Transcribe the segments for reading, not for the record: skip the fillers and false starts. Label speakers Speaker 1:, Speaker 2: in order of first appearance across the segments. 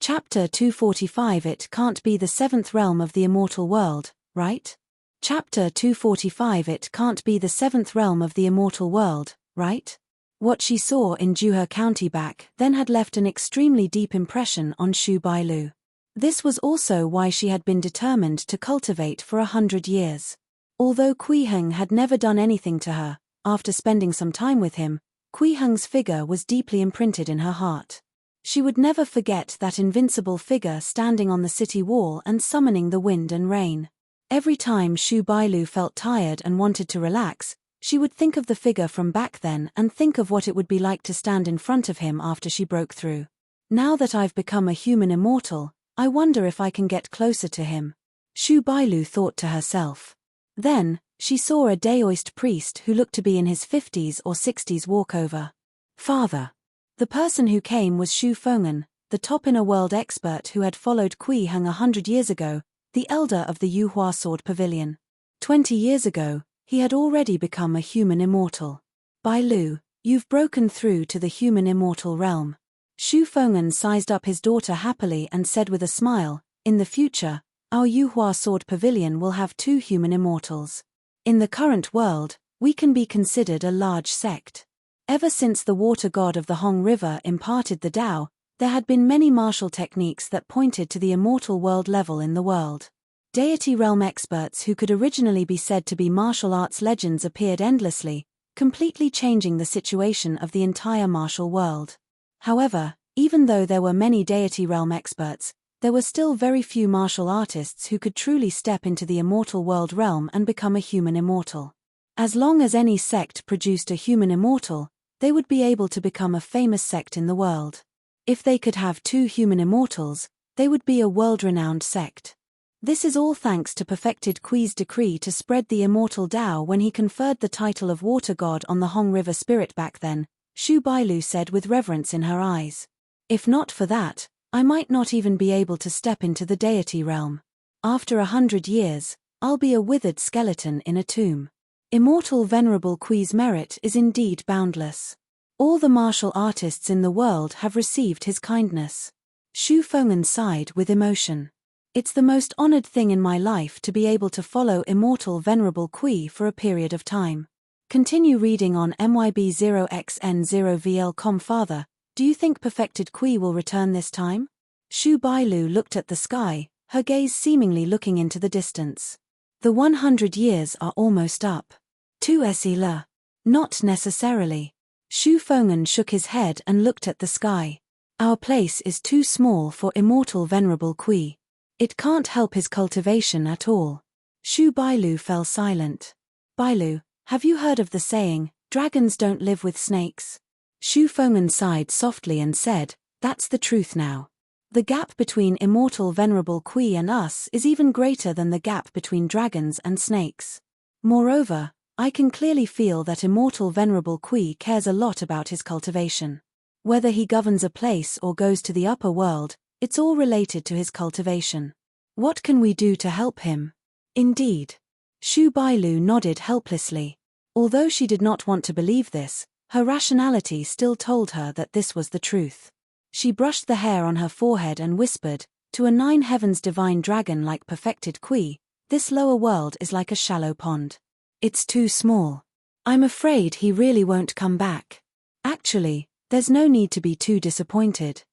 Speaker 1: Chapter 245. It can't be the seventh realm of the immortal world, right? Chapter 245. It can't be the seventh realm of the immortal world, right? What she saw in Juhe County back then had left an extremely deep impression on Xu Bailu. This was also why she had been determined to cultivate for 100 years. Although Kui Heng had never done anything to her, after spending some time with him, Kui Heng's figure was deeply imprinted in her heart. She would never forget that invincible figure standing on the city wall and summoning the wind and rain. Every time Xu Bailu felt tired and wanted to relax, she would think of the figure from back then and think of what it would be like to stand in front of him after she broke through. Now that I've become a human immortal, I wonder if I can get closer to him, Xu Bailu thought to herself. Then, she saw a Daoist priest who looked to be in his 50s or 60s walk over. Father. The person who came was Xu Feng'an, the top inner world expert who had followed Kui Heng 100 years ago, the elder of the Yuhua Sword Pavilion. 20 years ago, he had already become a human immortal. Bailu, you've broken through to the human immortal realm. Xu Feng'an sized up his daughter happily and said with a smile, in the future, our Yuhua Sword Pavilion will have 2 human immortals. In the current world, we can be considered a large sect. Ever since the water god of the Hong River imparted the Tao, there had been many martial techniques that pointed to the immortal world level in the world. Deity realm experts who could originally be said to be martial arts legends appeared endlessly, completely changing the situation of the entire martial world. However, even though there were many deity realm experts, there were still very few martial artists who could truly step into the immortal world realm and become a human immortal. As long as any sect produced a human immortal, they would be able to become a famous sect in the world. If they could have 2 human immortals, they would be a world-renowned sect. This is all thanks to Perfected Kui's decree to spread the immortal Tao when he conferred the title of Water God on the Hong River spirit back then, Xu Bailu said with reverence in her eyes. If not for that, I might not even be able to step into the deity realm. After 100 years, I'll be a withered skeleton in a tomb. Immortal Venerable Kui's merit is indeed boundless. All the martial artists in the world have received his kindness. Xu Feng'an sighed with emotion. It's the most honored thing in my life to be able to follow Immortal Venerable Kui for a period of time. Continue reading on MYB0xN0VL.com. Father, do you think Perfected Kui will return this time? Xu Bailu looked at the sky, her gaze seemingly looking into the distance. The 100 years are almost up. Tu es là? Not necessarily. Xu Feng'an shook his head and looked at the sky. Our place is too small for Immortal Venerable Kui. It can't help his cultivation at all. Xu Bailu fell silent. Bailu, have you heard of the saying, dragons don't live with snakes? Xu Feng'an sighed softly and said, that's the truth now. The gap between Immortal Venerable Kui and us is even greater than the gap between dragons and snakes. Moreover, I can clearly feel that Immortal Venerable Kui cares a lot about his cultivation. Whether he governs a place or goes to the upper world, it's all related to his cultivation. What can we do to help him? Indeed. Xu Bailu nodded helplessly. Although she did not want to believe this, her rationality still told her that this was the truth. She brushed the hair on her forehead and whispered, to a 9 heavens divine dragon like Perfected Kui, this lower world is like a shallow pond. It's too small. I'm afraid he really won't come back. Actually, there's no need to be too disappointed.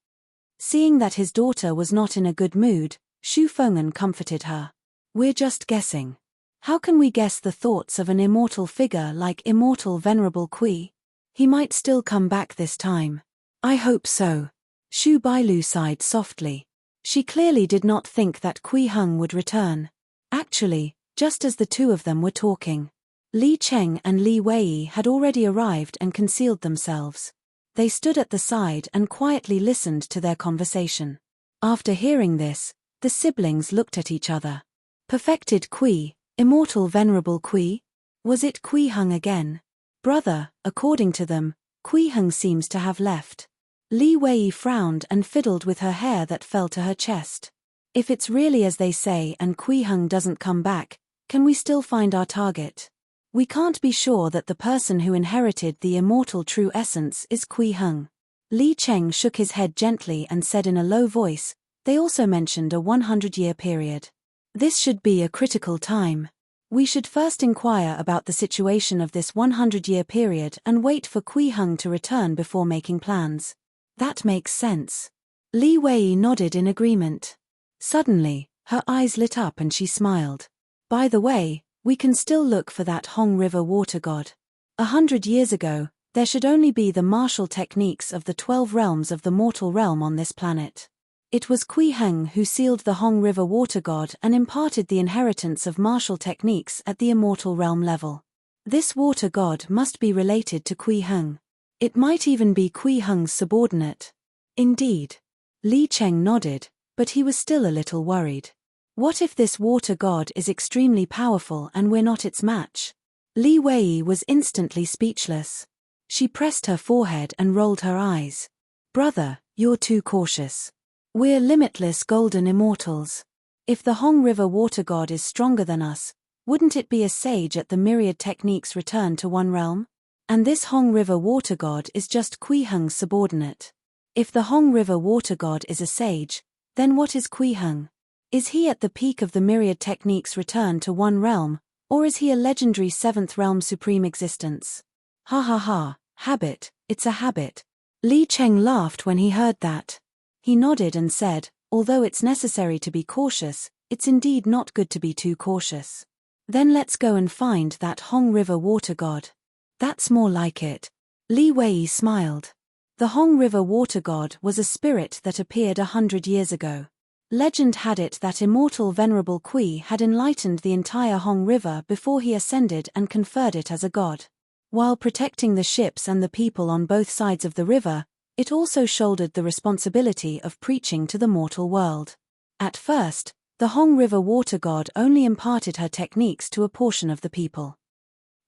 Speaker 1: Seeing that his daughter was not in a good mood, Xu Feng'an comforted her. We're just guessing. How can we guess the thoughts of an immortal figure like Immortal Venerable Kui? He might still come back this time. I hope so. Xu Bailu sighed softly. She clearly did not think that Kui Heng would return. Actually, just as the two of them were talking, Li Cheng and Li Wei had already arrived and concealed themselves. They stood at the side and quietly listened to their conversation. After hearing this, the siblings looked at each other. Perfected Kui, Immortal Venerable Kui? Was it Kui Heng again? Brother, according to them, Kui Heng seems to have left. Li Wei frowned and fiddled with her hair that fell to her chest. If it's really as they say and Kui Heng doesn't come back, can we still find our target? We can't be sure that the person who inherited the immortal true essence is Kui Heng. Li Cheng shook his head gently and said in a low voice, They also mentioned a 100-year period. This should be a critical time. We should first inquire about the situation of this 100-year period and wait for Kui Heng to return before making plans. That makes sense. Li Wei nodded in agreement. Suddenly, her eyes lit up and she smiled. By the way, we can still look for that Hong River water god. 100 years ago, there should only be the martial techniques of the 12 realms of the mortal realm on this planet. It was Kui Heng who sealed the Hong River water god and imparted the inheritance of martial techniques at the immortal realm level. This water god must be related to Kui Heng. It might even be Kui Heng's subordinate. Indeed. Li Cheng nodded, but he was still a little worried. What if this water god is extremely powerful and we're not its match? Li Wei was instantly speechless. She pressed her forehead and rolled her eyes. Brother, you're too cautious. We're limitless golden immortals. If the Hong River water god is stronger than us, wouldn't it be a sage at the myriad techniques return to one realm? And this Hong River water god is just Kui Heng's subordinate. If the Hong River water god is a sage, then what is Kui Heng? Is he at the peak of the myriad techniques return to one realm, or is he a legendary seventh realm supreme existence? Ha ha ha, habit, it's a habit. Li Cheng laughed when he heard that. He nodded and said, although it's necessary to be cautious, it's indeed not good to be too cautious. Then let's go and find that Hong River water god. That's more like it. Li Wei smiled. The Hong River water god was a spirit that appeared 100 years ago. Legend had it that immortal Venerable Kui had enlightened the entire Hong River before he ascended and conferred it as a god. While protecting the ships and the people on both sides of the river, it also shouldered the responsibility of preaching to the mortal world. At first, the Hong River water god only imparted her techniques to a portion of the people.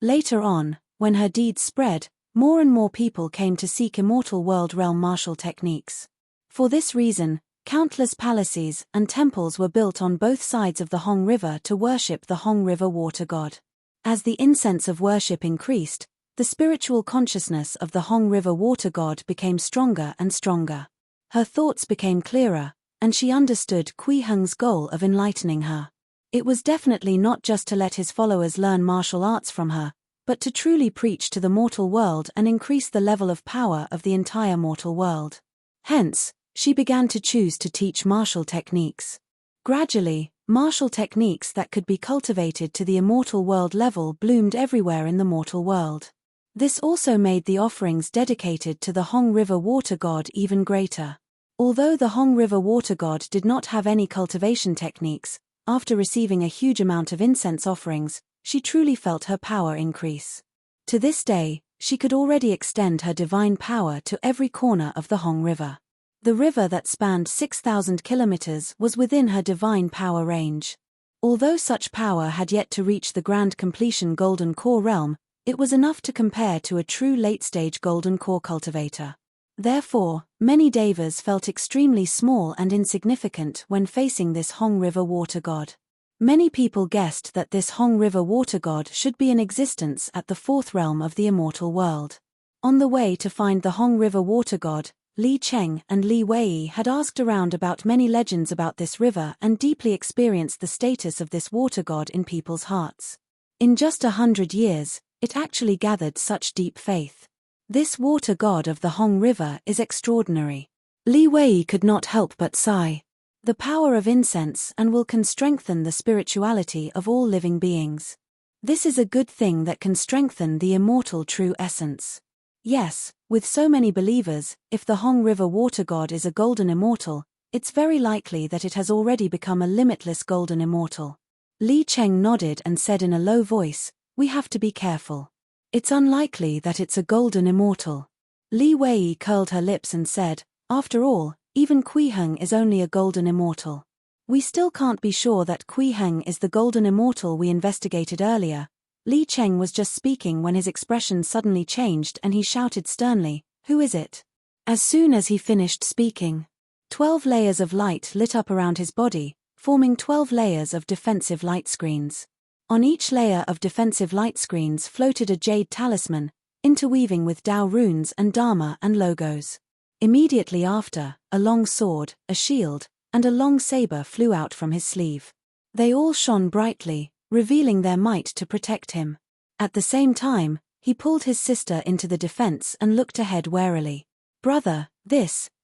Speaker 1: Later on, when her deeds spread, more and more people came to seek immortal world realm martial techniques. For this reason, countless palaces and temples were built on both sides of the Hong River to worship the Hong River water god. As the incense of worship increased, the spiritual consciousness of the Hong River water god became stronger and stronger. Her thoughts became clearer, and she understood Kui Heng's goal of enlightening her. It was definitely not just to let his followers learn martial arts from her, but to truly preach to the mortal world and increase the level of power of the entire mortal world. Hence, she began to choose to teach martial techniques. Gradually, martial techniques that could be cultivated to the immortal world level bloomed everywhere in the mortal world. This also made the offerings dedicated to the Hong River water god even greater. Although the Hong River water god did not have any cultivation techniques, after receiving a huge amount of incense offerings, she truly felt her power increase. To this day, she could already extend her divine power to every corner of the Hong River. The river that spanned 6,000 kilometers was within her divine power range. Although such power had yet to reach the grand completion golden core realm, it was enough to compare to a true late-stage golden core cultivator. Therefore, many devas felt extremely small and insignificant when facing this Hong River water god. Many people guessed that this Hong River water god should be in existence at the fourth realm of the immortal world. On the way to find the Hong River water god, Li Cheng and Li Wei had asked around about many legends about this river and deeply experienced the status of this water god in people's hearts. In just 100 years, it actually gathered such deep faith. This water god of the Hong River is extraordinary. Li Wei could not help but sigh. The power of incense and will can strengthen the spirituality of all living beings. This is a good thing that can strengthen the immortal true essence. Yes, with so many believers, if the Hong River water god is a golden immortal, it's very likely that it has already become a limitless golden immortal. Li Cheng nodded and said in a low voice, "We have to be careful. It's unlikely that it's a golden immortal." Li Wei curled her lips and said, "After all, even Kui Heng is only a golden immortal. We still can't be sure that Kui Heng is the golden immortal we investigated earlier." Li Cheng was just speaking when his expression suddenly changed and he shouted sternly, "Who is it?" As soon as he finished speaking, 12 layers of light lit up around his body, forming 12 layers of defensive light screens. On each layer of defensive light screens floated a jade talisman, interweaving with Dao runes and Dharma and logos. Immediately after, a long sword, a shield, and a long saber flew out from his sleeve. They all shone brightly, revealing their might to protect him. At the same time, he pulled his sister into the defense and looked ahead warily. "Brother,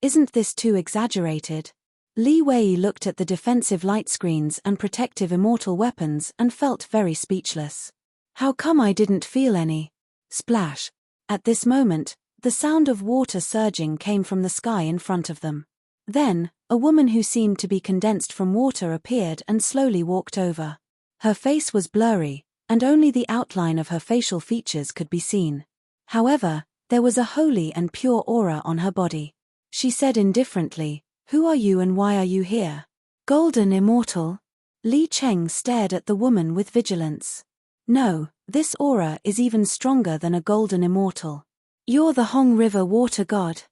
Speaker 1: isn't this too exaggerated?" Li Wei looked at the defensive light screens and protective immortal weapons and felt very speechless. "How come I didn't feel any?" Splash. At this moment, the sound of water surging came from the sky in front of them. Then, a woman who seemed to be condensed from water appeared and slowly walked over. Her face was blurry, and only the outline of her facial features could be seen. However, there was a holy and pure aura on her body. She said indifferently, "Who are you and why are you here?" "Golden Immortal?" Li Cheng stared at the woman with vigilance. "No, this aura is even stronger than a Golden Immortal. You're the Hong River water god."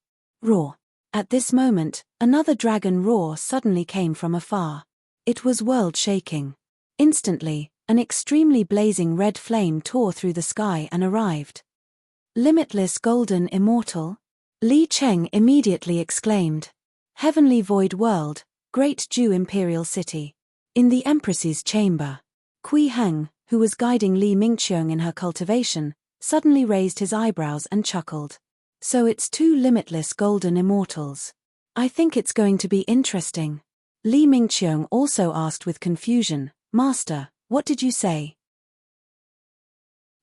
Speaker 1: Roar. At this moment, another dragon roar suddenly came from afar. It was world-shaking. Instantly, an extremely blazing red flame tore through the sky and arrived. "Limitless Golden Immortal?" Li Cheng immediately exclaimed. "Heavenly Void World, Great Ju Imperial City." In the Empress's chamber, Kui Heng, who was guiding Li Mingqiong in her cultivation, suddenly raised his eyebrows and chuckled. "So it's two limitless Golden Immortals. I think it's going to be interesting." Li Mingqiong also asked with confusion, "Master, what did you say?"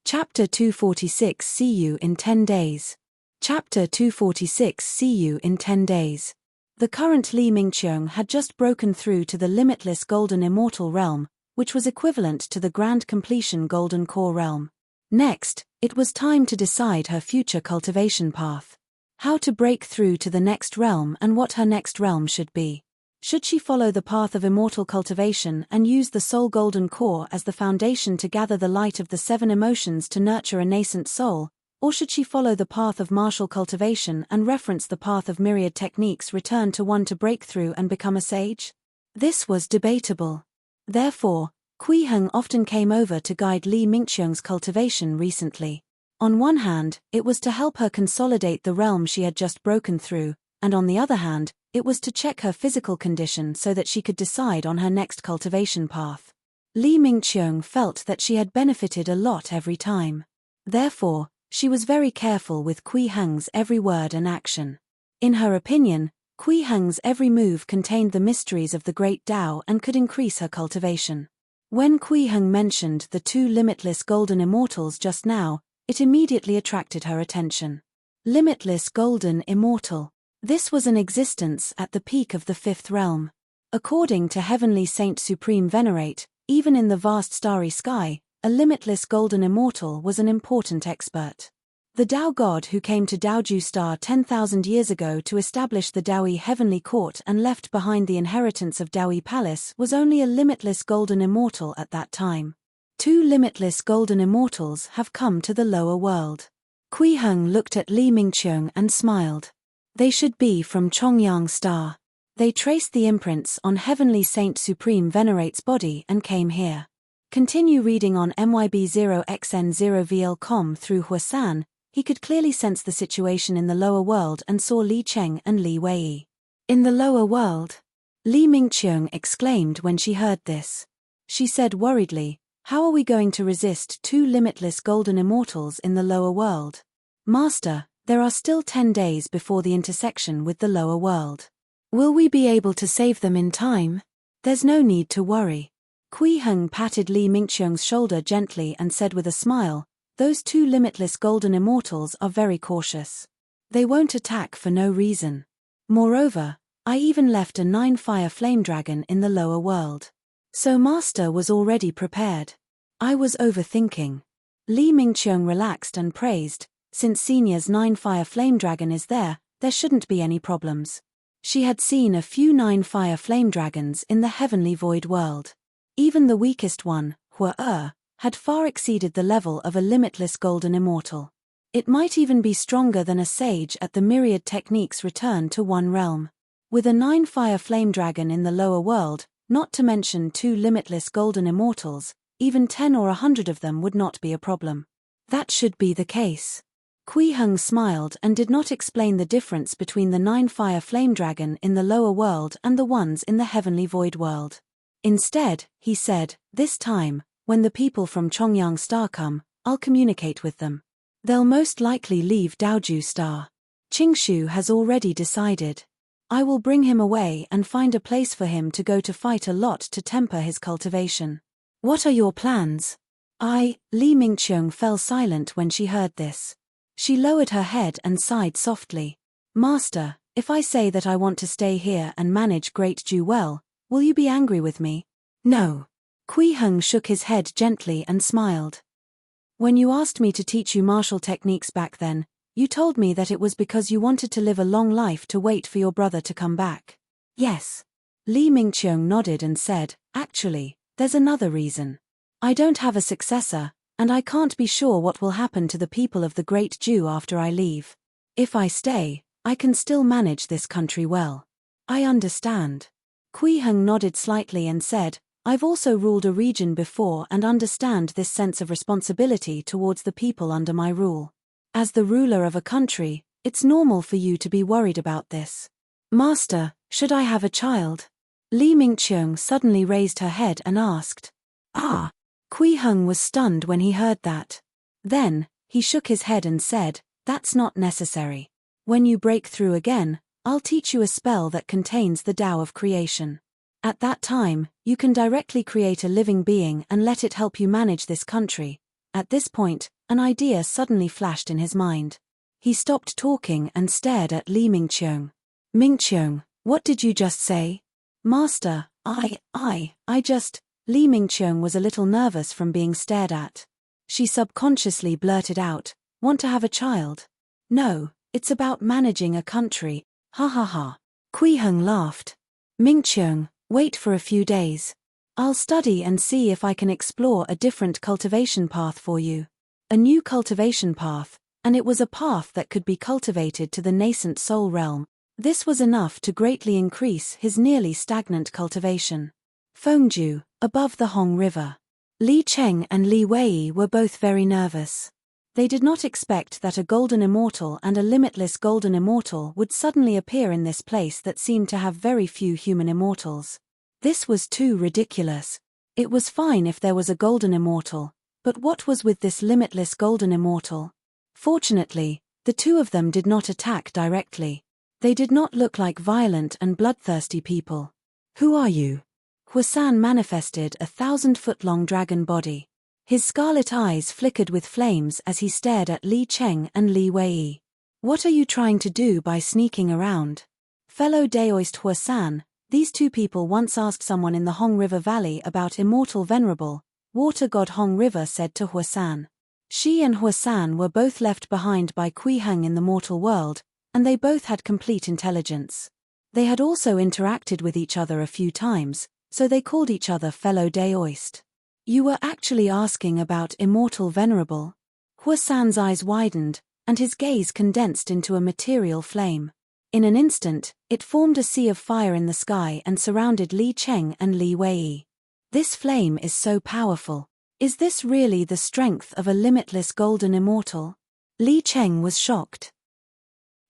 Speaker 1: Chapter 246 See you in 10 days. Chapter 246 See you in 10 days. The current Li Mingqiong had just broken through to the limitless Golden Immortal realm, which was equivalent to the Grand Completion Golden Core realm. Next, it was time to decide her future cultivation path. How to break through to the next realm and what her next realm should be. Should she follow the path of immortal cultivation and use the Soul Golden Core as the foundation to gather the light of the 7 emotions to nurture a nascent soul, or should she follow the path of martial cultivation and reference the path of myriad techniques return to one to break through and become a sage? This was debatable. Therefore, Kui Heng often came over to guide Li Mingqiong's cultivation recently. On one hand, it was to help her consolidate the realm she had just broken through, and on the other hand, it was to check her physical condition so that she could decide on her next cultivation path. Li Mingqiong felt that she had benefited a lot every time. Therefore, she was very careful with Kui Heng's every word and action. In her opinion, Kui Heng's every move contained the mysteries of the Great Tao and could increase her cultivation. When Kui Heng mentioned the two limitless Golden Immortals just now, it immediately attracted her attention. Limitless Golden Immortal. This was an existence at the peak of the 5th realm. According to Heavenly Saint Supreme Venerate, even in the vast starry sky, a limitless Golden Immortal was an important expert. The Tao God who came to Daoju Star 10,000 years ago to establish the Daoi Heavenly Court and left behind the inheritance of Daoi Palace was only a limitless Golden Immortal at that time. Two limitless Golden Immortals have come to the lower world. Kui Heng looked at Li Mingqiong and smiled. They should be from Chongyang Star. They traced the imprints on Heavenly Saint Supreme Venerate's body and came here. Continue reading on MYB0XN0VL.com through Huasan. He could clearly sense the situation in the lower world and saw Li Cheng and Li Wei. "In the lower world?" Li Mingqiong exclaimed when she heard this. She said worriedly, "How are we going to resist two limitless Golden Immortals in the lower world?" "Master, there are still 10 days before the intersection with the lower world. Will we be able to save them in time?" "There's no need to worry." Kui Heng patted Li Mingqiong's shoulder gently and said with a smile, "Those two limitless Golden Immortals are very cautious. They won't attack for no reason. Moreover, I even left a 9-fire flame dragon in the lower world. So Master was already prepared." "I was overthinking." Li Mingqiong relaxed and praised, "Since Senior's 9-fire flame dragon is there shouldn't be any problems." She had seen a few 9-fire flame dragons in the heavenly void world. Even the weakest one, Hua had far exceeded the level of a limitless Golden Immortal. It might even be stronger than a sage at the myriad techniques return to one realm. With a 9-fire flame dragon in the lower world, not to mention two limitless Golden Immortals, even 10 or 100 of them would not be a problem. That should be the case. Kui Heng smiled and did not explain the difference between the 9-fire flame dragon in the lower world and the ones in the heavenly void world. Instead, he said, "This time, when the people from Chongyang Star come, I'll communicate with them. They'll most likely leave Daoju Star. Qingshu has already decided. I will bring him away and find a place for him to go to fight a lot to temper his cultivation." "What are your plans?" Li Mingqiang fell silent when she heard this. She lowered her head and sighed softly. "Master, if I say that I want to stay here and manage Great Ju well, will you be angry with me?" "No." Kui Heng shook his head gently and smiled. "When you asked me to teach you martial techniques back then, you told me that it was because you wanted to live a long life to wait for your brother to come back." "Yes." Li Mingqiang nodded and said, "Actually, there's another reason. I don't have a successor, and I can't be sure what will happen to the people of the Great Ju after I leave. If I stay, I can still manage this country well." "I understand." Kui Heng nodded slightly and said, "I've also ruled a region before and understand this sense of responsibility towards the people under my rule. As the ruler of a country, it's normal for you to be worried about this." "Master, should I have a child?" Li Mingqiang suddenly raised her head and asked. "Ah!" Kui Heng was stunned when he heard that. Then, he shook his head and said, "That's not necessary. When you break through again, I'll teach you a spell that contains the Tao of creation. At that time, you can directly create a living being and let it help you manage this country." At this point, an idea suddenly flashed in his mind. He stopped talking and stared at Li Mingqiang. "Mingqiang, what did you just say?" "Master, I just..." Li Mingqiang was a little nervous from being stared at. She subconsciously blurted out, "Want to have a child?" "No, it's about managing a country. Ha ha ha." Kui Heng laughed. "Mingqiang, wait for a few days. I'll study and see if I can explore a different cultivation path for you." A new cultivation path, and it was a path that could be cultivated to the nascent soul realm. This was enough to greatly increase his nearly stagnant cultivation. Fengju, above the Hong River. Li Cheng and Li Wei were both very nervous. They did not expect that a golden immortal and a limitless golden immortal would suddenly appear in this place that seemed to have very few human immortals. This was too ridiculous. It was fine if there was a golden immortal, but what was with this limitless golden immortal? Fortunately, the two of them did not attack directly. They did not look like violent and bloodthirsty people. "Who are you?" Huasan manifested a 1,000-foot-long dragon body. His scarlet eyes flickered with flames as he stared at Li Cheng and Li Wei. "What are you trying to do by sneaking around?" Fellow Daoist Huasan, these two people once asked someone in the Hong River Valley about immortal venerable, water god Hong River said to Huasan. She and Huasan were both left behind by Kui Heng in the mortal world, and they both had complete intelligence. They had also interacted with each other a few times, so they called each other fellow Daoist. "You were actually asking about immortal venerable?" Huasan's eyes widened, and his gaze condensed into a material flame. In an instant, it formed a sea of fire in the sky and surrounded Li Cheng and Li Wei. "This flame is so powerful. Is this really the strength of a limitless golden immortal?" Li Cheng was shocked.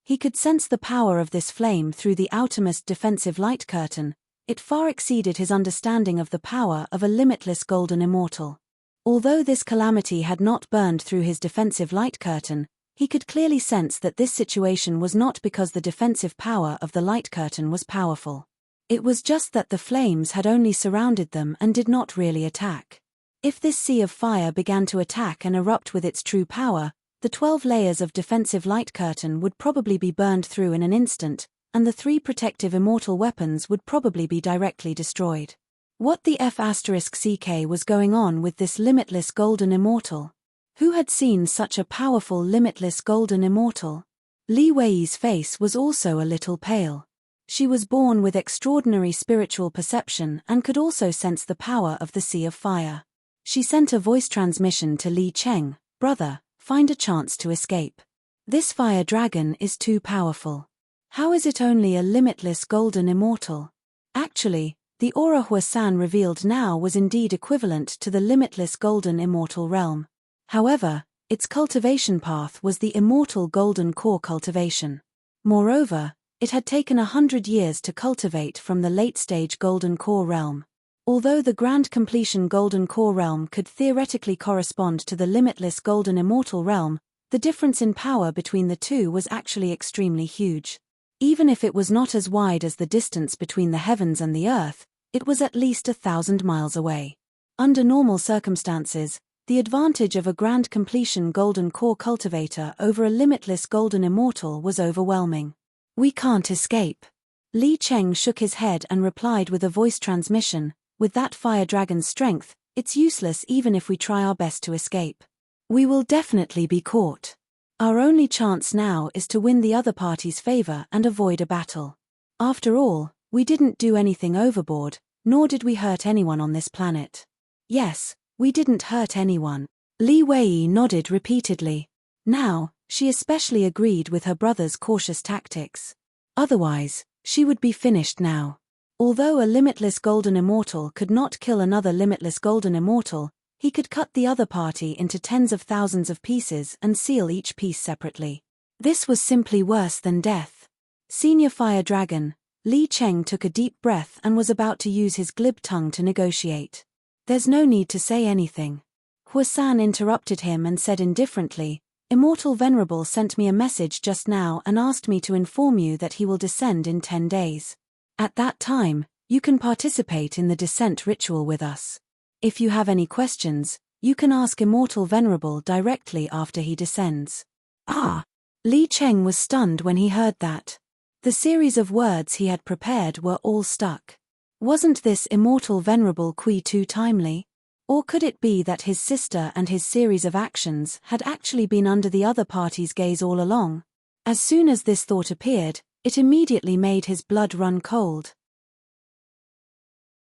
Speaker 1: He could sense the power of this flame through the outermost defensive light curtain. It far exceeded his understanding of the power of a limitless golden immortal. Although this calamity had not burned through his defensive light curtain, he could clearly sense that this situation was not because the defensive power of the light curtain was powerful. It was just that the flames had only surrounded them and did not really attack. If this sea of fire began to attack and erupt with its true power, the 12 layers of defensive light curtain would probably be burned through in an instant, and the 3 protective immortal weapons would probably be directly destroyed. What the F***ck was going on with this limitless golden immortal? Who had seen such a powerful limitless golden immortal? Li Wei's face was also a little pale. She was born with extraordinary spiritual perception and could also sense the power of the sea of fire. She sent a voice transmission to Li Cheng, "Brother, find a chance to escape. This fire dragon is too powerful. How is it only a limitless golden immortal?" Actually, the aura Huasan revealed now was indeed equivalent to the limitless golden immortal realm. However, Its cultivation path was the immortal golden core cultivation. Moreover, it had taken 100 years to cultivate from the late-stage golden core realm. Although the grand completion golden core realm could theoretically correspond to the limitless golden immortal realm, the difference in power between the two was actually extremely huge. Even if it was not as wide as the distance between the heavens and the earth, it was at least 1,000 miles away. Under normal circumstances, the advantage of a grand completion golden core cultivator over a limitless golden immortal was overwhelming. We can't escape. Li Cheng shook his head and replied with a voice transmission, with that fire dragon's strength, it's useless even if we try our best to escape. We will definitely be caught. Our only chance now is to win the other party's favor and avoid a battle. After all, we didn't do anything overboard, nor did we hurt anyone on this planet. Yes, we didn't hurt anyone. Li Wei nodded repeatedly. Now, she especially agreed with her brother's cautious tactics. Otherwise, she would be finished now. Although a limitless golden immortal could not kill another limitless golden immortal, he could cut the other party into tens of thousands of pieces and seal each piece separately. This was simply worse than death. Senior Fire Dragon, Li Cheng took a deep breath and was about to use his glib tongue to negotiate. There's no need to say anything. Huasan interrupted him and said indifferently, Immortal Venerable sent me a message just now and asked me to inform you that he will descend in 10 days. At that time, you can participate in the descent ritual with us. If you have any questions, you can ask Immortal Venerable directly after he descends. Ah! Li Cheng was stunned when he heard that. The series of words he had prepared were all stuck. Wasn't this Immortal Venerable Kui too timely? Or could it be that his sister and his series of actions had actually been under the other party's gaze all along? As soon as this thought appeared, it immediately made his blood run cold.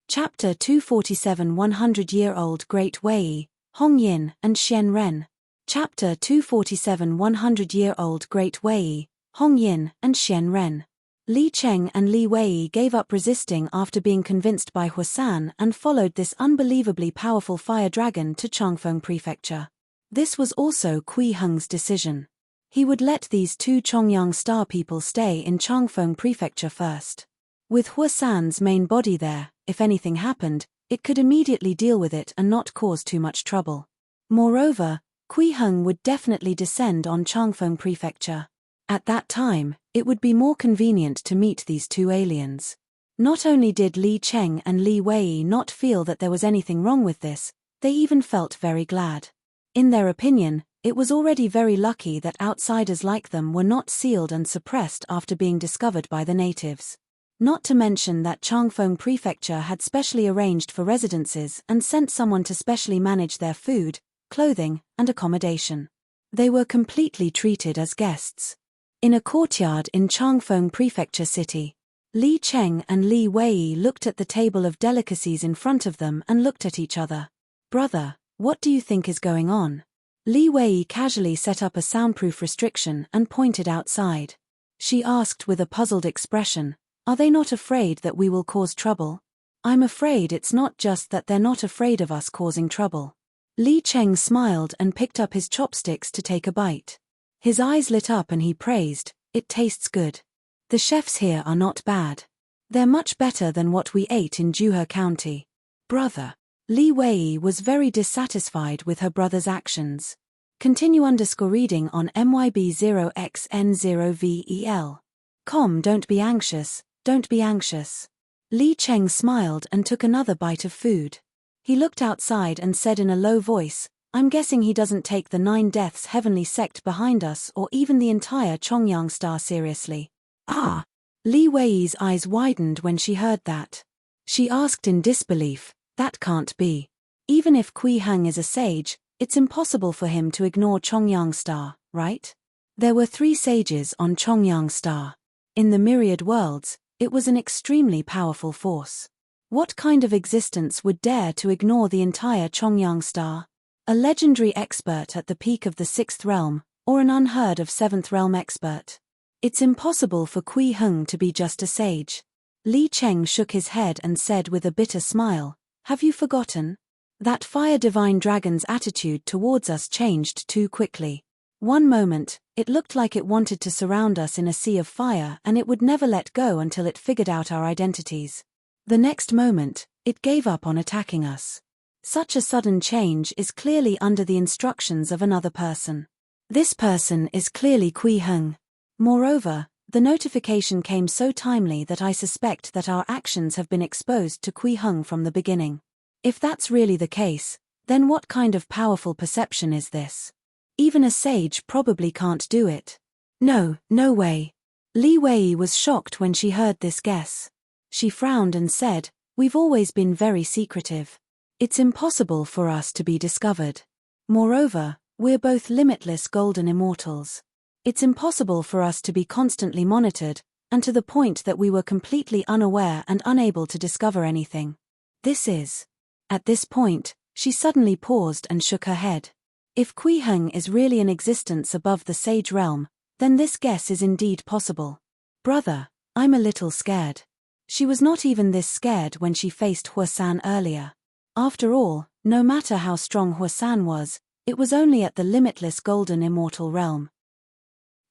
Speaker 1: Chapter 247 100-Year-Old Great Wei, Hong Yin and Xian Ren. Chapter 247 100-Year-Old Great Wei, Hong Yin and Xian Ren. Li Cheng and Li Wei gave up resisting after being convinced by Huasan and followed this unbelievably powerful fire dragon to Changfeng Prefecture. This was also Kui Heng's decision. He would let these two Chongyang Star people stay in Changfeng Prefecture first. With Huasan's main body there, if anything happened, it could immediately deal with it and not cause too much trouble. Moreover, Kui Heng would definitely descend on Changfeng Prefecture. At that time, it would be more convenient to meet these two aliens. Not only did Li Cheng and Li Wei not feel that there was anything wrong with this, they even felt very glad. In their opinion, it was already very lucky that outsiders like them were not sealed and suppressed after being discovered by the natives. Not to mention that Changfeng Prefecture had specially arranged for residences and sent someone to specially manage their food, clothing, and accommodation. They were completely treated as guests. In a courtyard in Changfeng Prefecture City, Li Cheng and Li Wei looked at the table of delicacies in front of them and looked at each other. Brother, what do you think is going on? Li Wei casually set up a soundproof restriction and pointed outside. She asked with a puzzled expression, are they not afraid that we will cause trouble? I'm afraid it's not just that they're not afraid of us causing trouble. Li Cheng smiled and picked up his chopsticks to take a bite. His eyes lit up and he praised, it tastes good. The chefs here are not bad. They're much better than what we ate in Juhe County. Brother. Li Wei was very dissatisfied with her brother's actions. Continue _reading on MYB0XN0VEL. Don't be anxious, don't be anxious. Li Cheng smiled and took another bite of food. He looked outside and said in a low voice, I'm guessing he doesn't take the 9 Deaths Heavenly Sect behind us or even the entire Chongyang Star seriously. Ah! Li Wei's eyes widened when she heard that. She asked in disbelief, that can't be. Even if Kui Heng is a sage, it's impossible for him to ignore Chongyang Star, right? There were 3 sages on Chongyang Star. In the myriad worlds, it was an extremely powerful force. What kind of existence would dare to ignore the entire Chongyang Star? A legendary expert at the peak of the 6th realm, or an unheard of 7th realm expert? It's impossible for Kui Heng to be just a sage. Li Cheng shook his head and said with a bitter smile, have you forgotten? That fire divine dragon's attitude towards us changed too quickly. One moment, it looked like it wanted to surround us in a sea of fire and it would never let go until it figured out our identities. The next moment, it gave up on attacking us. Such a sudden change is clearly under the instructions of another person. This person is clearly Kui Heng. Moreover, the notification came so timely that I suspect that our actions have been exposed to Kui Heng from the beginning. If that's really the case, then what kind of powerful perception is this? Even a sage probably can't do it. No way. Li Wei was shocked when she heard this guess. She frowned and said, "We've always been very secretive. It's impossible for us to be discovered. Moreover, we're both limitless golden immortals. It's impossible for us to be constantly monitored, and to the point that we were completely unaware and unable to discover anything. This is..." At this point, she suddenly paused and shook her head. If Kui Heng is really in existence above the sage realm, then this guess is indeed possible. Brother, I'm a little scared. She was not even this scared when she faced Huasan earlier. After all, no matter how strong Huasan was, it was only at the limitless golden immortal realm.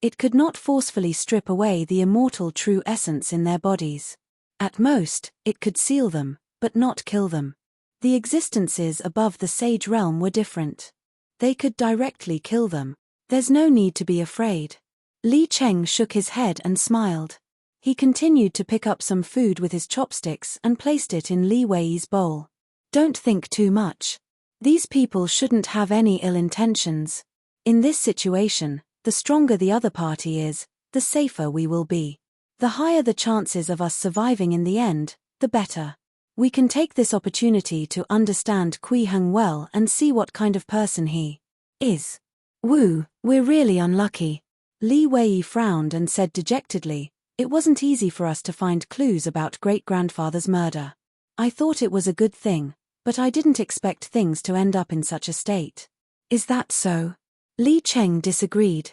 Speaker 1: It could not forcefully strip away the immortal true essence in their bodies. At most, it could seal them, but not kill them. The existences above the sage realm were different. They could directly kill them. There's no need to be afraid. Li Cheng shook his head and smiled. He continued to pick up some food with his chopsticks and placed it in Li Wei's bowl. Don't think too much. These people shouldn't have any ill intentions. In this situation, the stronger the other party is, the safer we will be. The higher the chances of us surviving in the end, the better. We can take this opportunity to understand Kui Heng well and see what kind of person he is. We're really unlucky. Li Wei frowned and said dejectedly, "It wasn't easy for us to find clues about great-grandfather's murder. I thought it was a good thing, but I didn't expect things to end up in such a state." Is that so? Li Cheng disagreed.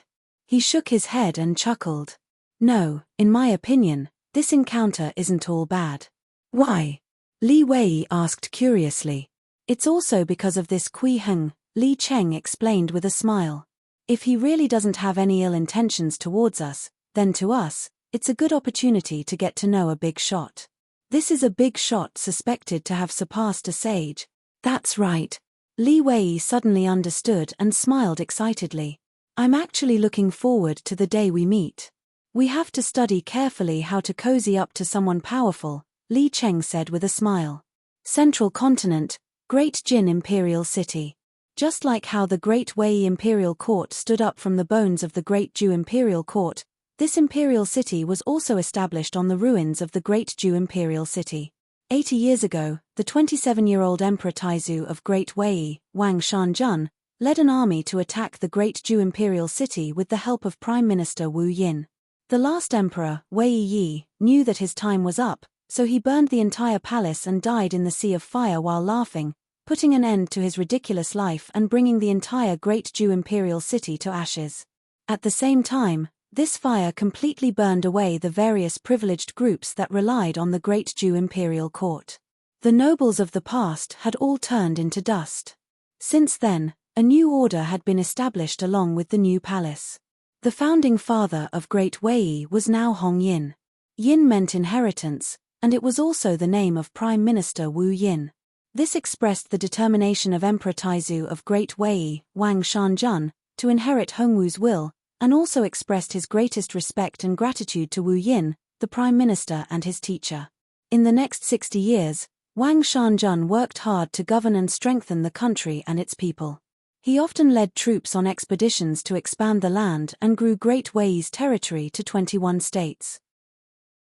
Speaker 1: He shook his head and chuckled. No, in my opinion, this encounter isn't all bad. Why? Li Wei asked curiously. It's also because of this Kui Heng, Li Cheng explained with a smile. If he really doesn't have any ill intentions towards us, then to us, it's a good opportunity to get to know a big shot. This is a big shot suspected to have surpassed a sage. That's right. Li Wei suddenly understood and smiled excitedly. I'm actually looking forward to the day we meet. We have to study carefully how to cozy up to someone powerful, Li Cheng said with a smile. Central Continent, Great Jin Imperial City. Just like how the Great Wei Imperial Court stood up from the bones of the Great Ju Imperial Court, this imperial city was also established on the ruins of the Great Ju Imperial City. 80 years ago, the 27-year-old Emperor Taizu of Great Wei, Wang Shanjun, led an army to attack the Great Ju Imperial City with the help of Prime Minister Wu Yin. The last emperor, Wei Yi, knew that his time was up, so he burned the entire palace and died in the sea of fire while laughing, putting an end to his ridiculous life and bringing the entire Great Ju Imperial City to ashes. At the same time, this fire completely burned away the various privileged groups that relied on the Great Ju Imperial Court. The nobles of the past had all turned into dust. Since then, a new order had been established along with the new palace. The founding father of Great Wei was now Hong Yin. Yin meant inheritance, and it was also the name of Prime Minister Wu Yin. This expressed the determination of Emperor Taizu of Great Wei, Wang Shanjun, to inherit Hongwu's will, and also expressed his greatest respect and gratitude to Wu Yin, the Prime Minister and his teacher. In the next 60 years, Wang Shanjun worked hard to govern and strengthen the country and its people. He often led troops on expeditions to expand the land and grew Great Wei's territory to 21 states.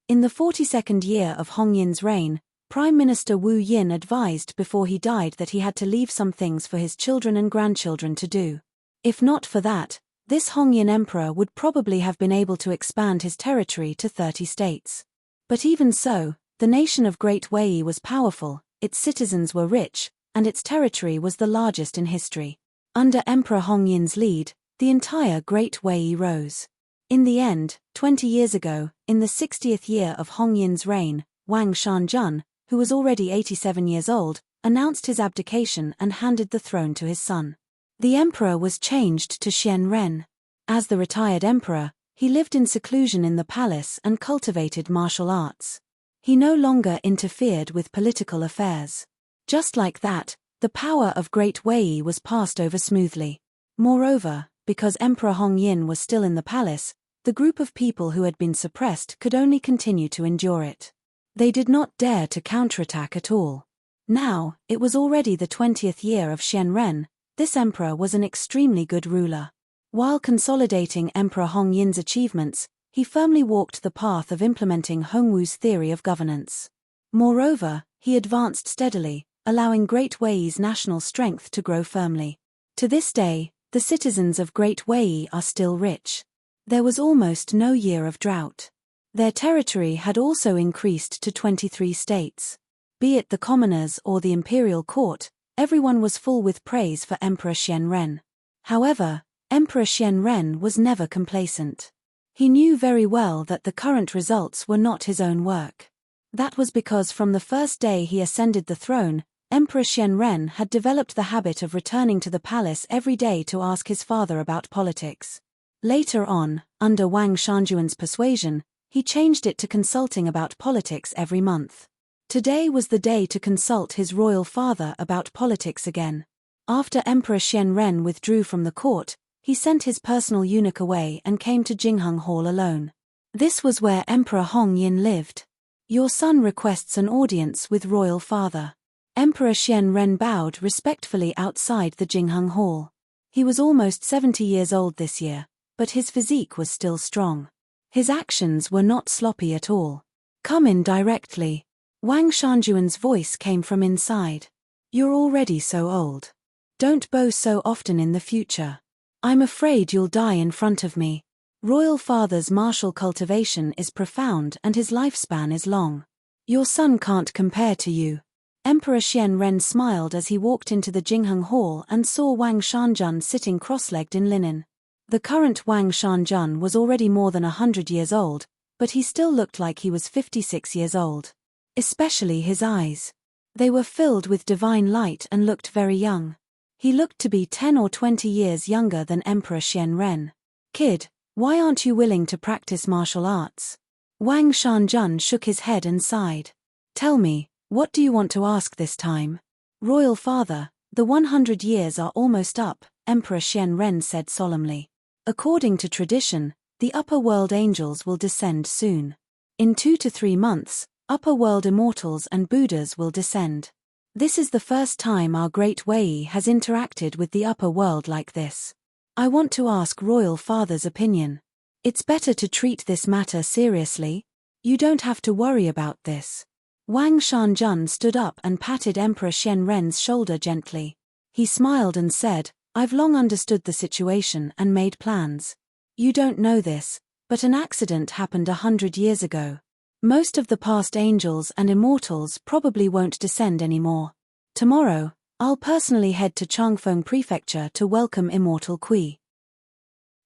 Speaker 1: In the 42nd year of Hong Yin's reign, Prime Minister Wu Yin advised before he died that he had to leave some things for his children and grandchildren to do. If not for that, this Hong Yin emperor would probably have been able to expand his territory to 30 states. But even so, the nation of Great Wei was powerful, its citizens were rich, and its territory was the largest in history. Under Emperor Hong Yin's lead, the entire Great Wei rose. In the end, 20 years ago, in the 60th year of Hong Yin's reign, Wang Shanjun, who was already 87 years old, announced his abdication and handed the throne to his son. The emperor was changed to Xian Ren. As the retired emperor, he lived in seclusion in the palace and cultivated martial arts. He no longer interfered with political affairs. Just like that, the power of Great Wei was passed over smoothly. Moreover, because Emperor Hong Yin was still in the palace, the group of people who had been suppressed could only continue to endure it. They did not dare to counterattack at all. Now, it was already the 20th year of Xian Ren. This emperor was an extremely good ruler. While consolidating Emperor Hong Yin's achievements, he firmly walked the path of implementing Hongwu's theory of governance. Moreover, he advanced steadily, allowing Great Wei's national strength to grow firmly. To this day, the citizens of Great Wei are still rich. There was almost no year of drought. Their territory had also increased to 23 states. Be it the commoners or the imperial court, everyone was full with praise for Emperor Xian Ren. However, Emperor Xian Ren was never complacent. He knew very well that the current results were not his own work. That was because from the first day he ascended the throne, Emperor Xian Ren had developed the habit of returning to the palace every day to ask his father about politics. Later on, under Wang Shanjuan's persuasion, he changed it to consulting about politics every month. Today was the day to consult his royal father about politics again. After Emperor Xian Ren withdrew from the court, he sent his personal eunuch away and came to Jingheng Hall alone. This was where Emperor Hong Yin lived. "Your son requests an audience with royal father." Emperor Xian Ren bowed respectfully outside the Jingheng Hall. He was almost 70 years old this year, but his physique was still strong. His actions were not sloppy at all. "Come in directly." Wang Shanjuan's voice came from inside. "You're already so old. Don't bow so often in the future. I'm afraid you'll die in front of me. Royal father's martial cultivation is profound and his lifespan is long. Your son can't compare to you." Emperor Xian Ren smiled as he walked into the Jingheng Hall and saw Wang Shanjun sitting cross-legged in linen. The current Wang Shanjun was already more than 100 years old, but he still looked like he was 56 years old. Especially his eyes. They were filled with divine light and looked very young. He looked to be 10 or 20 years younger than Emperor Xian Ren. "Kid, why aren't you willing to practice martial arts?" Wang Shanjun shook his head and sighed. "Tell me, what do you want to ask this time?" "Royal father, the 100 years are almost up," Emperor Xian Ren said solemnly. "According to tradition, the upper world angels will descend soon. In 2 to 3 months, upper world immortals and Buddhas will descend. This is the first time our Great Wei has interacted with the upper world like this. I want to ask Royal Father's opinion. It's better to treat this matter seriously. You don't have to worry about this." Wang Shanjun stood up and patted Emperor Xian Ren's shoulder gently. He smiled and said, "I've long understood the situation and made plans. You don't know this, but an accident happened 100 years ago. Most of the past angels and immortals probably won't descend anymore. Tomorrow, I'll personally head to Changfeng Prefecture to welcome Immortal Kui."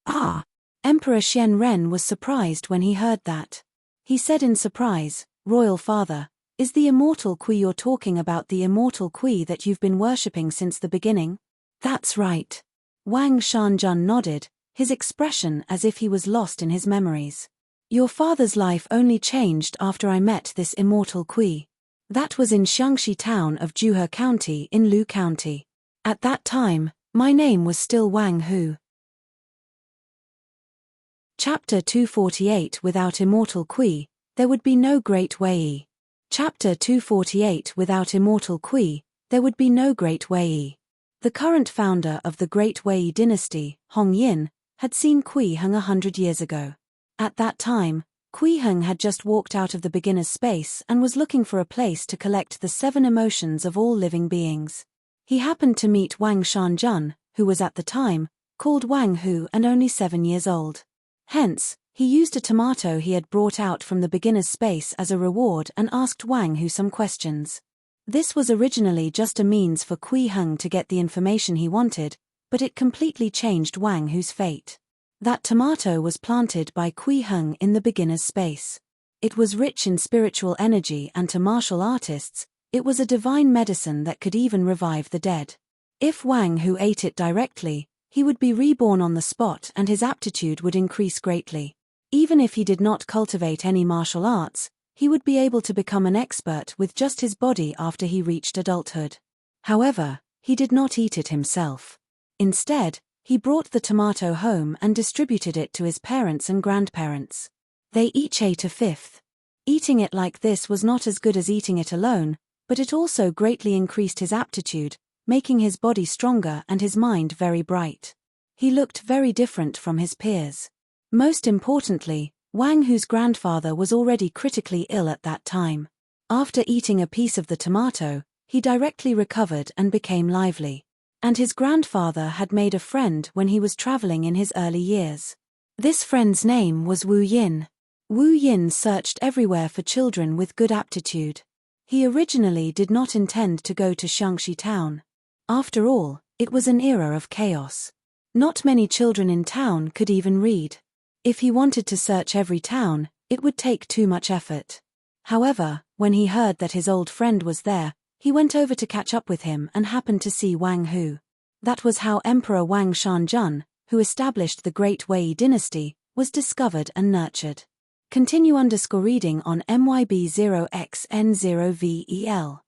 Speaker 1: "Ah!" Emperor Xian Ren was surprised when he heard that. He said in surprise, "Royal Father, is the Immortal Kui you're talking about the Immortal Kui that you've been worshipping since the beginning?" "That's right." Wang Shanjun nodded, his expression as if he was lost in his memories. "Your father's life only changed after I met this Immortal Kui. That was in Xiangxi town of Juhe County in Lu County. At that time, my name was still Wang Hu." Chapter 248 Without Immortal Kui, there would be no Great Wei. Chapter 248 Without Immortal Kui, there would be no Great Wei. The current founder of the Great Wei dynasty, Hong Yin, had seen Kui Heng 100 years ago. At that time, Kui Heng had just walked out of the beginner's space and was looking for a place to collect the 7 emotions of all living beings. He happened to meet Wang Shanjun, who was at the time called Wang Hu and only 7 years old. Hence, he used a tomato he had brought out from the beginner's space as a reward and asked Wang Hu some questions. This was originally just a means for Kui Heng to get the information he wanted, but it completely changed Wang Hu's fate. That tomato was planted by Kui Heng in the beginner's space. It was rich in spiritual energy and to martial artists, It was a divine medicine that could even revive the dead. If Wang Hu ate it directly, he would be reborn on the spot and his aptitude would increase greatly. Even if he did not cultivate any martial arts, he would be able to become an expert with just his body after he reached adulthood. However, he did not eat it himself. Instead, he brought the tomato home and distributed it to his parents and grandparents. They each ate a fifth. Eating it like this was not as good as eating it alone, but it also greatly increased his aptitude, making his body stronger and his mind very bright. He looked very different from his peers. Most importantly, Wang Hu's grandfather was already critically ill at that time. After eating a piece of the tomato, he directly recovered and became lively. And his grandfather had made a friend when he was traveling in his early years. This friend's name was Wu Yin. Wu Yin searched everywhere for children with good aptitude. He originally did not intend to go to Xiangxi town. After all, it was an era of chaos. Not many children in town could even read. If he wanted to search every town, it would take too much effort. However, when he heard that his old friend was there, he went over to catch up with him and happened to see Wang Hu. That was how Emperor Wang Shanjun, who established the Great Wei dynasty, was discovered and nurtured. Continue_reading on MYB0XN0VEL.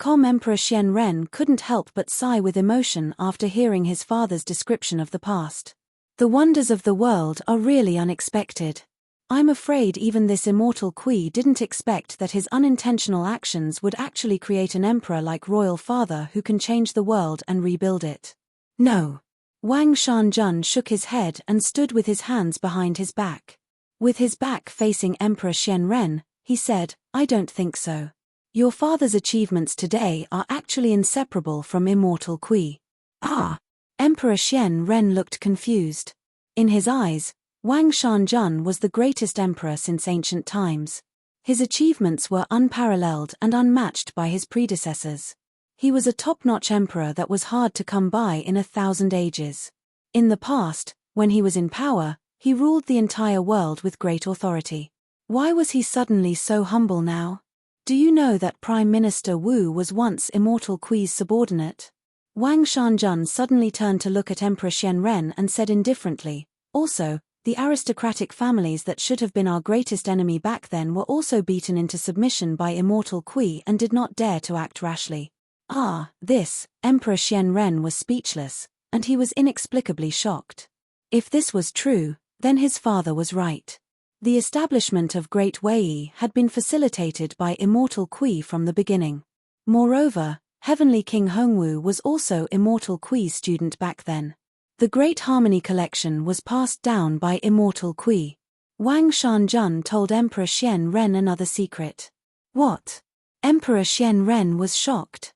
Speaker 1: Emperor Xian Ren couldn't help but sigh with emotion after hearing his father's description of the past. The wonders of the world are really unexpected. I'm afraid even this immortal Kui didn't expect that his unintentional actions would actually create an emperor like royal father who can change the world and rebuild it. No. Wang Shanjun shook his head and stood with his hands behind his back. With his back facing Emperor Xian Ren, he said, I don't think so. Your father's achievements today are actually inseparable from immortal Kui. Ah! Emperor Xian Ren looked confused. In his eyes, Wang Shanjun was the greatest emperor since ancient times. His achievements were unparalleled and unmatched by his predecessors. He was a top-notch emperor that was hard to come by in 1,000 ages. In the past, when he was in power, he ruled the entire world with great authority. Why was he suddenly so humble now? Do you know that Prime Minister Wu was once immortal Kui's subordinate? Wang Shanjun suddenly turned to look at Emperor Xian Ren and said indifferently, also, the aristocratic families that should have been our greatest enemy back then were also beaten into submission by immortal Kui and did not dare to act rashly. Emperor Xian Ren was speechless, and he was inexplicably shocked. If this was true, then his father was right. The establishment of Great Wei had been facilitated by immortal Kui from the beginning. Moreover, Heavenly King Hongwu was also immortal Kui's student back then. The Great Harmony Collection was passed down by immortal Kui. Wang Shanjun told Emperor Xian Ren another secret. What? Emperor Xian Ren was shocked.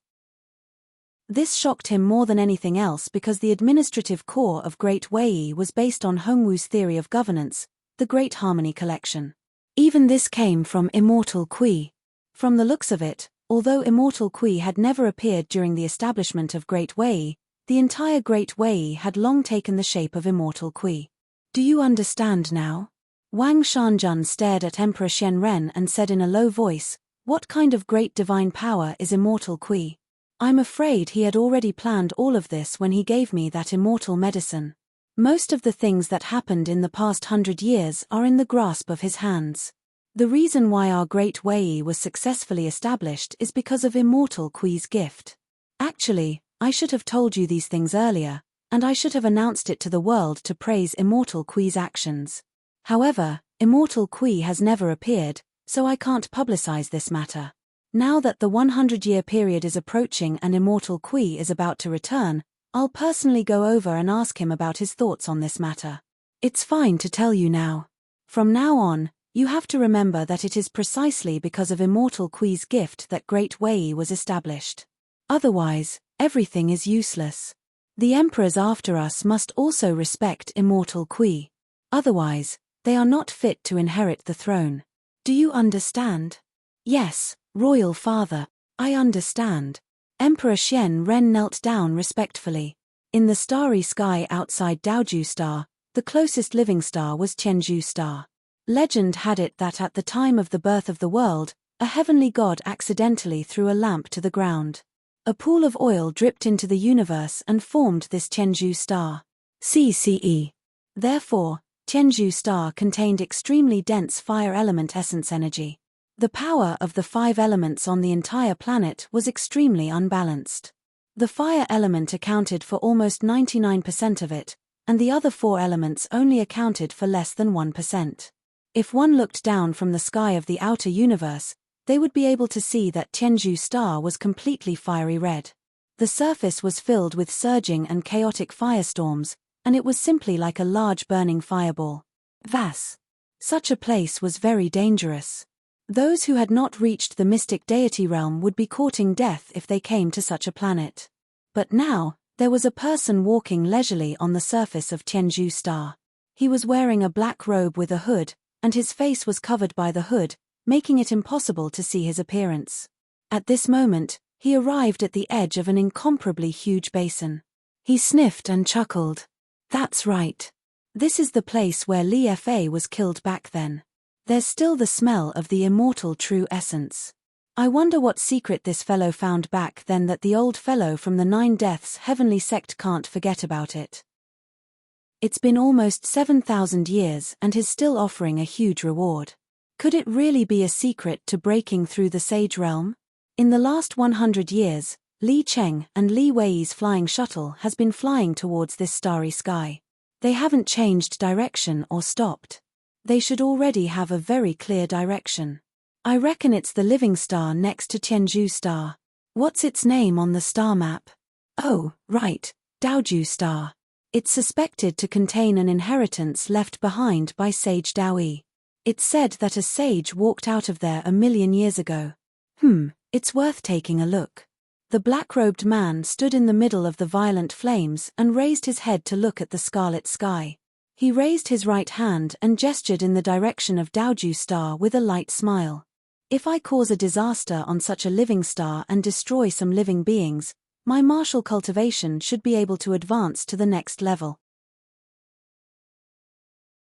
Speaker 1: This shocked him more than anything else because the administrative core of Great Wei was based on Hongwu's theory of governance, the Great Harmony Collection. Even this came from immortal Kui. From the looks of it, although immortal Kui had never appeared during the establishment of Great Wei, the entire Great Wei had long taken the shape of immortal Kui. Do you understand now? Wang Shanjun stared at Emperor Xian Ren and said in a low voice, what kind of great divine power is immortal Kui? I'm afraid he had already planned all of this when he gave me that immortal medicine. Most of the things that happened in the past 100 years are in the grasp of his hands. The reason why our Great Wei was successfully established is because of immortal Kui's gift. Actually, I should have told you these things earlier, and I should have announced it to the world to praise immortal Kui's actions. However, immortal Kui has never appeared, so I can't publicize this matter. Now that the 100-year period is approaching and immortal Kui is about to return, I'll personally go over and ask him about his thoughts on this matter. It's fine to tell you now. From now on, you have to remember that it is precisely because of immortal Kui's gift that Great Wei was established. Otherwise, everything is useless. The emperors after us must also respect immortal Kui. Otherwise, they are not fit to inherit the throne. Do you understand? Yes, royal father, I understand. Emperor Xian Ren knelt down respectfully. In the starry sky outside Daoju Star, the closest living star was Tianzhu Star. Legend had it that at the time of the birth of the world, A heavenly god accidentally threw a lamp to the ground. A pool of oil dripped into the universe and formed this Tianzhu star. CCE. Therefore, Tianzhu star contained extremely dense fire element essence energy. The power of the 5 elements on the entire planet was extremely unbalanced. The fire element accounted for almost 99% of it, and the other 4 elements only accounted for less than 1%. If one looked down from the sky of the outer universe, they would be able to see that Tianzhu star was completely fiery red. The surface was filled with surging and chaotic firestorms, and it was simply like a large burning fireball. Vas. Such a place was very dangerous. Those who had not reached the mystic deity realm would be courting death if they came to such a planet. But now, there was a person walking leisurely on the surface of Tianzhu star. He was wearing a black robe with a hood, and his face was covered by the hood, making it impossible to see his appearance. At this moment, he arrived at the edge of an incomparably huge basin. He sniffed and chuckled. That's right. This is the place where Li Fa was killed back then. There's still the smell of the immortal true essence. I wonder what secret this fellow found back then that the old fellow from the 9 Deaths heavenly sect can't forget about it. It's been almost 7,000 years and is still offering a huge reward. Could it really be a secret to breaking through the sage realm? In the last 100 years, Li Cheng and Li Wei's flying shuttle has been flying towards this starry sky. They haven't changed direction or stopped. They should already have a very clear direction. I reckon it's the living star next to Tianzhu star. What's its name on the star map? Oh, right, Daoju star. It's suspected to contain an inheritance left behind by sage Daoyi. It's said that a sage walked out of there 1,000,000 years ago. It's worth taking a look. The black-robed man stood in the middle of the violent flames and raised his head to look at the scarlet sky. He raised his right hand and gestured in the direction of Daoju star with a light smile. If I cause a disaster on such a living star and destroy some living beings, my martial cultivation should be able to advance to the next level.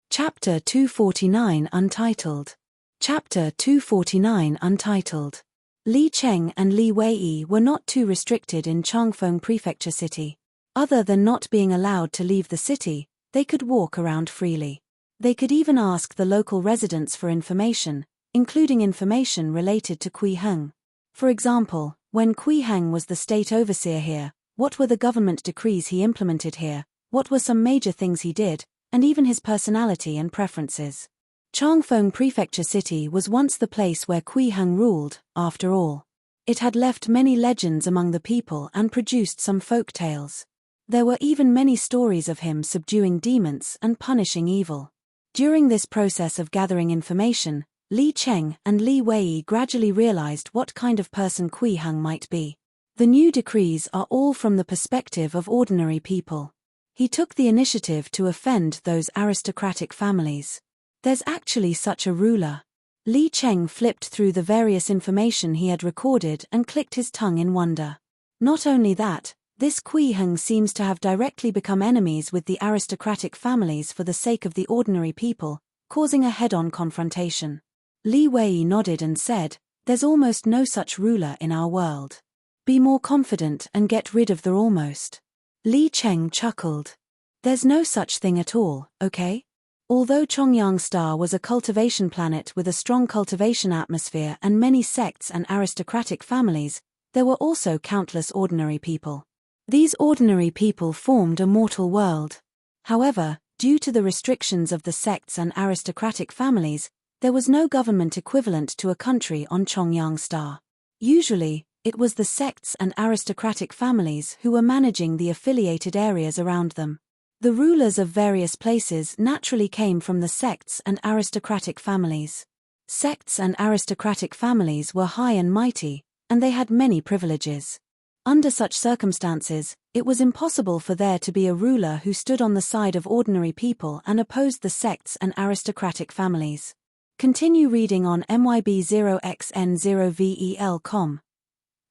Speaker 1: Chapter 249 Untitled. Chapter 249 Untitled. Li Cheng and Li Wei were not too restricted in Changfeng Prefecture City. Other than not being allowed to leave the city, they could walk around freely. They could even ask the local residents for information, including information related to Kui Heng. For example, when Kui Heng was the state overseer here, what were the government decrees he implemented here, what were some major things he did, and even his personality and preferences. Changfeng Prefecture City was once the place where Kui Heng ruled, after all. It had left many legends among the people and produced some folk tales. There were even many stories of him subduing demons and punishing evil. During this process of gathering information, Li Cheng and Li Wei gradually realized what kind of person Kui Heng might be. The new decrees are all from the perspective of ordinary people. He took the initiative to offend those aristocratic families. There's actually such a ruler. Li Cheng flipped through the various information he had recorded and clicked his tongue in wonder. Not only that, this Kui Heng seems to have directly become enemies with the aristocratic families for the sake of the ordinary people, causing a head-on confrontation. Li Wei nodded and said, "There's almost no such ruler in our world. Be more confident and get rid of the almost." Li Cheng chuckled. "There's no such thing at all, okay?" Although Chongyang Star was a cultivation planet with a strong cultivation atmosphere and many sects and aristocratic families, there were also countless ordinary people. These ordinary people formed a mortal world. However, due to the restrictions of the sects and aristocratic families, there was no government equivalent to a country on Chongyang Star. Usually, it was the sects and aristocratic families who were managing the affiliated areas around them. The rulers of various places naturally came from the sects and aristocratic families. Sects and aristocratic families were high and mighty, and they had many privileges. Under such circumstances, it was impossible for there to be a ruler who stood on the side of ordinary people and opposed the sects and aristocratic families. Continue reading on myb0xn0vel.com.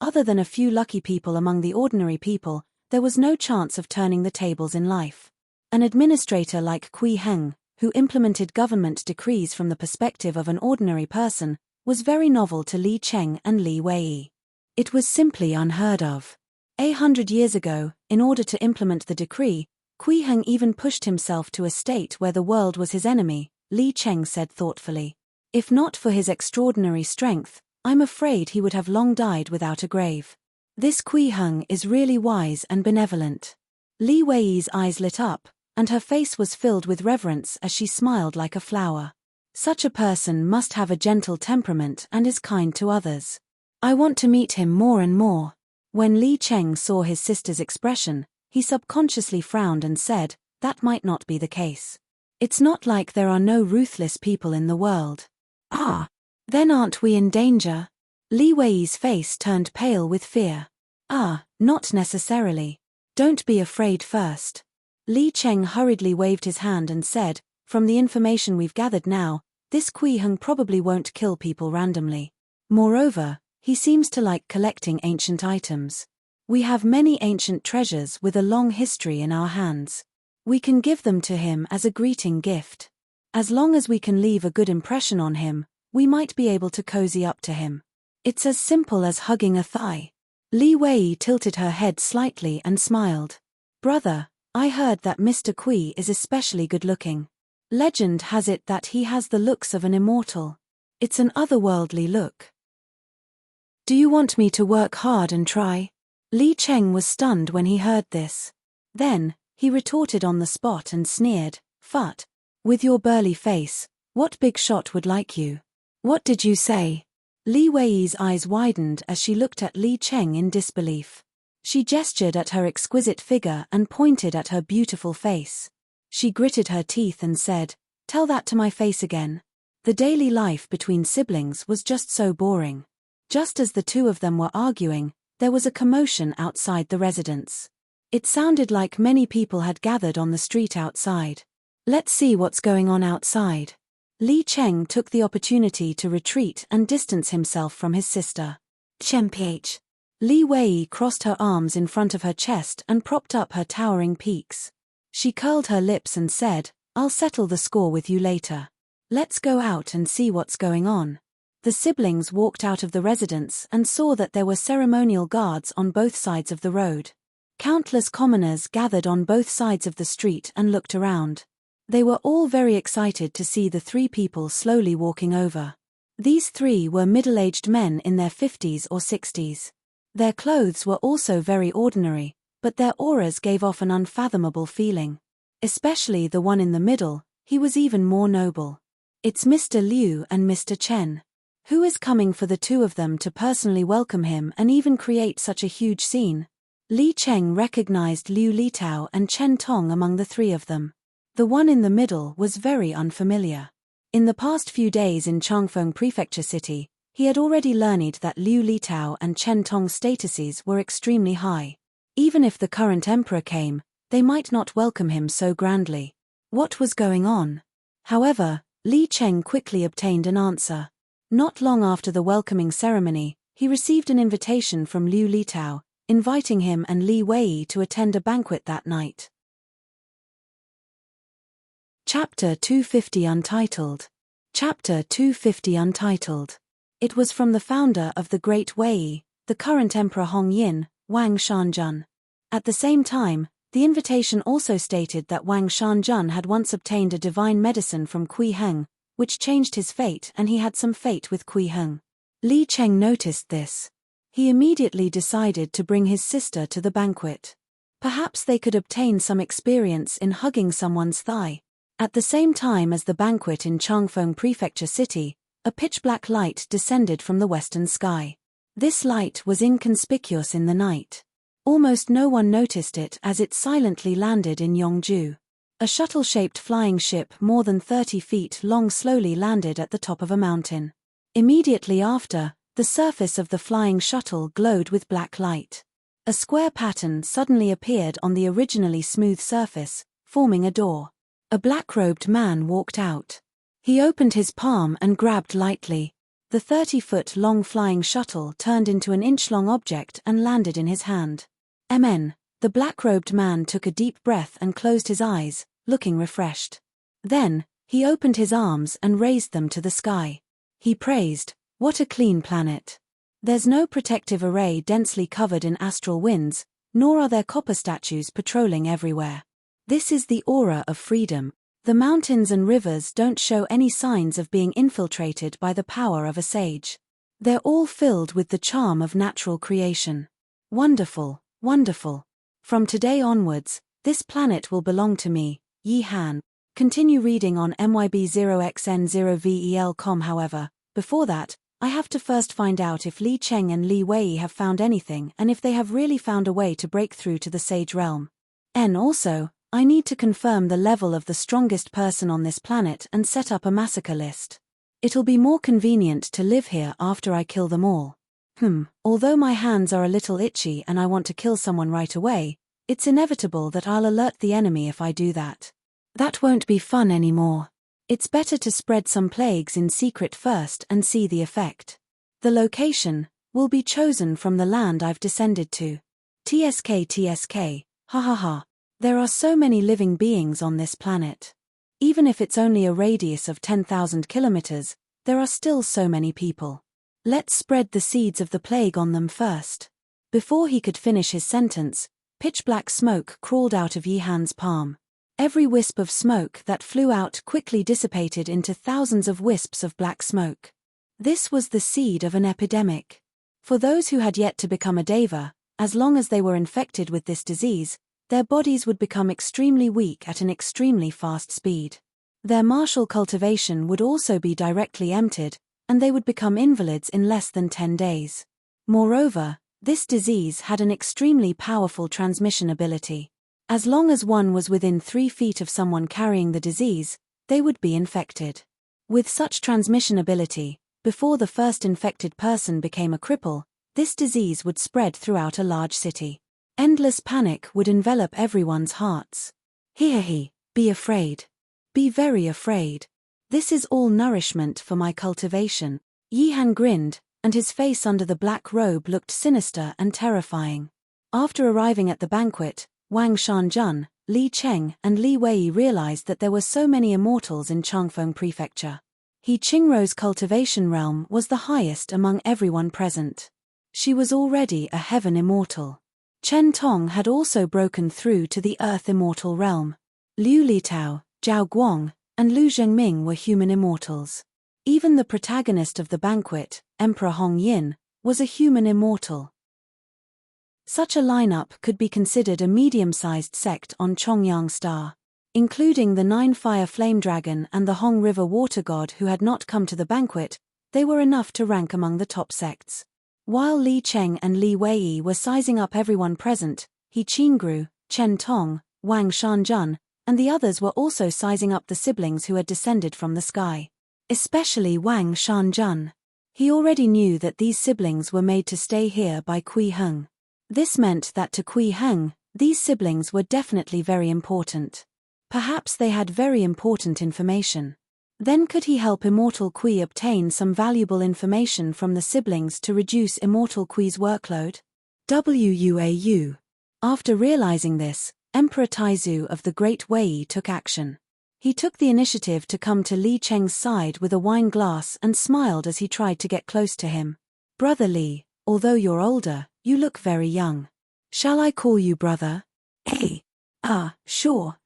Speaker 1: Other than a few lucky people among the ordinary people, there was no chance of turning the tables in life. An administrator like Kui Heng, who implemented government decrees from the perspective of an ordinary person, was very novel to Li Cheng and Li Wei. It was simply unheard of. 100 years ago, in order to implement the decree, Kui Heng even pushed himself to a state where the world was his enemy, Li Cheng said thoughtfully. If not for his extraordinary strength, I'm afraid he would have long died without a grave. This Kui Heng is really wise and benevolent. Li Wei's eyes lit up, and her face was filled with reverence as she smiled like a flower. Such a person must have a gentle temperament and is kind to others. I want to meet him more and more. When Li Cheng saw his sister's expression, he subconsciously frowned and said, that might not be the case. It's not like there are no ruthless people in the world. Ah, then aren't we in danger? Li Wei's face turned pale with fear. Ah, not necessarily. Don't be afraid first. Li Cheng hurriedly waved his hand and said, from the information we've gathered now, this Kui Heng probably won't kill people randomly. Moreover, he seems to like collecting ancient items. We have many ancient treasures with a long history in our hands. We can give them to him as a greeting gift. As long as we can leave a good impression on him, we might be able to cozy up to him. It's as simple as hugging a thigh. Li Wei tilted her head slightly and smiled. Brother, I heard that Mr. Kui is especially good-looking. Legend has it that he has the looks of an immortal. It's an otherworldly look. Do you want me to work hard and try? Li Cheng was stunned when he heard this. Then, he retorted on the spot and sneered, Phut. With your burly face, what big shot would like you? What did you say? Li Wei's eyes widened as she looked at Li Cheng in disbelief. She gestured at her exquisite figure and pointed at her beautiful face. She gritted her teeth and said, tell that to my face again. The daily life between siblings was just so boring. Just as the two of them were arguing, there was a commotion outside the residence. It sounded like many people had gathered on the street outside. Let's see what's going on outside. Li Cheng took the opportunity to retreat and distance himself from his sister. Chemph. Li Wei crossed her arms in front of her chest and propped up her towering peaks. She curled her lips and said, I'll settle the score with you later. Let's go out and see what's going on. The siblings walked out of the residence and saw that there were ceremonial guards on both sides of the road. Countless commoners gathered on both sides of the street and looked around. They were all very excited to see the three people slowly walking over. These three were middle-aged men in their 50s or 60s. Their clothes were also very ordinary, but their auras gave off an unfathomable feeling. Especially the one in the middle, he was even more noble. It's Mr. Liu and Mr. Chen. Who is coming for the two of them to personally welcome him and even create such a huge scene? Li Cheng recognized Liu Litao and Chen Tong among the three of them. The one in the middle was very unfamiliar. In the past few days in Changfeng Prefecture City, he had already learned that Liu Litao and Chen Tong's statuses were extremely high. Even if the current emperor came, they might not welcome him so grandly. What was going on? However, Li Cheng quickly obtained an answer. Not long after the welcoming ceremony, he received an invitation from Liu Litao, inviting him and Li Wei to attend a banquet that night. Chapter 250 Untitled. Chapter 250 Untitled. It was from the founder of the Great Wei, the current Emperor Hong Yin, Wang Shanjun. At the same time, the invitation also stated that Wang Shanjun had once obtained a divine medicine from Kui Heng, which changed his fate, and he had some fate with Kui Heng. Li Cheng noticed this. He immediately decided to bring his sister to the banquet. Perhaps they could obtain some experience in hugging someone's thigh. At the same time as the banquet in Changfeng Prefecture City, a pitch-black light descended from the western sky. This light was inconspicuous in the night. Almost no one noticed it as it silently landed in Yongju. A shuttle-shaped flying ship more than 30 feet long slowly landed at the top of a mountain. Immediately after, the surface of the flying shuttle glowed with black light. A square pattern suddenly appeared on the originally smooth surface, forming a door. A black-robed man walked out. He opened his palm and grabbed lightly. The 30-foot-long flying shuttle turned into an inch-long object and landed in his hand. Amen. The black-robed man took a deep breath and closed his eyes, looking refreshed. Then, he opened his arms and raised them to the sky. He praised, What a clean planet. There's no protective array densely covered in astral winds, nor are there copper statues patrolling everywhere. This is the aura of freedom. The mountains and rivers don't show any signs of being infiltrated by the power of a sage. They're all filled with the charm of natural creation. Wonderful, wonderful. From today onwards, this planet will belong to me, Yi Han. Continue reading on myb0xn0vel.com. However, before that, I have to first find out if Li Cheng and Li Wei have found anything and if they have really found a way to break through to the Sage Realm. Also, I need to confirm the level of the strongest person on this planet and set up a massacre list. It'll be more convenient to live here after I kill them all. Although my hands are a little itchy and I want to kill someone right away, it's inevitable that I'll alert the enemy if I do that. That won't be fun anymore. It's better to spread some plagues in secret first and see the effect. The location will be chosen from the land I've descended to. TSK, ha ha ha. There are so many living beings on this planet. Even if it's only a radius of 10,000 kilometers, there are still so many people. Let's spread the seeds of the plague on them first. Before he could finish his sentence, pitch-black smoke crawled out of Yi Han's palm. Every wisp of smoke that flew out quickly dissipated into thousands of wisps of black smoke. This was the seed of an epidemic. For those who had yet to become a deva, as long as they were infected with this disease, their bodies would become extremely weak at an extremely fast speed. Their martial cultivation would also be directly emptied, and they would become invalids in less than 10 days. Moreover, this disease had an extremely powerful transmission ability. As long as one was within 3 feet of someone carrying the disease, they would be infected. With such transmission ability, before the first infected person became a cripple, this disease would spread throughout a large city. Endless panic would envelop everyone's hearts. Be afraid. Be very afraid. This is all nourishment for my cultivation. Yi Han grinned, and his face under the black robe looked sinister and terrifying. After arriving at the banquet, Wang Shanjun, Li Cheng and Li Wei realized that there were so many immortals in Changfeng Prefecture. He Qingrou's cultivation realm was the highest among everyone present. She was already a heaven immortal. Chen Tong had also broken through to the earth immortal realm. Liu Litao, Zhao Guang, and Lu Zhengming were human immortals. Even the protagonist of the banquet, Emperor Hong Yin, was a human immortal. Such a lineup could be considered a medium-sized sect on Chongyang Star. Including the 9-fire flame dragon and the Hong River water god who had not come to the banquet, they were enough to rank among the top sects. While Li Cheng and Li Wei were sizing up everyone present, He Qingru, Chen Tong, Wang Shanjun, and the others were also sizing up the siblings who had descended from the sky. Especially Wang Shanjun. He already knew that these siblings were made to stay here by Kui Heng. This meant that to Kui Heng, these siblings were definitely very important. Perhaps they had very important information. Then could he help Immortal Kui obtain some valuable information from the siblings to reduce Immortal Kui's workload? Wuau. After realizing this, Emperor Taizu of the Great Wei took action. He took the initiative to come to Li Cheng's side with a wine glass and smiled as he tried to get close to him. Brother Li, although you're older, you look very young. Shall I call you brother? Sure.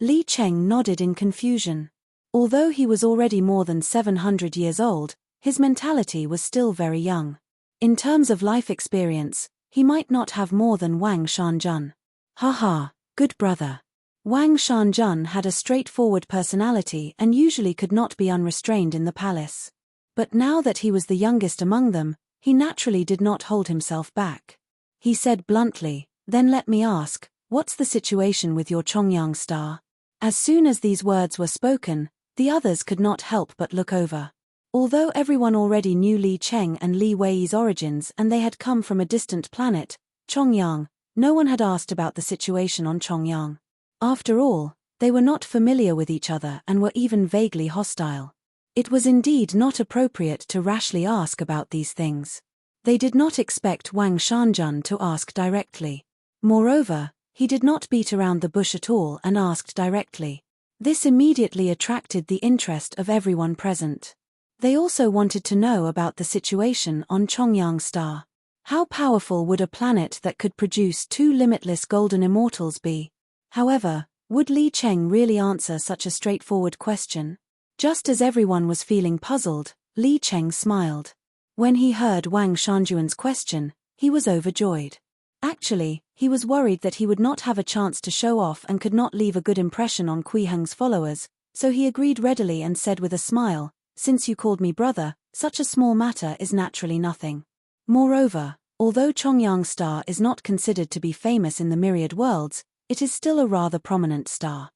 Speaker 1: Li Cheng nodded in confusion. Although he was already more than 700 years old, his mentality was still very young. In terms of life experience, he might not have more than Wang Shanjun. Haha, good brother. Wang Shanjun had a straightforward personality and usually could not be unrestrained in the palace. But now that he was the youngest among them, he naturally did not hold himself back. He said bluntly, "Then let me ask, what's the situation with your Chongyang Star?" As soon as these words were spoken, the others could not help but look over. Although everyone already knew Li Cheng and Li Wei's origins and they had come from a distant planet, Chongyang, no one had asked about the situation on Chongyang. After all, they were not familiar with each other and were even vaguely hostile. It was indeed not appropriate to rashly ask about these things. They did not expect Wang Shanjun to ask directly. Moreover, he did not beat around the bush at all and asked directly. This immediately attracted the interest of everyone present. They also wanted to know about the situation on Chongyang Star. How powerful would a planet that could produce two limitless golden immortals be? However, would Li Cheng really answer such a straightforward question? Just as everyone was feeling puzzled, Li Cheng smiled. When he heard Wang Shanjuan's question, he was overjoyed. Actually, he was worried that he would not have a chance to show off and could not leave a good impression on Kui Heng's followers, so he agreed readily and said with a smile, "Since you called me brother, such a small matter is naturally nothing." Moreover, although Chongyang Star is not considered to be famous in the myriad worlds, it is still a rather prominent star.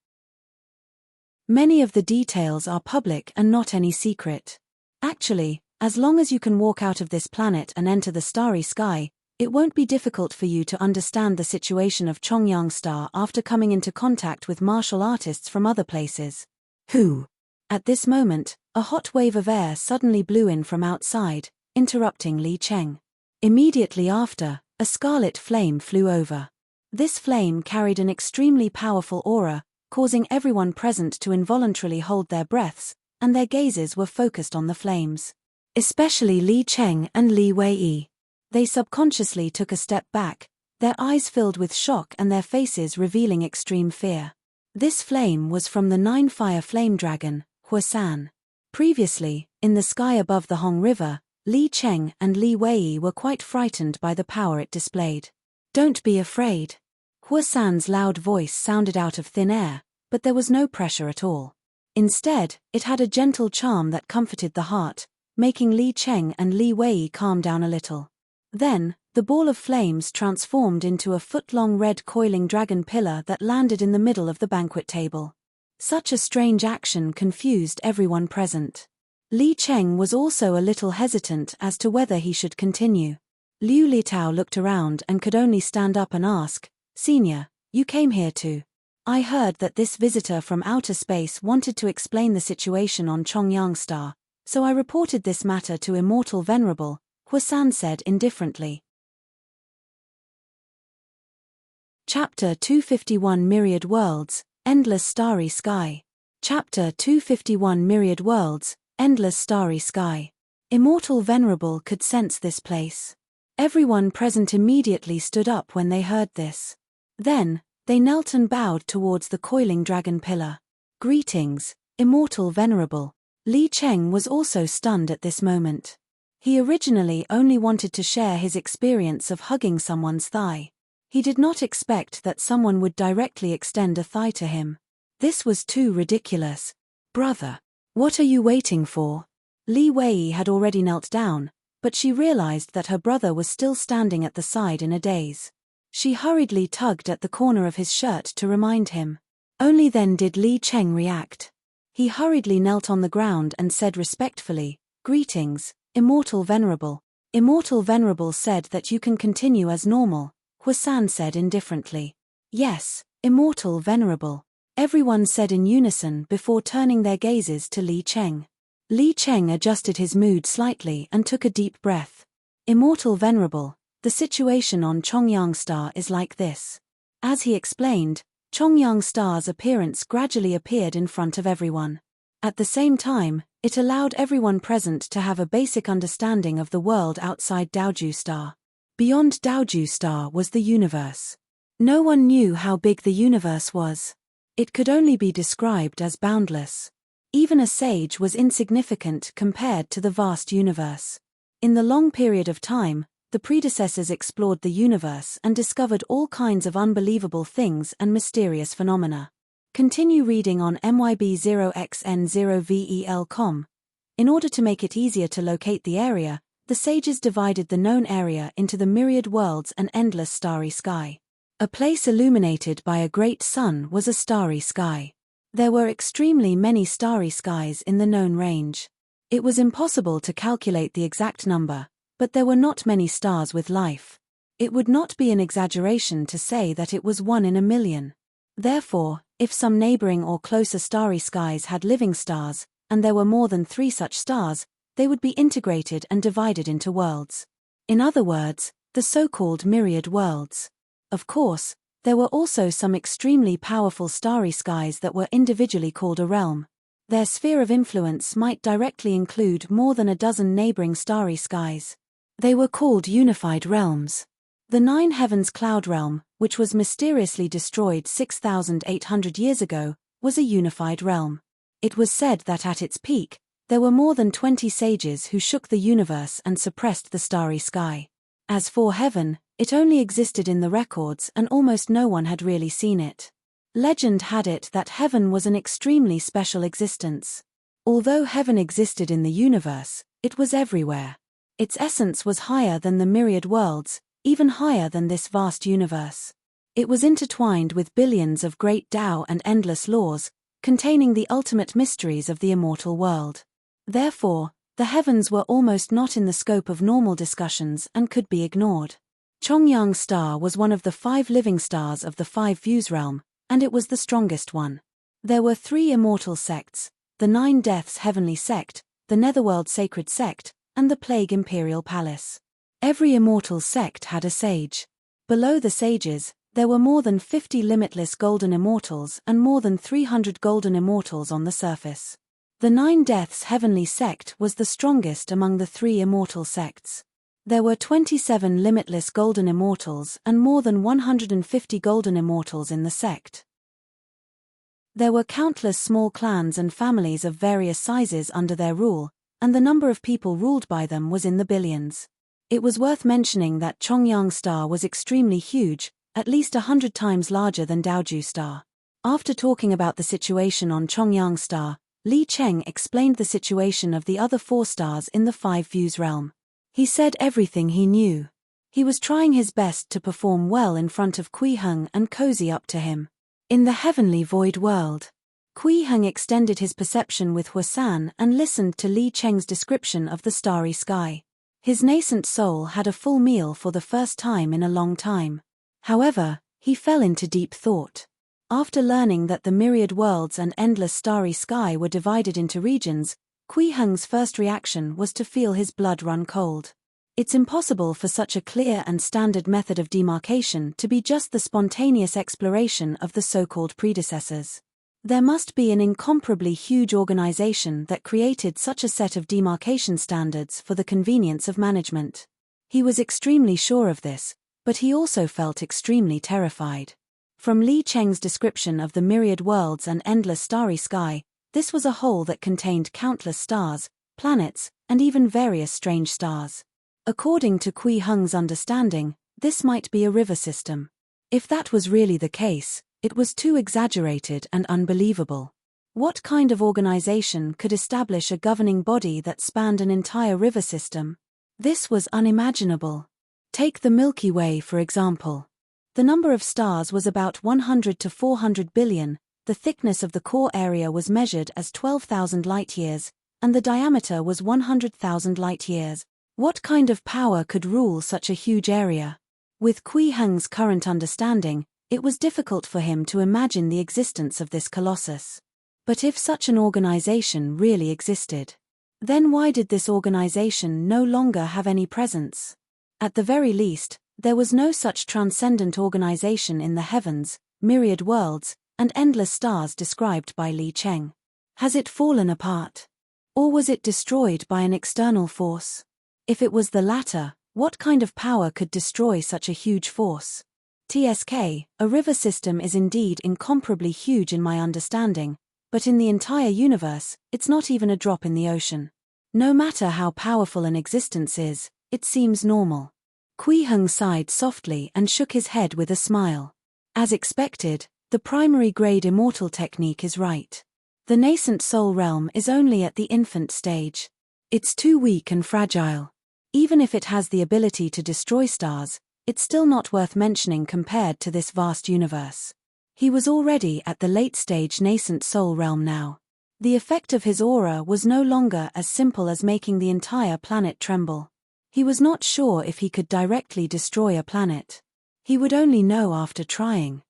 Speaker 1: Many of the details are public and not any secret. Actually, as long as you can walk out of this planet and enter the starry sky, it won't be difficult for you to understand the situation of Chongyang Star after coming into contact with martial artists from other places. Who? At this moment, a hot wave of air suddenly blew in from outside, interrupting Li Cheng. Immediately after, a scarlet flame flew over. This flame carried an extremely powerful aura, causing everyone present to involuntarily hold their breaths, and their gazes were focused on the flames. Especially Li Cheng and Li Wei. They subconsciously took a step back, their eyes filled with shock and their faces revealing extreme fear. This flame was from the nine-fire flame dragon, Wuxia. Previously, in the sky above the Hong River, Li Cheng and Li Wei were quite frightened by the power it displayed. "Don't be afraid." Wuxia's loud voice sounded out of thin air, but there was no pressure at all. Instead, it had a gentle charm that comforted the heart, making Li Cheng and Li Wei calm down a little. Then, the ball of flames transformed into a foot-long red coiling dragon pillar that landed in the middle of the banquet table. Such a strange action confused everyone present. Li Cheng was also a little hesitant as to whether he should continue. Liu Litao looked around and could only stand up and ask, "Senior, you came here too? I heard that this visitor from outer space wanted to explain the situation on Chongyang Star, so I reported this matter to Immortal Venerable," Wuxia said indifferently. Chapter 251 Myriad Worlds, Endless Starry Sky. Chapter 251 Myriad Worlds, Endless Starry Sky. Immortal Venerable could sense this place. Everyone present immediately stood up when they heard this. Then, they knelt and bowed towards the coiling dragon pillar. "Greetings, Immortal Venerable." Li Cheng was also stunned at this moment. He originally only wanted to share his experience of hugging someone's thigh. He did not expect that someone would directly extend a thigh to him. This was too ridiculous. "Brother, what are you waiting for?" Li Wei had already knelt down, but she realized that her brother was still standing at the side in a daze. She hurriedly tugged at the corner of his shirt to remind him. Only then did Li Cheng react. He hurriedly knelt on the ground and said respectfully, "Greetings, Immortal Venerable." Immortal Venerable said that you can continue as normal, Wuxia said indifferently. "Yes, Immortal Venerable," everyone said in unison before turning their gazes to Li Cheng. Li Cheng adjusted his mood slightly and took a deep breath. "Immortal Venerable, the situation on Chongyang Star is like this." As he explained, Chongyang Star's appearance gradually appeared in front of everyone. At the same time, it allowed everyone present to have a basic understanding of the world outside Daoju Star. Beyond Daoju Star was the universe. No one knew how big the universe was. It could only be described as boundless. Even a sage was insignificant compared to the vast universe. In the long period of time, the predecessors explored the universe and discovered all kinds of unbelievable things and mysterious phenomena. Continue reading on myb0xn0vel.com. In order to make it easier to locate the area, the sages divided the known area into the myriad worlds and endless starry sky. A place illuminated by a great sun was a starry sky. There were extremely many starry skies in the known range. It was impossible to calculate the exact number, but there were not many stars with life. It would not be an exaggeration to say that it was 1 in a million. Therefore, if some neighboring or closer starry skies had living stars, and there were more than 3 such stars, they would be integrated and divided into worlds. In other words, the so-called myriad worlds. Of course, there were also some extremely powerful starry skies that were individually called a realm. Their sphere of influence might directly include more than a dozen neighboring starry skies. They were called unified realms. The Nine Heavens cloud realm, which was mysteriously destroyed 6,800 years ago, was a unified realm. It was said that at its peak, there were more than 20 sages who shook the universe and suppressed the starry sky. As for heaven, it only existed in the records and almost no one had really seen it. Legend had it that heaven was an extremely special existence. Although heaven existed in the universe, it was everywhere. Its essence was higher than the myriad worlds, even higher than this vast universe. It was intertwined with billions of great Tao and endless laws, containing the ultimate mysteries of the immortal world. Therefore, the heavens were almost not in the scope of normal discussions and could be ignored. Chongyang star was one of the 5 living stars of the 5 views realm, and it was the strongest one. There were 3 immortal sects: the 9 Deaths Heavenly Sect, the Netherworld Sacred Sect, and the Plague Imperial Palace. Every immortal sect had a sage. Below the sages, there were more than 50 limitless golden immortals and more than 300 golden immortals on the surface. The 9 Deaths Heavenly Sect was the strongest among the 3 immortal sects. There were 27 limitless golden immortals and more than 150 golden immortals in the sect. There were countless small clans and families of various sizes under their rule, and the number of people ruled by them was in the billions. It was worth mentioning that Chongyang star was extremely huge, at least 100 times larger than Daoju star. After talking about the situation on Chongyang star, Li Cheng explained the situation of the other 4 stars in the 5 views realm. He said everything he knew. He was trying his best to perform well in front of Kui Heng and cozy up to him. In the heavenly void world, Kui Heng extended his perception with Huasan and listened to Li Cheng's description of the starry sky. His nascent soul had a full meal for the first time in a long time. However, he fell into deep thought. After learning that the myriad worlds and endless starry sky were divided into regions, Kui Heng's first reaction was to feel his blood run cold. It's impossible for such a clear and standard method of demarcation to be just the spontaneous exploration of the so-called predecessors. There must be an incomparably huge organization that created such a set of demarcation standards for the convenience of management. He was extremely sure of this, but he also felt extremely terrified. From Li Cheng's description of the myriad worlds and endless starry sky, this was a whole that contained countless stars, planets, and even various strange stars. According to Kui Heng's understanding, this might be a river system. If that was really the case, it was too exaggerated and unbelievable. What kind of organization could establish a governing body that spanned an entire river system? This was unimaginable. Take the Milky Way, for example. The number of stars was about 100 to 400 billion, the thickness of the core area was measured as 12,000 light-years, and the diameter was 100,000 light-years. What kind of power could rule such a huge area? With Kui Heng's current understanding, it was difficult for him to imagine the existence of this colossus. But if such an organization really existed, then why did this organization no longer have any presence? At the very least, there was no such transcendent organization in the heavens, myriad worlds, and endless stars described by Li Cheng. Has it fallen apart? Or was it destroyed by an external force? If it was the latter, what kind of power could destroy such a huge force? TSK, a river system is indeed incomparably huge in my understanding, but in the entire universe, it's not even a drop in the ocean. No matter how powerful an existence is, it seems normal. Kui Heng sighed softly and shook his head with a smile. As expected, the primary grade immortal technique is right. The nascent soul realm is only at the infant stage. It's too weak and fragile. Even if it has the ability to destroy stars, it's still not worth mentioning compared to this vast universe. He was already at the late-stage nascent soul realm now. The effect of his aura was no longer as simple as making the entire planet tremble. He was not sure if he could directly destroy a planet. He would only know after trying.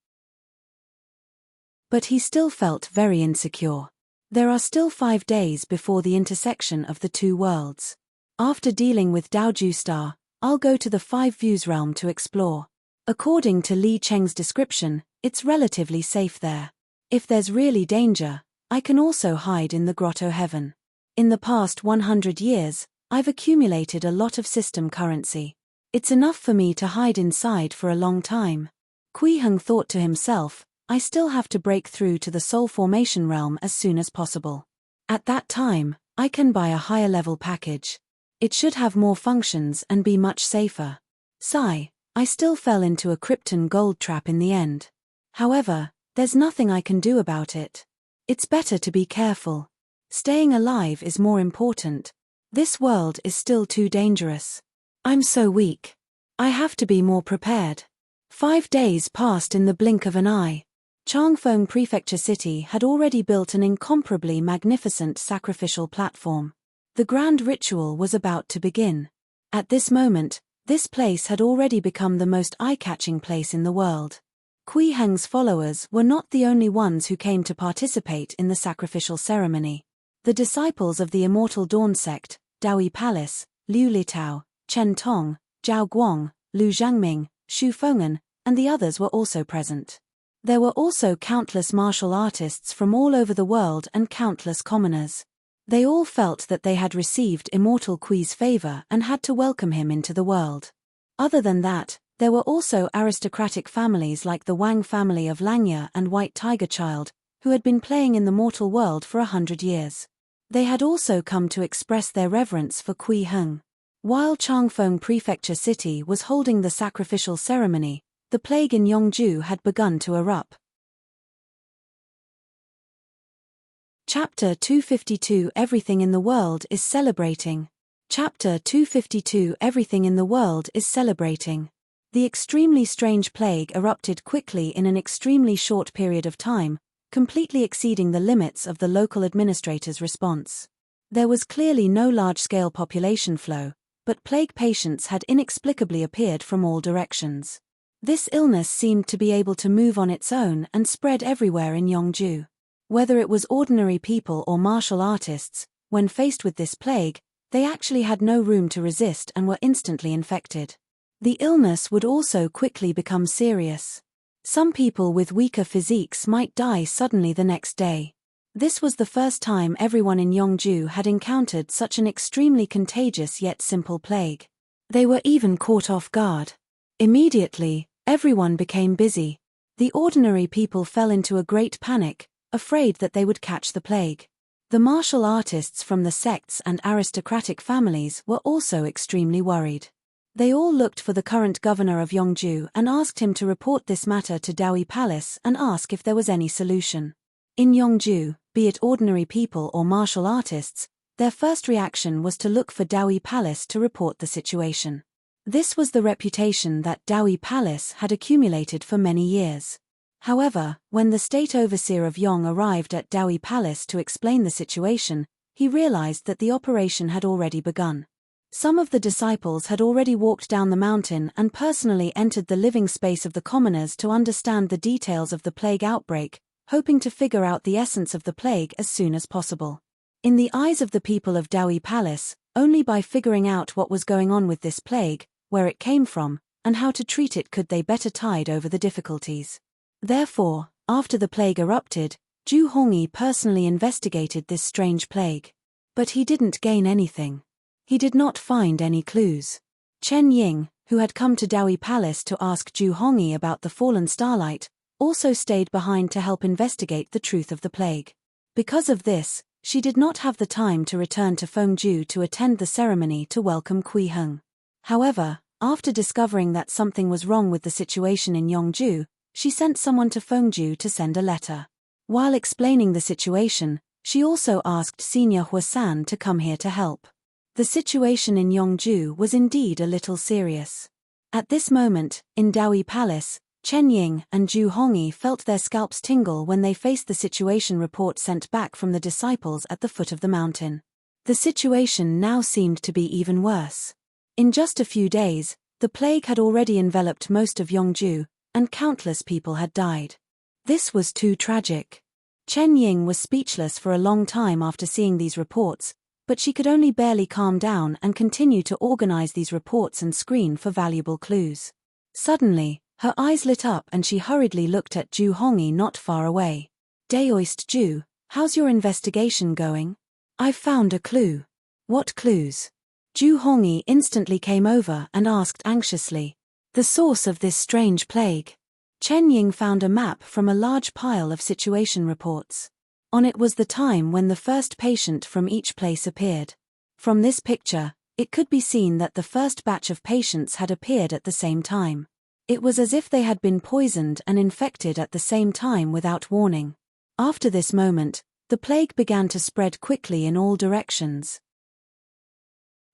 Speaker 1: But he still felt very insecure. There are still 5 days before the intersection of the 2 worlds. After dealing with Daoju Star, I'll go to the 5 views realm to explore. According to Li Cheng's description, it's relatively safe there. If there's really danger, I can also hide in the grotto heaven. In the past 100 years, I've accumulated a lot of system currency. It's enough for me to hide inside for a long time. Kui Heng thought to himself, I still have to break through to the soul formation realm as soon as possible. At that time, I can buy a higher level package. It should have more functions and be much safer. Sigh, I still fell into a Krypton gold trap in the end. However, there's nothing I can do about it. It's better to be careful. Staying alive is more important. This world is still too dangerous. I'm so weak. I have to be more prepared. 5 days passed in the blink of an eye. Changfeng Prefecture City had already built an incomparably magnificent sacrificial platform. The grand ritual was about to begin. At this moment, this place had already become the most eye-catching place in the world. Kui Heng's followers were not the only ones who came to participate in the sacrificial ceremony. The disciples of the Immortal Dawn sect, Daoi Palace, Liu Litao, Chen Tong, Zhao Guang, Lu Zhangming, Xu Feng'an, and the others were also present. There were also countless martial artists from all over the world and countless commoners. They all felt that they had received Immortal Kui's favor and had to welcome him into the world. Other than that, there were also aristocratic families like the Wang family of Langya and White Tiger Child, who had been playing in the mortal world for 100 years. They had also come to express their reverence for Kui Heng. While Changfeng Prefecture City was holding the sacrificial ceremony, the plague in Yongju had begun to erupt. Chapter 252 Everything in the World is Celebrating. Chapter 252 Everything in the World is Celebrating. The extremely strange plague erupted quickly in an extremely short period of time, completely exceeding the limits of the local administrator's response. There was clearly no large-scale population flow, but plague patients had inexplicably appeared from all directions. This illness seemed to be able to move on its own and spread everywhere in Yongju. Whether it was ordinary people or martial artists, when faced with this plague, they actually had no room to resist and were instantly infected. The illness would also quickly become serious. Some people with weaker physiques might die suddenly the next day. This was the first time everyone in Yongju had encountered such an extremely contagious yet simple plague. They were even caught off guard. Immediately, everyone became busy. The ordinary people fell into a great panic, afraid that they would catch the plague. The martial artists from the sects and aristocratic families were also extremely worried. They all looked for the current governor of Yongju and asked him to report this matter to Daoi Palace and ask if there was any solution. In Yongju, be it ordinary people or martial artists, their first reaction was to look for Daoi Palace to report the situation. This was the reputation that Daoi Palace had accumulated for many years. However, when the state overseer of Yong arrived at Daoi Palace to explain the situation, he realized that the operation had already begun. Some of the disciples had already walked down the mountain and personally entered the living space of the commoners to understand the details of the plague outbreak, hoping to figure out the essence of the plague as soon as possible. In the eyes of the people of Daoi Palace, only by figuring out what was going on with this plague, where it came from, and how to treat it could they better tide over the difficulties. Therefore, after the plague erupted, Zhu Hongyi personally investigated this strange plague. But he didn't gain anything. He did not find any clues. Chen Ying, who had come to Daoi Palace to ask Zhu Hongyi about the fallen starlight, also stayed behind to help investigate the truth of the plague. Because of this, she did not have the time to return to Fengju to attend the ceremony to welcome Kui Heng. However, after discovering that something was wrong with the situation in Yongju, she sent someone to Fengju to send a letter. While explaining the situation, she also asked Senior Huasan to come here to help. The situation in Yongju was indeed a little serious. At this moment, in Daoi Palace, Chen Ying and Zhu Hongyi felt their scalps tingle when they faced the situation report sent back from the disciples at the foot of the mountain. The situation now seemed to be even worse. In just a few days, the plague had already enveloped most of Yongju, and countless people had died. This was too tragic. Chen Ying was speechless for a long time after seeing these reports, but she could only barely calm down and continue to organize these reports and screen for valuable clues. Suddenly, her eyes lit up and she hurriedly looked at Zhu Hongyi not far away. Daoist Zhu, How's your investigation going? I've found a clue. What clues? Ju Hongyi instantly came over and asked anxiously. The source of this strange plague. Chen Ying found a map from a large pile of situation reports. On it was the time when the first patient from each place appeared. From this picture, it could be seen that the first batch of patients had appeared at the same time. It was as if they had been poisoned and infected at the same time without warning. After this moment, the plague began to spread quickly in all directions.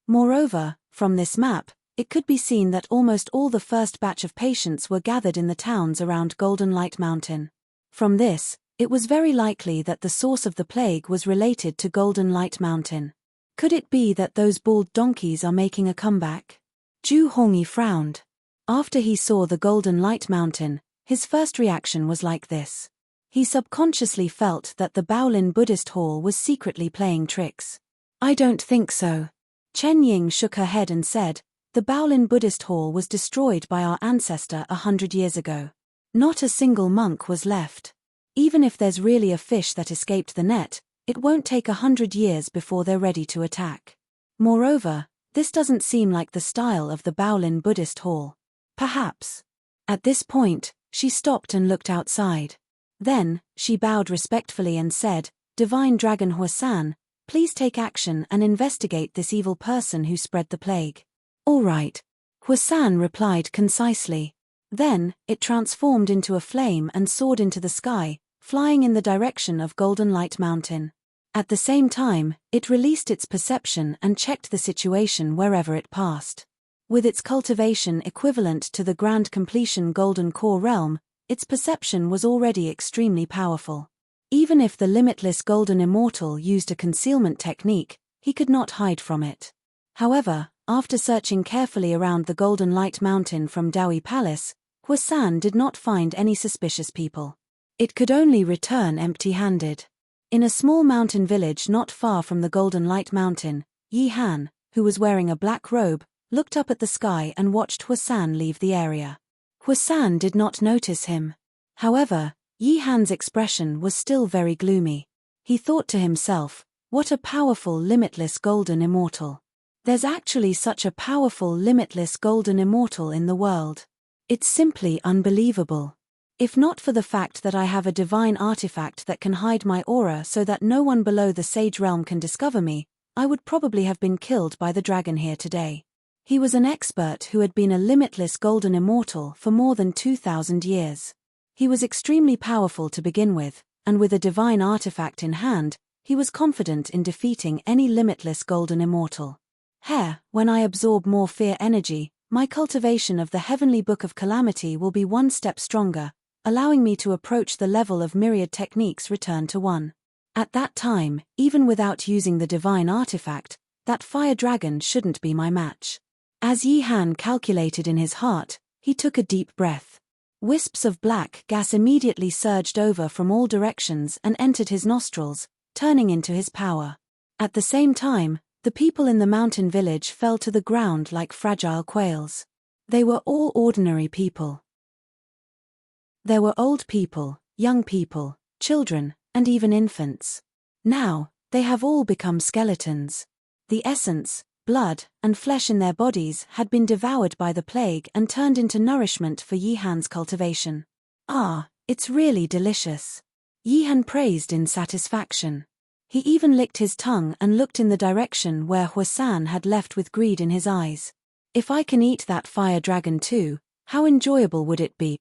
Speaker 1: Moreover, from this map, it could be seen that almost all the first batch of patients were gathered in the towns around Golden Light Mountain. From this, it was very likely that the source of the plague was related to Golden Light Mountain. Could it be that those bald donkeys are making a comeback? Ju Hongyi frowned. After he saw the Golden Light Mountain, his first reaction was like this. He subconsciously felt that the Baolin Buddhist hall was secretly playing tricks. I don't think so. Chen Ying shook her head and said, the Baolin Buddhist hall was destroyed by our ancestor 100 years ago. Not a single monk was left. Even if there's really a fish that escaped the net, it won't take 100 years before they're ready to attack. Moreover, this doesn't seem like the style of the Baolin Buddhist hall. Perhaps. At this point, she stopped and looked outside. Then, she bowed respectfully and said, Divine Dragon Huasan, please take action and investigate this evil person who spread the plague. All right. Huasan replied concisely. Then, it transformed into a flame and soared into the sky, flying in the direction of Golden Light Mountain. At the same time, it released its perception and checked the situation wherever it passed. With its cultivation equivalent to the Grand Completion Golden Core realm, its perception was already extremely powerful. Even if the limitless Golden Immortal used a concealment technique, he could not hide from it. However, after searching carefully around the Golden Light Mountain from Daoi Palace, Huasan did not find any suspicious people. It could only return empty-handed. In a small mountain village not far from the Golden Light Mountain, Yi Han, who was wearing a black robe, looked up at the sky and watched Huasan leave the area. Huasan did not notice him. However, Yi Han's expression was still very gloomy. He thought to himself, what a powerful limitless Golden Immortal. There's actually such a powerful limitless Golden Immortal in the world. It's simply unbelievable. If not for the fact that I have a divine artifact that can hide my aura so that no one below the Sage Realm can discover me, I would probably have been killed by the dragon here today. He was an expert who had been a limitless Golden Immortal for more than 2,000 years. He was extremely powerful to begin with, and with a divine artifact in hand, he was confident in defeating any limitless Golden Immortal. When I absorb more fear energy, my cultivation of the Heavenly Book of Calamity will be one step stronger, allowing me to approach the level of myriad techniques return to 1. At that time, even without using the divine artifact, that fire dragon shouldn't be my match. As Yi Han calculated in his heart, he took a deep breath. Wisps of black gas immediately surged over from all directions and entered his nostrils, turning into his power. At the same time, the people in the mountain village fell to the ground like fragile quails. They were all ordinary people. There were old people, young people, children, and even infants. Now, they have all become skeletons. The essence, blood, and flesh in their bodies had been devoured by the plague and turned into nourishment for Yi Han's cultivation. Ah, it's really delicious. Yi Han praised in satisfaction. He even licked his tongue and looked in the direction where Huasan had left with greed in his eyes. If I can eat that fire dragon too, how enjoyable would it be?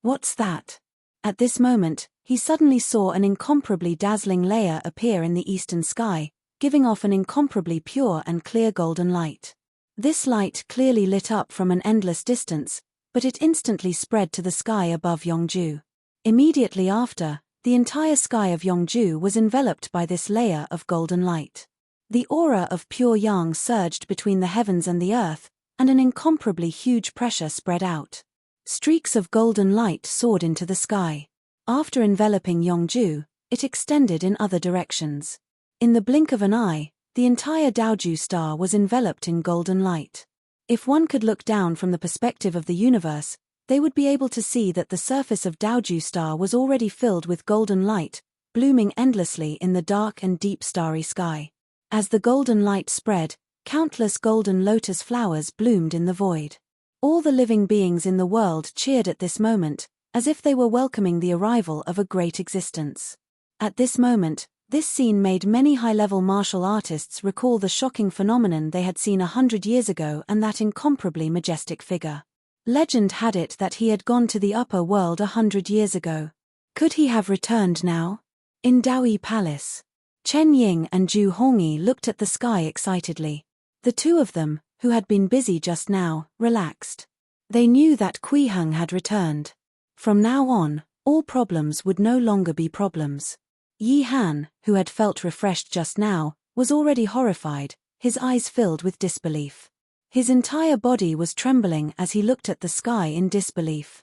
Speaker 1: What's that? At this moment, he suddenly saw an incomparably dazzling layer appear in the eastern sky, giving off an incomparably pure and clear golden light. This light clearly lit up from an endless distance, but it instantly spread to the sky above Yongju. Immediately after, the entire sky of Yongju was enveloped by this layer of golden light. The aura of pure yang surged between the heavens and the earth, and an incomparably huge pressure spread out. Streaks of golden light soared into the sky. After enveloping Yongju, it extended in other directions. In the blink of an eye, the entire Daoju star was enveloped in golden light. If one could look down from the perspective of the universe, they would be able to see that the surface of Daoju star was already filled with golden light, blooming endlessly in the dark and deep starry sky. As the golden light spread, countless golden lotus flowers bloomed in the void. All the living beings in the world cheered at this moment, as if they were welcoming the arrival of a great existence. At this moment, this scene made many high-level martial artists recall the shocking phenomenon they had seen 100 years ago and that incomparably majestic figure. Legend had it that he had gone to the upper world 100 years ago. Could he have returned now? In Daoyi Palace, Chen Ying and Zhu Hongyi looked at the sky excitedly. The two of them, who had been busy just now, relaxed. They knew that Kui Heng had returned. From now on, all problems would no longer be problems. Yi Han, who had felt refreshed just now, was already horrified, his eyes filled with disbelief. His entire body was trembling as he looked at the sky in disbelief.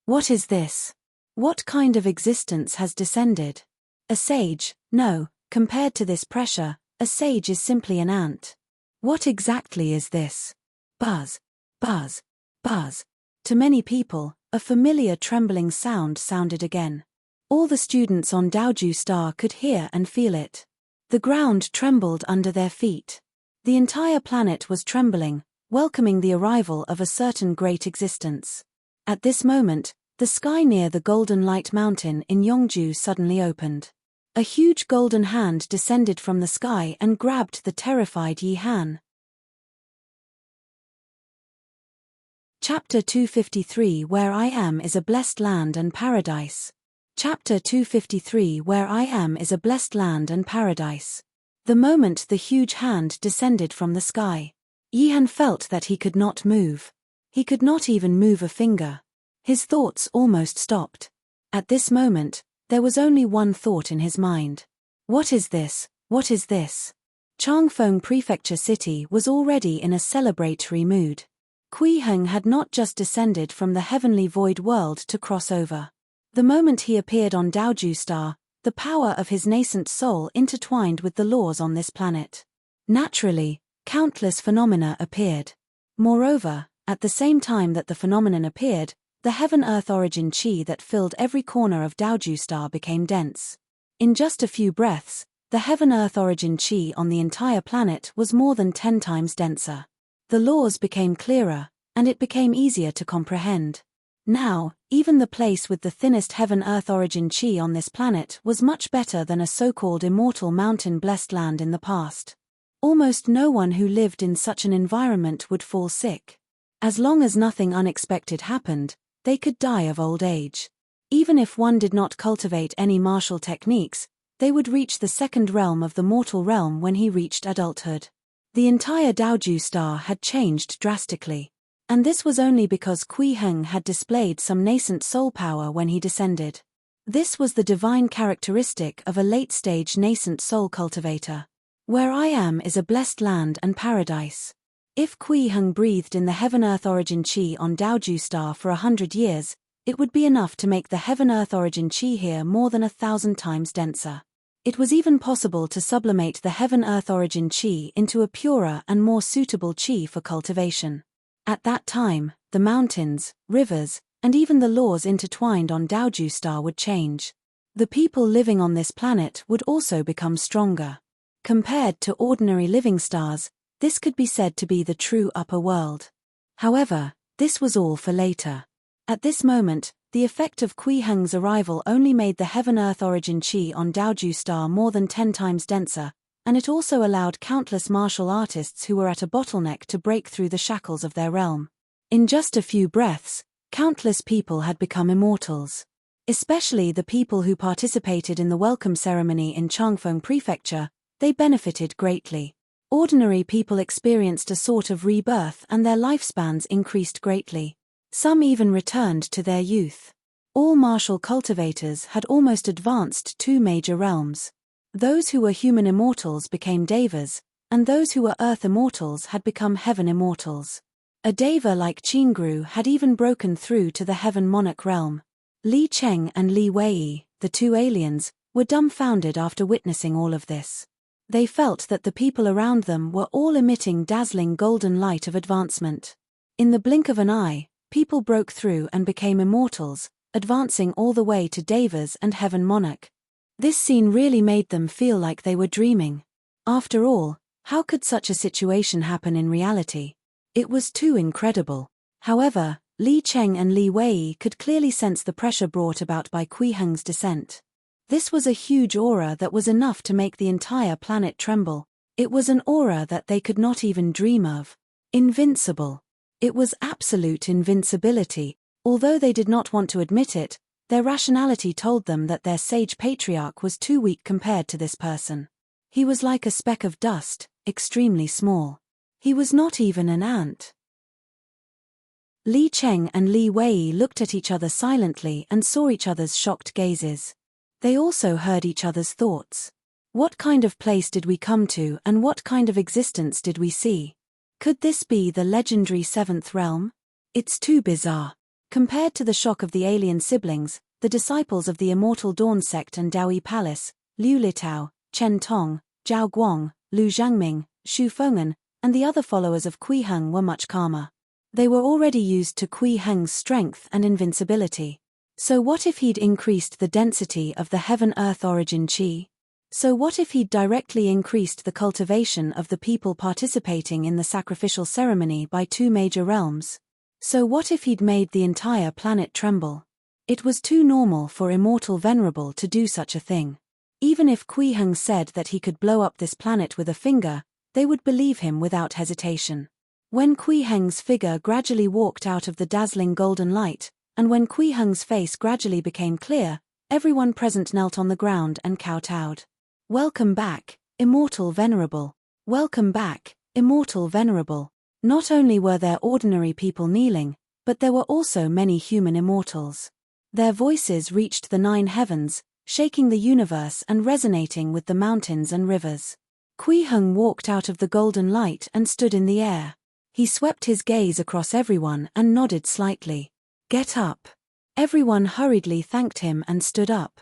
Speaker 1: What is this? What kind of existence has descended? A sage? No, compared to this pressure, a sage is simply an ant. What exactly is this? Buzz, buzz, buzz. To many people, a familiar trembling sound sounded again. All the students on Daoju Star could hear and feel it. The ground trembled under their feet. The entire planet was trembling, welcoming the arrival of a certain great existence. At this moment, the sky near the Golden Light Mountain in Yongju suddenly opened. A huge golden hand descended from the sky and grabbed the terrified Yi Han. Chapter 253 Where I Am is a Blessed Land and Paradise. Chapter 253 Where I Am is a Blessed Land and Paradise. The moment the huge hand descended from the sky, Yi Han felt that he could not move. He could not even move a finger. His thoughts almost stopped. At this moment, there was only one thought in his mind. What is this? What is this? Changfeng Prefecture City was already in a celebratory mood. Kui Heng had not just descended from the heavenly void world to cross over. The moment he appeared on Daoju Star, the power of his nascent soul intertwined with the laws on this planet. Naturally, countless phenomena appeared. Moreover, at the same time that the phenomenon appeared, the heaven-earth origin chi that filled every corner of Daoju Star became dense. In just a few breaths, the heaven-earth origin chi on the entire planet was more than 10 times denser. The laws became clearer, and it became easier to comprehend. Now, even the place with the thinnest heaven-earth origin chi on this planet was much better than a so-called immortal mountain-blessed land in the past. Almost no one who lived in such an environment would fall sick. As long as nothing unexpected happened, they could die of old age. Even if one did not cultivate any martial techniques, they would reach the second realm of the mortal realm when he reached adulthood. The entire Daoju Star had changed drastically. And this was only because Kui Heng had displayed some nascent soul power when he descended. This was the divine characteristic of a late-stage nascent soul cultivator. Where I am is a blessed land and paradise. If Kui Heng breathed in the heaven-earth origin chi on Daoju Star for 100 years, it would be enough to make the heaven-earth origin chi here more than 1,000 times denser. It was even possible to sublimate the heaven-earth origin chi into a purer and more suitable chi for cultivation. At that time, the mountains, rivers, and even the laws intertwined on Daoju Star would change. The people living on this planet would also become stronger. Compared to ordinary living stars, this could be said to be the true upper world. However, this was all for later. At this moment, the effect of Kui Heng's arrival only made the heaven-earth origin chi on Daoju Star more than 10 times denser, and it also allowed countless martial artists who were at a bottleneck to break through the shackles of their realm. In just a few breaths, countless people had become immortals. Especially the people who participated in the welcome ceremony in Changfeng Prefecture, they benefited greatly. Ordinary people experienced a sort of rebirth and their lifespans increased greatly. Some even returned to their youth. All martial cultivators had almost advanced 2 major realms. Those who were human immortals became devas, and those who were earth immortals had become heaven immortals. A deva like Qingru had even broken through to the heaven monarch realm. Li Cheng and Li Wei, the 2 aliens, were dumbfounded after witnessing all of this. They felt that the people around them were all emitting dazzling golden light of advancement. In the blink of an eye, people broke through and became immortals, advancing all the way to devas and heaven monarch. This scene really made them feel like they were dreaming. After all, how could such a situation happen in reality? It was too incredible. However, Li Cheng and Li Wei could clearly sense the pressure brought about by Kui Heng's descent. This was a huge aura that was enough to make the entire planet tremble. It was an aura that they could not even dream of. Invincible. It was absolute invincibility. Although they did not want to admit it, their rationality told them that their sage patriarch was too weak compared to this person. He was like a speck of dust, extremely small. He was not even an ant. Li Cheng and Li Wei looked at each other silently and saw each other's shocked gazes. They also heard each other's thoughts. What kind of place did we come to, and what kind of existence did we see? Could this be the legendary seventh realm? It's too bizarre. Compared to the shock of the alien siblings, the disciples of the Immortal Dawn sect and Daoi Palace, Liu Litao, Chen Tong, Zhao Guang, Lu Zhangming, Xu Feng'an, and the other followers of Kui Heng were much calmer. They were already used to Kui Heng's strength and invincibility. So what if he'd increased the density of the heaven-earth origin qi? So what if he'd directly increased the cultivation of the people participating in the sacrificial ceremony by 2 major realms? So what if he'd made the entire planet tremble? It was too normal for Immortal Venerable to do such a thing. Even if Kui Heng said that he could blow up this planet with a finger, they would believe him without hesitation. When Kui Heng's figure gradually walked out of the dazzling golden light, and when Kui Heng's face gradually became clear, everyone present knelt on the ground and kowtowed. Welcome back, Immortal Venerable. Welcome back, Immortal Venerable. Not only were there ordinary people kneeling, but there were also many human immortals. Their voices reached the 9 heavens, shaking the universe and resonating with the mountains and rivers. Kui Heng walked out of the golden light and stood in the air. He swept his gaze across everyone and nodded slightly. Get up. Everyone hurriedly thanked him and stood up.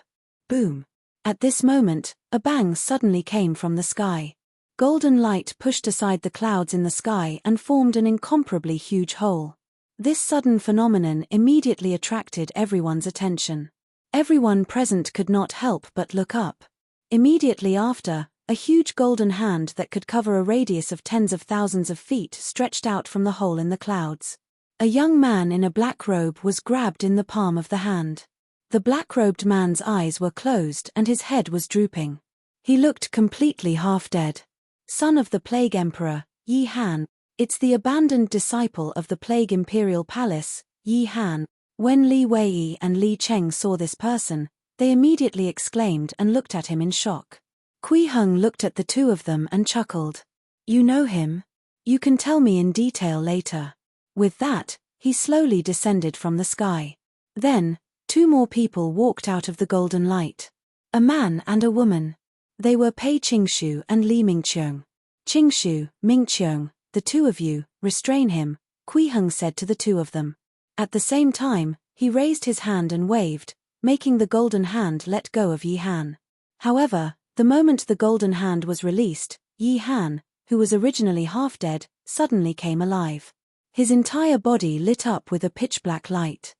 Speaker 1: Boom. At this moment, a bang suddenly came from the sky. Golden light pushed aside the clouds in the sky and formed an incomparably huge hole. This sudden phenomenon immediately attracted everyone's attention. Everyone present could not help but look up. Immediately after, a huge golden hand that could cover a radius of tens of thousands of feet stretched out from the hole in the clouds. A young man in a black robe was grabbed in the palm of the hand. The black-robed man's eyes were closed and his head was drooping. He looked completely half-dead. Son of the Plague Emperor, Yi Han. It's the abandoned disciple of the Plague Imperial Palace, Yi Han. When Li Wei and Li Cheng saw this person, they immediately exclaimed and looked at him in shock. Kui Heng looked at the two of them and chuckled. You know him? You can tell me in detail later. With that, he slowly descended from the sky. Then, 2 more people walked out of the golden light. A man and a woman. They were Pei Qingshu and Li Mingqiong. Qingshu, Mingqiong, the 2 of you, restrain him, Kui Heng said to the 2 of them. At the same time, he raised his hand and waved, making the golden hand let go of Yi Han. However, the moment the golden hand was released, Yi Han, who was originally half dead, suddenly came alive. His entire body lit up with a pitch-black light.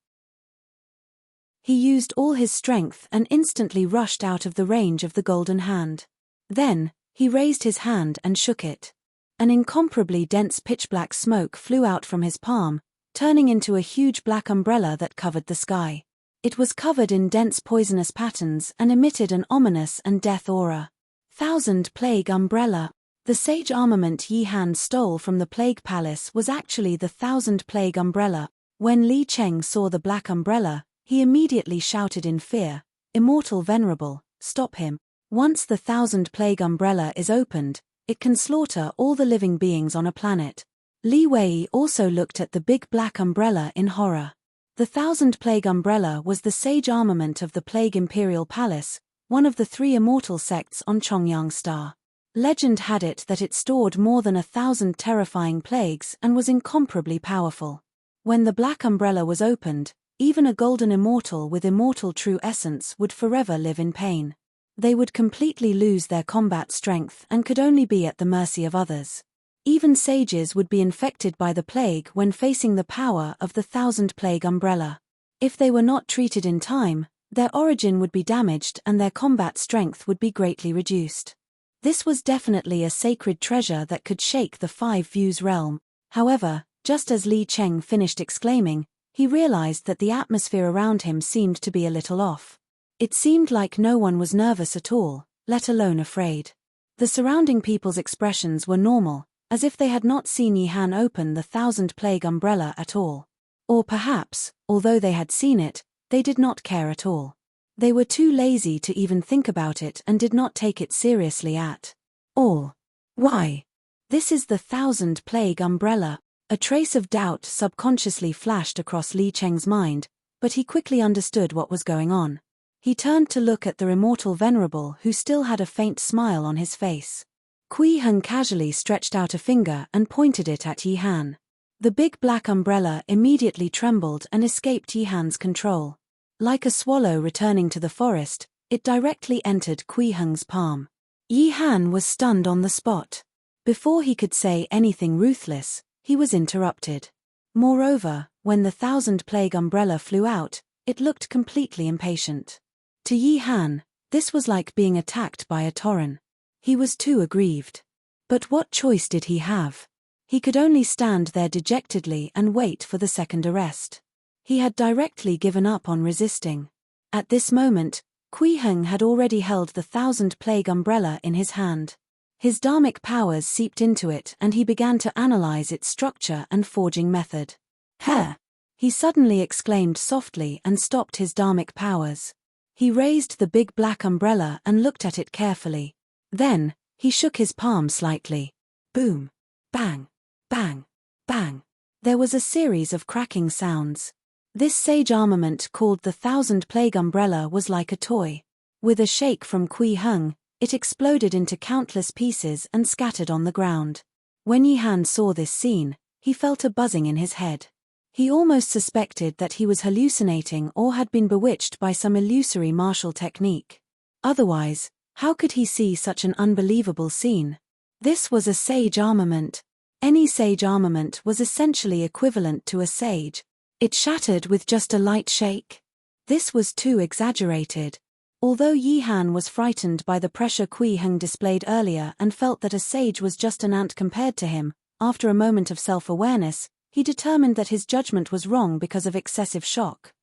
Speaker 1: He used all his strength and instantly rushed out of the range of the golden hand. Then, he raised his hand and shook it. An incomparably dense pitch-black smoke flew out from his palm, turning into a huge black umbrella that covered the sky. It was covered in dense poisonous patterns and emitted an ominous and death aura. 1000 Plague Umbrella. The sage armament Yi Han stole from the Plague Palace was actually the 1000 Plague Umbrella. When Li Cheng saw the black umbrella, he immediately shouted in fear, Immortal Venerable, stop him. Once the 1000 Plague Umbrella is opened, it can slaughter all the living beings on a planet. Li Wei also looked at the big black umbrella in horror. The 1000 Plague Umbrella was the sage armament of the Plague Imperial Palace, one of the 3 immortal sects on Chongyang Star. Legend had it that it stored more than 1,000 terrifying plagues and was incomparably powerful. When the black umbrella was opened, even a golden immortal with immortal true essence would forever live in pain. They would completely lose their combat strength and could only be at the mercy of others. Even sages would be infected by the plague when facing the power of the 1000 Plague Umbrella. If they were not treated in time, Their origin would be damaged and their combat strength would be greatly reduced. This was definitely a sacred treasure that could shake the Five Views realm. However, just as Li Cheng finished exclaiming, he realized that the atmosphere around him seemed to be a little off. It seemed like no one was nervous at all, let alone afraid. The surrounding people's expressions were normal, as if they had not seen Yi Han open the Thousand Plague umbrella at all. Or perhaps, although they had seen it, they did not care at all. They were too lazy to even think about it and did not take it seriously at all. Why? This is the Thousand Plague umbrella. A trace of doubt subconsciously flashed across Li Cheng's mind, but he quickly understood what was going on. He turned to look at the immortal venerable who still had a faint smile on his face. Kui Heng casually stretched out a finger and pointed it at Yi Han. The big black umbrella immediately trembled and escaped Yi Han's control. Like a swallow returning to the forest, it directly entered Kui Heng's palm. Yi Han was stunned on the spot. Before he could say anything ruthless, he was interrupted. Moreover, when the Thousand Plague umbrella flew out, it looked completely impatient. To Yi Han, this was like being attacked by a tauren. He was too aggrieved. But what choice did he have? He could only stand there dejectedly and wait for the second arrest. He had directly given up on resisting. At this moment, Kui Heng had already held the Thousand Plague umbrella in his hand. His dharmic powers seeped into it and he began to analyze its structure and forging method. "Huh!" he suddenly exclaimed softly and stopped his dharmic powers. He raised the big black umbrella and looked at it carefully. Then, he shook his palm slightly. Boom! Bang! Bang! Bang! There was a series of cracking sounds. This sage armament called the Thousand Plague umbrella was like a toy. With a shake from Kui Heng, it exploded into countless pieces and scattered on the ground. When Yi Han saw this scene, he felt a buzzing in his head. He almost suspected that he was hallucinating or had been bewitched by some illusory martial technique. Otherwise, how could he see such an unbelievable scene? This was a sage armament. Any sage armament was essentially equivalent to a sage. It shattered with just a light shake. This was too exaggerated. Although Yi Han was frightened by the pressure Kui Heng displayed earlier and felt that a sage was just an ant compared to him, after a moment of self-awareness, he determined that his judgment was wrong because of excessive shock.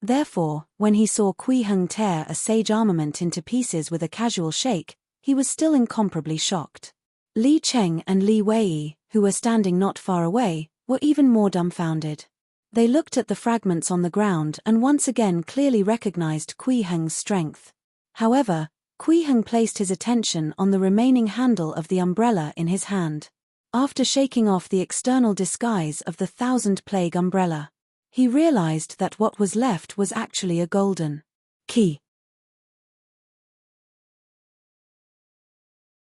Speaker 1: Therefore, when he saw Kui Heng tear a sage armament into pieces with a casual shake, he was still incomparably shocked. Li Cheng and Li Wei, who were standing not far away, were even more dumbfounded. They looked at the fragments on the ground and once again clearly recognized Kui Heng's strength. However, Kui Heng placed his attention on the remaining handle of the umbrella in his hand. After shaking off the external disguise of the Thousand Plague umbrella, he realized that what was left was actually a golden key.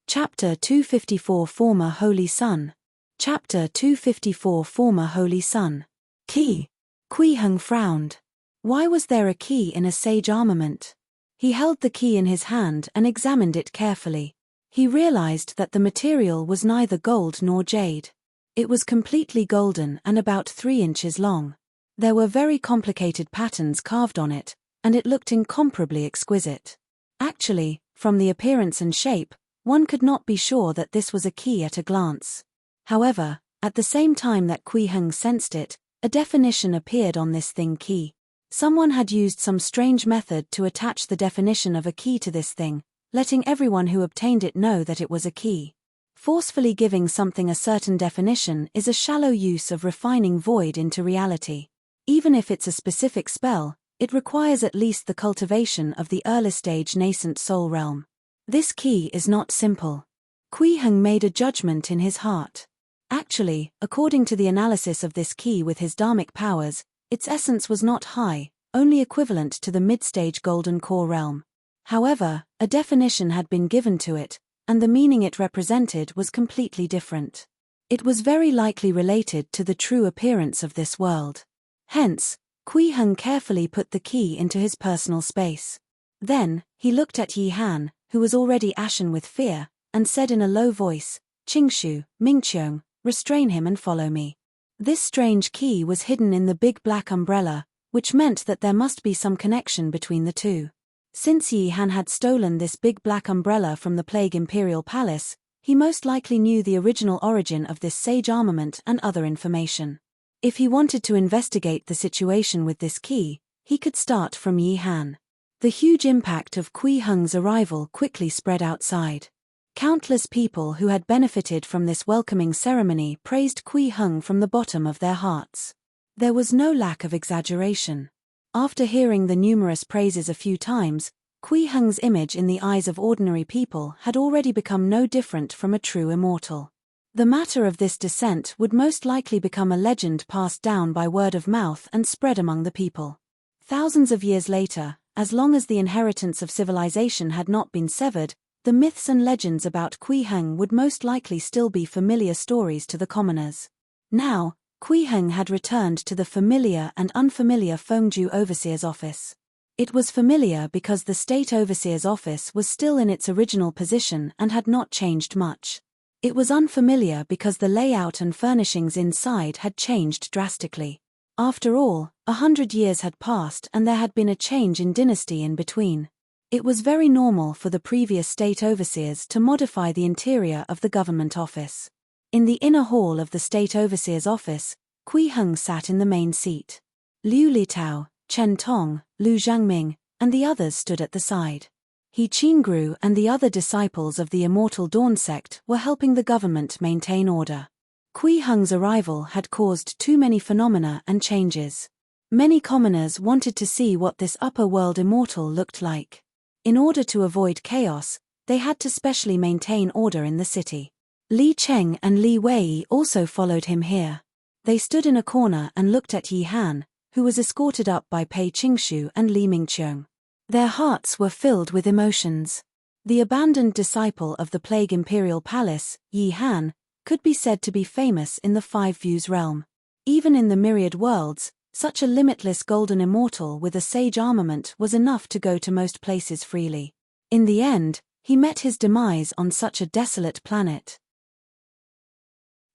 Speaker 1: Chapter 254 Former Holy Sun. Chapter 254 Former Holy Sun. Key. Kui Heng frowned. Why was there a key in a sage armament? He held the key in his hand and examined it carefully. He realized that the material was neither gold nor jade. It was completely golden and about 3 inches long. There were very complicated patterns carved on it, and it looked incomparably exquisite. Actually, from the appearance and shape, one could not be sure that this was a key at a glance. However, at the same time that Kui Heng sensed it, a definition appeared on this thing key. Someone had used some strange method to attach the definition of a key to this thing, letting everyone who obtained it know that it was a key. Forcefully giving something a certain definition is a shallow use of refining void into reality. Even if it's a specific spell, it requires at least the cultivation of the early stage nascent soul realm. This key is not simple. Kui Heng made a judgment in his heart. Actually, according to the analysis of this key with his dharmic powers, its essence was not high, only equivalent to the mid-stage golden core realm. However, a definition had been given to it, and the meaning it represented was completely different. It was very likely related to the true appearance of this world. Hence, Kui Heng carefully put the key into his personal space. Then, he looked at Yi Han, who was already ashen with fear, and said in a low voice, "Qingshu, Mingqiong, restrain him and follow me." This strange key was hidden in the big black umbrella, which meant that there must be some connection between the two. Since Yi Han had stolen this big black umbrella from the Plague Imperial Palace, he most likely knew the original origin of this sage armament and other information. If he wanted to investigate the situation with this key, he could start from Yi Han. The huge impact of Kui Heng's arrival quickly spread outside. Countless people who had benefited from this welcoming ceremony praised Kui Heng from the bottom of their hearts. There was no lack of exaggeration. After hearing the numerous praises a few times, Kui Heng's image in the eyes of ordinary people had already become no different from a true immortal. The matter of this descent would most likely become a legend passed down by word of mouth and spread among the people. Thousands of years later, as long as the inheritance of civilization had not been severed, the myths and legends about Kui Heng would most likely still be familiar stories to the commoners. Now, Kui Heng had returned to the familiar and unfamiliar Fengju Overseer's office. It was familiar because the State Overseer's office was still in its original position and had not changed much. It was unfamiliar because the layout and furnishings inside had changed drastically. After all, 100 years had passed and there had been a change in dynasty in between. It was very normal for the previous state overseers to modify the interior of the government office. In the inner hall of the state overseer's office, Kui Heng sat in the main seat. Liu Litao, Chen Tong, Lu Zhangming, and the others stood at the side. He Qingru and the other disciples of the Immortal Dawn sect were helping the government maintain order. Kui Heng's arrival had caused too many phenomena and changes. Many commoners wanted to see what this upper world immortal looked like. In order to avoid chaos, they had to specially maintain order in the city. Li Cheng and Li Wei also followed him here. They stood in a corner and looked at Yi Han, who was escorted up by Pei Qingshu and Li Mingqiong. Their hearts were filled with emotions. The abandoned disciple of the Plague Imperial Palace, Yi Han, could be said to be famous in the Five Views realm. Even in the myriad worlds, such a limitless golden immortal with a sage armament was enough to go to most places freely. In the end, he met his demise on such a desolate planet.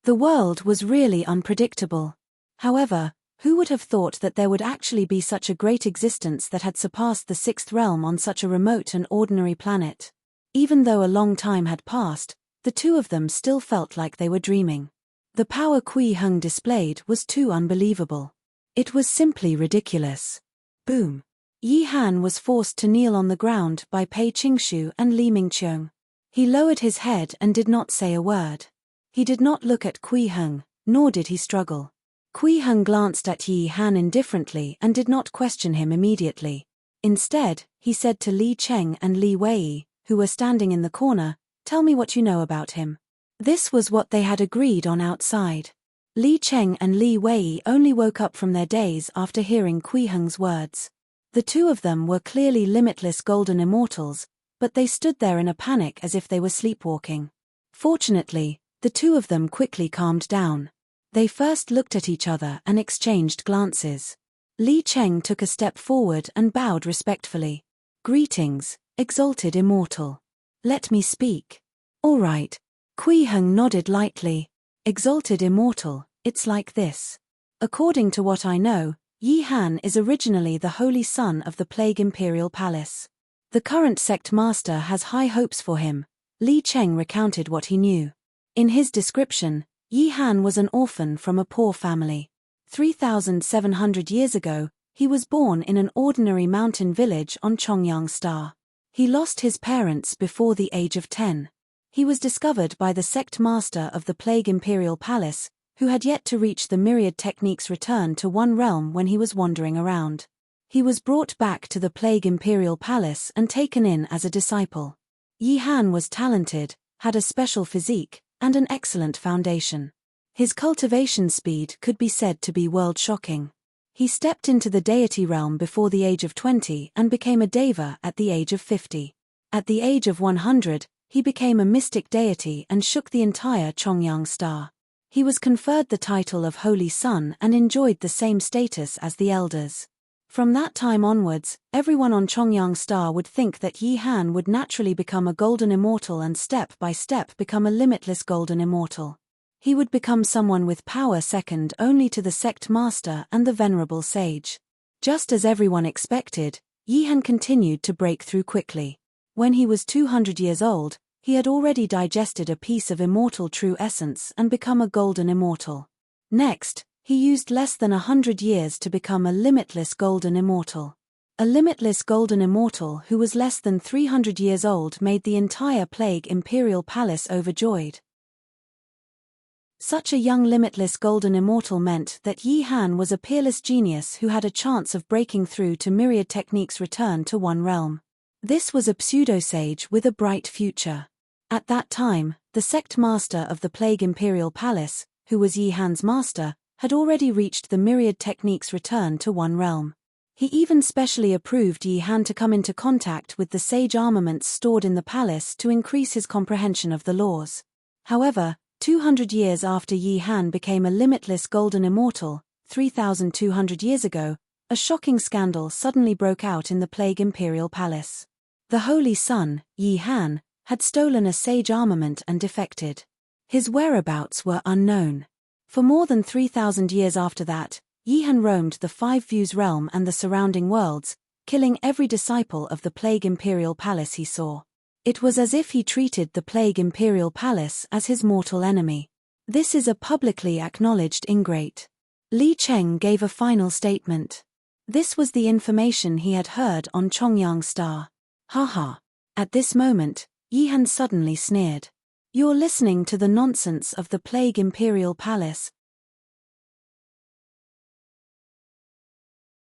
Speaker 1: The world was really unpredictable. However, who would have thought that there would actually be such a great existence that had surpassed the sixth realm on such a remote and ordinary planet? Even though a long time had passed, the two of them still felt like they were dreaming. The power Kui Heng displayed was too unbelievable. It was simply ridiculous. Boom. Yi Han was forced to kneel on the ground by Pei Qingshu and Li Mingqiong. He lowered his head and did not say a word. He did not look at Kui Heng, nor did he struggle. Kui Heng glanced at Yi Han indifferently and did not question him immediately. Instead, he said to Li Cheng and Li Wei, who were standing in the corner, "Tell me what you know about him." This was what they had agreed on outside. Li Cheng and Li Wei only woke up from their daze after hearing Kui Heng's words. The two of them were clearly limitless golden immortals, but they stood there in a panic as if they were sleepwalking. Fortunately, the two of them quickly calmed down. They first looked at each other and exchanged glances. Li Cheng took a step forward and bowed respectfully. "Greetings, exalted immortal. Let me speak." "All right." Kui Heng nodded lightly. "Exalted immortal, it's like this. According to what I know, Yi Han is originally the holy son of the Plague Imperial Palace. The current sect master has high hopes for him." Li Cheng recounted what he knew. In his description, Yi Han was an orphan from a poor family. 3,700 years ago, he was born in an ordinary mountain village on Chongyang Star. He lost his parents before the age of 10. He was discovered by the sect master of the Plague Imperial Palace, who had yet to reach the myriad techniques return to one realm when he was wandering around. He was brought back to the Plague Imperial Palace and taken in as a disciple. Yi Han was talented, had a special physique, and an excellent foundation. His cultivation speed could be said to be world-shocking. He stepped into the deity realm before the age of 20 and became a deva at the age of 50. At the age of 100, he became a mystic deity and shook the entire Chongyang Star. He was conferred the title of Holy Son and enjoyed the same status as the elders. From that time onwards, everyone on Chongyang Star would think that Yi Han would naturally become a golden immortal and step by step become a limitless golden immortal. He would become someone with power second only to the sect master and the venerable sage. Just as everyone expected, Yi Han continued to break through quickly. When he was 200 years old, he had already digested a piece of immortal true essence and become a golden immortal. Next, he used less than 100 years to become a limitless golden immortal. A limitless golden immortal who was less than 300 years old made the entire Plague Imperial Palace overjoyed. Such a young limitless golden immortal meant that Yi Han was a peerless genius who had a chance of breaking through to myriad techniques return to one realm. This was a pseudo-sage with a bright future. At that time, the sect master of the Plague Imperial Palace, who was Yi Han's master, had already reached the myriad techniques return to one realm. He even specially approved Yi Han to come into contact with the sage armaments stored in the palace to increase his comprehension of the laws. However, 200 years after Yi Han became a limitless golden immortal, 3,200 years ago, a shocking scandal suddenly broke out in the Plague Imperial Palace. The Holy Son, Yi Han, had stolen a sage armament and defected. His whereabouts were unknown. For more than 3,000 years after that, Yi Han roamed the Five Views realm and the surrounding worlds, killing every disciple of the Plague Imperial Palace he saw. It was as if he treated the Plague Imperial Palace as his mortal enemy. This is a publicly acknowledged ingrate. Li Cheng gave a final statement. This was the information he had heard on Chongyang Star. Haha. At this moment, Yi Han suddenly sneered. You're listening to the nonsense of the Plague Imperial Palace.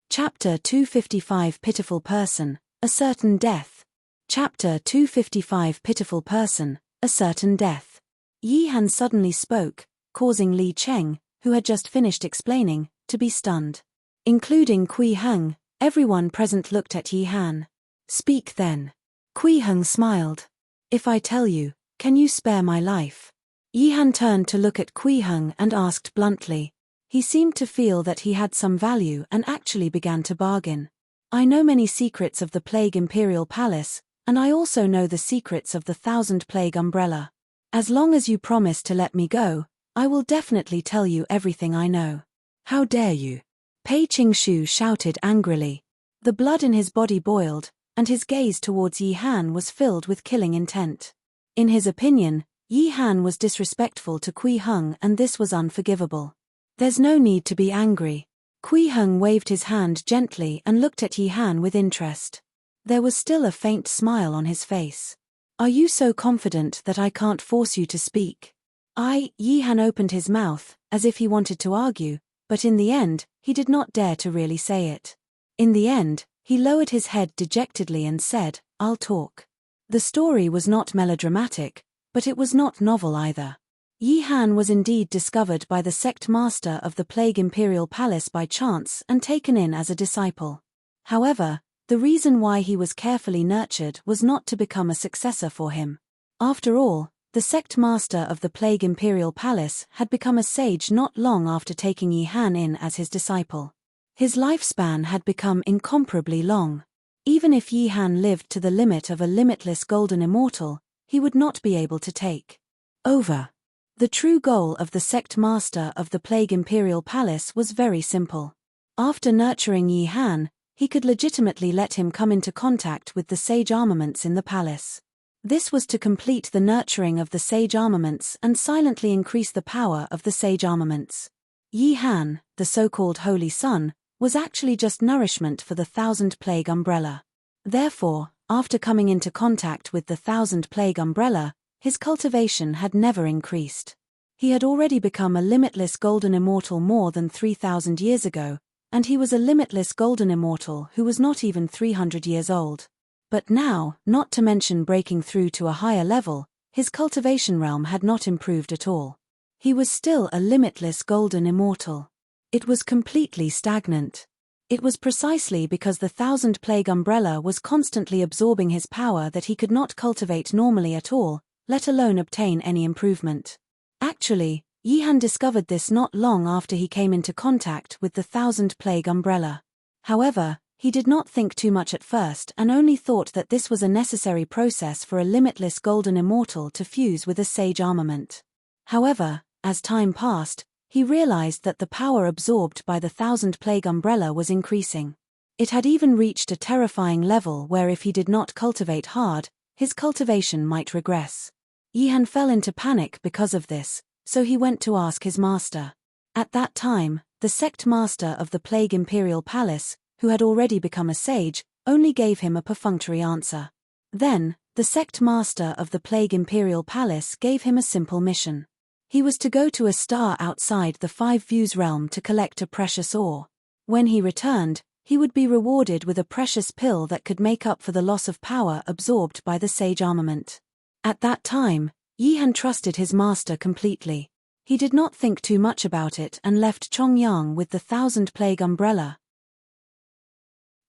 Speaker 1: Chapter 255 Pitiful Person, A Certain Death. Chapter 255 Pitiful Person, A Certain Death. Yi Han suddenly spoke, causing Li Cheng, who had just finished explaining, to be stunned. Including Kui Heng, everyone present looked at Yi Han. Speak then. Kui Heng smiled. If I tell you, can you spare my life? Yi Han turned to look at Kui Heng and asked bluntly. He seemed to feel that he had some value and actually began to bargain. I know many secrets of the Plague Imperial Palace, and I also know the secrets of the Thousand Plague Umbrella. As long as you promise to let me go, I will definitely tell you everything I know. How dare you? Pei Qingshu shouted angrily. The blood in his body boiled, and his gaze towards Yi Han was filled with killing intent. In his opinion, Yi Han was disrespectful to Kui Heng and this was unforgivable. There's no need to be angry. Kui Heng waved his hand gently and looked at Yi Han with interest. There was still a faint smile on his face. Are you so confident that I can't force you to speak? Yi Han opened his mouth, as if he wanted to argue, but in the end, he did not dare to really say it. In the end, he lowered his head dejectedly and said, I'll talk. The story was not melodramatic, but it was not novel either. Yi Han was indeed discovered by the sect master of the Plague Imperial Palace by chance and taken in as a disciple. However, the reason why he was carefully nurtured was not to become a successor for him. After all, the sect master of the Plague Imperial Palace had become a sage not long after taking Yi Han in as his disciple. His lifespan had become incomparably long. Even if Yi Han lived to the limit of a limitless golden immortal, he would not be able to take over. The true goal of the sect master of the Plague Imperial Palace was very simple. After nurturing Yi Han, he could legitimately let him come into contact with the sage armaments in the palace. This was to complete the nurturing of the sage armaments and silently increase the power of the sage armaments. Yi Han, the so-called Holy Son, was actually just nourishment for the Thousand Plague Umbrella. Therefore, after coming into contact with the Thousand Plague Umbrella, his cultivation had never increased. He had already become a limitless golden immortal more than 3,000 years ago, and he was a limitless golden immortal who was not even 300 years old. But now, not to mention breaking through to a higher level, his cultivation realm had not improved at all. He was still a limitless golden immortal. It was completely stagnant. It was precisely because the Thousand Plague Umbrella was constantly absorbing his power that he could not cultivate normally at all, let alone obtain any improvement. Actually, Yi Han discovered this not long after he came into contact with the Thousand Plague Umbrella. However, he did not think too much at first and only thought that this was a necessary process for a limitless golden immortal to fuse with a sage armament. However, as time passed, he realized that the power absorbed by the Thousand Plague Umbrella was increasing. It had even reached a terrifying level where if he did not cultivate hard, his cultivation might regress. Yihan fell into panic because of this, so he went to ask his master. At that time, the sect master of the Plague Imperial Palace, who had already become a sage, only gave him a perfunctory answer. Then, the sect master of the Plague Imperial Palace gave him a simple mission. He was to go to a star outside the Five Views realm to collect a precious ore. When he returned, he would be rewarded with a precious pill that could make up for the loss of power absorbed by the sage armament. At that time, Yihan trusted his master completely. He did not think too much about it and left Chongyang with the 1,000 Plague umbrella.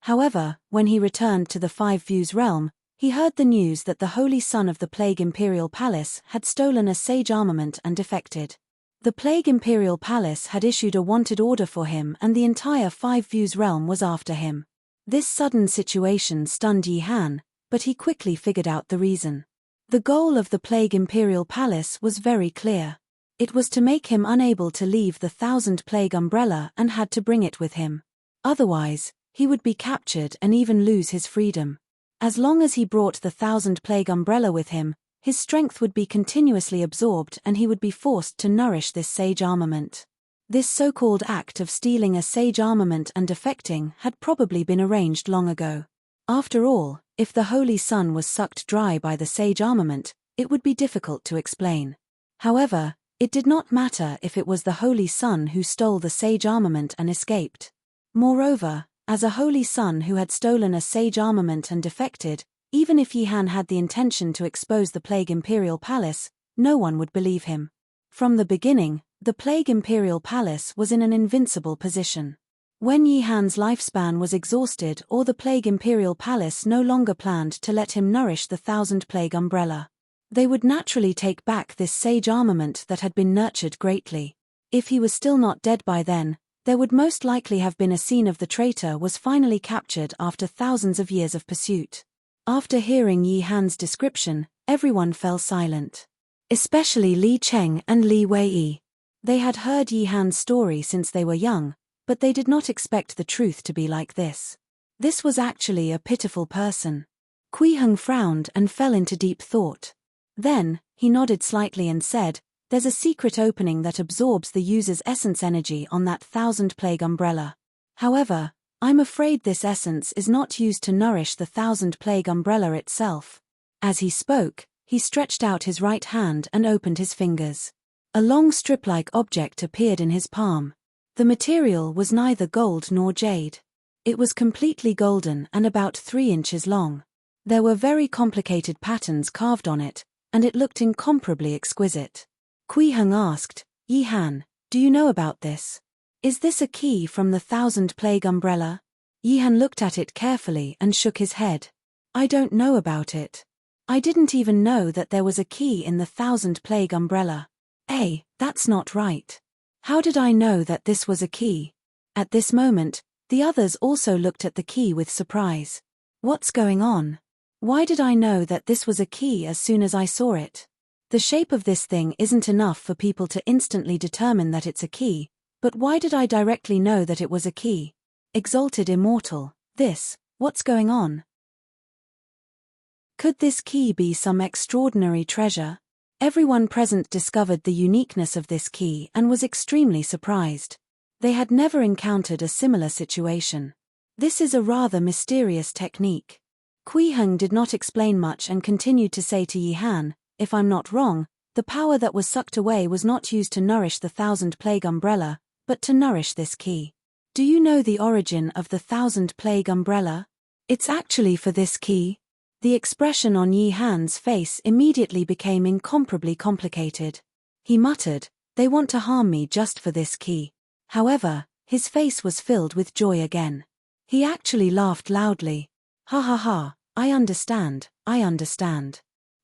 Speaker 1: However, when he returned to the Five Views realm, he heard the news that the Holy Son of the Plague Imperial Palace had stolen a sage armament and defected. The Plague Imperial Palace had issued a wanted order for him and the entire Five Views realm was after him. This sudden situation stunned Yihan, but he quickly figured out the reason. The goal of the Plague Imperial Palace was very clear. It was to make him unable to leave the 1,000 Plague umbrella and had to bring it with him. Otherwise, he would be captured and even lose his freedom. As long as he brought the 1,000 Plague umbrella with him, his strength would be continuously absorbed and he would be forced to nourish this sage armament. This so-called act of stealing a sage armament and defecting had probably been arranged long ago. After all, if the Holy Sun was sucked dry by the sage armament, it would be difficult to explain. However, it did not matter if it was the Holy Sun who stole the sage armament and escaped. Moreover, as a Holy Sun who had stolen a sage armament and defected, even if Yihan had the intention to expose the Plague Imperial Palace, no one would believe him. From the beginning, the Plague Imperial Palace was in an invincible position. When Yihan's lifespan was exhausted or the Plague Imperial Palace no longer planned to let him nourish the 1,000 Plague umbrella, they would naturally take back this sage armament that had been nurtured greatly. If he was still not dead by then, there would most likely have been a scene of the traitor was finally captured after thousands of years of pursuit. After hearing Yihan's description, everyone fell silent. Especially Li Cheng and Li Weiyi. They had heard Yihan's story since they were young, but they did not expect the truth to be like this. This was actually a pitiful person. Kui Heng frowned and fell into deep thought. Then, he nodded slightly and said, "There's a secret opening that absorbs the user's essence energy on that 1,000 Plague umbrella. However, I'm afraid this essence is not used to nourish the 1,000 Plague umbrella itself." As he spoke, he stretched out his right hand and opened his fingers. A long strip-like object appeared in his palm. The material was neither gold nor jade. It was completely golden and about 3 inches long. There were very complicated patterns carved on it, and it looked incomparably exquisite. Kui Heng asked, "Yihan, do you know about this? Is this a key from the 1,000 Plague umbrella?" Yihan looked at it carefully and shook his head. "I don't know about it. I didn't even know that there was a key in the 1,000 Plague umbrella." That's not right. How did I know that this was a key?" At this moment, the others also looked at the key with surprise. "What's going on? Why did I know that this was a key as soon as I saw it? The shape of this thing isn't enough for people to instantly determine that it's a key, but why did I directly know that it was a key? Exalted Immortal, what's going on? Could this key be some extraordinary treasure?" Everyone present discovered the uniqueness of this key and was extremely surprised. They had never encountered a similar situation. This is a rather mysterious technique. Kui Heng did not explain much and continued to say to Yihan, "If I'm not wrong, the power that was sucked away was not used to nourish the 1,000 Plague umbrella, but to nourish this key. Do you know the origin of the 1,000 Plague umbrella? It's actually for this key." The expression on Yihan's face immediately became incomparably complicated. He muttered, "They want to harm me just for this key." However, his face was filled with joy again. He actually laughed loudly. "Ha ha ha, I understand.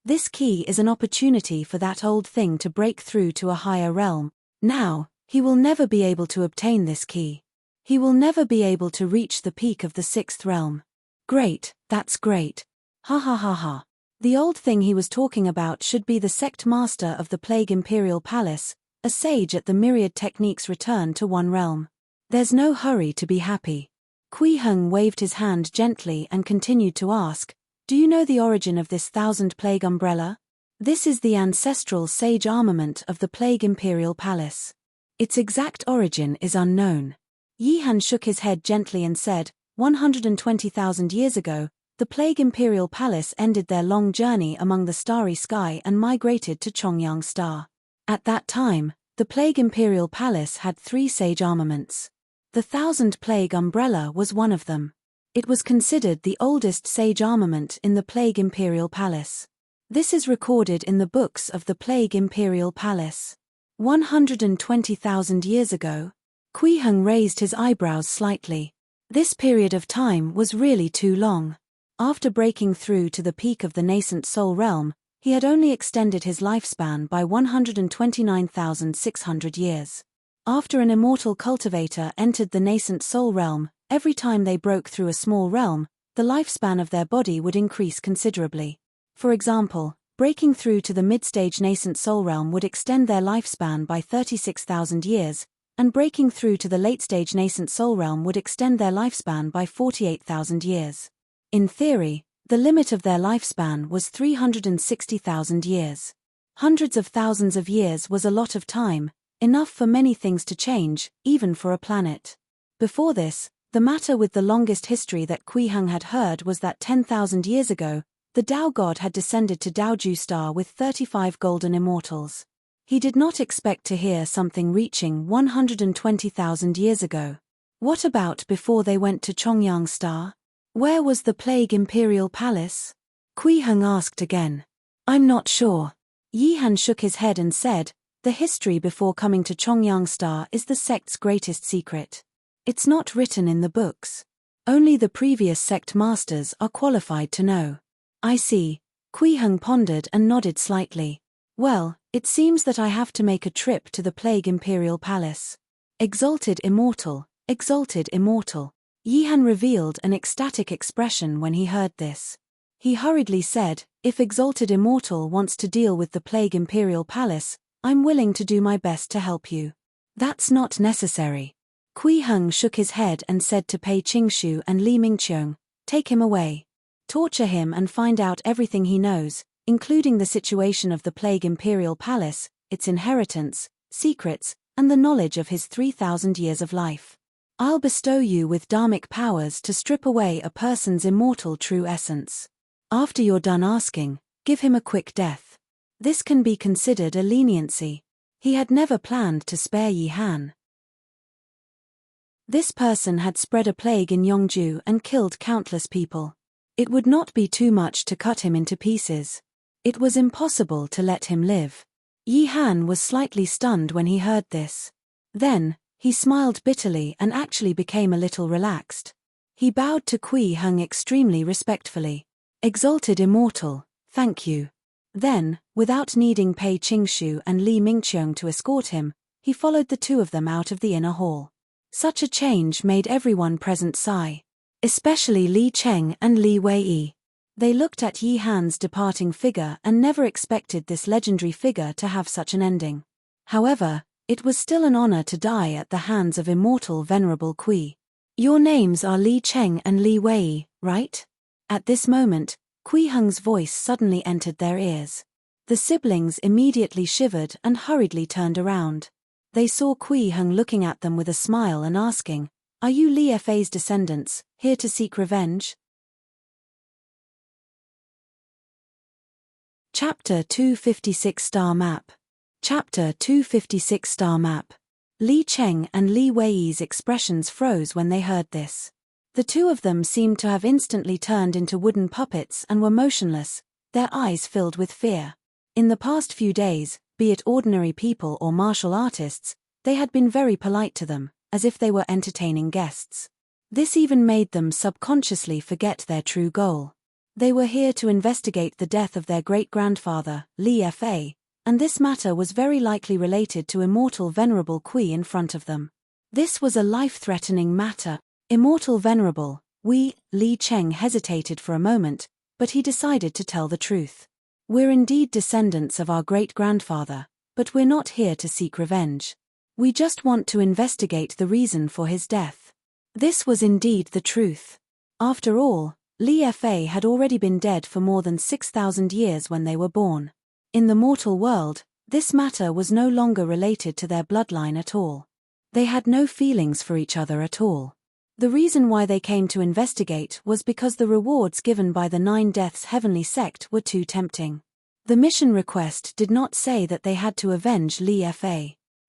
Speaker 1: This key is an opportunity for that old thing to break through to a higher realm. Now, he will never be able to obtain this key. He will never be able to reach the peak of the 6th realm. Great, that's great. Ha ha ha ha." The old thing he was talking about should be the sect master of the Plague Imperial Palace, a sage at the myriad techniques return to one realm. There's no hurry to be happy. Kui Heng waved his hand gently and continued to ask, "Do you know the origin of this 1,000-plague umbrella? This is the ancestral sage armament of the Plague Imperial Palace. Its exact origin is unknown." Yi Han shook his head gently and said, 120,000 years ago, the Plague Imperial Palace ended their long journey among the starry sky and migrated to Chongyang Star. At that time, the Plague Imperial Palace had 3 sage armaments. The 1,000-plague umbrella was one of them. It was considered the oldest sage armament in the Plague Imperial Palace. This is recorded in the books of the Plague Imperial Palace. 120,000 years ago? Kui Heng raised his eyebrows slightly. This period of time was really too long. After breaking through to the peak of the nascent soul realm, he had only extended his lifespan by 129,600 years. After an immortal cultivator entered the nascent soul realm, every time they broke through a small realm, the lifespan of their body would increase considerably. For example, breaking through to the mid-stage nascent soul realm would extend their lifespan by 36,000 years, and breaking through to the late-stage nascent soul realm would extend their lifespan by 48,000 years. In theory, the limit of their lifespan was 360,000 years. Hundreds of thousands of years was a lot of time, enough for many things to change, even for a planet. Before this, the matter with the longest history that Kui Heng had heard was that 10,000 years ago, the Tao God had descended to Daoju Star with 35 golden immortals. He did not expect to hear something reaching 120,000 years ago. What about before they went to Chongyang Star? Where was the Plague Imperial Palace? Kui Heng asked again. I'm not sure. Yi Han shook his head and said, the history before coming to Chongyang Star is the sect's greatest secret. It's not written in the books. Only the previous sect masters are qualified to know. I see. Kui Heng pondered and nodded slightly. Well, it seems that I have to make a trip to the Plague Imperial Palace. Exalted Immortal, Exalted Immortal. Yi Han revealed an ecstatic expression when he heard this. He hurriedly said, if Exalted Immortal wants to deal with the Plague Imperial Palace, I'm willing to do my best to help you. That's not necessary. Kui Heng shook his head and said to Pei Qingshu and Li Mingqiong, take him away. Torture him and find out everything he knows, including the situation of the Plague Imperial Palace, its inheritance, secrets, and the knowledge of his 3,000 years of life. I'll bestow you with dharmic powers to strip away a person's immortal true essence. After you're done asking, give him a quick death. This can be considered a leniency. He had never planned to spare Yi Han. This person had spread a plague in Yongju and killed countless people. It would not be too much to cut him into pieces. It was impossible to let him live. Yi Han was slightly stunned when he heard this. Then, he smiled bitterly and actually became a little relaxed. He bowed to Kui Heng extremely respectfully. Exalted Immortal, thank you. Then, without needing Pei Qingshu and Li Mingqiong to escort him, he followed the two of them out of the inner hall. Such a change made everyone present sigh. Especially Li Cheng and Li Wei. They looked at Yi Han's departing figure and never expected this legendary figure to have such an ending. However, it was still an honor to die at the hands of immortal venerable Kui. Your names are Li Cheng and Li Wei, right? At this moment, Kui Heng's voice suddenly entered their ears. The siblings immediately shivered and hurriedly turned around. They saw Kui Heng looking at them with a smile and asking, are you Li Fei's descendants, here to seek revenge? Chapter 256 Star Map. Chapter 256 Star Map. Li Cheng and Li Wei's expressions froze when they heard this. The two of them seemed to have instantly turned into wooden puppets and were motionless, their eyes filled with fear. In the past few days, be it ordinary people or martial artists, they had been very polite to them, as if they were entertaining guests. This even made them subconsciously forget their true goal. They were here to investigate the death of their great-grandfather, Li Fei, and this matter was very likely related to immortal venerable Kui in front of them. This was a life-threatening matter. Immortal venerable, Li Cheng hesitated for a moment, but he decided to tell the truth. We're indeed descendants of our great-grandfather, but we're not here to seek revenge. We just want to investigate the reason for his death. This was indeed the truth. After all, Li Fa had already been dead for more than 6,000 years when they were born. In the mortal world, this matter was no longer related to their bloodline at all. They had no feelings for each other at all. The reason why they came to investigate was because the rewards given by the Nine Deaths Heavenly Sect were too tempting. The mission request did not say that they had to avenge Li Fa.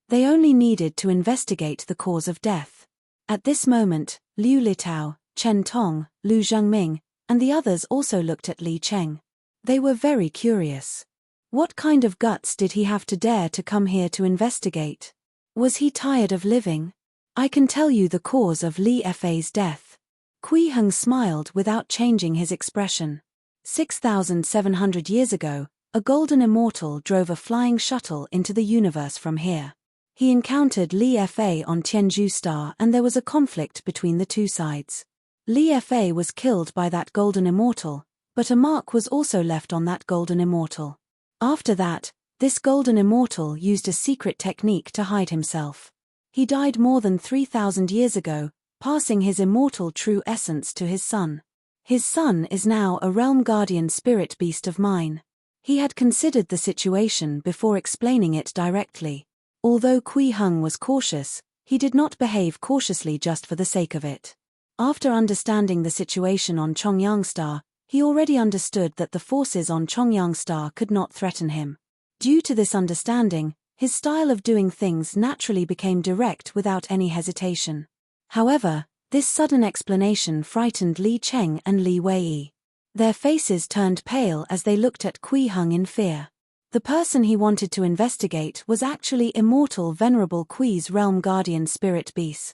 Speaker 1: They only needed to investigate the cause of death. At this moment, Liu Litao, Chen Tong, Lu Zhengming, and the others also looked at Li Cheng. They were very curious. What kind of guts did he have to dare to come here to investigate? Was he tired of living? I can tell you the cause of Li Fa's death. Kui Heng smiled without changing his expression. 6,700 years ago, a golden immortal drove a flying shuttle into the universe from here. He encountered Li Fa on Tianzhu Star and there was a conflict between the two sides. Li Fa was killed by that golden immortal, but a mark was also left on that golden immortal. After that, this golden immortal used a secret technique to hide himself. He died more than 3,000 years ago, passing his immortal true essence to his son. His son is now a realm guardian spirit beast of mine. He had considered the situation before explaining it directly. Although Kui Heng was cautious, he did not behave cautiously just for the sake of it. After understanding the situation on Chongyang Star, he already understood that the forces on Chongyang Star could not threaten him. Due to this understanding, his style of doing things naturally became direct without any hesitation. However, this sudden explanation frightened Li Cheng and Li Wei. Their faces turned pale as they looked at Kui Heng in fear. The person he wanted to investigate was actually immortal Venerable Kui's realm guardian spirit beast.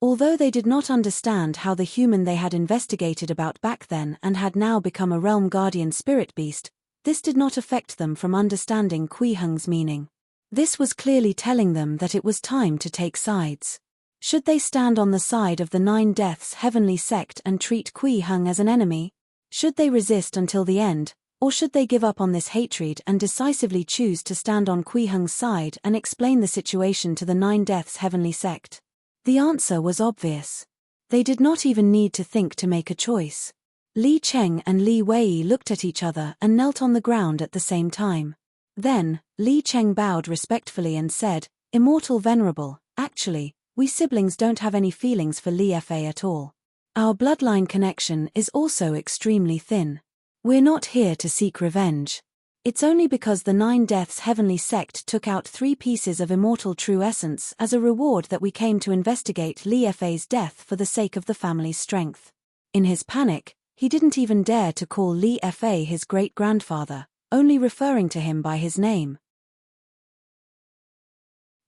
Speaker 1: Although they did not understand how the human they had investigated about back then and had now become a realm guardian spirit beast, this did not affect them from understanding Kui Heng's meaning. This was clearly telling them that it was time to take sides. Should they stand on the side of the Nine Deaths Heavenly Sect and treat Kui Heng as an enemy? Should they resist until the end, or should they give up on this hatred and decisively choose to stand on Kui Heng's side and explain the situation to the Nine Deaths Heavenly Sect? The answer was obvious. They did not even need to think to make a choice. Li Cheng and Li Wei looked at each other and knelt on the ground at the same time. Then, Li Cheng bowed respectfully and said, "Immortal Venerable, actually, we siblings don't have any feelings for Li Fa at all. Our bloodline connection is also extremely thin. We're not here to seek revenge. It's only because the Nine Deaths Heavenly Sect took out 3 pieces of immortal true essence as a reward that we came to investigate Li Fa's death for the sake of the family's strength." In his panic, he didn't even dare to call Li Fa his great-grandfather, only referring to him by his name.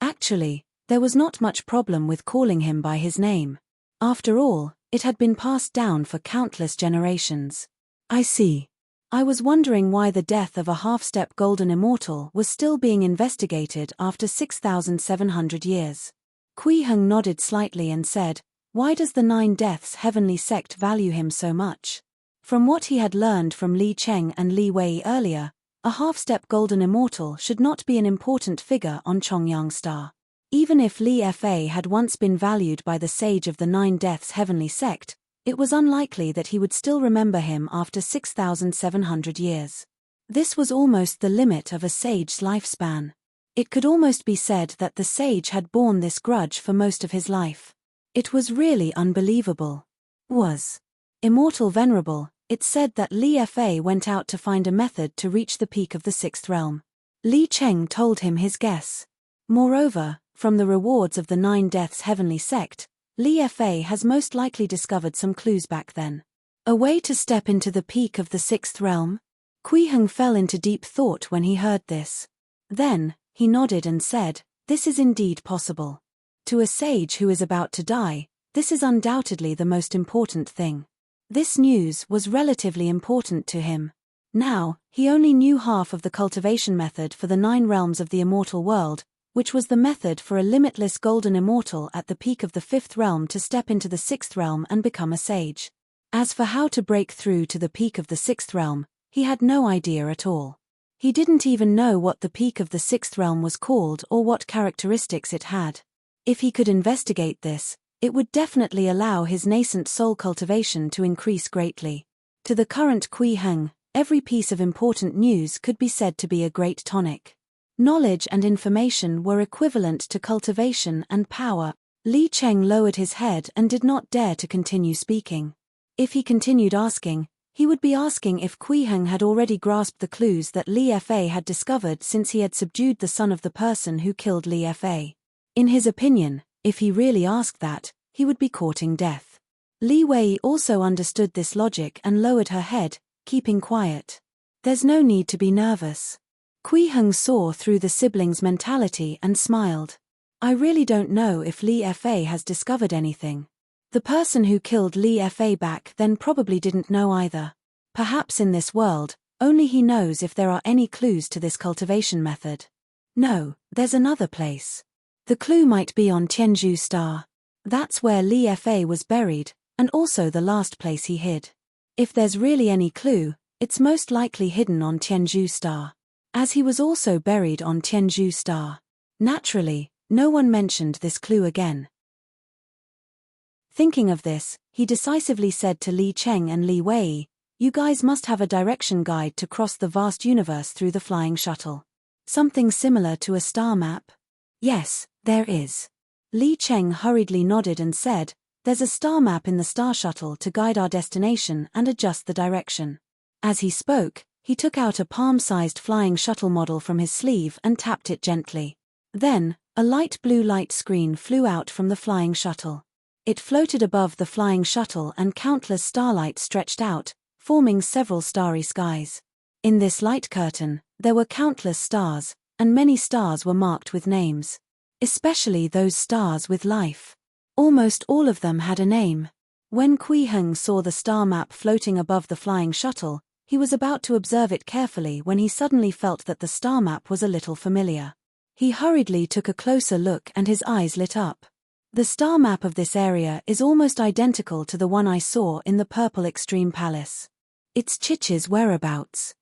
Speaker 1: Actually, there was not much problem with calling him by his name. After all, it had been passed down for countless generations. I see. I was wondering why the death of a half-step golden immortal was still being investigated after 6,700 years. Kui Heng nodded slightly and said, "Why does the Nine Deaths Heavenly Sect value him so much?" From what he had learned from Li Cheng and Li Wei earlier, a half-step golden immortal should not be an important figure on Chongyang Star. Even if Li Fa had once been valued by the sage of the Nine Deaths Heavenly Sect, it was unlikely that he would still remember him after 6,700 years. This was almost the limit of a sage's lifespan. It could almost be said that the sage had borne this grudge for most of his life. It was really unbelievable. Was Immortal Venerable, it said that Li Fa went out to find a method to reach the peak of the 6th realm. Li Cheng told him his guess. Moreover, from the rewards of the Nine Deaths Heavenly Sect, Li Fa has most likely discovered some clues back then. A way to step into the peak of the 6th realm? Kui Heng fell into deep thought when he heard this. Then, he nodded and said, "This is indeed possible. To a sage who is about to die, this is undoubtedly the most important thing." This news was relatively important to him. Now, he only knew half of the cultivation method for the 9 realms of the immortal world, which was the method for a limitless golden immortal at the peak of the 5th realm to step into the 6th realm and become a sage. As for how to break through to the peak of the 6th realm, he had no idea at all. He didn't even know what the peak of the 6th realm was called or what characteristics it had. If he could investigate this, It would definitely allow his nascent soul cultivation to increase greatly. To the current Kui Heng, every piece of important news could be said to be a great tonic. Knowledge and information were equivalent to cultivation and power. Li Cheng lowered his head and did not dare to continue speaking. If he continued asking, he would be asking if Kui Heng had already grasped the clues that Li Fa had discovered since he had subdued the son of the person who killed Li Fa. In his opinion, if he really asked that, he would be courting death. Li Wei also understood this logic and lowered her head, keeping quiet. There's no need to be nervous. Kui Heng saw through the siblings' mentality and smiled. I really don't know if Li Fa has discovered anything. The person who killed Li Fa back then probably didn't know either. Perhaps in this world, only he knows if there are any clues to this cultivation method. No, there's another place. The clue might be on Tianzhu Star. That's where Li Fa was buried, and also the last place he hid. If there's really any clue, it's most likely hidden on Tianzhu Star. As he was also buried on Tianzhu Star. Naturally, no one mentioned this clue again. Thinking of this, he decisively said to Li Cheng and Li Wei, "You guys must have a direction guide to cross the vast universe through the flying shuttle. Something similar to a star map?" "Yes, there is." Li Cheng hurriedly nodded and said, "There's a star map in the star shuttle to guide our destination and adjust the direction." As he spoke, he took out a palm-sized flying shuttle model from his sleeve and tapped it gently. Then, a light blue light screen flew out from the flying shuttle. It floated above the flying shuttle and countless starlight stretched out, forming several starry skies. In this light curtain, there were countless stars, and many stars were marked with names. Especially those stars with life. Almost all of them had a name. When Kui Heng saw the star map floating above the flying shuttle, he was about to observe it carefully when he suddenly felt that the star map was a little familiar. He hurriedly took a closer look and his eyes lit up. The star map of this area is almost identical to the one I saw in the Purple Extreme Palace. It's Chichi's whereabouts.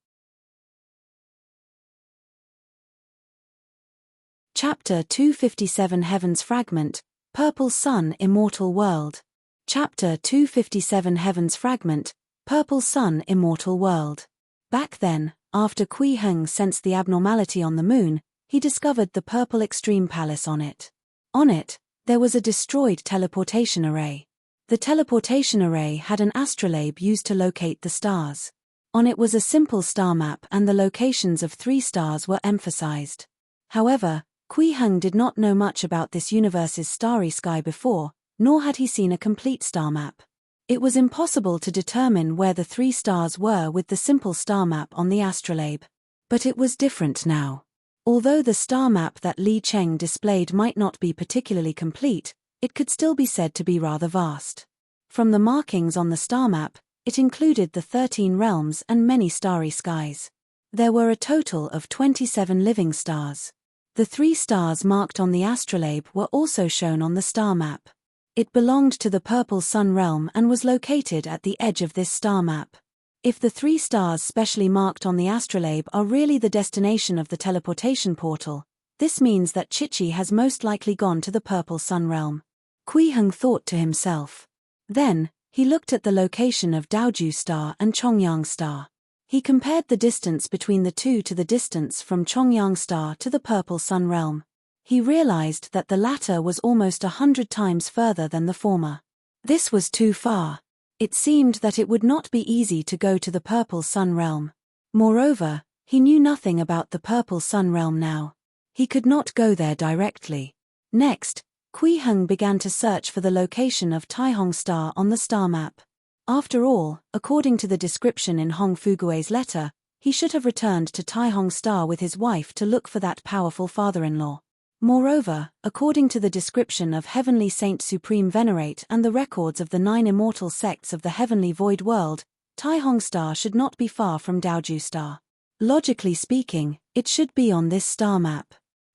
Speaker 1: Chapter 257 Heaven's Fragment, Purple Sun Immortal World. Chapter 257 Heaven's Fragment, Purple Sun Immortal World. Back then, after Kui Heng sensed the abnormality on the moon, he discovered the Purple Extreme Palace on it. On it, there was a destroyed teleportation array. The teleportation array had an astrolabe used to locate the stars. On it was a simple star map and the locations of 3 stars were emphasized. However, Kui Heng did not know much about this universe's starry sky before, nor had he seen a complete star map. It was impossible to determine where the 3 stars were with the simple star map on the astrolabe. But it was different now. Although the star map that Li Cheng displayed might not be particularly complete, it could still be said to be rather vast. From the markings on the star map, it included the 13 realms and many starry skies. There were a total of 27 living stars. The 3 stars marked on the astrolabe were also shown on the star map. It belonged to the Purple Sun realm and was located at the edge of this star map. If the 3 stars specially marked on the astrolabe are really the destination of the teleportation portal, this means that Chichi has most likely gone to the Purple Sun realm. Kui Heng thought to himself. Then, he looked at the location of Daoju Star and Chongyang Star. He compared the distance between the two to the distance from Chongyang Star to the Purple Sun realm. He realized that the latter was almost 100 times further than the former. This was too far. It seemed that it would not be easy to go to the Purple Sun realm. Moreover, he knew nothing about the Purple Sun realm now. He could not go there directly. Next, Kui Heng began to search for the location of Taihong Star on the star map. After all, according to the description in Hong Fugue's letter, he should have returned to Taihong Star with his wife to look for that powerful father-in-law. Moreover, according to the description of Heavenly Saint Supreme Venerate and the records of the 9 immortal sects of the Heavenly Void World, Taihong Star should not be far from Daoju Star. Logically speaking, it should be on this star map.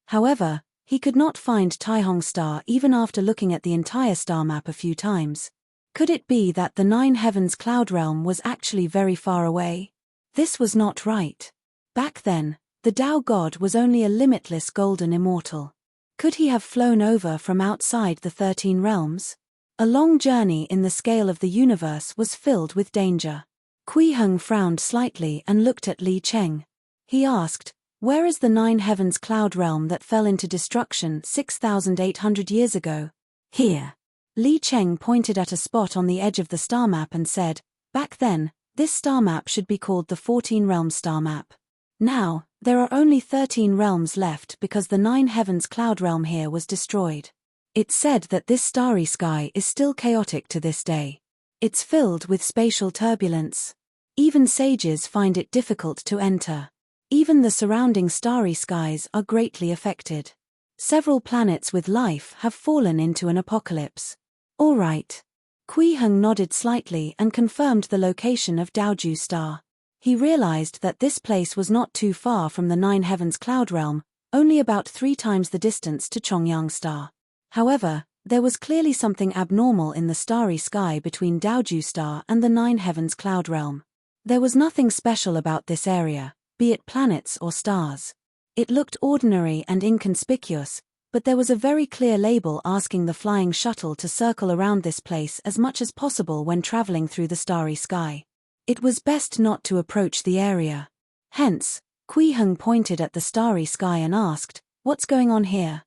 Speaker 1: However, he could not find Taihong Star even after looking at the entire star map a few times. Could it be that the 9 heavens cloud realm was actually very far away? This was not right. Back then, the Tao God was only a limitless golden immortal. Could he have flown over from outside the 13 realms? A long journey in the scale of the universe was filled with danger. Kui Heng frowned slightly and looked at Li Cheng. He asked, "Where is the Nine Heavens cloud realm that fell into destruction 6,800 years ago?" "Here." Li Cheng pointed at a spot on the edge of the star map and said, "Back then, this star map should be called the 14 Realms star map. Now, there are only 13 realms left because the Nine Heavens cloud realm here was destroyed. It's said that this starry sky is still chaotic to this day. It's filled with spatial turbulence. Even sages find it difficult to enter. Even the surrounding starry skies are greatly affected. Several planets with life have fallen into an apocalypse." "All right." Kui Heng nodded slightly and confirmed the location of Daoju Star. He realized that this place was not too far from the Nine Heavens cloud realm, only about 3 times the distance to Chongyang Star. However, there was clearly something abnormal in the starry sky between Daoju Star and the Nine Heavens cloud realm. There was nothing special about this area, be it planets or stars. It looked ordinary and inconspicuous, but there was a very clear label asking the flying shuttle to circle around this place as much as possible when traveling through the starry sky. It was best not to approach the area. Hence, Kui Heng pointed at the starry sky and asked, "What's going on here?"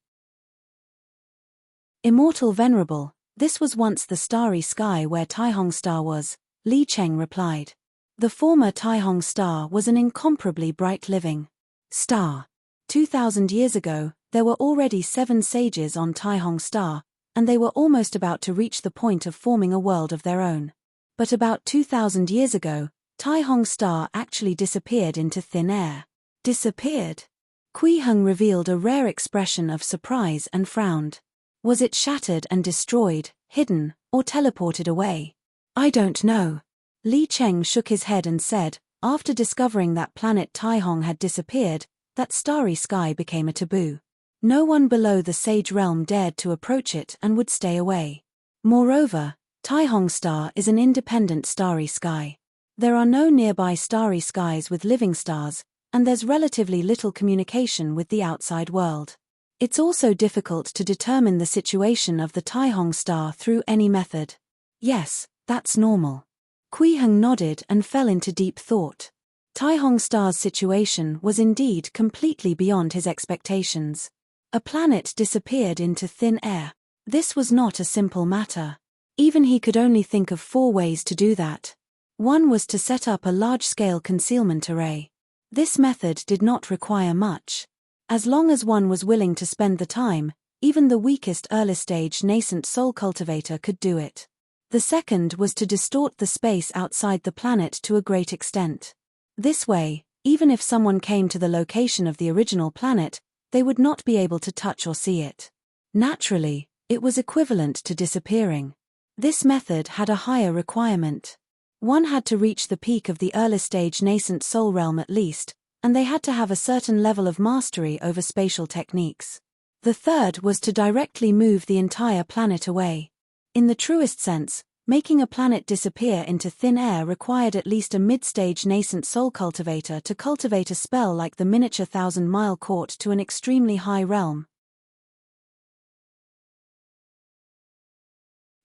Speaker 1: "Immortal Venerable, this was once the starry sky where Taihong Star was," Li Cheng replied. The former Taihong Star was an incomparably bright living star. 2,000 years ago, there were already 7 sages on Taihong Star, and they were almost about to reach the point of forming a world of their own. But about 2,000 years ago, Taihong Star actually disappeared into thin air. Disappeared? Kui Heng revealed a rare expression of surprise and frowned. Was it shattered and destroyed, hidden, or teleported away? "I don't know." Li Cheng shook his head and said, "After discovering that planet Taihong had disappeared, that starry sky became a taboo. No one below the sage realm dared to approach it and would stay away. Moreover, Taihong Star is an independent starry sky. There are no nearby starry skies with living stars, and there's relatively little communication with the outside world. It's also difficult to determine the situation of the Taihong Star through any method." "Yes, that's normal." Kui Heng nodded and fell into deep thought. Taihong Star's situation was indeed completely beyond his expectations. A planet disappeared into thin air. This was not a simple matter. Even he could only think of 4 ways to do that. One was to set up a large-scale concealment array. This method did not require much. As long as one was willing to spend the time, even the weakest early-stage nascent soul cultivator could do it. The second was to distort the space outside the planet to a great extent. This way, even if someone came to the location of the original planet, they would not be able to touch or see it. Naturally, it was equivalent to disappearing. This method had a higher requirement. One had to reach the peak of the early-stage nascent soul realm at least, and they had to have a certain level of mastery over spatial techniques. The third was to directly move the entire planet away. In the truest sense, making a planet disappear into thin air required at least a mid-stage nascent soul cultivator to cultivate a spell like the miniature 1,000-mile court to an extremely high realm.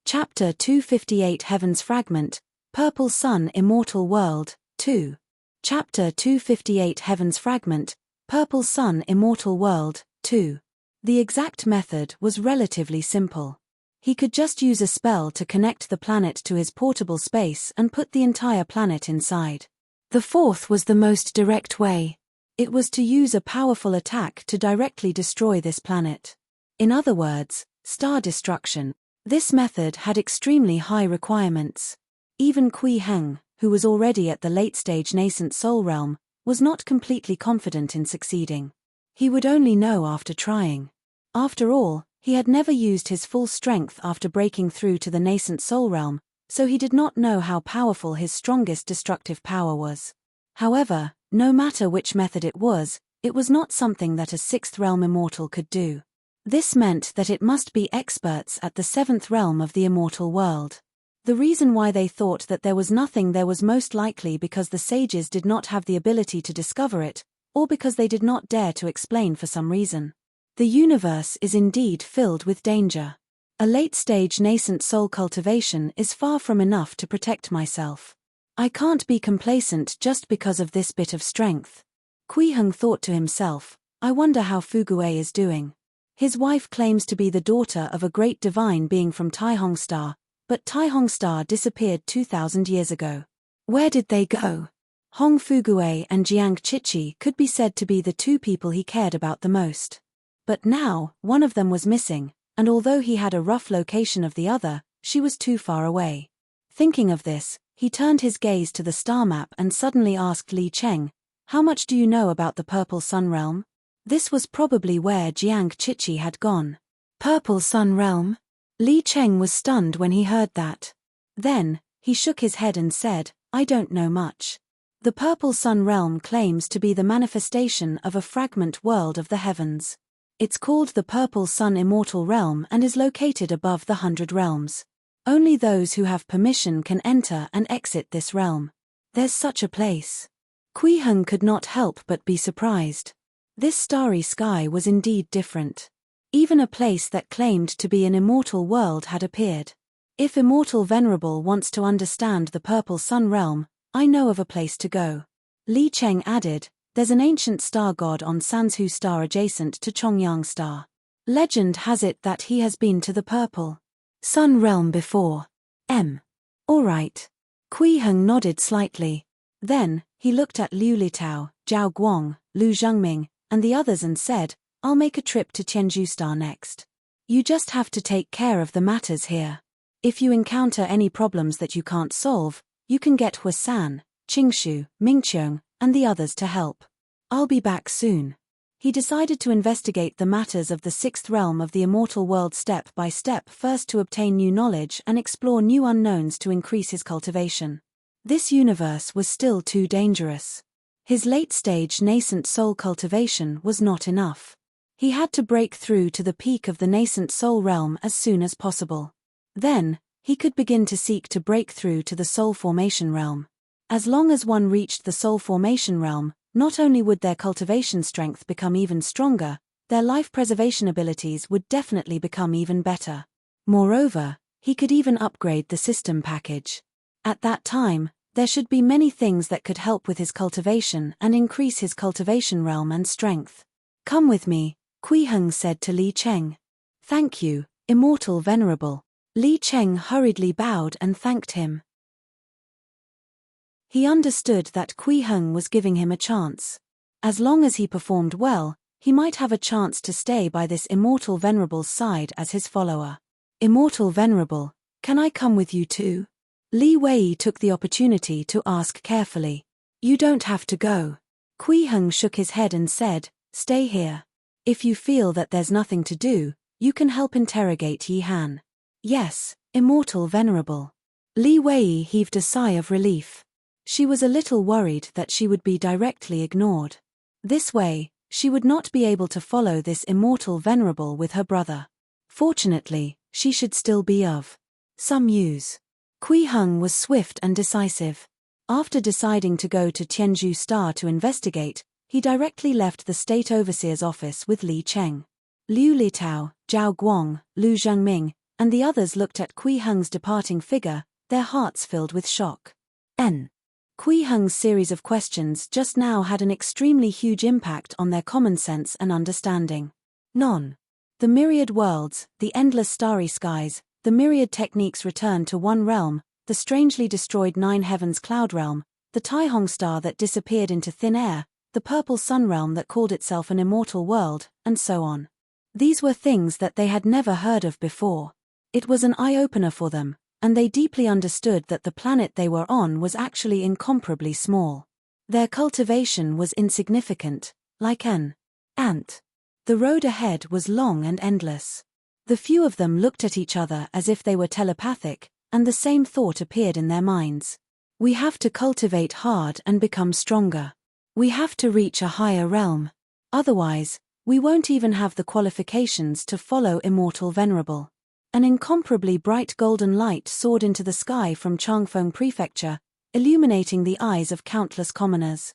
Speaker 1: Chapter 258 Heaven's Fragment, Purple Sun Immortal World, 2. Chapter 258 Heaven's Fragment, Purple Sun Immortal World, 2. The exact method was relatively simple. He could just use a spell to connect the planet to his portable space and put the entire planet inside. The fourth was the most direct way. It was to use a powerful attack to directly destroy this planet. In other words, star destruction. This method had extremely high requirements. Even Kui Heng, who was already at the late-stage nascent soul realm, was not completely confident in succeeding. He would only know after trying. After all, he had never used his full strength after breaking through to the nascent soul realm, so he did not know how powerful his strongest destructive power was. However, no matter which method it was not something that a 6th realm immortal could do. This meant that it must be experts at the 7th realm of the immortal world. The reason why they thought that there was nothing there was most likely because the sages did not have the ability to discover it, or because they did not dare to explain for some reason. The universe is indeed filled with danger. A late-stage nascent soul cultivation is far from enough to protect myself. I can't be complacent just because of this bit of strength. Kui Heng thought to himself, I wonder how Fugui is doing. His wife claims to be the daughter of a great divine being from Taihong Star, but Taihong Star disappeared 2,000 years ago. Where did they go? Hong Fugui and Jiang Chichi could be said to be the two people he cared about the most. But now, one of them was missing, and although he had a rough location of the other, she was too far away. Thinking of this, he turned his gaze to the star map and suddenly asked Li Cheng, how much do you know about the Purple Sun Realm? This was probably where Jiang Chichi had gone. Purple Sun Realm? Li Cheng was stunned when he heard that. Then, he shook his head and said, I don't know much. The Purple Sun Realm claims to be the manifestation of a fragment world of the heavens. It's called the Purple Sun Immortal Realm and is located above the 100 realms. Only those who have permission can enter and exit this realm. There's such a place. Kui Heng could not help but be surprised. This starry sky was indeed different. Even a place that claimed to be an immortal world had appeared. If Immortal Venerable wants to understand the Purple Sun Realm, I know of a place to go. Li Cheng added, there's an ancient star god on Sansu Star adjacent to Chongyang Star. Legend has it that he has been to the Purple Sun Realm before. All right. Kui Heng nodded slightly. Then, he looked at Liu Litao, Zhao Guang, Lu Zhengming, and the others and said, I'll make a trip to Tianzhu Star next. You just have to take care of the matters here. If you encounter any problems that you can't solve, you can get Huasan, Qingshu, Mingqiong, and the others to help. I'll be back soon. He decided to investigate the matters of the sixth realm of the immortal world step by step, first to obtain new knowledge and explore new unknowns to increase his cultivation. This universe was still too dangerous. His late-stage nascent soul cultivation was not enough. He had to break through to the peak of the nascent soul realm as soon as possible. Then, he could begin to seek to break through to the soul formation realm. As long as one reached the soul formation realm, not only would their cultivation strength become even stronger, their life preservation abilities would definitely become even better. Moreover, he could even upgrade the system package. At that time, there should be many things that could help with his cultivation and increase his cultivation realm and strength. Come with me, Kui Heng said to Li Cheng. Thank you, Immortal Venerable. Li Cheng hurriedly bowed and thanked him. He understood that Kui Heng was giving him a chance. As long as he performed well, he might have a chance to stay by this Immortal Venerable's side as his follower. Immortal Venerable, can I come with you too? Li Wei took the opportunity to ask carefully. You don't have to go. Kui Heng shook his head and said, stay here. If you feel that there's nothing to do, you can help interrogate Yi Han. Yes, Immortal Venerable. Li Wei heaved a sigh of relief. She was a little worried that she would be directly ignored. This way, she would not be able to follow this Immortal Venerable with her brother. Fortunately, she should still be of some use. Kui Heng was swift and decisive. After deciding to go to Tianzhu Star to investigate, he directly left the State Overseer's office with Li Cheng. Liu Litao, Zhao Guang, Lu Zhengming, and the others looked at Kui Heng's departing figure, their hearts filled with shock. Kui Heng's series of questions just now had an extremely huge impact on their common sense and understanding. The myriad worlds, the endless starry skies, the myriad techniques returned to one realm, the strangely destroyed Nine Heavens cloud realm, the Taihong Star that disappeared into thin air, the Purple Sun realm that called itself an immortal world, and so on. These were things that they had never heard of before. It was an eye-opener for them, and they deeply understood that the planet they were on was actually incomparably small. Their cultivation was insignificant, like an ant. The road ahead was long and endless. The few of them looked at each other as if they were telepathic, and the same thought appeared in their minds. We have to cultivate hard and become stronger. We have to reach a higher realm. Otherwise, we won't even have the qualifications to follow Immortal Venerable. An incomparably bright golden light soared into the sky from Changfeng Prefecture, illuminating the eyes of countless commoners.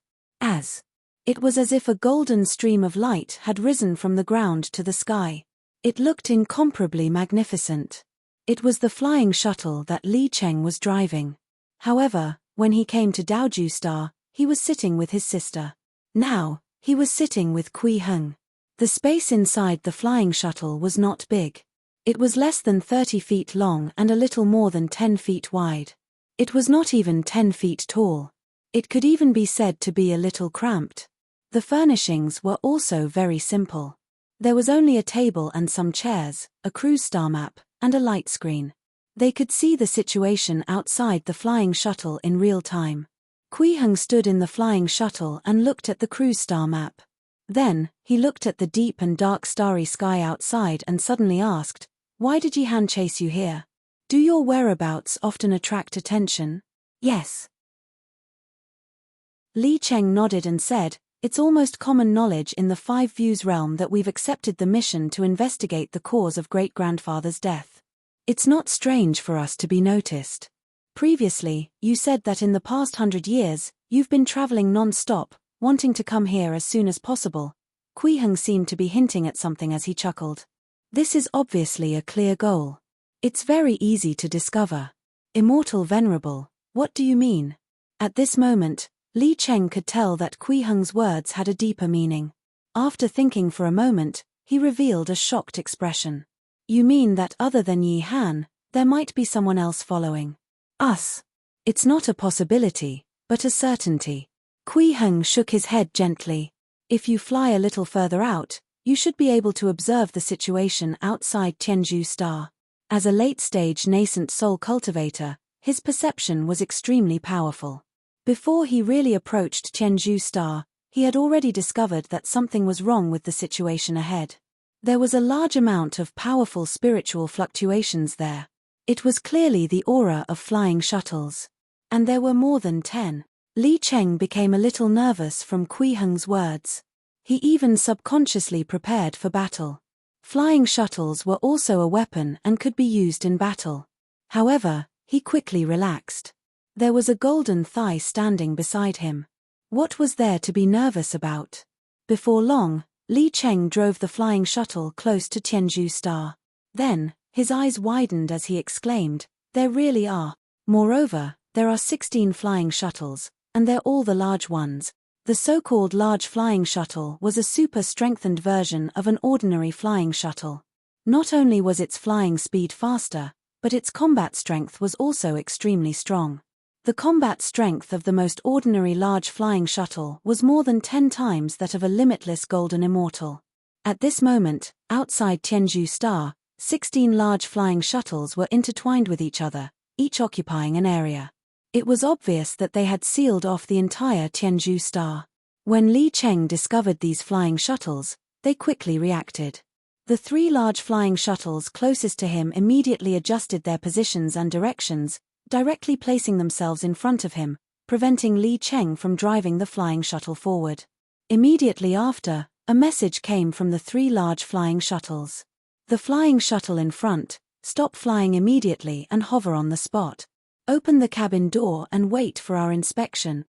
Speaker 1: It was as if a golden stream of light had risen from the ground to the sky. It looked incomparably magnificent. It was the flying shuttle that Li Cheng was driving. However, when he came to Daoju Star, he was sitting with his sister. Now, he was sitting with Kui Heng. The space inside the flying shuttle was not big. It was less than 30 feet long and a little more than 10 feet wide. It was not even 10 feet tall. It could even be said to be a little cramped. The furnishings were also very simple. There was only a table and some chairs, a cruise star map, and a light screen. They could see the situation outside the flying shuttle in real time. Kui Heng stood in the flying shuttle and looked at the cruise star map. Then, he looked at the deep and dark starry sky outside and suddenly asked, "Why did Yihan chase you here? Do your whereabouts often attract attention?" "Yes." Li Cheng nodded and said, "It's almost common knowledge in the Five Views realm that we've accepted the mission to investigate the cause of great-grandfather's death. It's not strange for us to be noticed. Previously, you said that in the past 100 years, you've been traveling non-stop, wanting to come here as soon as possible." Kui Heng seemed to be hinting at something as he chuckled. "This is obviously a clear goal. It's very easy to discover. Immortal Venerable, what do you mean?" At this moment, Li Cheng could tell that Kui Heng's words had a deeper meaning. After thinking for a moment, he revealed a shocked expression. "You mean that other than Yi Han, there might be someone else following us? It's not a possibility, but a certainty." Kui Heng shook his head gently. "If you fly a little further out, you should be able to observe the situation outside Tianzhu Star." As a late-stage nascent soul cultivator, his perception was extremely powerful. Before he really approached Tianzhu Star, he had already discovered that something was wrong with the situation ahead. There was a large amount of powerful spiritual fluctuations there. It was clearly the aura of flying shuttles. And there were more than 10. Li Cheng became a little nervous from Kui Heng's words. He even subconsciously prepared for battle. Flying shuttles were also a weapon and could be used in battle. However, he quickly relaxed. There was a golden thigh standing beside him. What was there to be nervous about? Before long, Li Cheng drove the flying shuttle close to Tianzhu Star. Then, his eyes widened as he exclaimed, "There really are. Moreover, there are 16 flying shuttles, and they're all the large ones." The so-called large flying shuttle was a super-strengthened version of an ordinary flying shuttle. Not only was its flying speed faster, but its combat strength was also extremely strong. The combat strength of the most ordinary large flying shuttle was more than 10 times that of a limitless golden immortal. At this moment, outside Tianzhu Star, 16 large flying shuttles were intertwined with each other, each occupying an area. It was obvious that they had sealed off the entire Tianzhu Star. When Li Cheng discovered these flying shuttles, they quickly reacted. The 3 large flying shuttles closest to him immediately adjusted their positions and directions, directly placing themselves in front of him, preventing Li Cheng from driving the flying shuttle forward. Immediately after, a message came from the 3 large flying shuttles. "The flying shuttle in front, stop flying immediately and hover on the spot. Open the cabin door and wait for our inspection."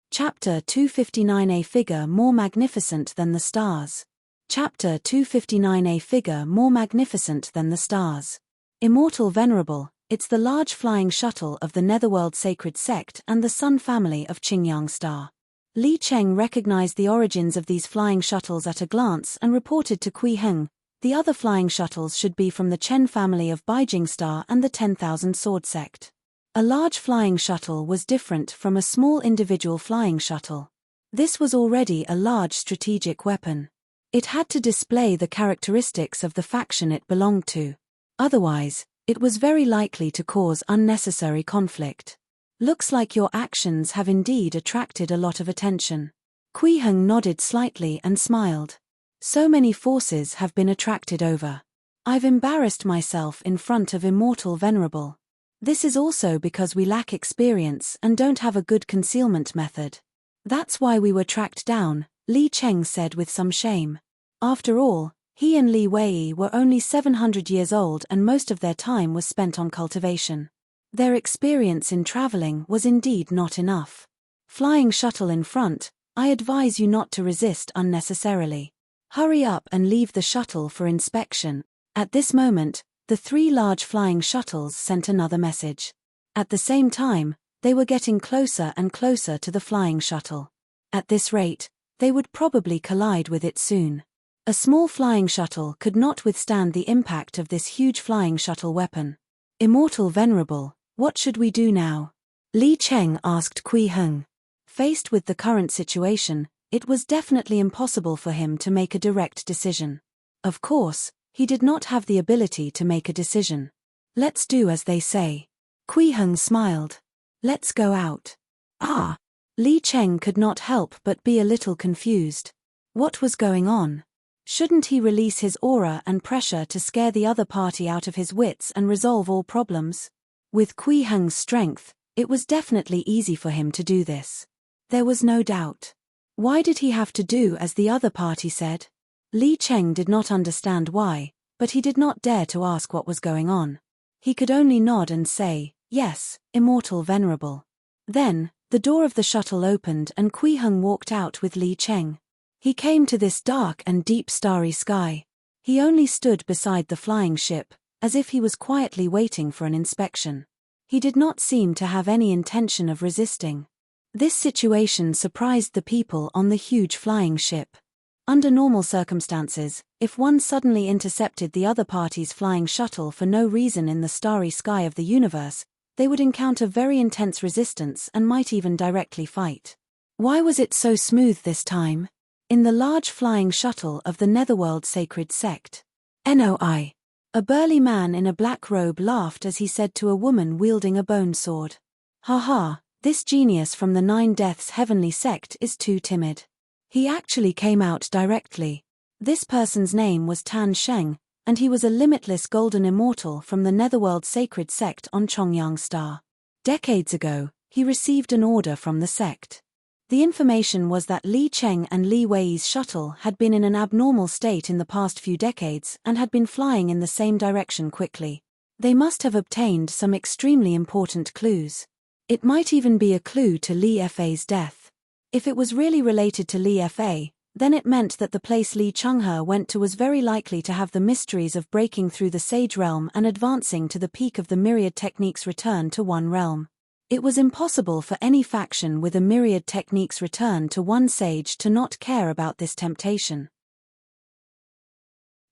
Speaker 1: Chapter 259. A figure more magnificent than the stars. Chapter 259. A figure more magnificent than the stars. Immortal Venerable, it's the large flying shuttle of the Netherworld Sacred Sect and the Sun family of Qingyang Star. Li Cheng recognized the origins of these flying shuttles at a glance and reported to Kui Heng, "The other flying shuttles should be from the Chen family of Beijing Star and the 10,000 Sword Sect." A large flying shuttle was different from a small individual flying shuttle. This was already a large strategic weapon. It had to display the characteristics of the faction it belonged to. Otherwise, it was very likely to cause unnecessary conflict. "Looks like your actions have indeed attracted a lot of attention." Kui Heng nodded slightly and smiled. "So many forces have been attracted over. I've embarrassed myself in front of Immortal Venerable. This is also because we lack experience and don't have a good concealment method. That's why we were tracked down," Li Cheng said with some shame. After all, he and Li Wei were only 700 years old and most of their time was spent on cultivation. Their experience in traveling was indeed not enough. Flying shuttle in front, I advise you not to resist unnecessarily. Hurry up and leave the shuttle for inspection. At this moment, the 3 large flying shuttles sent another message. At the same time, they were getting closer and closer to the flying shuttle. At this rate, they would probably collide with it soon. A small flying shuttle could not withstand the impact of this huge flying shuttle weapon. Immortal Venerable, what should we do now? Li Cheng asked Kui Heng. Faced with the current situation, it was definitely impossible for him to make a direct decision. Of course, he did not have the ability to make a decision. Let's do as they say. Kui Heng smiled. Let's go out. Ah! Li Cheng could not help but be a little confused. What was going on? Shouldn't he release his aura and pressure to scare the other party out of his wits and resolve all problems? With Kui Heng's strength, it was definitely easy for him to do this. There was no doubt. Why did he have to do as the other party said? Li Cheng did not understand why, but he did not dare to ask what was going on. He could only nod and say, "Yes, Immortal Venerable." Then, the door of the shuttle opened and Kui Heng walked out with Li Cheng. He came to this dark and deep starry sky. He only stood beside the flying ship, as if he was quietly waiting for an inspection. He did not seem to have any intention of resisting. This situation surprised the people on the huge flying ship. Under normal circumstances, if one suddenly intercepted the other party's flying shuttle for no reason in the starry sky of the universe, they would encounter very intense resistance and might even directly fight. Why was it so smooth this time? In the large flying shuttle of the Netherworld Sacred Sect. Noi. A burly man in a black robe laughed as he said to a woman wielding a bone sword. "Ha ha, this genius from the 9 Deaths Heavenly Sect is too timid." He actually came out directly. This person's name was Tan Sheng, and he was a limitless golden immortal from the Netherworld Sacred Sect on Chongyang Star. Decades ago, he received an order from the sect. The information was that Li Cheng and Li Wei's shuttle had been in an abnormal state in the past few decades and had been flying in the same direction quickly. They must have obtained some extremely important clues. It might even be a clue to Li Fei's death. If it was really related to Li Fei, then it meant that the place Li Changhe went to was very likely to have the mysteries of breaking through the Sage Realm and advancing to the peak of the myriad techniques return to one realm. It was impossible for any faction with a myriad techniques return to one sage to not care about this temptation.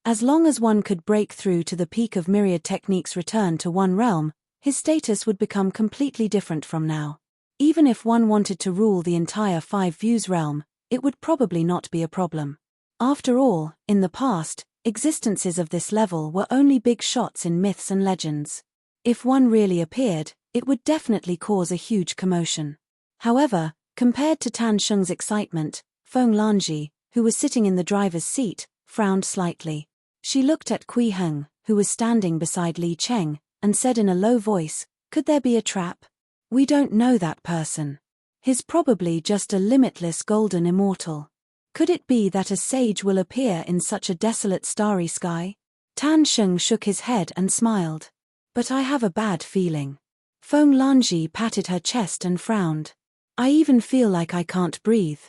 Speaker 1: As long as one could break through to the peak of myriad techniques return to one realm, his status would become completely different from now. Even if one wanted to rule the entire 5 views realm, it would probably not be a problem. After all, in the past, existences of this level were only big shots in myths and legends. If one really appeared, it would definitely cause a huge commotion. However, compared to Tan Sheng's excitement, Feng Lanji, who was sitting in the driver's seat, frowned slightly. She looked at Kui Heng, who was standing beside Li Cheng, and said in a low voice, "Could there be a trap? We don't know that person. He's probably just a limitless golden immortal. Could it be that a sage will appear in such a desolate starry sky?" Tan Sheng shook his head and smiled. "But I have a bad feeling." Feng Lanji patted her chest and frowned. "I even feel like I can't breathe."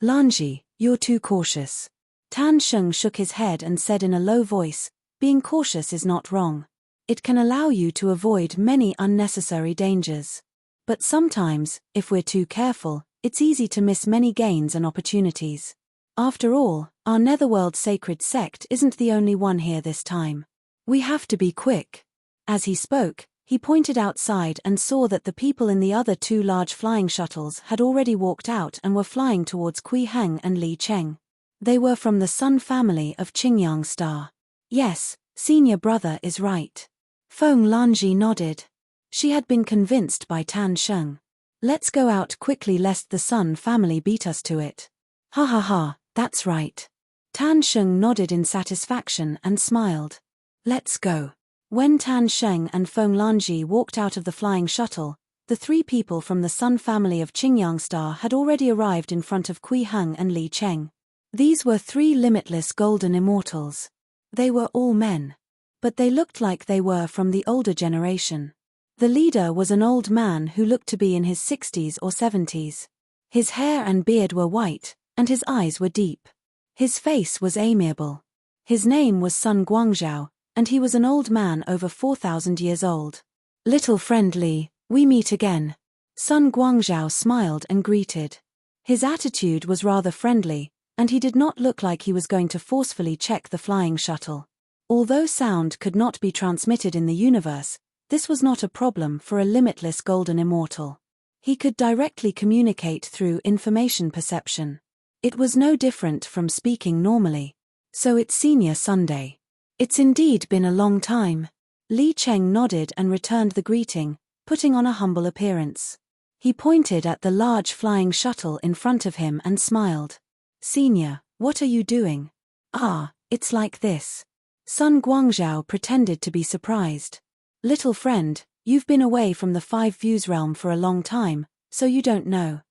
Speaker 1: "Lanji, you're too cautious." Tan Sheng shook his head and said in a low voice, "Being cautious is not wrong. It can allow you to avoid many unnecessary dangers. But sometimes, if we're too careful, it's easy to miss many gains and opportunities. After all, our Netherworld Sacred Sect isn't the only one here this time. We have to be quick." As he spoke, he pointed outside and saw that the people in the other 2 large flying shuttles had already walked out and were flying towards Kui Heng and Li Cheng. They were from the Sun family of Qingyang Star. "Yes, senior brother is right." Feng Lanji nodded. She had been convinced by Tan Sheng. "Let's go out quickly lest the Sun family beat us to it." "Ha ha ha, that's right." Tan Sheng nodded in satisfaction and smiled. "Let's go." When Tan Sheng and Feng Lanji walked out of the flying shuttle, the 3 people from the Sun family of Qingyang Star had already arrived in front of Kui Heng and Li Cheng. These were 3 limitless golden immortals. They were all men. But they looked like they were from the older generation. The leader was an old man who looked to be in his 60s or 70s. His hair and beard were white, and his eyes were deep. His face was amiable. His name was Sun Guangzhao, and he was an old man over 4,000 years old. Little friend Li, we meet again. Sun Guangzhao smiled and greeted. His attitude was rather friendly, and he did not look like he was going to forcefully check the flying shuttle. Although sound could not be transmitted in the universe, this was not a problem for a limitless golden immortal. He could directly communicate through information perception. It was no different from speaking normally. So it's Senior Sunday. It's indeed been a long time. Li Cheng nodded and returned the greeting, putting on a humble appearance. He pointed at the large flying shuttle in front of him and smiled. Senior, what are you doing? Ah, it's like this. Sun Guangzhao pretended to be surprised. Little friend, you've been away from the Five Views realm for a long time, so you don't know.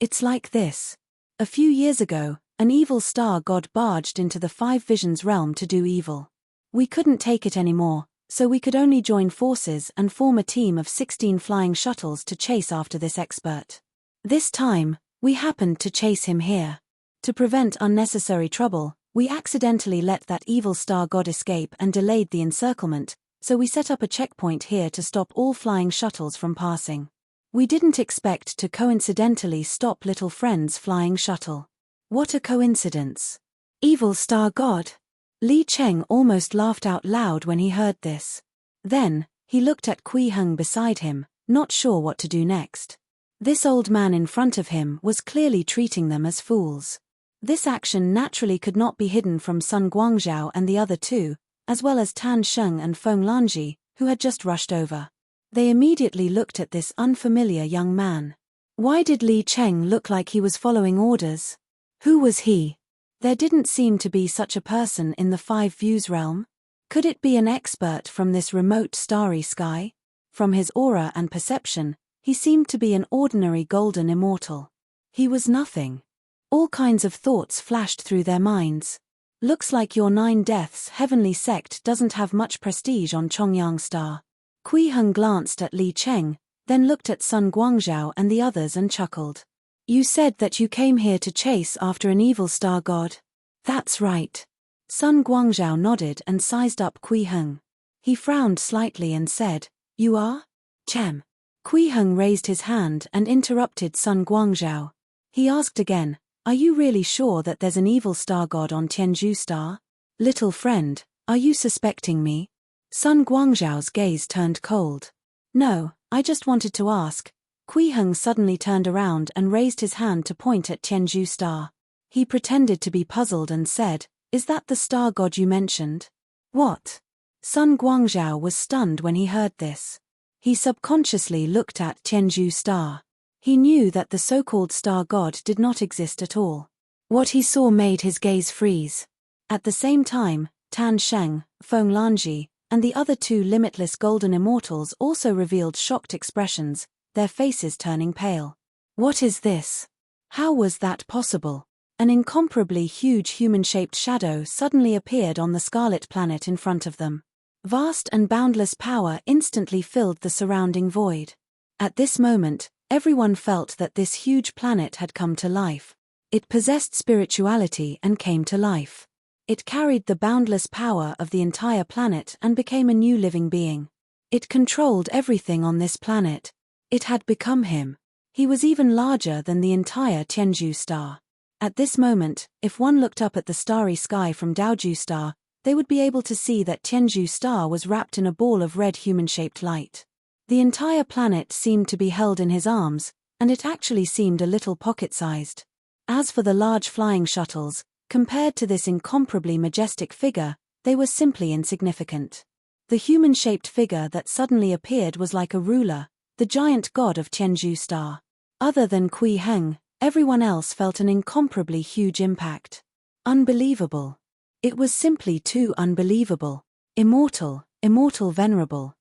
Speaker 1: It's like this. A few years ago, an evil star god barged into the Five Visions realm to do evil. We couldn't take it anymore, so we could only join forces and form a team of 16 flying shuttles to chase after this expert. This time, we happened to chase him here. To prevent unnecessary trouble, we accidentally let that evil star god escape and delayed the encirclement, so we set up a checkpoint here to stop all flying shuttles from passing. We didn't expect to coincidentally stop little friend's flying shuttle. What a coincidence. Evil star god. Li Cheng almost laughed out loud when he heard this. Then, he looked at Kui Heng beside him, not sure what to do next. This old man in front of him was clearly treating them as fools. This action naturally could not be hidden from Sun Guangzhao and the other two, as well as Tan Sheng and Feng Lanji, who had just rushed over. They immediately looked at this unfamiliar young man. Why did Li Cheng look like he was following orders? Who was he? There didn't seem to be such a person in the Five Views realm. Could it be an expert from this remote starry sky? From his aura and perception, he seemed to be an ordinary golden immortal. He was nothing. All kinds of thoughts flashed through their minds. Looks like your 9 Deaths heavenly sect doesn't have much prestige on Chongyang Star. Kui Heng glanced at Li Cheng, then looked at Sun Guangzhao and the others and chuckled. You said that you came here to chase after an evil star god. That's right. Sun Guangzhao nodded and sized up Kui Heng. He frowned slightly and said, You are? Chem. Kui Heng raised his hand and interrupted Sun Guangzhao. He asked again, Are you really sure that there's an evil star god on Tianzhu Star? Little friend, are you suspecting me? Sun Guangzhao's gaze turned cold. No, I just wanted to ask. Kui Heng suddenly turned around and raised his hand to point at Tianzhu Star. He pretended to be puzzled and said, Is that the star god you mentioned? What? Sun Guangzhao was stunned when he heard this. He subconsciously looked at Tianzhu Star. He knew that the so-called star god did not exist at all. What he saw made his gaze freeze. At the same time, Tan Sheng, Feng Lanji, and the other 2 limitless golden immortals also revealed shocked expressions, their faces turning pale. What is this? How was that possible? An incomparably huge human-shaped shadow suddenly appeared on the scarlet planet in front of them. Vast and boundless power instantly filled the surrounding void. At this moment, everyone felt that this huge planet had come to life. It possessed spirituality and came to life. It carried the boundless power of the entire planet and became a new living being. It controlled everything on this planet. It had become him. He was even larger than the entire Tianzhu Star. At this moment, if one looked up at the starry sky from Daoju Star, they would be able to see that Tianzhu Star was wrapped in a ball of red human-shaped light. The entire planet seemed to be held in his arms, and it actually seemed a little pocket-sized. As for the large flying shuttles, compared to this incomparably majestic figure, they were simply insignificant. The human-shaped figure that suddenly appeared was like a ruler, the giant god of Tianzhu Star. Other than Kui Heng, everyone else felt an incomparably huge impact. Unbelievable. It was simply too unbelievable. Immortal, venerable.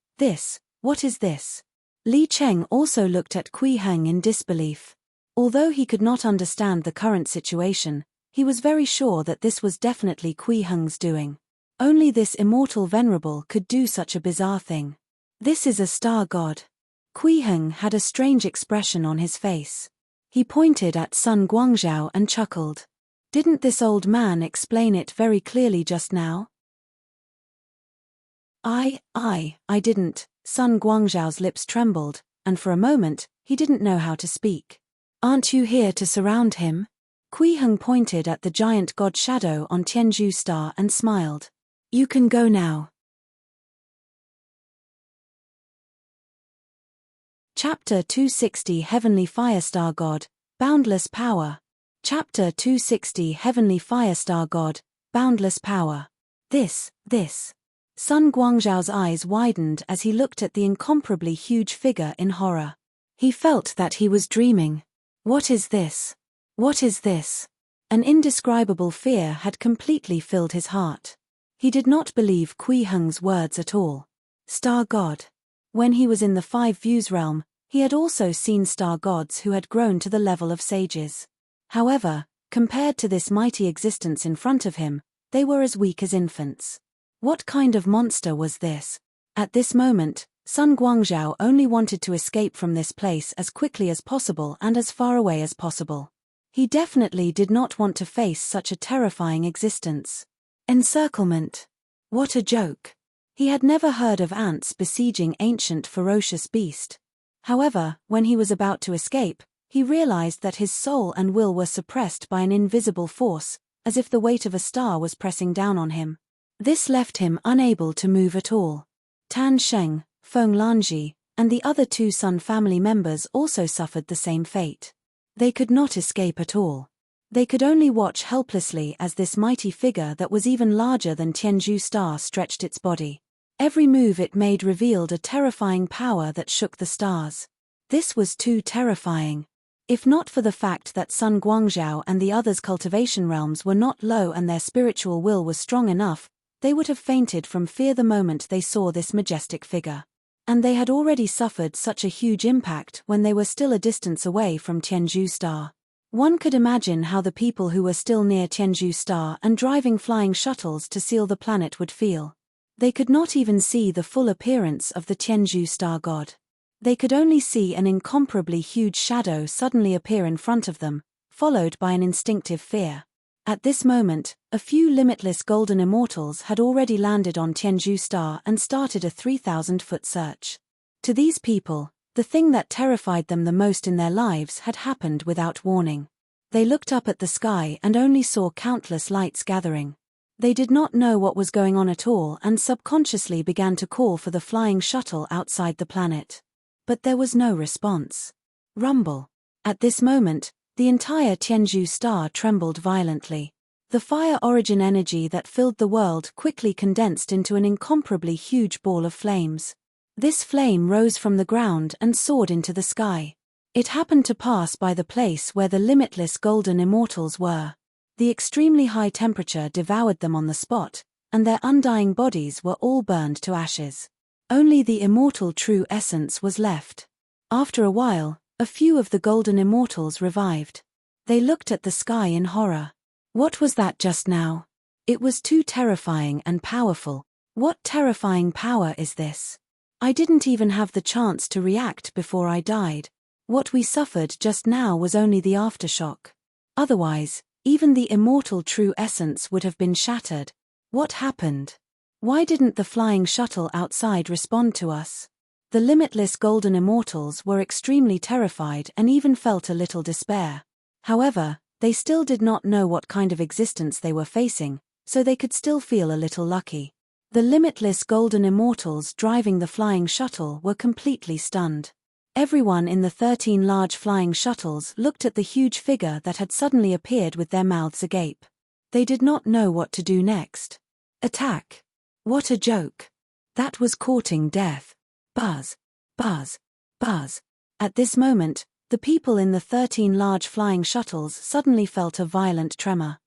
Speaker 1: What is this? Li Cheng also looked at Kui Heng in disbelief. Although he could not understand the current situation, he was very sure that this was definitely Kui Heng's doing. Only this immortal venerable could do such a bizarre thing. This is a star god. Kui Heng had a strange expression on his face. He pointed at Sun Guangzhou and chuckled. Didn't this old man explain it very clearly just now? I didn't. Sun Guangzhou's lips trembled, and for a moment, he didn't know how to speak. Aren't you here to surround him? Kui Heng pointed at the giant god shadow on Tianzhu Star and smiled. You can go now. Chapter 260 Heavenly Firestar God, Boundless Power. Chapter 260 Heavenly Firestar God, Boundless Power. This. Sun Guangzhou's eyes widened as he looked at the incomparably huge figure in horror. He felt that he was dreaming. What is this? What is this? An indescribable fear had completely filled his heart. He did not believe Kui Heng's words at all. Star God. When he was in the Five Views realm, he had also seen star gods who had grown to the level of sages. However, compared to this mighty existence in front of him, they were as weak as infants. What kind of monster was this? At this moment, Sun Guangzhou only wanted to escape from this place as quickly as possible and as far away as possible. He definitely did not want to face such a terrifying existence. Encirclement. What a joke. He had never heard of ants besieging ancient ferocious beast. However, when he was about to escape, he realized that his soul and will were suppressed by an invisible force, as if the weight of a star was pressing down on him. This left him unable to move at all. Tan Sheng, Feng Lanji, and the other two Sun family members also suffered the same fate. They could not escape at all. They could only watch helplessly as this mighty figure that was even larger than Tianzhu Star stretched its body. Every move it made revealed a terrifying power that shook the stars. This was too terrifying. If not for the fact that Sun Guangzhou and the others' cultivation realms were not low and their spiritual will was strong enough, they would have fainted from fear the moment they saw this majestic figure. And they had already suffered such a huge impact when they were still a distance away from Tianzhu Star. One could imagine how the people who were still near Tianzhu Star and driving flying shuttles to seal the planet would feel. They could not even see the full appearance of the Tianzhu Star God. They could only see an incomparably huge shadow suddenly appear in front of them, followed by an instinctive fear. At this moment, a few limitless golden immortals had already landed on Tianzhu Star and started a 3,000-foot search. To these people, the thing that terrified them the most in their lives had happened without warning. They looked up at the sky and only saw countless lights gathering. They did not know what was going on at all and subconsciously began to call for the flying shuttle outside the planet. But there was no response. Rumble. At this moment, the entire Tianzhu Star trembled violently. The fire origin energy that filled the world quickly condensed into an incomparably huge ball of flames. This flame rose from the ground and soared into the sky. It happened to pass by the place where the limitless golden immortals were. The extremely high temperature devoured them on the spot, and their undying bodies were all burned to ashes. Only the immortal true essence was left. After a while, a few of the golden immortals revived. They looked at the sky in horror. What was that just now? It was too terrifying and powerful. What terrifying power is this? I didn't even have the chance to react before I died. What we suffered just now was only the aftershock. Otherwise, even the immortal true essence would have been shattered. What happened? Why didn't the flying shuttle outside respond to us? The limitless golden immortals were extremely terrified and even felt a little despair. However, they still did not know what kind of existence they were facing, so they could still feel a little lucky. The limitless golden immortals driving the flying shuttle were completely stunned. Everyone in the 13 large flying shuttles looked at the huge figure that had suddenly appeared with their mouths agape. They did not know what to do next. Attack. What a joke. That was courting death. Buzz. Buzz. Buzz. At this moment, the people in the 13 large flying shuttles suddenly felt a violent tremor.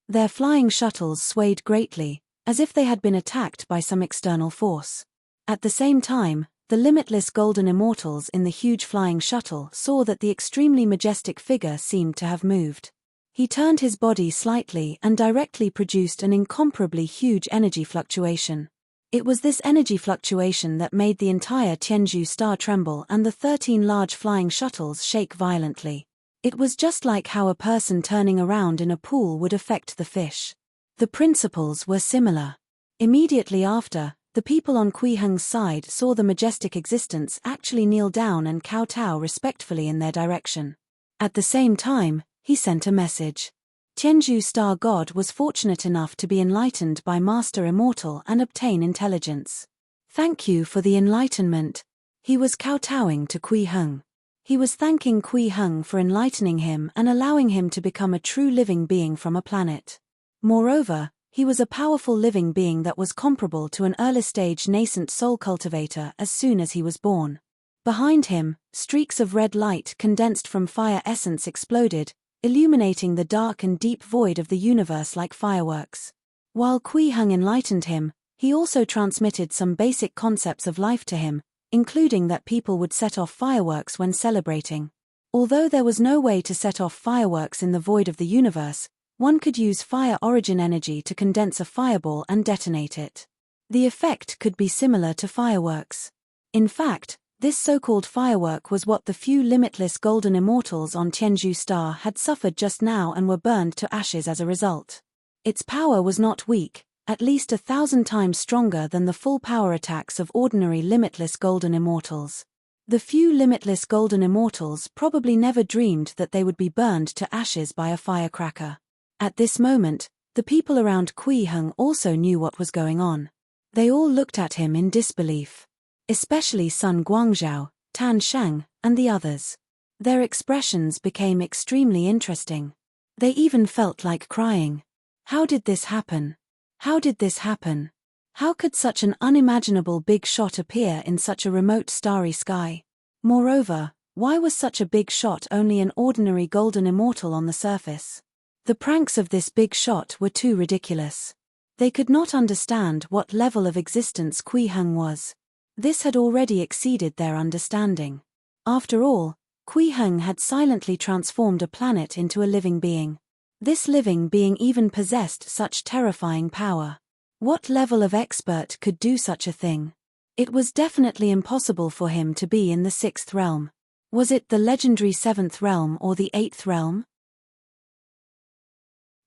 Speaker 1: Their flying shuttles swayed greatly, as if they had been attacked by some external force. At the same time, the limitless golden immortals in the huge flying shuttle saw that the extremely majestic figure seemed to have moved. He turned his body slightly and directly produced an incomparably huge energy fluctuation. It was this energy fluctuation that made the entire Tianzhu star tremble and the 13 large flying shuttles shake violently. It was just like how a person turning around in a pool would affect the fish. The principles were similar. Immediately after, the people on Kui Heng's side saw the majestic existence actually kneel down and kowtow respectfully in their direction. At the same time, he sent a message. Tianzhu Star God was fortunate enough to be enlightened by Master Immortal and obtain intelligence. Thank you for the enlightenment. He was kowtowing to Kui Heng. He was thanking Kui Heng for enlightening him and allowing him to become a true living being from a planet. Moreover, he was a powerful living being that was comparable to an early-stage nascent soul cultivator as soon as he was born. Behind him, streaks of red light condensed from fire essence exploded, illuminating the dark and deep void of the universe like fireworks. While Kui Heng enlightened him, he also transmitted some basic concepts of life to him, including that people would set off fireworks when celebrating. Although there was no way to set off fireworks in the void of the universe, one could use fire origin energy to condense a fireball and detonate it. The effect could be similar to fireworks. In fact, this so-called firework was what the few limitless golden immortals on Tianzhu Star had suffered just now and were burned to ashes as a result. Its power was not weak, at least 1,000 times stronger than the full power attacks of ordinary limitless golden immortals. The few limitless golden immortals probably never dreamed that they would be burned to ashes by a firecracker. At this moment, the people around Kui Heng also knew what was going on. They all looked at him in disbelief. Especially Sun Guangzhou, Tan Shang, and the others. Their expressions became extremely interesting. They even felt like crying. How did this happen? How did this happen? How could such an unimaginable big shot appear in such a remote starry sky? Moreover, why was such a big shot only an ordinary golden immortal on the surface? The pranks of this big shot were too ridiculous. They could not understand what level of existence Kui Heng was. This had already exceeded their understanding. After all, Kui Heng had silently transformed a planet into a living being. This living being even possessed such terrifying power. What level of expert could do such a thing? It was definitely impossible for him to be in the 6th realm. Was it the legendary 7th realm or the 8th realm?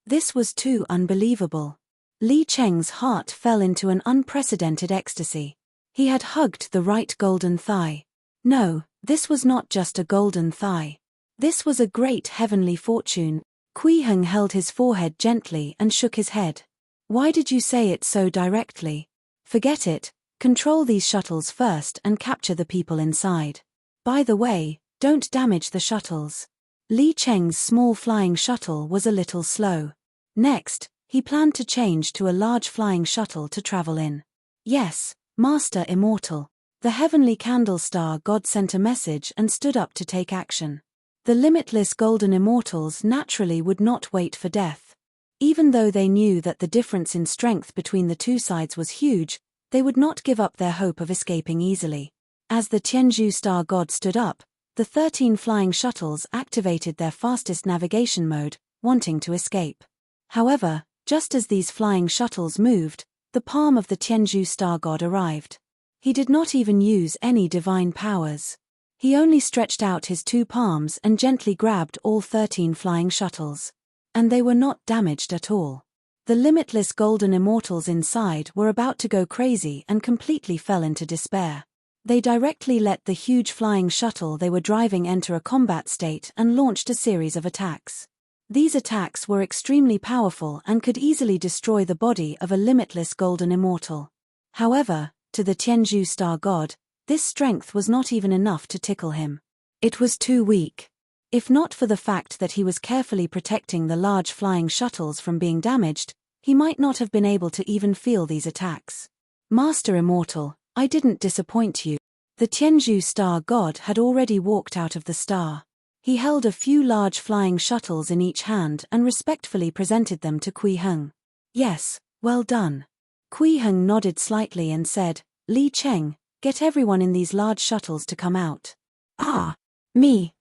Speaker 1: This was too unbelievable. Li Cheng's heart fell into an unprecedented ecstasy. He had hugged the right golden thigh. No, this was not just a golden thigh. This was a great heavenly fortune. Kui Heng held his forehead gently and shook his head. Why did you say it so directly? Forget it, control these shuttles first and capture the people inside. By the way, don't damage the shuttles. Li Cheng's small flying shuttle was a little slow. Next, he planned to change to a large flying shuttle to travel in. Yes, Master Immortal. The heavenly candle star god sent a message and stood up to take action. The limitless golden immortals naturally would not wait for death. Even though they knew that the difference in strength between the two sides was huge, they would not give up their hope of escaping easily. As the Tianzhu star god stood up, the 13 flying shuttles activated their fastest navigation mode, wanting to escape. However, just as these flying shuttles moved, the palm of the Tianzhu star god arrived. He did not even use any divine powers. He only stretched out his 2 palms and gently grabbed all 13 flying shuttles. And they were not damaged at all. The limitless golden immortals inside were about to go crazy and completely fell into despair. They directly let the huge flying shuttle they were driving enter a combat state and launched a series of attacks. These attacks were extremely powerful and could easily destroy the body of a limitless golden immortal. However, to the Tianzhu star god, this strength was not even enough to tickle him. It was too weak. If not for the fact that he was carefully protecting the large flying shuttles from being damaged, he might not have been able to even feel these attacks. Master Immortal, I didn't disappoint you. The Tianzhu star god had already walked out of the star. He held a few large flying shuttles in each hand and respectfully presented them to Kui Heng. Yes, well done. Kui Heng nodded slightly and said, Li Cheng, get everyone in these large shuttles to come out. Ah, me.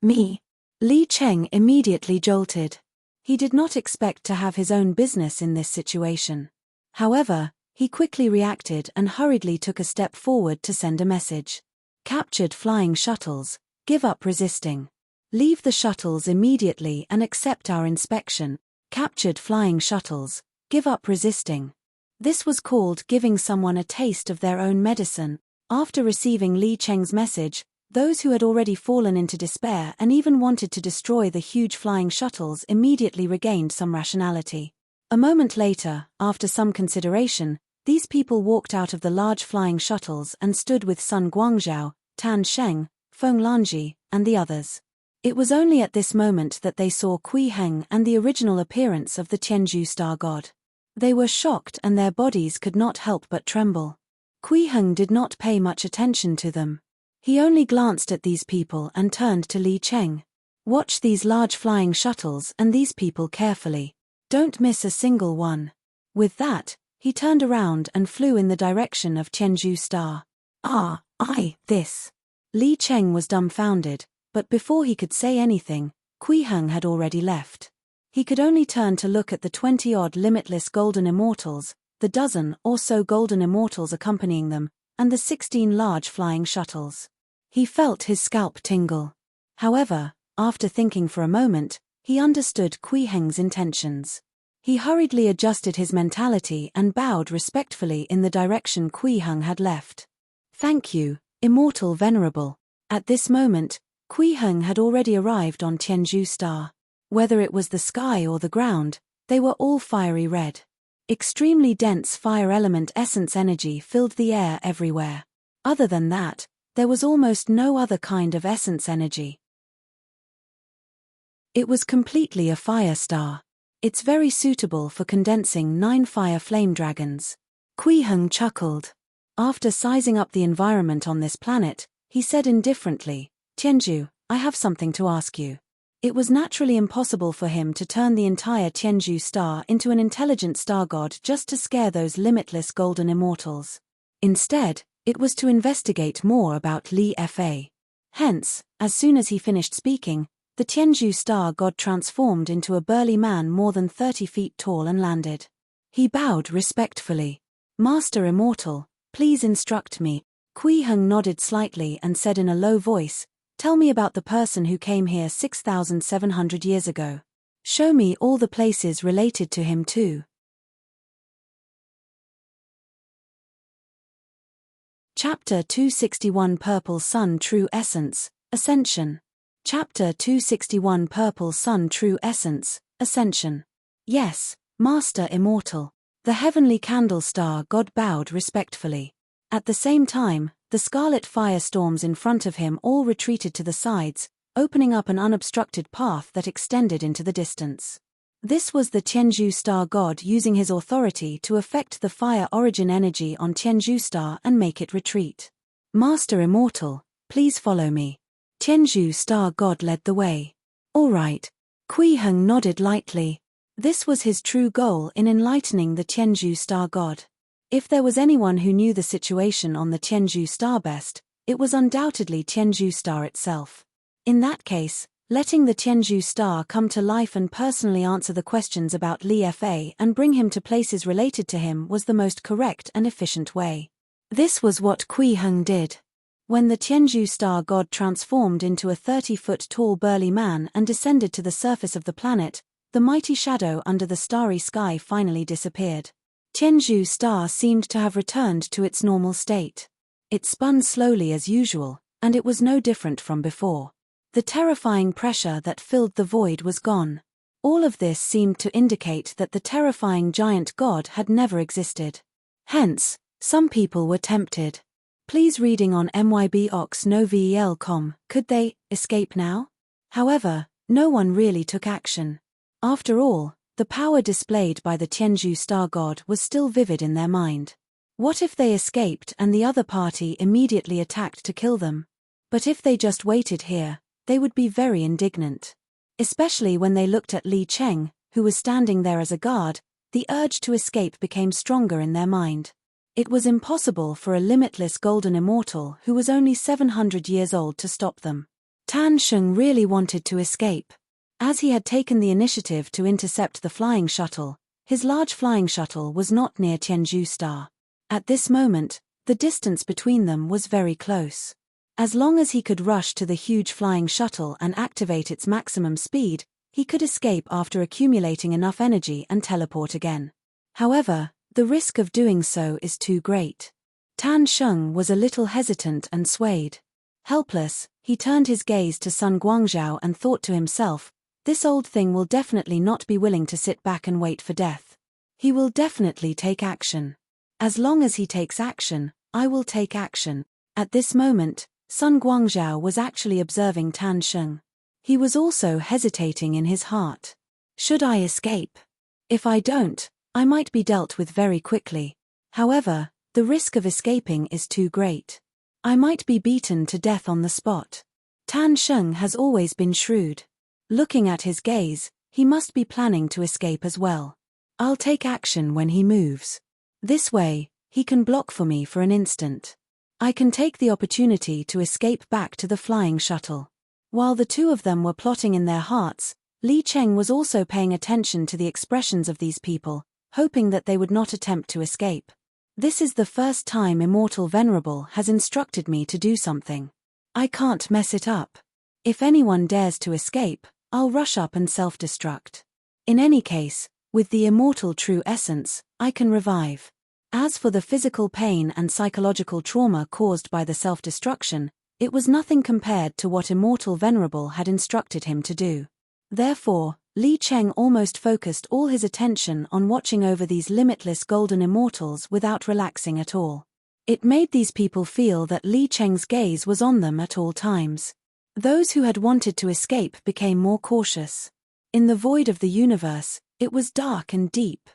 Speaker 1: Li Cheng immediately jolted. He did not expect to have his own business in this situation. However, He quickly reacted and hurriedly took a step forward to send a message. Captured flying shuttles, give up resisting. Leave the shuttles immediately and accept our inspection. Captured flying shuttles, give up resisting. This was called giving someone a taste of their own medicine. After receiving Li Cheng's message, those who had already fallen into despair and even wanted to destroy the huge flying shuttles immediately regained some rationality. A moment later, after some consideration, these people walked out of the large flying shuttles and stood with Sun Guangzhou, Tan Sheng, Feng Lanji, and the others. It was only at this moment that they saw Kui Heng and the original appearance of the Tianzhu star god. They were shocked and their bodies could not help but tremble. Kui Heng did not pay much attention to them. He only glanced at these people and turned to Li Cheng. Watch these large flying shuttles and these people carefully. Don't miss a single one. With that, he turned around and flew in the direction of Tianzhu star. This. Li Cheng was dumbfounded, but before he could say anything, Kui Heng had already left. He could only turn to look at the 20-odd limitless golden immortals, the dozen or so golden immortals accompanying them, and the 16 large flying shuttles. He felt his scalp tingle. However, after thinking for a moment, he understood Kui Heng's intentions. He hurriedly adjusted his mentality and bowed respectfully in the direction Kui Heng had left. Thank you, immortal venerable. At this moment, Kui Heng had already arrived on Tianzhu star. Whether it was the sky or the ground, they were all fiery red. Extremely dense fire element essence energy filled the air everywhere. Other than that, there was almost no other kind of essence energy. It was completely a fire star. It's very suitable for condensing 9 fire flame dragons. Kui Heng chuckled. After sizing up the environment on this planet, he said indifferently, Tianzhu, I have something to ask you. It was naturally impossible for him to turn the entire Tianzhu star into an intelligent star god just to scare those limitless golden immortals. Instead, it was to investigate more about Li Fa. Hence, as soon as he finished speaking, the Tianzhu star god transformed into a burly man more than 30 feet tall and landed. He bowed respectfully. Master Immortal, please instruct me. Kui Heng nodded slightly and said in a low voice, Tell me about the person who came here 6,700 years ago. Show me all the places related to him too. Chapter 261 Purple Sun True Essence, Ascension. Chapter 261 Purple Sun True Essence, Ascension. Yes, Master Immortal. The heavenly candle star god bowed respectfully. At the same time, the scarlet firestorms in front of him all retreated to the sides, opening up an unobstructed path that extended into the distance. This was the Tianzhu star god using his authority to affect the fire origin energy on Tianzhu star and make it retreat. Master Immortal, please follow me. Tianzhu star god led the way. All right. Kui Heng nodded lightly. This was his true goal in enlightening the Tianzhu star god. If there was anyone who knew the situation on the Tianzhu star best, it was undoubtedly Tianzhu star itself. In that case, letting the Tianzhu star come to life and personally answer the questions about Li Fa and bring him to places related to him was the most correct and efficient way. This was what Kui Heng did. When the Tianzhu star god transformed into a 30-foot tall burly man and descended to the surface of the planet, the mighty shadow under the starry sky finally disappeared. Tianzhu star seemed to have returned to its normal state. It spun slowly as usual, and it was no different from before. The terrifying pressure that filled the void was gone. All of this seemed to indicate that the terrifying giant god had never existed. Hence, some people were tempted. Please reading on myboxnovel.com, could they escape now? However, no one really took action. After all, the power displayed by the Tianzhu star god was still vivid in their mind. What if they escaped and the other party immediately attacked to kill them? But if they just waited here, they would be very indignant. Especially when they looked at Li Cheng, who was standing there as a guard, the urge to escape became stronger in their mind. It was impossible for a limitless golden immortal who was only 700 years old to stop them. Tan Sheng really wanted to escape. As he had taken the initiative to intercept the flying shuttle, His large flying shuttle was not near Tianzhu Star. At this moment, the distance between them was very close. As long as he could rush to the huge flying shuttle and activate its maximum speed, he could escape after accumulating enough energy and teleport again. However, the risk of doing so is too great. Tan Sheng was a little hesitant and swayed. Helpless, he turned his gaze to Sun Guangzhou and thought to himself, this old thing will definitely not be willing to sit back and wait for death. He will definitely take action. As long as he takes action, I will take action. At this moment, Sun Guangzhou was actually observing Tan Sheng. He was also hesitating in his heart. Should I escape? If I don't, I might be dealt with very quickly. However, the risk of escaping is too great. I might be beaten to death on the spot. Tan Sheng has always been shrewd. Looking at his gaze, he must be planning to escape as well. I'll take action when he moves. This way, he can block for me for an instant. I can take the opportunity to escape back to the flying shuttle. While the two of them were plotting in their hearts, Li Cheng was also paying attention to the expressions of these people, hoping that they would not attempt to escape. This is the first time Immortal Venerable has instructed me to do something. I can't mess it up. If anyone dares to escape, I'll rush up and self-destruct. In any case, with the immortal true essence, I can revive. As for the physical pain and psychological trauma caused by the self-destruction, it was nothing compared to what Immortal Venerable had instructed him to do. Therefore, Li Cheng almost focused all his attention on watching over these limitless golden immortals without relaxing at all. It made these people feel that Li Cheng's gaze was on them at all times. Those who had wanted to escape became more cautious. In the void of the universe, it was dark and deep.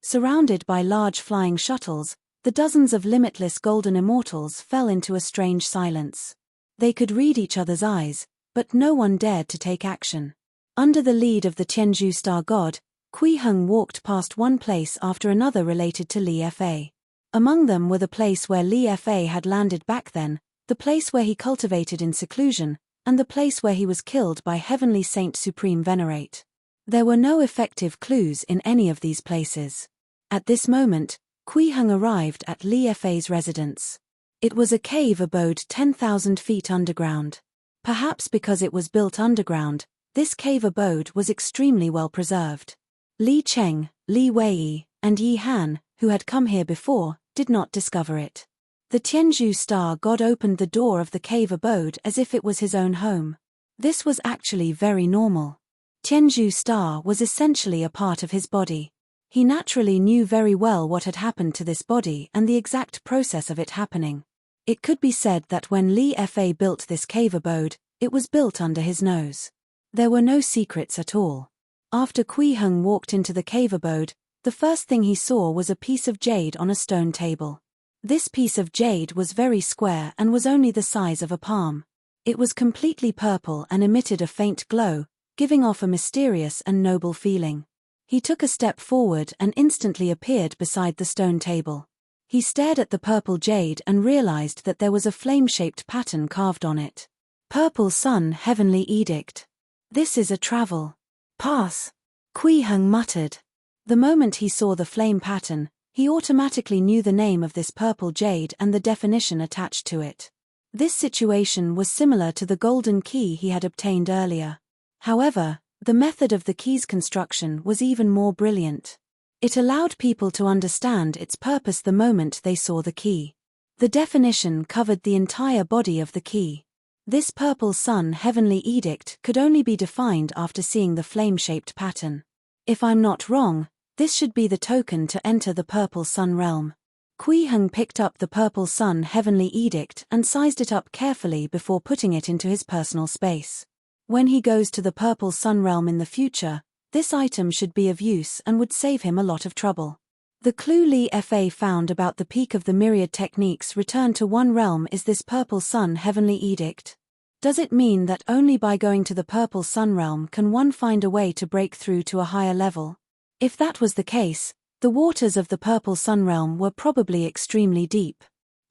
Speaker 1: Surrounded by large flying shuttles, the dozens of limitless golden immortals fell into a strange silence. They could read each other's eyes, but no one dared to take action. Under the lead of the Tianzhu Star God, Kui Heng walked past one place after another related to Li Fa. Among them were the place where Li Fa had landed back then, the place where he cultivated in seclusion, and the place where he was killed by Heavenly Saint Supreme Venerate. There were no effective clues in any of these places. At this moment, Kui Heng arrived at Li Fa's residence. It was a cave abode 10,000 feet underground. Perhaps because it was built underground, this cave abode was extremely well preserved. Li Cheng, Li Wei, and Yi Han, who had come here before, did not discover it. The Tianzhu Star God opened the door of the cave abode as if it was his own home. This was actually very normal. Tianzhu Star was essentially a part of his body. He naturally knew very well what had happened to this body and the exact process of it happening. It could be said that when Li Fa built this cave abode, it was built under his nose. There were no secrets at all. After Kui Heng walked into the cave abode, the first thing he saw was a piece of jade on a stone table. This piece of jade was very square and was only the size of a palm. It was completely purple and emitted a faint glow, giving off a mysterious and noble feeling. He took a step forward and instantly appeared beside the stone table. He stared at the purple jade and realized that there was a flame-shaped pattern carved on it. Purple Sun Heavenly Edict. This is a travel pass, Kui Heng muttered. The moment he saw the flame pattern, he automatically knew the name of this purple jade and the definition attached to it. This situation was similar to the golden key he had obtained earlier. However, the method of the key's construction was even more brilliant. It allowed people to understand its purpose the moment they saw the key. The definition covered the entire body of the key. This purple sun heavenly edict could only be defined after seeing the flame-shaped pattern. If I'm not wrong, this should be the token to enter the purple sun realm. Kui Heng picked up the purple sun heavenly edict and sized it up carefully before putting it into his personal space. When he goes to the purple sun realm in the future, this item should be of use and would save him a lot of trouble. The clue Li Fa found about the peak of the myriad techniques return to one realm is this purple sun heavenly edict. Does it mean that only by going to the purple sun realm can one find a way to break through to a higher level? If that was the case, the waters of the purple sun realm were probably extremely deep.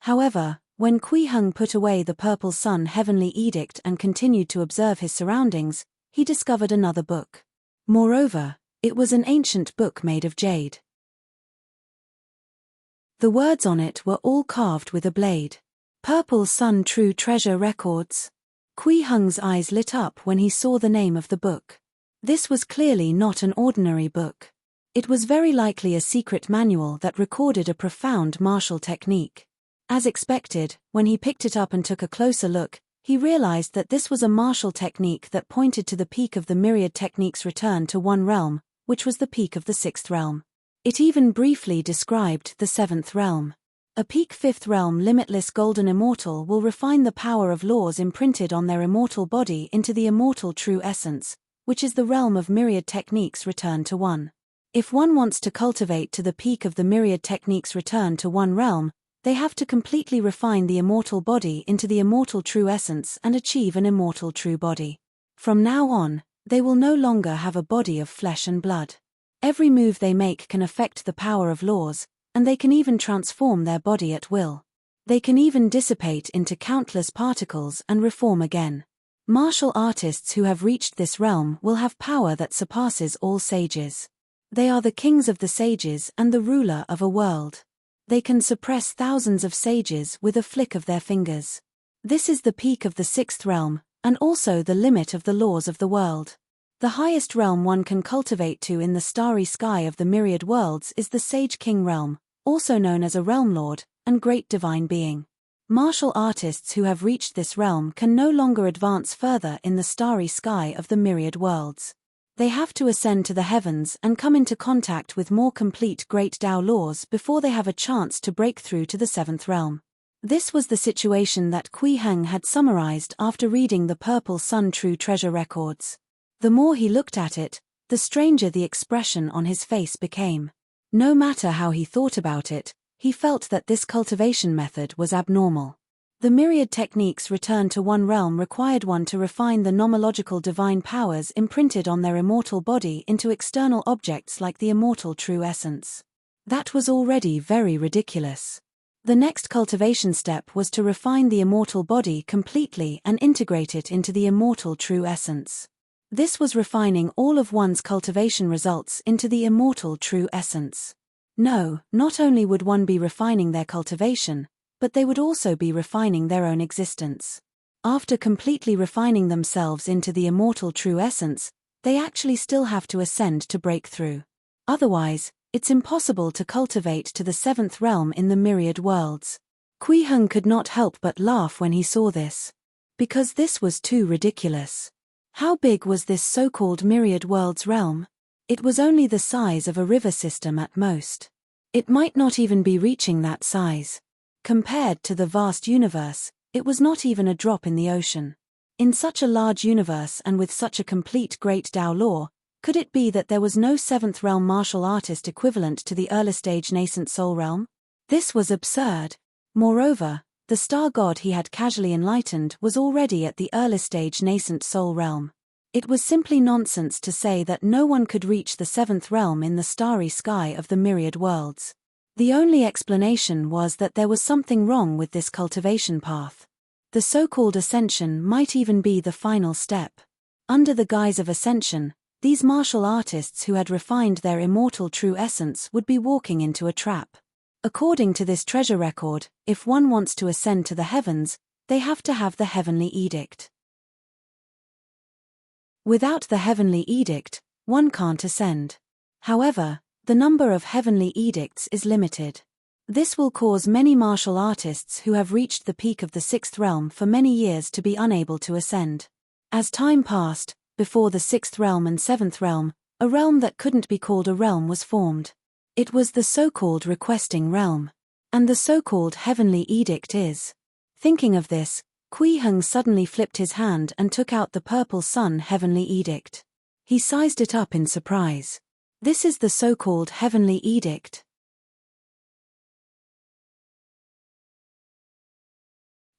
Speaker 1: However, when Kui Heng put away the purple sun heavenly edict and continued to observe his surroundings, he discovered another book. Moreover, It was an ancient book made of jade. The words on it were all carved with a blade. Purple Sun True Treasure Records. Kui Heng's eyes lit up when he saw the name of the book. This was clearly not an ordinary book. It was very likely a secret manual that recorded a profound martial technique. As expected, when he picked it up and took a closer look, he realized that this was a martial technique that pointed to the peak of the myriad techniques' return to one realm, which was the peak of the sixth realm. It even briefly described the seventh realm. A peak fifth realm limitless golden immortal will refine the power of laws imprinted on their immortal body into the immortal true essence, which is the realm of myriad techniques returned to one. If one wants to cultivate to the peak of the myriad techniques return to one realm, they have to completely refine the immortal body into the immortal true essence and achieve an immortal true body. From now on, they will no longer have a body of flesh and blood. Every move they make can affect the power of laws, and they can even transform their body at will. They can even dissipate into countless particles and reform again. Martial artists who have reached this realm will have power that surpasses all sages. They are the kings of the sages and the ruler of a world. They can suppress thousands of sages with a flick of their fingers. This is the peak of the sixth realm, and also the limit of the laws of the world. The highest realm one can cultivate to in the starry sky of the myriad worlds is the Sage King realm, also known as a realm lord, and great divine being. Martial artists who have reached this realm can no longer advance further in the starry sky of the myriad worlds. They have to ascend to the heavens and come into contact with more complete great Tao laws before they have a chance to break through to the seventh realm. This was the situation that Kui Heng had summarized after reading the Purple Sun True Treasure Records. The more he looked at it, the stranger the expression on his face became. No matter how he thought about it, he felt that this cultivation method was abnormal. The myriad techniques returned to one realm required one to refine the nomological divine powers imprinted on their immortal body into external objects like the immortal true essence. That was already very ridiculous. The next cultivation step was to refine the immortal body completely and integrate it into the immortal true essence. This was refining all of one's cultivation results into the immortal true essence. No, not only would one be refining their cultivation, but they would also be refining their own existence. After completely refining themselves into the immortal true essence, they actually still have to ascend to break through. Otherwise, it's impossible to cultivate to the seventh realm in the myriad worlds. Kui Heng could not help but laugh when he saw this. Because this was too ridiculous. How big was this so-called myriad worlds realm? It was only the size of a river system at most. It might not even be reaching that size. Compared to the vast universe, it was not even a drop in the ocean. In such a large universe and with such a complete great Tao law, could it be that there was no seventh realm martial artist equivalent to the early stage nascent soul realm? This was absurd. Moreover, the star god he had casually enlightened was already at the early stage nascent soul realm. It was simply nonsense to say that no one could reach the seventh realm in the starry sky of the myriad worlds. The only explanation was that there was something wrong with this cultivation path. The so-called ascension might even be the final step. Under the guise of ascension, these martial artists who had refined their immortal true essence would be walking into a trap. According to this treasure record, if one wants to ascend to the heavens, they have to have the heavenly edict. Without the heavenly edict, one can't ascend. However, the number of heavenly edicts is limited. This will cause many martial artists who have reached the peak of the sixth realm for many years to be unable to ascend. As time passed, before the sixth realm and seventh realm, a realm that couldn't be called a realm was formed. It was the so-called requesting realm. And the so-called heavenly edict is. Thinking of this, Kui Heng suddenly flipped his hand and took out the Purple Sun Heavenly Edict. He sized it up in surprise. This is the so-called Heavenly Edict.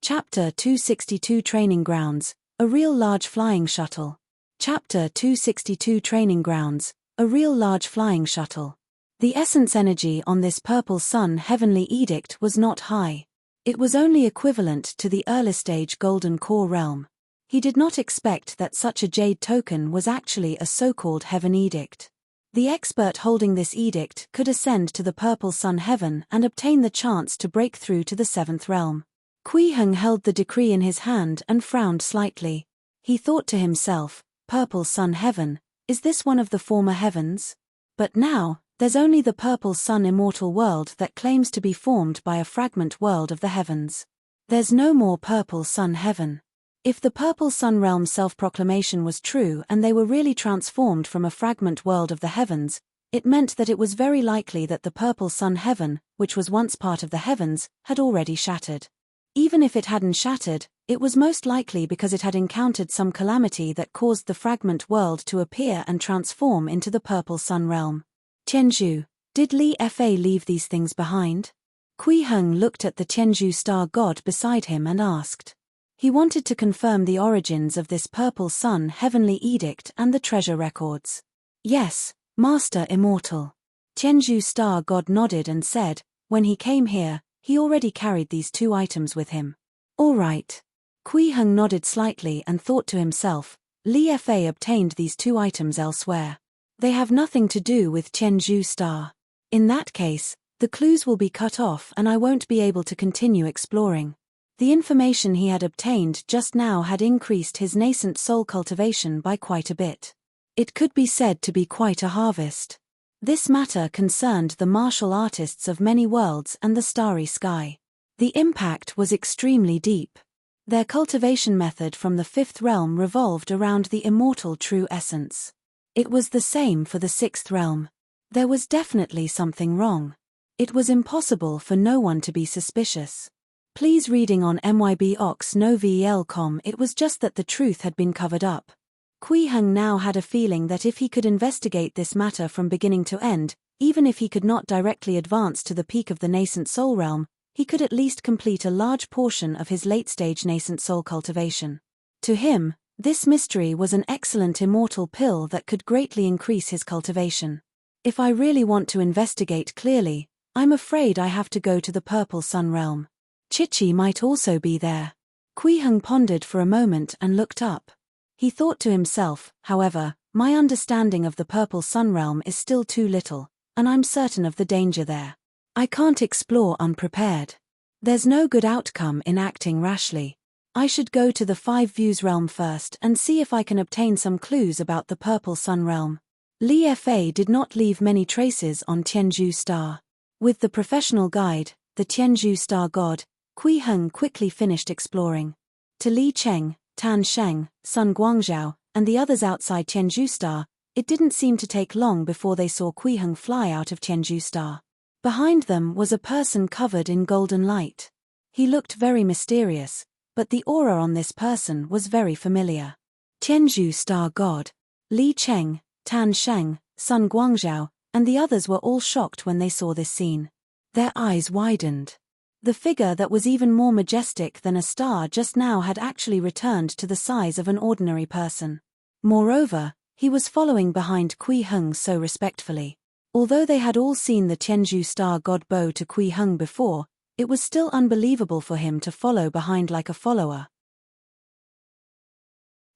Speaker 1: Chapter 262 Training Grounds, a real large flying shuttle. Chapter 262 Training Grounds, a real large flying shuttle. The essence energy on this Purple Sun Heavenly Edict was not high. It was only equivalent to the early stage Golden Core realm. He did not expect that such a jade token was actually a so-called Heaven Edict. The expert holding this edict could ascend to the purple sun heaven and obtain the chance to break through to the seventh realm. Kui Heng held the decree in his hand and frowned slightly. He thought to himself, purple sun heaven, is this one of the former heavens? But now, there's only the purple sun immortal world that claims to be formed by a fragment world of the heavens. There's no more purple sun heaven. If the purple sun realm self-proclamation was true and they were really transformed from a fragment world of the heavens, it meant that it was very likely that the purple sun heaven, which was once part of the heavens, had already shattered. Even if it hadn't shattered, it was most likely because it had encountered some calamity that caused the fragment world to appear and transform into the purple sun realm. Tianzhu, did Li Fa leave these things behind? Kui Heng looked at the Tianzhu star god beside him and asked. He wanted to confirm the origins of this purple sun heavenly edict and the treasure records. Yes, Master Immortal. Tianzhu star god nodded and said, when he came here, he already carried these two items with him. All right. Kui Heng nodded slightly and thought to himself, Li Fa obtained these two items elsewhere. They have nothing to do with Tianzhu star. In that case, the clues will be cut off and I won't be able to continue exploring. The information he had obtained just now had increased his nascent soul cultivation by quite a bit. It could be said to be quite a harvest. This matter concerned the martial artists of many worlds and the starry sky. The impact was extremely deep. Their cultivation method from the fifth realm revolved around the immortal true essence. It was the same for the sixth realm. There was definitely something wrong. It was impossible for no one to be suspicious. Please reading on mybox.no.vel.com. It was just that the truth had been covered up. Kui Heng now had a feeling that if he could investigate this matter from beginning to end, even if he could not directly advance to the peak of the nascent soul realm, he could at least complete a large portion of his late-stage nascent soul cultivation. To him, this mystery was an excellent immortal pill that could greatly increase his cultivation. If I really want to investigate clearly, I'm afraid I have to go to the purple sun realm. Chichi might also be there. Kui Heng pondered for a moment and looked up. He thought to himself, however, my understanding of the purple sun realm is still too little, and I'm certain of the danger there. I can't explore unprepared. There's no good outcome in acting rashly. I should go to the Five Views realm first and see if I can obtain some clues about the purple sun realm. Li Fa did not leave many traces on Tianzhu star. With the professional guide, the Tianzhu star god, Kui Heng quickly finished exploring. To Li Cheng, Tan Sheng, Sun Guangzhou, and the others outside Tianzhu star, it didn't seem to take long before they saw Kui Heng fly out of Tianzhu star. Behind them was a person covered in golden light. He looked very mysterious, but the aura on this person was very familiar. Tianzhu star god, Li Cheng, Tan Sheng, Sun Guangzhou, and the others were all shocked when they saw this scene. Their eyes widened. The figure that was even more majestic than a star just now had actually returned to the size of an ordinary person. Moreover, he was following behind Kui Heng so respectfully. Although they had all seen the Tianzhu star god bow to Kui Heng before, it was still unbelievable for him to follow behind like a follower.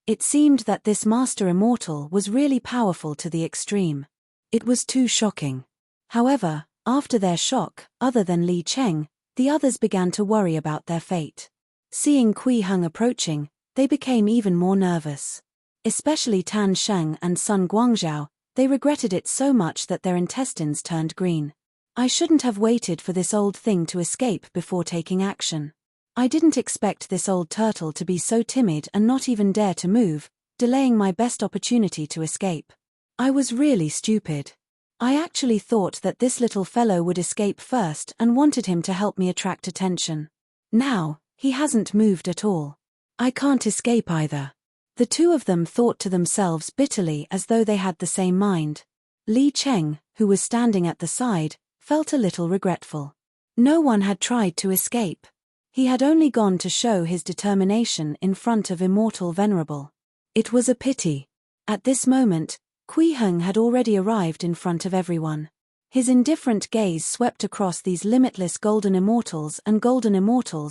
Speaker 1: It seemed that this master immortal was really powerful to the extreme. It was too shocking. However, after their shock, other than Li Cheng, the others began to worry about their fate. Seeing Kui Heng approaching, they became even more nervous. Especially Tan Sheng and Sun Guangzhou, they regretted it so much that their intestines turned green. I shouldn't have waited for this old thing to escape before taking action. I didn't expect this old turtle to be so timid and not even dare to move, delaying my best opportunity to escape. I was really stupid. I actually thought that this little fellow would escape first and wanted him to help me attract attention. Now, he hasn't moved at all. I can't escape either. The two of them thought to themselves bitterly as though they had the same mind. Li Cheng, who was standing at the side, felt a little regretful. No one had tried to escape. He had only gone to show his determination in front of Immortal Venerable. It was a pity. At this moment, Kui Heng had already arrived in front of everyone. His indifferent gaze swept across these limitless golden immortals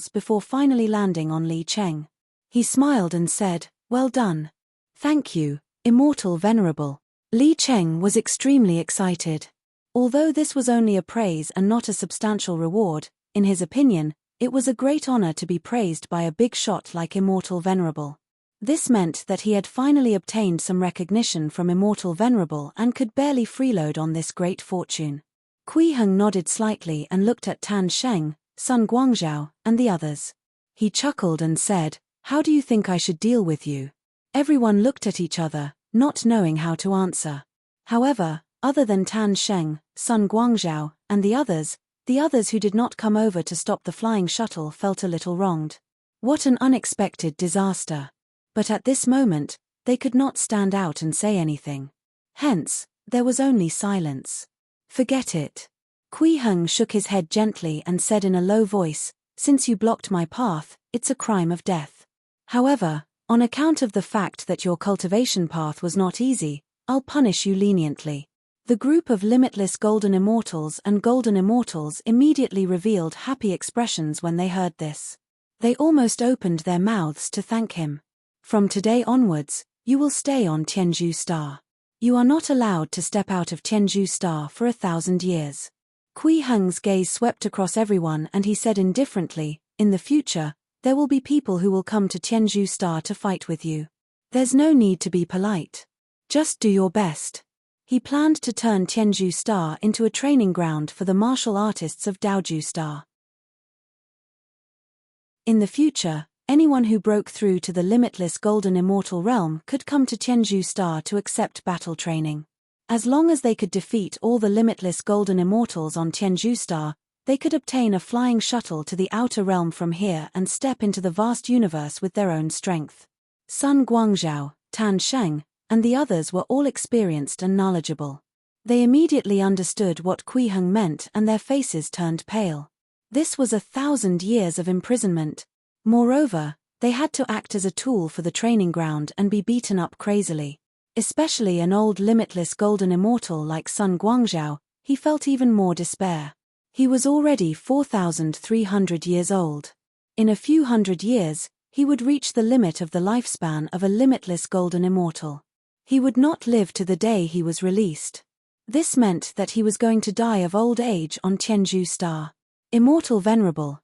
Speaker 1: before finally landing on Li Cheng. He smiled and said, "Well done. Thank you, Immortal Venerable." Li Cheng was extremely excited. Although this was only a praise and not a substantial reward, in his opinion, it was a great honor to be praised by a big shot like Immortal Venerable. This meant that he had finally obtained some recognition from Immortal Venerable and could barely freeload on this great fortune. Kui Heng nodded slightly and looked at Tan Sheng, Sun Guangzhou, and the others. He chuckled and said, "How do you think I should deal with you?" Everyone looked at each other, not knowing how to answer. However, other than Tan Sheng, Sun Guangzhou, and the others who did not come over to stop the flying shuttle felt a little wronged. What an unexpected disaster. But at this moment, they could not stand out and say anything. Hence, there was only silence. "Forget it." Kui Heng shook his head gently and said in a low voice, "Since you blocked my path, it's a crime of death. However, on account of the fact that your cultivation path was not easy, I'll punish you leniently." The group of limitless golden immortals and golden immortals immediately revealed happy expressions when they heard this. They almost opened their mouths to thank him. "From today onwards, you will stay on Tianzhu Star. You are not allowed to step out of Tianzhu Star for 1,000 years. Kui Heng's gaze swept across everyone and he said indifferently, "In the future, there will be people who will come to Tianzhu Star to fight with you. There's no need to be polite. Just do your best." He planned to turn Tianzhu Star into a training ground for the martial artists of Daoju Star. In the future, anyone who broke through to the limitless golden immortal realm could come to Tianzhu Star to accept battle training. As long as they could defeat all the limitless golden immortals on Tianzhu Star, they could obtain a flying shuttle to the outer realm from here and step into the vast universe with their own strength. Sun Guangzhou, Tan Sheng, and the others were all experienced and knowledgeable. They immediately understood what Kui Heng meant and their faces turned pale. This was 1,000 years of imprisonment. Moreover, they had to act as a tool for the training ground and be beaten up crazily. Especially an old limitless golden immortal like Sun Guangzhou, he felt even more despair. He was already 4,300 years old. In a few hundred years, he would reach the limit of the lifespan of a limitless golden immortal. He would not live to the day he was released. This meant that he was going to die of old age on Tianzhu Star. Immortal Venerable,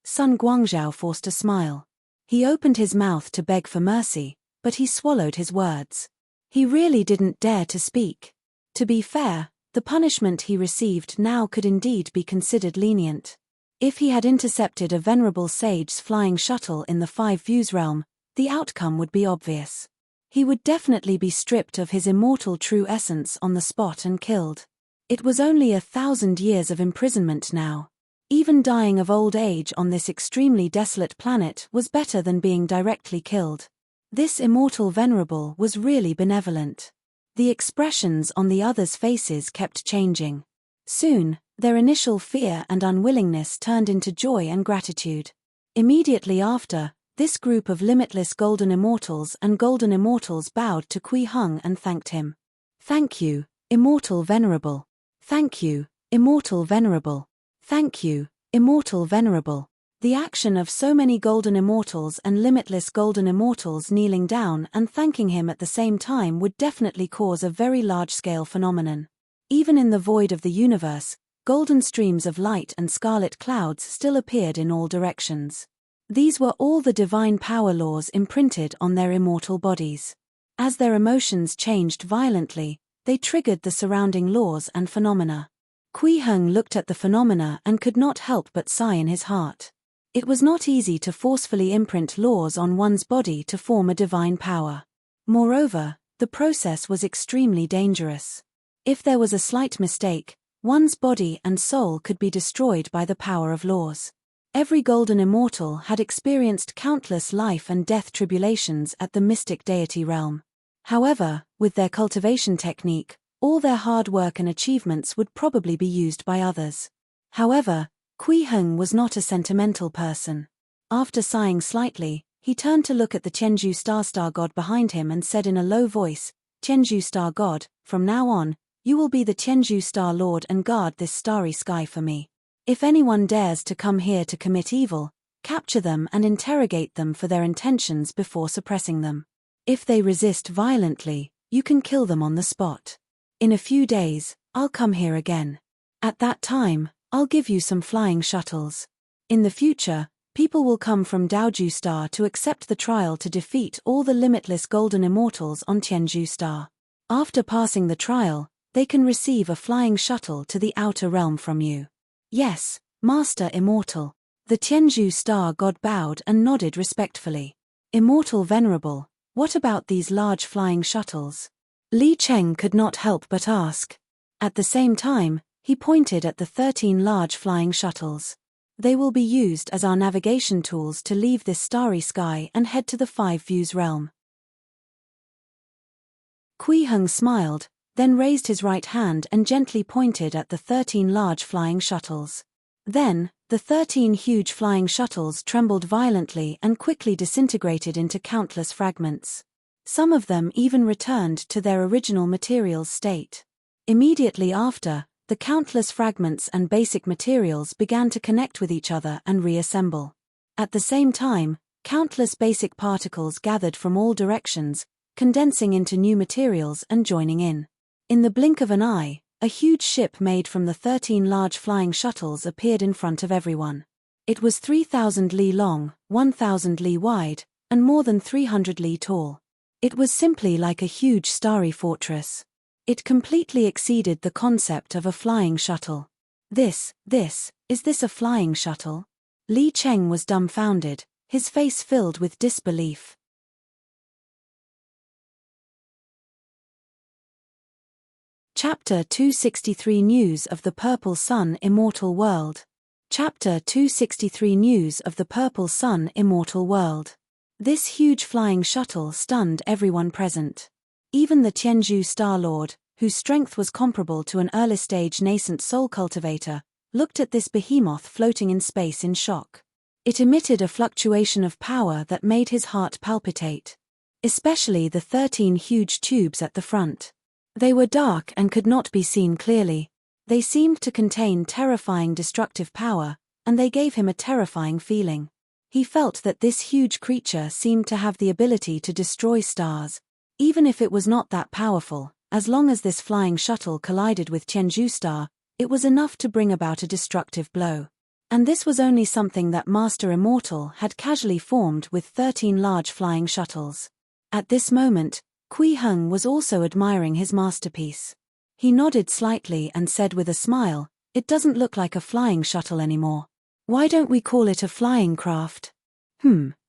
Speaker 1: Sun Guangzhou forced a smile. He opened his mouth to beg for mercy, but he swallowed his words. He really didn't dare to speak. To be fair, the punishment he received now could indeed be considered lenient. If he had intercepted a venerable sage's flying shuttle in the Five Views realm, the outcome would be obvious. He would definitely be stripped of his immortal true essence on the spot and killed. It was only 1,000 years of imprisonment now. Even dying of old age on this extremely desolate planet was better than being directly killed. This immortal venerable was really benevolent. The expressions on the others' faces kept changing. Soon, their initial fear and unwillingness turned into joy and gratitude. Immediately after, this group of limitless golden immortals and golden immortals bowed to Kui Heng and thanked him. "Thank you, Immortal Venerable. Thank you, Immortal Venerable. Thank you, Immortal Venerable." The action of so many golden immortals and limitless golden immortals kneeling down and thanking him at the same time would definitely cause a very large-scale phenomenon. Even in the void of the universe, golden streams of light and scarlet clouds still appeared in all directions. These were all the divine power laws imprinted on their immortal bodies. As their emotions changed violently, they triggered the surrounding laws and phenomena. Kui Heng looked at the phenomena and could not help but sigh in his heart. It was not easy to forcefully imprint laws on one's body to form a divine power. Moreover, the process was extremely dangerous. If there was a slight mistake, one's body and soul could be destroyed by the power of laws. Every golden immortal had experienced countless life and death tribulations at the mystic deity realm. However, with their cultivation technique, all their hard work and achievements would probably be used by others. However, Kui Heng was not a sentimental person. After sighing slightly, he turned to look at the Tianzhu Star God behind him and said in a low voice, "Tianzhu Star God, from now on, you will be the Tianzhu Star Lord and guard this starry sky for me. If anyone dares to come here to commit evil, capture them and interrogate them for their intentions before suppressing them. If they resist violently, You can kill them on the spot. In a few days, I'll come here again. At that time, I'll give you some flying shuttles. In the future, people will come from Daoju Star to accept the trial to defeat all the limitless golden immortals on Tianju Star. After passing the trial, they can receive a flying shuttle to the outer realm from you. Yes, Master Immortal. The Tianju Star god bowed and nodded respectfully. Immortal Venerable, what about these large flying shuttles? Li Cheng could not help but ask. At the same time, he pointed at the 13 large flying shuttles. They will be used as our navigation tools to leave this starry sky and head to the Five Views realm. Kui Heng smiled, then raised his right hand and gently pointed at the 13 large flying shuttles. Then, the 13 huge flying shuttles trembled violently and quickly disintegrated into countless fragments. Some of them even returned to their original materials state. Immediately after, the countless fragments and basic materials began to connect with each other and reassemble. At the same time, countless basic particles gathered from all directions, condensing into new materials and joining in. In the blink of an eye, a huge ship made from the 13 large flying shuttles appeared in front of everyone. It was 3,000 li long, 1,000 li wide, and more than 300 li tall. It was simply like a huge starry fortress. It completely exceeded the concept of a flying shuttle. Is this a flying shuttle? Li Cheng was dumbfounded, his face filled with disbelief. Chapter 263 News of the Purple Sun Immortal World. Chapter 263 News of the Purple Sun Immortal World. This huge flying shuttle stunned everyone present. Even the Tianju Star Lord, whose strength was comparable to an early-stage nascent soul cultivator, looked at this behemoth floating in space in shock. It emitted a fluctuation of power that made his heart palpitate. Especially the 13 huge tubes at the front. They were dark and could not be seen clearly. They seemed to contain terrifying destructive power, and they gave him a terrifying feeling. He felt that this huge creature seemed to have the ability to destroy stars. Even if it was not that powerful, as long as this flying shuttle collided with Tianju Star, it was enough to bring about a destructive blow. And this was only something that Master Immortal had casually formed with 13 large flying shuttles. At this moment, Kui Heng was also admiring his masterpiece. He nodded slightly and said with a smile, "It doesn't look like a flying shuttle anymore. Why don't we call it a flying craft?"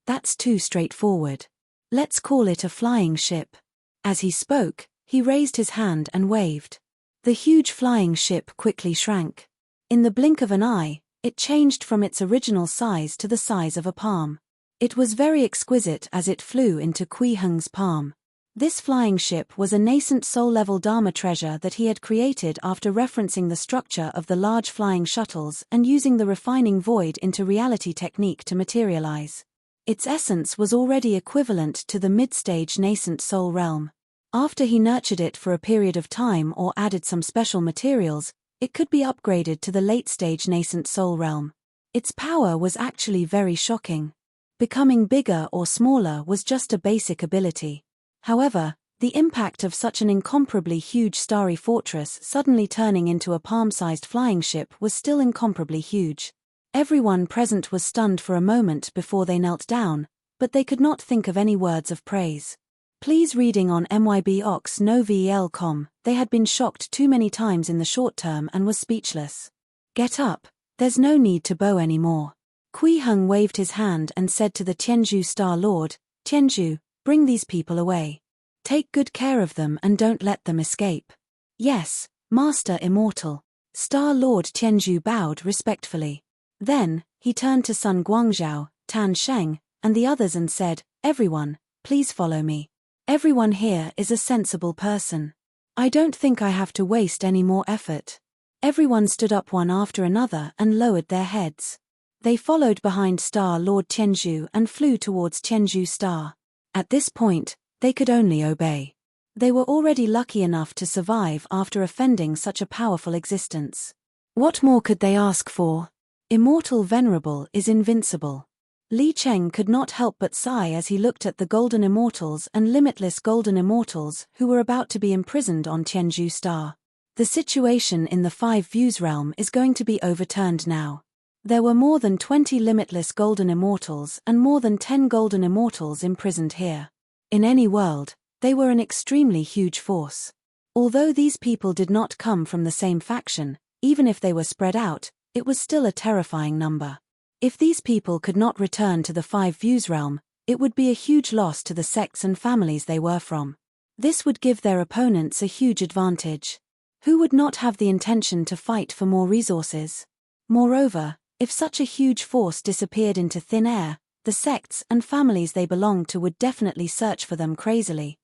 Speaker 1: That's too straightforward. Let's call it a flying ship." As he spoke, he raised his hand and waved. The huge flying ship quickly shrank. In the blink of an eye, it changed from its original size to the size of a palm. It was very exquisite as it flew into Kui Heng's palm. This flying ship was a nascent soul-level Dharma treasure that he had created after referencing the structure of the large flying shuttles and using the refining void into reality technique to materialize. Its essence was already equivalent to the mid-stage nascent soul realm. After he nurtured it for a period of time or added some special materials, it could be upgraded to the late-stage nascent soul realm. Its power was actually very shocking. Becoming bigger or smaller was just a basic ability. However, the impact of such an incomparably huge starry fortress suddenly turning into a palm-sized flying ship was still incomparably huge. Everyone present was stunned for a moment before they knelt down, but they could not think of any words of praise. Please reading on mybox.no.vel.com, they had been shocked too many times in the short term and was speechless. "Get up, there's no need to bow anymore." Kui Heng waved his hand and said to the Tianju Star Lord, "Tianju, bring these people away. Take good care of them and don't let them escape." "Yes, Master Immortal." Star Lord Tianju bowed respectfully. Then, he turned to Sun Guangzhou, Tan Sheng, and the others and said, "Everyone, please follow me. Everyone here is a sensible person. I don't think I have to waste any more effort." Everyone stood up one after another and lowered their heads. They followed behind Star Lord Tianju and flew towards Tianju Star. At this point, they could only obey. They were already lucky enough to survive after offending such a powerful existence. What more could they ask for? Immortal Venerable is invincible. Li Cheng could not help but sigh as he looked at the golden immortals and limitless golden immortals who were about to be imprisoned on Tianzhu Star. The situation in the Five Views realm is going to be overturned now. There were more than 20 limitless golden immortals and more than 10 golden immortals imprisoned here. In any world, they were an extremely huge force. Although these people did not come from the same faction, even if they were spread out, it was still a terrifying number. If these people could not return to the Five Views realm, it would be a huge loss to the sects and families they were from. This would give their opponents a huge advantage. Who would not have the intention to fight for more resources? Moreover, if such a huge force disappeared into thin air, the sects and families they belonged to would definitely search for them crazily.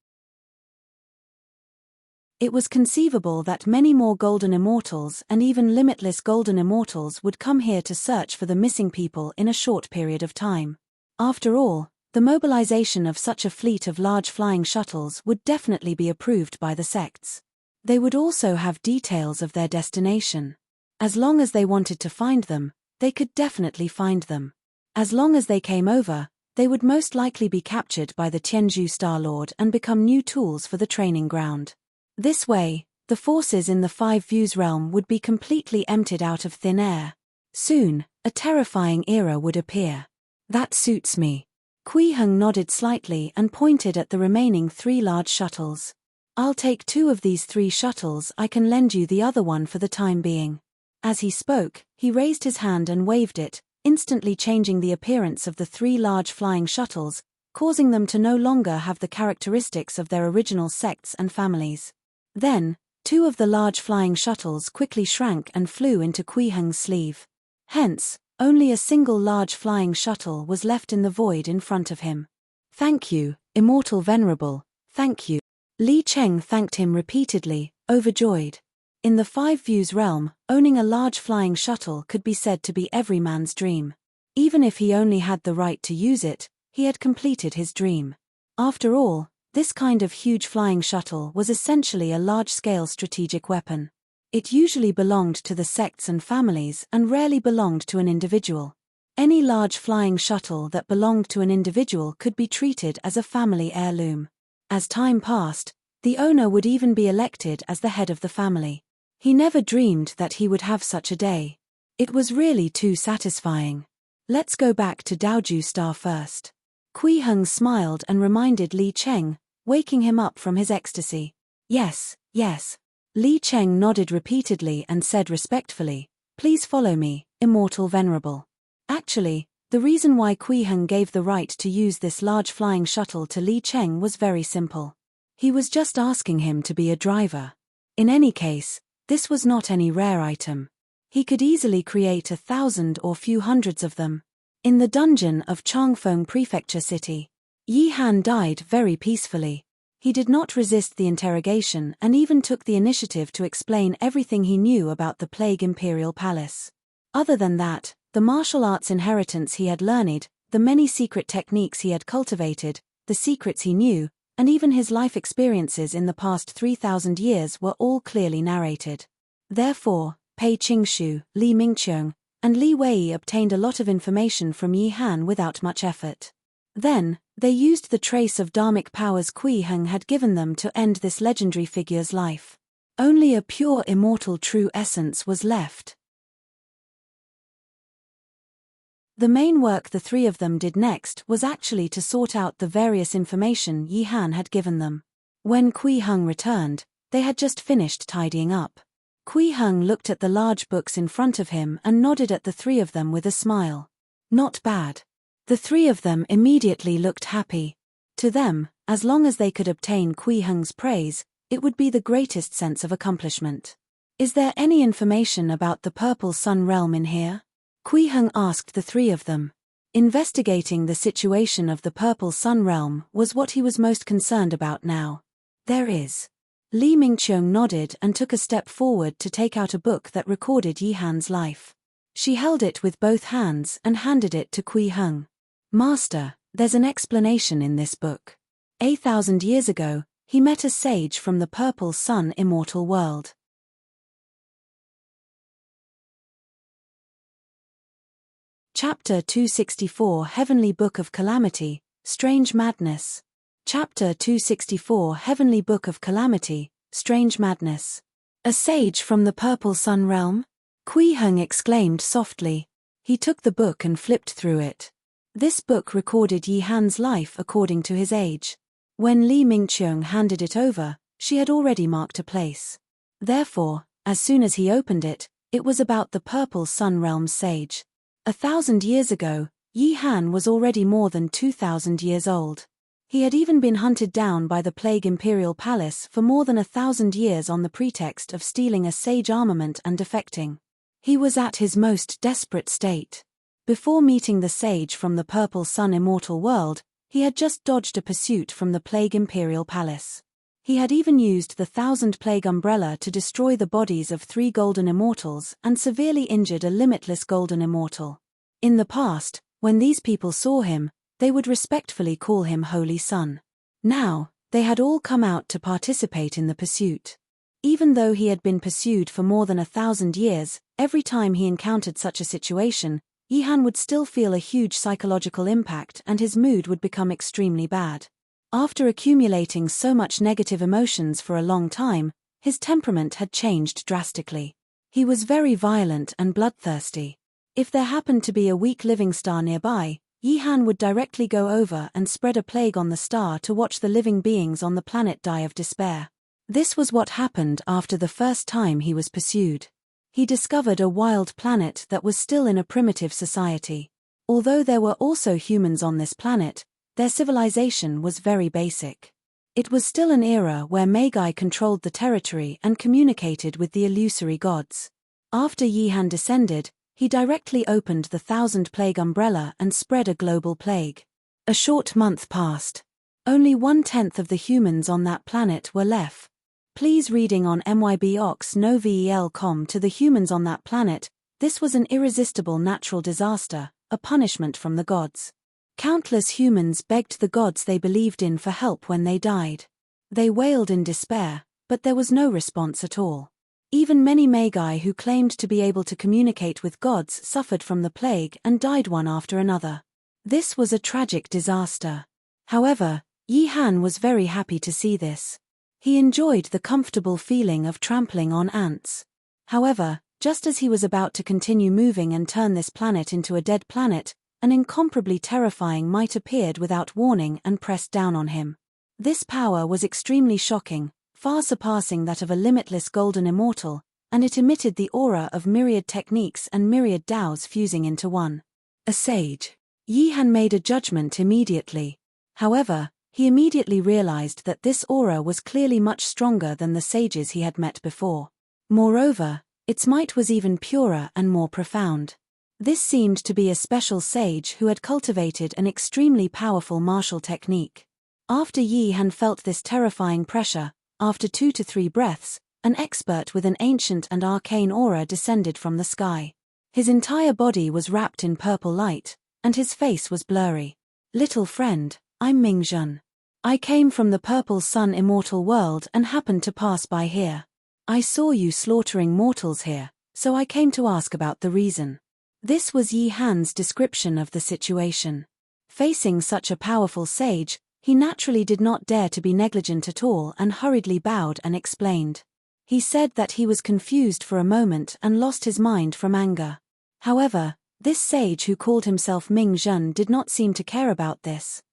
Speaker 1: It was conceivable that many more golden immortals and even limitless golden immortals would come here to search for the missing people in a short period of time. After all, the mobilization of such a fleet of large flying shuttles would definitely be approved by the sects. They would also have details of their destination. As long as they wanted to find them, they could definitely find them. As long as they came over, they would most likely be captured by the Tianzhu Star Lord and become new tools for the training ground. This way, the forces in the Five Views realm would be completely emptied out of thin air. Soon, a terrifying era would appear. That suits me. Kui Heng nodded slightly and pointed at the remaining 3 large shuttles. I'll take 2 of these 3 shuttles. I can lend you the other one for the time being. As he spoke, he raised his hand and waved it, instantly changing the appearance of the 3 large flying shuttles, causing them to no longer have the characteristics of their original sects and families. Then, 2 of the large flying shuttles quickly shrank and flew into Kui Heng's sleeve. Hence, only a single large flying shuttle was left in the void in front of him. Thank you, Immortal Venerable, thank you. Li Cheng thanked him repeatedly, overjoyed. In the Five Views realm, owning a large flying shuttle could be said to be every man's dream. Even if he only had the right to use it, he had completed his dream. After all, this kind of huge flying shuttle was essentially a large-scale strategic weapon. It usually belonged to the sects and families and rarely belonged to an individual. Any large flying shuttle that belonged to an individual could be treated as a family heirloom. As time passed, the owner would even be elected as the head of the family. He never dreamed that he would have such a day. It was really too satisfying. Let's go back to Daoju Star first. Kui Heng smiled and reminded Li Cheng, waking him up from his ecstasy. Yes, yes. Li Cheng nodded repeatedly and said respectfully, please follow me, Immortal Venerable. Actually, the reason why Kui Heng gave the right to use this large flying shuttle to Li Cheng was very simple. He was just asking him to be a driver. In any case, this was not any rare item. He could easily create 1,000 or few hundreds of them. In the dungeon of Changfeng Prefecture City, Yi Han died very peacefully. He did not resist the interrogation and even took the initiative to explain everything he knew about the Plague Imperial Palace. Other than that, the martial arts inheritance he had learned, the many secret techniques he had cultivated, the secrets he knew, and even his life experiences in the past 3,000 years were all clearly narrated. Therefore, Pei Qingshu, Li Mingqiang, and Li Wei obtained a lot of information from Yi Han without much effort. Then, they used the trace of dharmic powers Kui Heng had given them to end this legendary figure's life. Only a pure immortal true essence was left. The main work the 3 of them did next was actually to sort out the various information Yi Han had given them. When Kui Heng returned, they had just finished tidying up. Kui Heng looked at the large books in front of him and nodded at the 3 of them with a smile. Not bad. The 3 of them immediately looked happy. To them, as long as they could obtain Kui Heng's praise, it would be the greatest sense of accomplishment. Is there any information about the Purple Sun realm in here? Kui Heng asked the 3 of them. Investigating the situation of the Purple Sun realm was what he was most concerned about now. There is. Li Mingqiang nodded and took a step forward to take out a book that recorded Yi Han's life. She held it with both hands and handed it to Kui Heng. Master, there's an explanation in this book. 1,000 years ago, he met a sage from the Purple Sun immortal world. Chapter 264 Heavenly Book of Calamity, Strange Madness. Chapter 264 Heavenly Book of Calamity, Strange Madness. A sage from the Purple Sun Realm? Kui Heng exclaimed softly. He took the book and flipped through it. This book recorded Yi Han's life according to his age. When Li Mingqiang handed it over, she had already marked a place. Therefore, as soon as he opened it, it was about the Purple Sun Realm's sage. 1,000 years ago, Yi Han was already more than 2,000 years old. He had even been hunted down by the Plague Imperial Palace for more than 1,000 years on the pretext of stealing a sage armament and defecting. He was at his most desperate state. Before meeting the sage from the Purple Sun Immortal World, he had just dodged a pursuit from the Plague Imperial Palace. He had even used the 1,000 Plague Umbrella to destroy the bodies of 3 Golden Immortals and severely injured a limitless Golden Immortal. In the past, when these people saw him, they would respectfully call him Holy Sun. Now, they had all come out to participate in the pursuit. Even though he had been pursued for more than 1,000 years, every time he encountered such a situation, Yi Han would still feel a huge psychological impact and his mood would become extremely bad. After accumulating so much negative emotions for a long time, his temperament had changed drastically. He was very violent and bloodthirsty. If there happened to be a weak living star nearby, Yi Han would directly go over and spread a plague on the star to watch the living beings on the planet die of despair. This was what happened after the first time he was pursued. He discovered a wild planet that was still in a primitive society. Although there were also humans on this planet, their civilization was very basic. It was still an era where Magi controlled the territory and communicated with the illusory gods. After Yi Han descended, he directly opened the 1,000 Plague Umbrella and spread a global plague. A short month passed. Only 1/10 of the humans on that planet were left. Please reading on myboxnovel.com to the humans on that planet, this was an irresistible natural disaster, a punishment from the gods. Countless humans begged the gods they believed in for help when they died. They wailed in despair, but there was no response at all. Even many Magi who claimed to be able to communicate with gods suffered from the plague and died one after another. This was a tragic disaster. However, Yi Han was very happy to see this. He enjoyed the comfortable feeling of trampling on ants. However, just as he was about to continue moving and turn this planet into a dead planet, an incomparably terrifying might appeared without warning and pressed down on him. This power was extremely shocking, far surpassing that of a limitless golden immortal, and it emitted the aura of myriad techniques and myriad Taos fusing into one. A sage. Yi Han made a judgment immediately. However, he immediately realized that this aura was clearly much stronger than the sages he had met before. Moreover, its might was even purer and more profound. This seemed to be a special sage who had cultivated an extremely powerful martial technique. After Yi Han felt this terrifying pressure, after 2 to 3 breaths, an expert with an ancient and arcane aura descended from the sky. His entire body was wrapped in purple light, and his face was blurry. "Little friend, I'm Ming Zhen. I came from the Purple Sun Immortal World and happened to pass by here. I saw you slaughtering mortals here, so I came to ask about the reason." This was Yi Han's description of the situation. Facing such a powerful sage, he naturally did not dare to be negligent at all and hurriedly bowed and explained. He said that he was confused for a moment and lost his mind from anger. However, this sage who called himself Ming Zhen did not seem to care about this.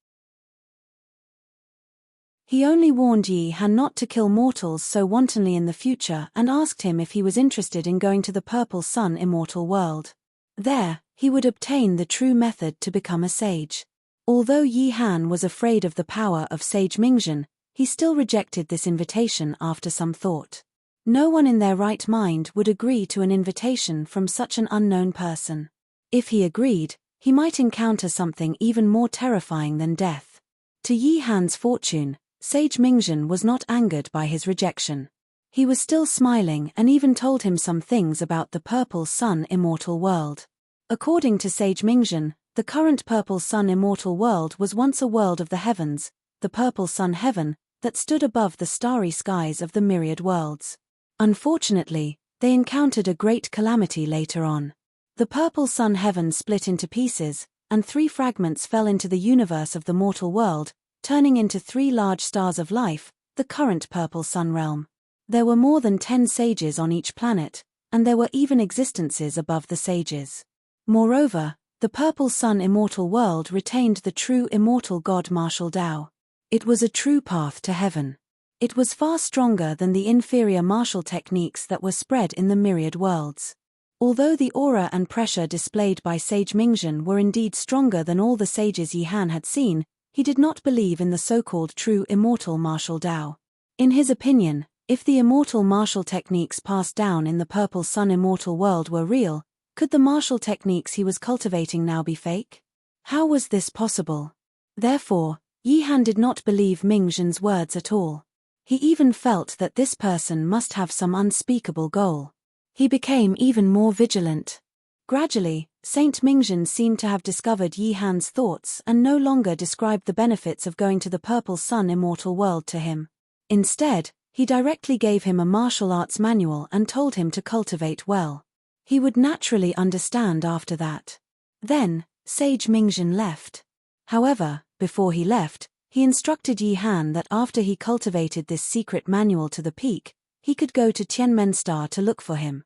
Speaker 1: He only warned Yi Han not to kill mortals so wantonly in the future and asked him if he was interested in going to the Purple Sun Immortal World. There, he would obtain the true method to become a sage. Although Yi Han was afraid of the power of Sage Mingzhen, he still rejected this invitation after some thought. No one in their right mind would agree to an invitation from such an unknown person. If he agreed, he might encounter something even more terrifying than death. To Yi Han's fortune, Sage Mingzhen was not angered by his rejection. He was still smiling and even told him some things about the Purple Sun Immortal World. According to Sage Mingzhen, the current Purple Sun Immortal World was once a world of the heavens, the Purple Sun Heaven, that stood above the starry skies of the myriad worlds. Unfortunately, they encountered a great calamity later on. The purple sun heaven split into pieces, and 3 fragments fell into the universe of the mortal world, turning into 3 large stars of life, the current purple sun realm. There were more than 10 sages on each planet, and there were even existences above the sages. Moreover, the purple sun immortal world retained the true immortal god martial Tao. It was a true path to heaven. It was far stronger than the inferior martial techniques that were spread in the myriad worlds. Although the aura and pressure displayed by Sage Mingzhen were indeed stronger than all the sages Yi Han had seen, he did not believe in the so-called true immortal martial Tao. In his opinion, if the immortal martial techniques passed down in the purple sun immortal world were real, could the martial techniques he was cultivating now be fake? How was this possible? Therefore, Yi Han did not believe Mingzhen's words at all. He even felt that this person must have some unspeakable goal. He became even more vigilant. Gradually, Saint Mingzhen seemed to have discovered Yi Han's thoughts and no longer described the benefits of going to the purple sun immortal world to him. Instead, he directly gave him a martial arts manual and told him to cultivate well. He would naturally understand after that. Then, Sage Mingzhen left. However, before he left, he instructed Yi Han that after he cultivated this secret manual to the peak, he could go to Tianmen Star to look for him.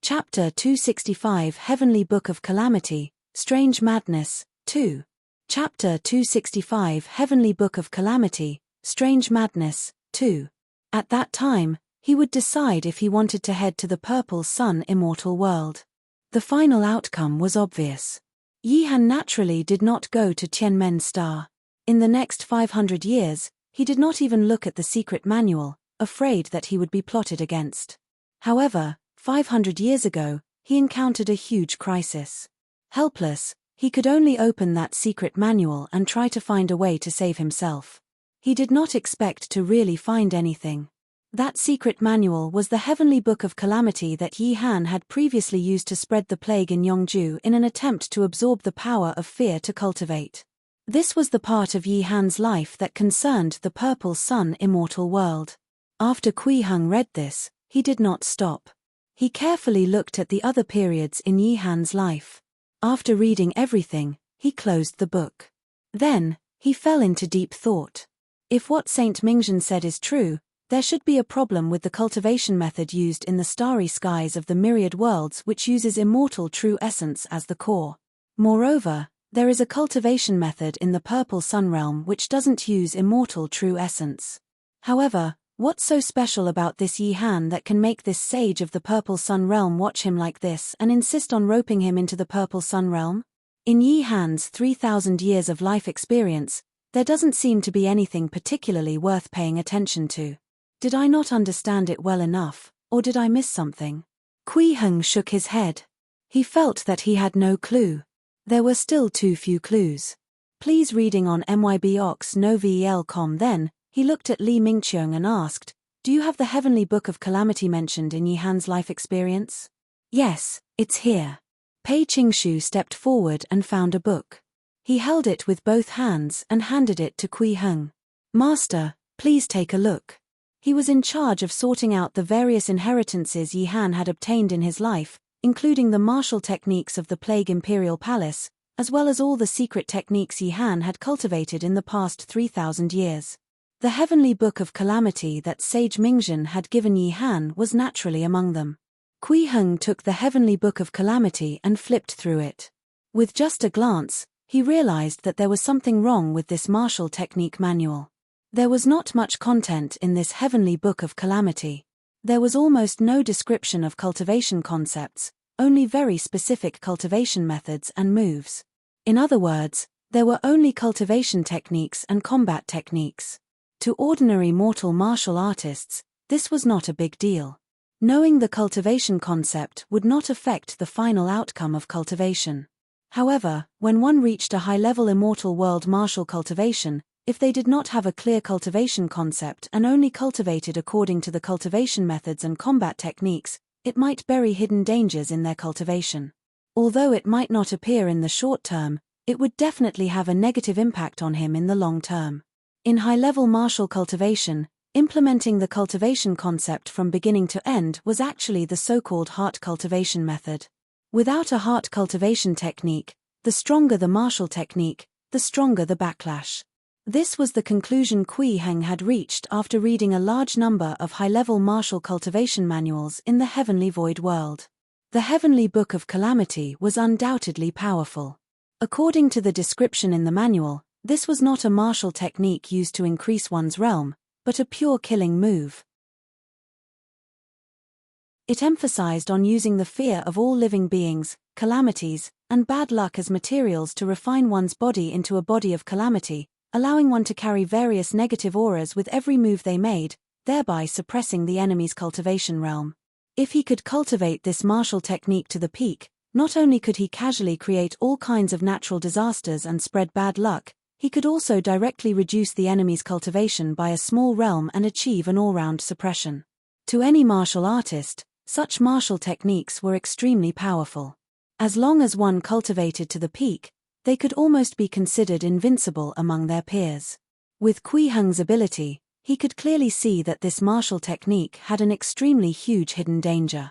Speaker 1: Chapter 265 Heavenly Book of Calamity, Strange Madness, 2. Chapter 265 Heavenly Book of Calamity, Strange Madness, 2. At that time, he would decide if he wanted to head to the Purple Sun immortal world. The final outcome was obvious. Yi Han naturally did not go to Tianmen Star. In the next 500 years, he did not even look at the secret manual, afraid that he would be plotted against. However, 500 years ago, he encountered a huge crisis. Helpless, he could only open that secret manual and try to find a way to save himself. He did not expect to really find anything. That secret manual was the Heavenly Book of Calamity that Yi Han had previously used to spread the plague in Yongju in an attempt to absorb the power of fear to cultivate. This was the part of Yi Han's life that concerned the Purple Sun immortal world. After Kui Heng read this, he did not stop. He carefully looked at the other periods in Yi Han's life. After reading everything, he closed the book. Then, he fell into deep thought. If what Saint Mingzhen said is true, there should be a problem with the cultivation method used in the starry skies of the myriad worlds, which uses immortal true essence as the core. Moreover, there is a cultivation method in the Purple Sun realm which doesn't use immortal true essence. However, what's so special about this Yi Han that can make this sage of the Purple Sun realm watch him like this and insist on roping him into the Purple Sun realm? In Yi Han's 3,000 years of life experience, there doesn't seem to be anything particularly worth paying attention to. Did I not understand it well enough, or did I miss something? Kui Heng shook his head. He felt that he had no clue. There were still too few clues. Please reading on mybox.novel.com. Then, he looked at Li Mingqiang and asked, "Do you have the Heavenly Book of Calamity mentioned in Yi Han's life experience?" "Yes, it's here." Pei Qingshu stepped forward and found a book. He held it with both hands and handed it to Kui Heng. "Master, please take a look." He was in charge of sorting out the various inheritances Yi Han had obtained in his life, including the martial techniques of the Plague Imperial Palace, as well as all the secret techniques Yi Han had cultivated in the past 3,000 years. The Heavenly Book of Calamity that Sage Mingzhen had given Yi Han was naturally among them. Kui Heng took the Heavenly Book of Calamity and flipped through it. With just a glance, he realized that there was something wrong with this martial technique manual. There was not much content in this Heavenly Book of Calamity. There was almost no description of cultivation concepts, only very specific cultivation methods and moves. In other words, there were only cultivation techniques and combat techniques. To ordinary mortal martial artists, this was not a big deal. Knowing the cultivation concept would not affect the final outcome of cultivation. However, when one reached a high-level immortal world martial cultivation, if they did not have a clear cultivation concept and only cultivated according to the cultivation methods and combat techniques, it might bury hidden dangers in their cultivation. Although it might not appear in the short term, it would definitely have a negative impact on him in the long term. In high-level martial cultivation, Implementing the cultivation concept from beginning to end was actually the so-called heart cultivation method. Without a heart cultivation technique, the stronger the martial technique, the stronger the backlash. This was the conclusion Kui Heng had reached after reading a large number of high-level martial cultivation manuals in the Heavenly Void world. The Heavenly Book of Calamity was undoubtedly powerful. According to the description in the manual, this was not a martial technique used to increase one's realm, but a pure killing move. It emphasized on using the fear of all living beings, calamities, and bad luck as materials to refine one's body into a body of calamity, allowing one to carry various negative auras with every move they made, thereby suppressing the enemy's cultivation realm. If he could cultivate this martial technique to the peak, not only could he casually create all kinds of natural disasters and spread bad luck, he could also directly reduce the enemy's cultivation by a small realm and achieve an all-round suppression. To any martial artist, such martial techniques were extremely powerful. As long as one cultivated to the peak, they could almost be considered invincible among their peers. With Kui Heng's ability, he could clearly see that this martial technique had an extremely huge hidden danger.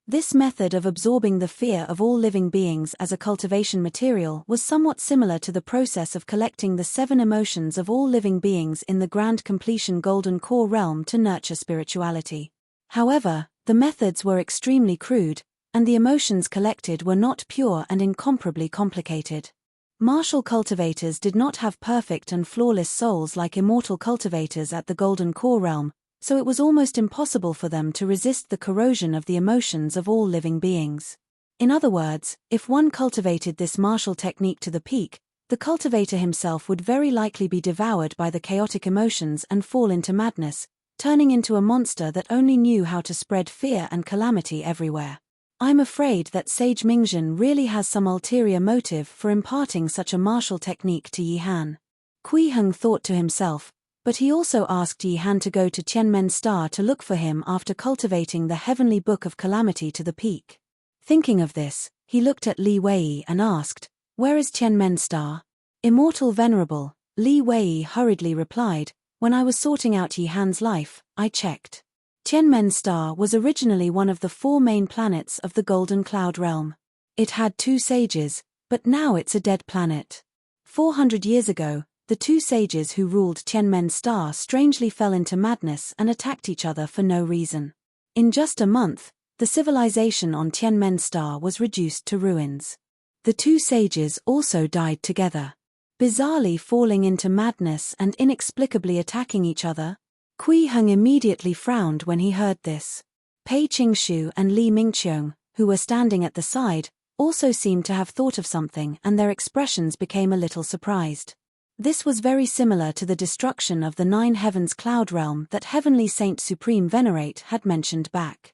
Speaker 1: This method of absorbing the fear of all living beings as a cultivation material was somewhat similar to the process of collecting the 7 emotions of all living beings in the Grand Completion Golden Core realm to nurture spirituality. However, the methods were extremely crude, and the emotions collected were not pure and incomparably complicated. Martial cultivators did not have perfect and flawless souls like immortal cultivators at the Golden Core realm, so it was almost impossible for them to resist the corrosion of the emotions of all living beings. In other words, if one cultivated this martial technique to the peak, the cultivator himself would very likely be devoured by the chaotic emotions and fall into madness, turning into a monster that only knew how to spread fear and calamity everywhere. I'm afraid that Sage Mingjun really has some ulterior motive for imparting such a martial technique to Yi Han. Kui Heng thought to himself, but he also asked Yi Han to go to Tianmen Star to look for him after cultivating the Heavenly Book of Calamity to the peak. Thinking of this, he looked at Li Wei and asked, "Where is Tianmen Star?" "Immortal Venerable," Li Wei hurriedly replied, "when I was sorting out Yi Han's life, I checked. Tianmen Star was originally one of the 4 main planets of the Golden Cloud realm. It had 2 sages, but now it's a dead planet. 400 years ago, the 2 sages who ruled Tianmen Star strangely fell into madness and attacked each other for no reason. In just a month, the civilization on Tianmen Star was reduced to ruins. The 2 sages also died together, bizarrely falling into madness and inexplicably attacking each other." Kui Heng immediately frowned when he heard this. Pei Qingshu and Li Mingqiong, who were standing at the side, also seemed to have thought of something, and their expressions became a little surprised. This was very similar to the destruction of the 9 Heavens Cloud realm that Heavenly Saint Supreme Venerate had mentioned back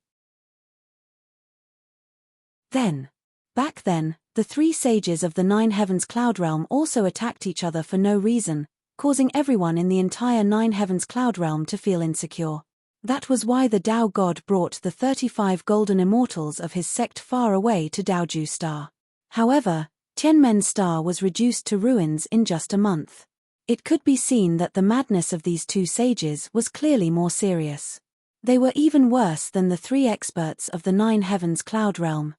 Speaker 1: then, the 3 sages of the 9 Heavens Cloud realm also attacked each other for no reason, causing everyone in the entire 9 Heavens Cloud realm to feel insecure. That was why the Tao God brought the 35 golden immortals of his sect far away to Daoju Star. However, Tianmen Star was reduced to ruins in just a month. It could be seen that the madness of these 2 sages was clearly more serious. They were even worse than the 3 experts of the 9 Heavens Cloud realm.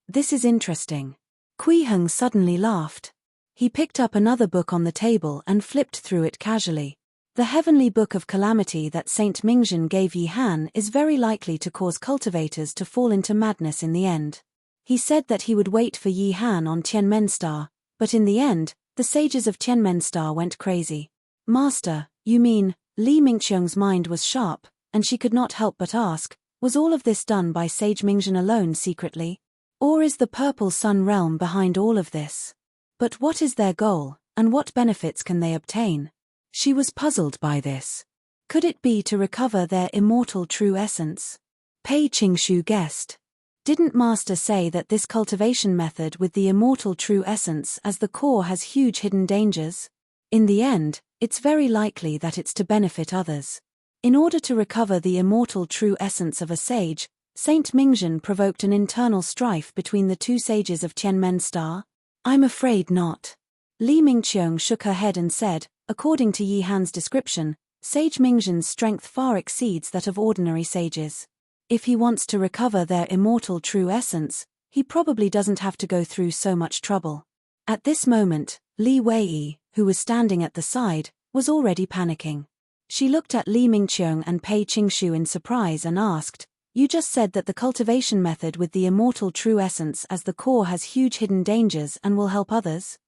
Speaker 1: This is interesting. Kui Heng suddenly laughed. He picked up another book on the table and flipped through it casually. The Heavenly Book of Calamity that Saint Mingjun gave Yi Han is very likely to cause cultivators to fall into madness in the end. He said that he would wait for Yi Han on Tianmen Star, but in the end, the sages of Tianmen Star went crazy. "Master, you mean," Li Mingqiong's mind was sharp, and she could not help but ask, was all of this done by Sage Mingjun alone secretly? Or is the Purple Sun realm behind all of this? But what is their goal, and what benefits can they obtain? She was puzzled by this. Could it be to recover their immortal true essence? Pei Qingshu guessed. Didn't Master say that this cultivation method with the immortal true essence as the core has huge hidden dangers? In the end, it's very likely that it's to benefit others. In order to recover the immortal true essence of a sage, Saint Mingjun provoked an internal strife between the 2 sages of Tianmen Star? I'm afraid not. Li Mingqiong shook her head and said, according to Yi Han's description, Sage Mingzhen's strength far exceeds that of ordinary sages. If he wants to recover their immortal true essence, he probably doesn't have to go through so much trouble. At this moment, Li Wei, who was standing at the side, was already panicking. She looked at Li Mingqiang and Pei Qingshu in surprise and asked, "You just said that the cultivation method with the immortal true essence as the core has huge hidden dangers and will help others?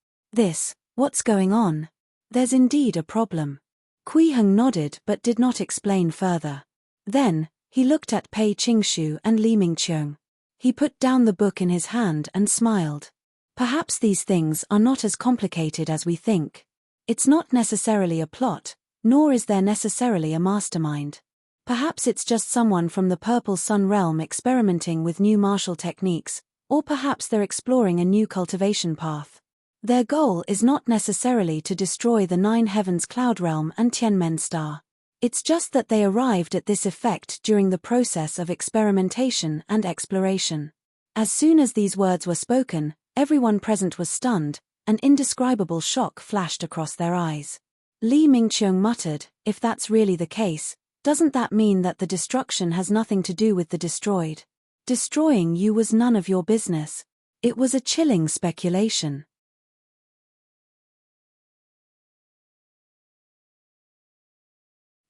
Speaker 1: What's going on? There's indeed a problem." Kui Heng nodded but did not explain further. Then, he looked at Pei Qingshu and Li Mingqiang. He put down the book in his hand and smiled. "Perhaps these things are not as complicated as we think. It's not necessarily a plot, nor is there necessarily a mastermind. Perhaps it's just someone from the Purple Sun realm experimenting with new martial techniques, or perhaps they're exploring a new cultivation path. Their goal is not necessarily to destroy the Nine Heavens Cloud Realm and Tianmen Star. It's just that they arrived at this effect during the process of experimentation and exploration." As soon as these words were spoken, everyone present was stunned. An indescribable shock flashed across their eyes. Li Mingqiang muttered, "If that's really the case, doesn't that mean that the destruction has nothing to do with the destroyed? Destroying you was none of your business." It was a chilling speculation.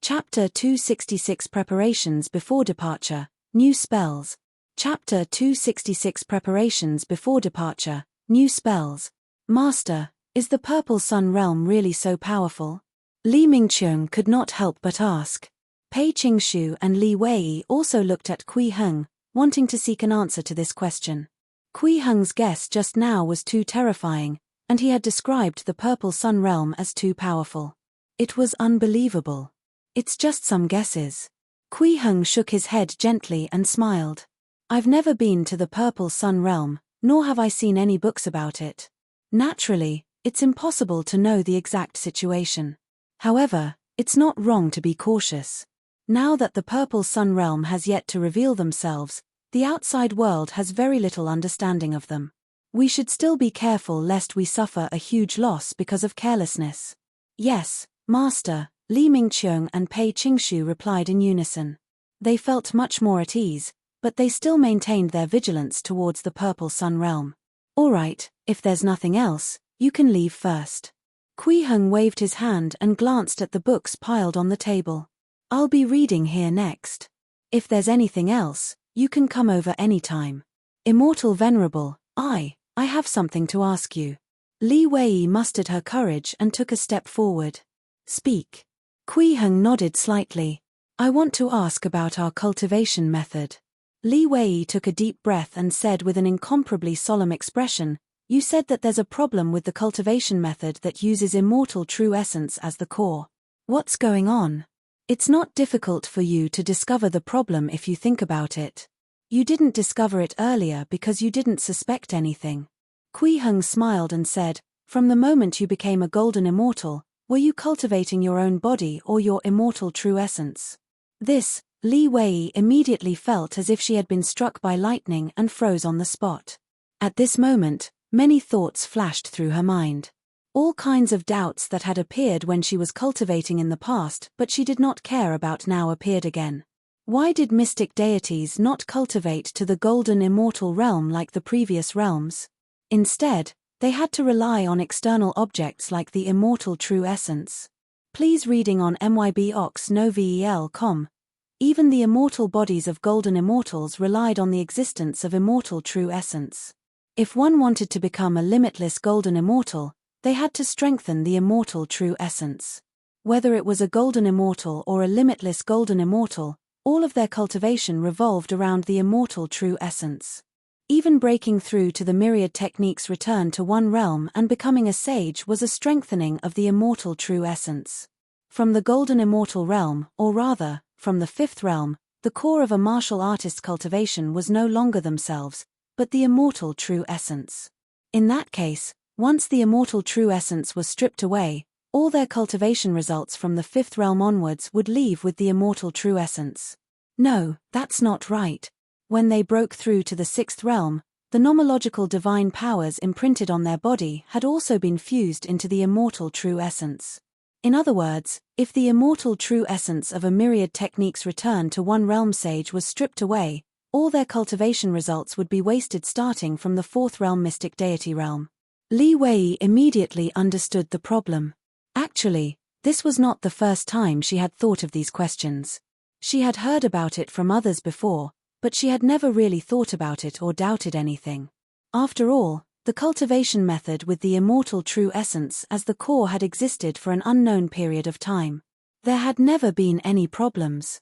Speaker 1: Chapter 266 Preparations Before Departure, New Spells. Chapter 266 Preparations Before Departure, New Spells. "Master, is the Purple Sun realm really so powerful?" Li Mingqiang could not help but ask. Pei Qingshu and Li Wei also looked at Kui Heng, wanting to seek an answer to this question. Kui Heng's guess just now was too terrifying, and he had described the Purple Sun realm as too powerful. It was unbelievable. "It's just some guesses." Kui Heng shook his head gently and smiled. "I've never been to the Purple Sun realm, nor have I seen any books about it. Naturally, it's impossible to know the exact situation. However, it's not wrong to be cautious. Now that the Purple Sun realm has yet to reveal themselves, the outside world has very little understanding of them. We should still be careful lest we suffer a huge loss because of carelessness." "Yes, Master," Li Mingqiang and Pei Qingshu replied in unison. They felt much more at ease, but they still maintained their vigilance towards the Purple Sun realm. "All right, if there's nothing else, you can leave first." Kui Heng waved his hand and glanced at the books piled on the table. "I'll be reading here next. If there's anything else, you can come over anytime. Immortal Venerable, I have something to ask you." Li Wei mustered her courage and took a step forward. "Speak." Kui Heng nodded slightly. "I want to ask about our cultivation method." Li Wei took a deep breath and said with an incomparably solemn expression, "You said that there's a problem with the cultivation method that uses immortal true essence as the core. What's going on? It's not difficult for you to discover the problem if you think about it. You didn't discover it earlier because you didn't suspect anything." Kui Heng smiled and said, "From the moment you became a golden immortal, were you cultivating your own body or your immortal true essence?" Li Wei immediately felt as if she had been struck by lightning and froze on the spot. At this moment, many thoughts flashed through her mind. All kinds of doubts that had appeared when she was cultivating in the past but she did not care about now appeared again. Why did mystic deities not cultivate to the golden immortal realm like the previous realms? Instead, they had to rely on external objects like the immortal true essence. Please reading on mybox.novel.com. Even the immortal bodies of golden immortals relied on the existence of immortal true essence. If one wanted to become a limitless golden immortal, they had to strengthen the immortal true essence. Whether it was a golden immortal or a limitless golden immortal, all of their cultivation revolved around the immortal true essence. Even breaking through to the myriad techniques return to one realm and becoming a sage was a strengthening of the immortal true essence. From the golden immortal realm, or rather, from the fifth realm, the core of a martial artist's cultivation was no longer themselves, but the immortal true essence. In that case, once the immortal true essence was stripped away, all their cultivation results from the fifth realm onwards would leave with the immortal true essence. No, that's not right. When they broke through to the sixth realm, the nomological divine powers imprinted on their body had also been fused into the immortal true essence. In other words, if the immortal true essence of a myriad techniques return to one realm sage was stripped away, all their cultivation results would be wasted starting from the fourth realm mystic deity realm. Li Wei immediately understood the problem. Actually, this was not the first time she had thought of these questions. She had heard about it from others before, but she had never really thought about it or doubted anything. After all, the cultivation method with the immortal true essence as the core had existed for an unknown period of time. There had never been any problems.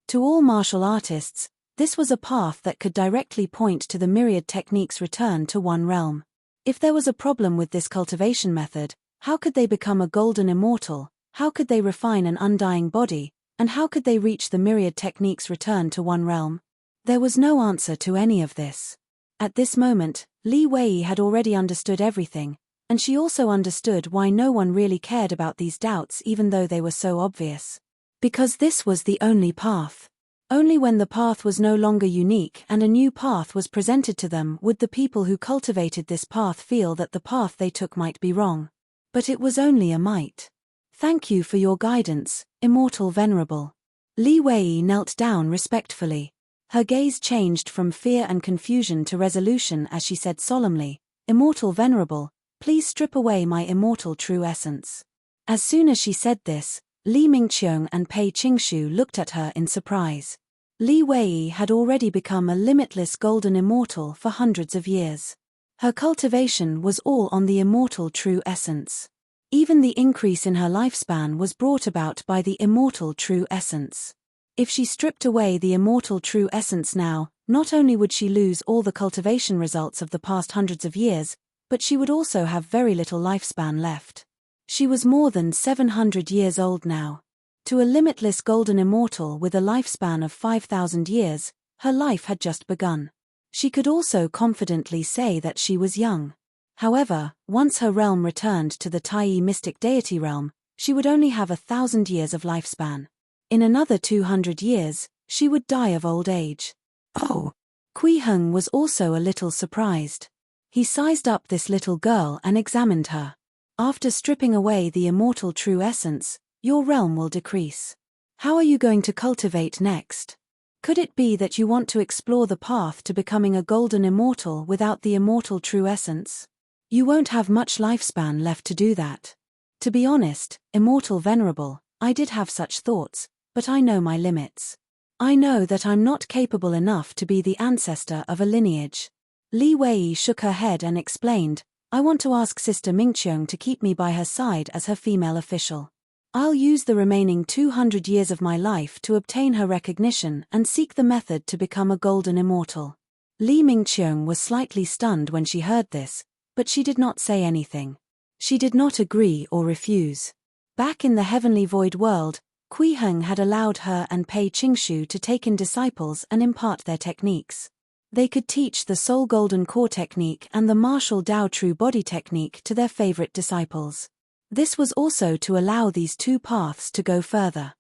Speaker 1: To all martial artists, this was a path that could directly point to the myriad techniques' return to one realm. If there was a problem with this cultivation method, how could they become a golden immortal, how could they refine an undying body, and how could they reach the myriad techniques' return to one realm? There was no answer to any of this. At this moment, Li Wei had already understood everything, and she also understood why no one really cared about these doubts even though they were so obvious. Because this was the only path. Only when the path was no longer unique and a new path was presented to them would the people who cultivated this path feel that the path they took might be wrong. But it was only a might. Thank you for your guidance, Immortal Venerable. Li Wei knelt down respectfully. Her gaze changed from fear and confusion to resolution as she said solemnly, Immortal Venerable, please strip away my immortal true essence. As soon as she said this, Li Mingqiong and Pei Qingshu looked at her in surprise. Li Wei had already become a limitless golden immortal for hundreds of years. Her cultivation was all on the immortal true essence. Even the increase in her lifespan was brought about by the immortal true essence. If she stripped away the immortal true essence now, not only would she lose all the cultivation results of the past hundreds of years, but she would also have very little lifespan left. She was more than 700 years old now. To a limitless golden immortal with a lifespan of 5,000 years, her life had just begun. She could also confidently say that she was young. However, once her realm returned to the Tai mystic deity realm, she would only have 1,000 years of lifespan. In another 200 years, she would die of old age. Oh! Kui Heng was also a little surprised. He sized up this little girl and examined her. After stripping away the immortal true essence, your realm will decrease. How are you going to cultivate next? Could it be that you want to explore the path to becoming a golden immortal without the immortal true essence? You won't have much lifespan left to do that. To be honest, Immortal Venerable, I did have such thoughts, but I know my limits. I know that I'm not capable enough to be the ancestor of a lineage. Li Wei shook her head and explained, I want to ask Sister Mingqiong to keep me by her side as her female official. I'll use the remaining 200 years of my life to obtain her recognition and seek the method to become a golden immortal. Li Mingqiong was slightly stunned when she heard this, but she did not say anything. She did not agree or refuse. Back in the heavenly void world, Kui Heng had allowed her and Pei Qingshu to take in disciples and impart their techniques. They could teach the Soul Golden Core technique and the Martial Tao True Body technique to their favorite disciples. This was also to allow these two paths to go further.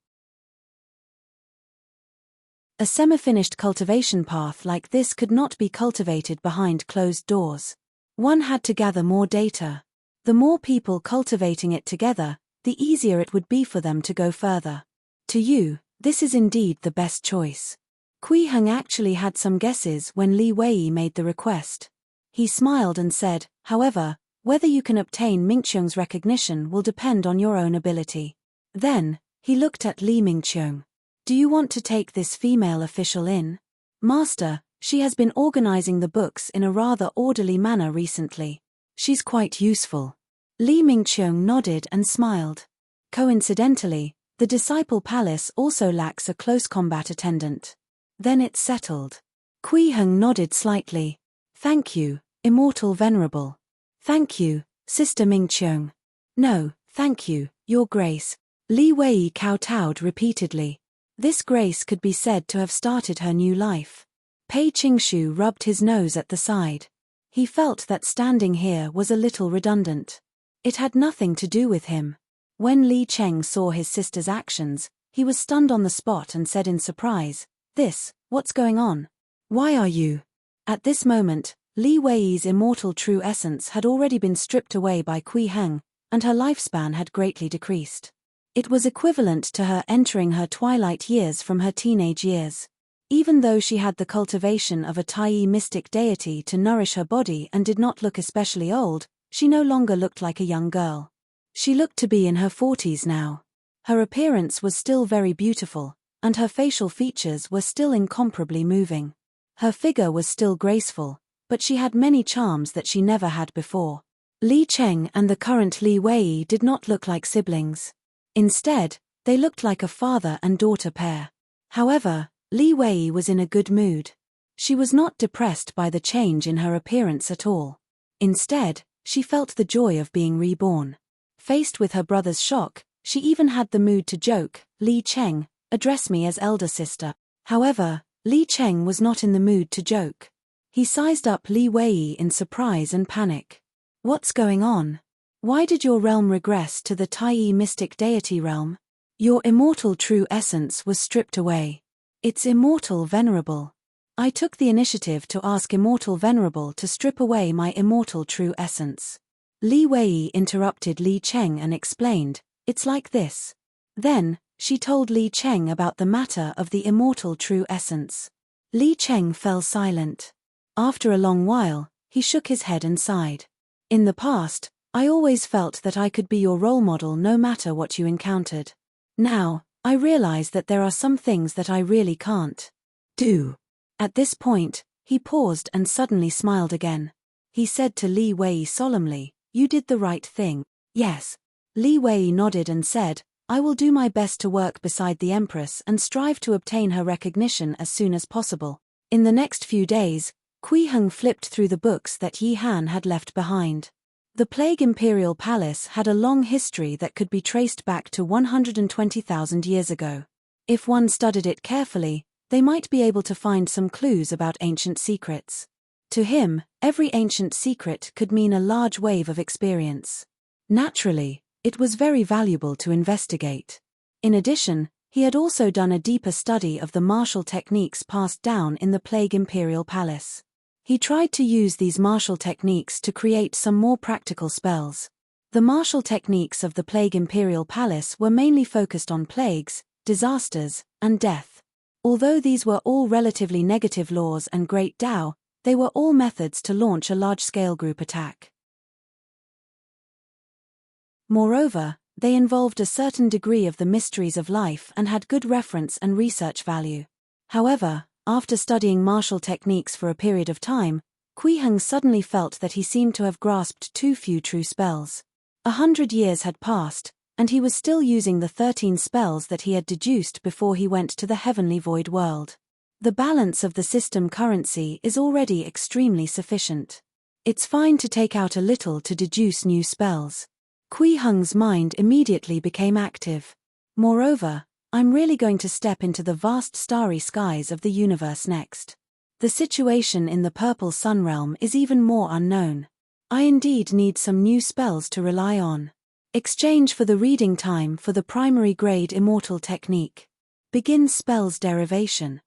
Speaker 1: A semi-finished cultivation path like this could not be cultivated behind closed doors. One had to gather more data. The more people cultivating it together, the easier it would be for them to go further. To you, this is indeed the best choice. Kui Heng actually had some guesses when Li Wei made the request. He smiled and said, however, whether you can obtain Mingqiong's recognition will depend on your own ability. Then, he looked at Li Mingqiong. Do you want to take this female official in? Master, she has been organizing the books in a rather orderly manner recently. She's quite useful. Li Mingqiong nodded and smiled. Coincidentally, the Disciple Palace also lacks a close combat attendant. Then it's settled. Kui Heng nodded slightly. Thank you, Immortal Venerable. Thank you, Sister Mingqiong. No, thank you, Your Grace. Li Wei kowtowed repeatedly. This grace could be said to have started her new life. Pei Qingshu rubbed his nose at the side. He felt that standing here was a little redundant. It had nothing to do with him. When Li Cheng saw his sister's actions, he was stunned on the spot and said in surprise, what's going on? Why are you? At this moment, Li Wei's immortal true essence had already been stripped away by Kui Heng, and her lifespan had greatly decreased. It was equivalent to her entering her twilight years from her teenage years. Even though she had the cultivation of a Tai mystic deity to nourish her body and did not look especially old, she no longer looked like a young girl. She looked to be in her 40s now. Her appearance was still very beautiful, and her facial features were still incomparably moving. Her figure was still graceful, but she had many charms that she never had before. Li Cheng and the current Li Wei did not look like siblings. Instead, they looked like a father and daughter pair. However, Li Wei was in a good mood. She was not depressed by the change in her appearance at all. Instead, she felt the joy of being reborn. Faced with her brother's shock, she even had the mood to joke, "Li Cheng, address me as elder sister." However, Li Cheng was not in the mood to joke. He sized up Li Wei in surprise and panic. "What's going on? Why did your realm regress to the Tai mystic deity realm? Your immortal true essence was stripped away. It's immortal venerable. I took the initiative to ask immortal venerable to strip away my immortal true essence." Li Wei interrupted Li Cheng and explained, "It's like this." Then, she told Li Cheng about the matter of the immortal true essence. Li Cheng fell silent. After a long while, he shook his head and sighed. "In the past, I always felt that I could be your role model no matter what you encountered. Now, I realize that there are some things that I really can't do." At this point, he paused and suddenly smiled again. He said to Li Wei solemnly, "You did the right thing." "Yes." Li Wei nodded and said, "I will do my best to work beside the Empress and strive to obtain her recognition as soon as possible." In the next few days, Kui Heng flipped through the books that Yi Han had left behind. The Plague Imperial Palace had a long history that could be traced back to 120,000 years ago. If one studied it carefully, they might be able to find some clues about ancient secrets. To him, every ancient secret could mean a large wave of experience. Naturally, it was very valuable to investigate. In addition, he had also done a deeper study of the martial techniques passed down in the Plague Imperial Palace. He tried to use these martial techniques to create some more practical spells. The martial techniques of the Plague Imperial Palace were mainly focused on plagues, disasters, and death. Although these were all relatively negative laws and great Tao, they were all methods to launch a large-scale group attack. Moreover, they involved a certain degree of the mysteries of life and had good reference and research value. However, after studying martial techniques for a period of time, Kui Heng suddenly felt that he seemed to have grasped too few true spells. 100 years had passed, and he was still using the 13 spells that he had deduced before he went to the Heavenly Void World. The balance of the system currency is already extremely sufficient. It's fine to take out a little to deduce new spells. Kui Heng's mind immediately became active. Moreover, I'm really going to step into the vast starry skies of the universe next. The situation in the Purple Sun realm is even more unknown. I indeed need some new spells to rely on. Exchange for the reading time for the primary grade immortal technique. Begin spells derivation.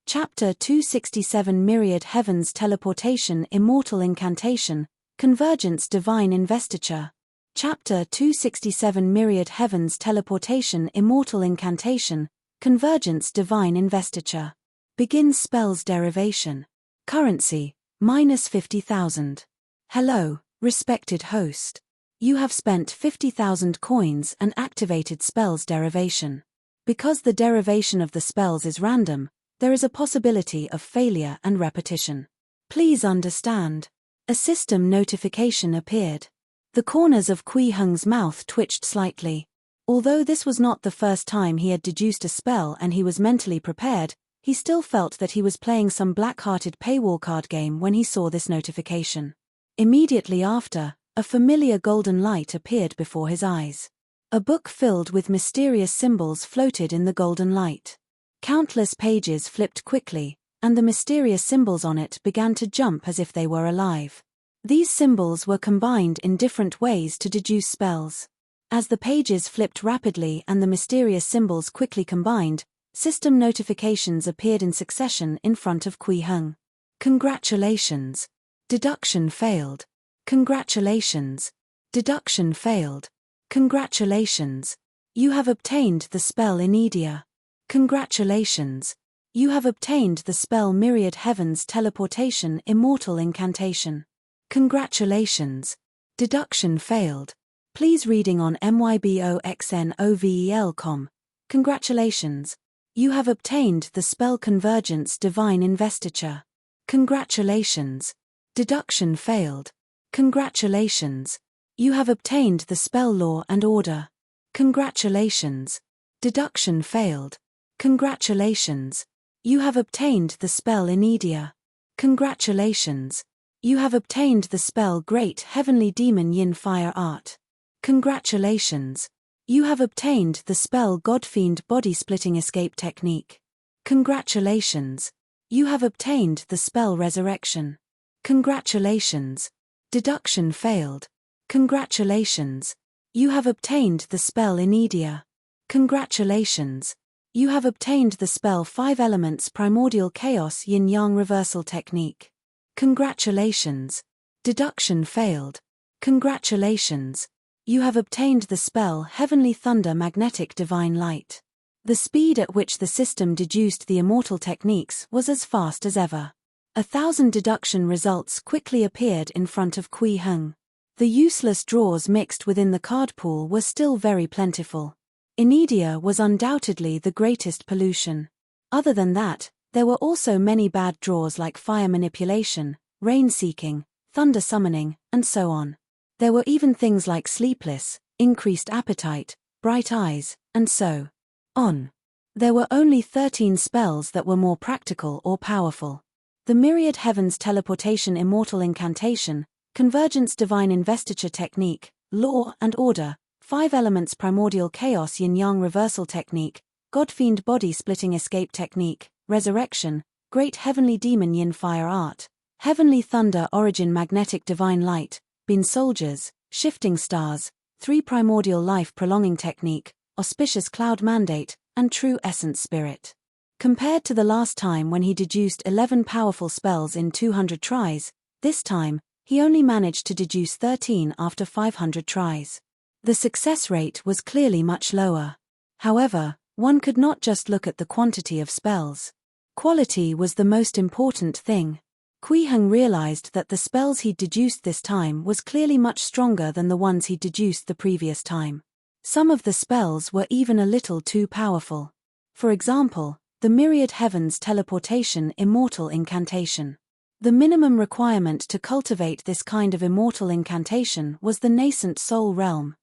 Speaker 1: Chapter 267 Myriad Heavens Teleportation Immortal Incantation, Convergence Divine Investiture. Chapter 267 Myriad Heavens Teleportation Immortal Incantation, Convergence Divine Investiture. Begin spells derivation. Currency, minus 50,000. Hello, respected host. You have spent 50,000 coins and activated spells derivation. Because the derivation of the spells is random, there is a possibility of failure and repetition. Please understand. A system notification appeared. The corners of Kui Heng's mouth twitched slightly. Although this was not the first time he had deduced a spell and he was mentally prepared, he still felt that he was playing some black-hearted paywall card game when he saw this notification. Immediately after, a familiar golden light appeared before his eyes. A book filled with mysterious symbols floated in the golden light. Countless pages flipped quickly, and the mysterious symbols on it began to jump as if they were alive. These symbols were combined in different ways to deduce spells. As the pages flipped rapidly and the mysterious symbols quickly combined, system notifications appeared in succession in front of Kui Heng. Congratulations. Deduction failed. Congratulations. Deduction failed. Congratulations. You have obtained the spell Inedia. Congratulations. You have obtained the spell Myriad Heavens Teleportation Immortal Incantation. Congratulations. Deduction failed. Please reading on myboxnovel.com. Congratulations. You have obtained the spell Convergence Divine Investiture. Congratulations. Deduction failed. Congratulations. You have obtained the spell Law and Order. Congratulations. Deduction failed. Congratulations. You have obtained the spell Inedia. Congratulations. You have obtained the spell Great Heavenly Demon Yin Fire Art. Congratulations. You have obtained the spell Godfiend Body Splitting Escape Technique. Congratulations. You have obtained the spell Resurrection. Congratulations. Deduction failed. Congratulations. You have obtained the spell Inedia. Congratulations. You have obtained the spell 5 Elements Primordial Chaos Yin-Yang Reversal Technique. Congratulations. Deduction failed. Congratulations. You have obtained the spell Heavenly Thunder Magnetic Divine Light. The speed at which the system deduced the immortal techniques was as fast as ever. 1,000 deduction results quickly appeared in front of Kui Heng. The useless draws mixed within the card pool were still very plentiful. Inedia was undoubtedly the greatest pollution. Other than that, there were also many bad draws like fire manipulation, rain-seeking, thunder summoning, and so on. There were even things like sleepless, increased appetite, bright eyes, and so on. There were only 13 spells that were more practical or powerful. The Myriad Heavens Teleportation Immortal Incantation, Convergence Divine Investiture Technique, Law and Order, 5 Elements Primordial Chaos Yin-Yang Reversal Technique, Godfiend Body Splitting Escape Technique, Resurrection, Great Heavenly Demon Yin Fire Art, Heavenly Thunder Origin Magnetic Divine Light, Bean Soldiers, Shifting Stars, 3 Primordial Life Prolonging Technique, Auspicious Cloud Mandate, and True Essence Spirit. Compared to the last time when he deduced 11 powerful spells in 200 tries, this time, he only managed to deduce 13 after 500 tries. The success rate was clearly much lower. However, one could not just look at the quantity of spells. Quality was the most important thing. Kui Heng realized that the spells he'd deduced this time was clearly much stronger than the ones he'd deduced the previous time. Some of the spells were even a little too powerful. For example, the Myriad Heavens Teleportation Immortal Incantation. The minimum requirement to cultivate this kind of immortal incantation was the nascent soul realm.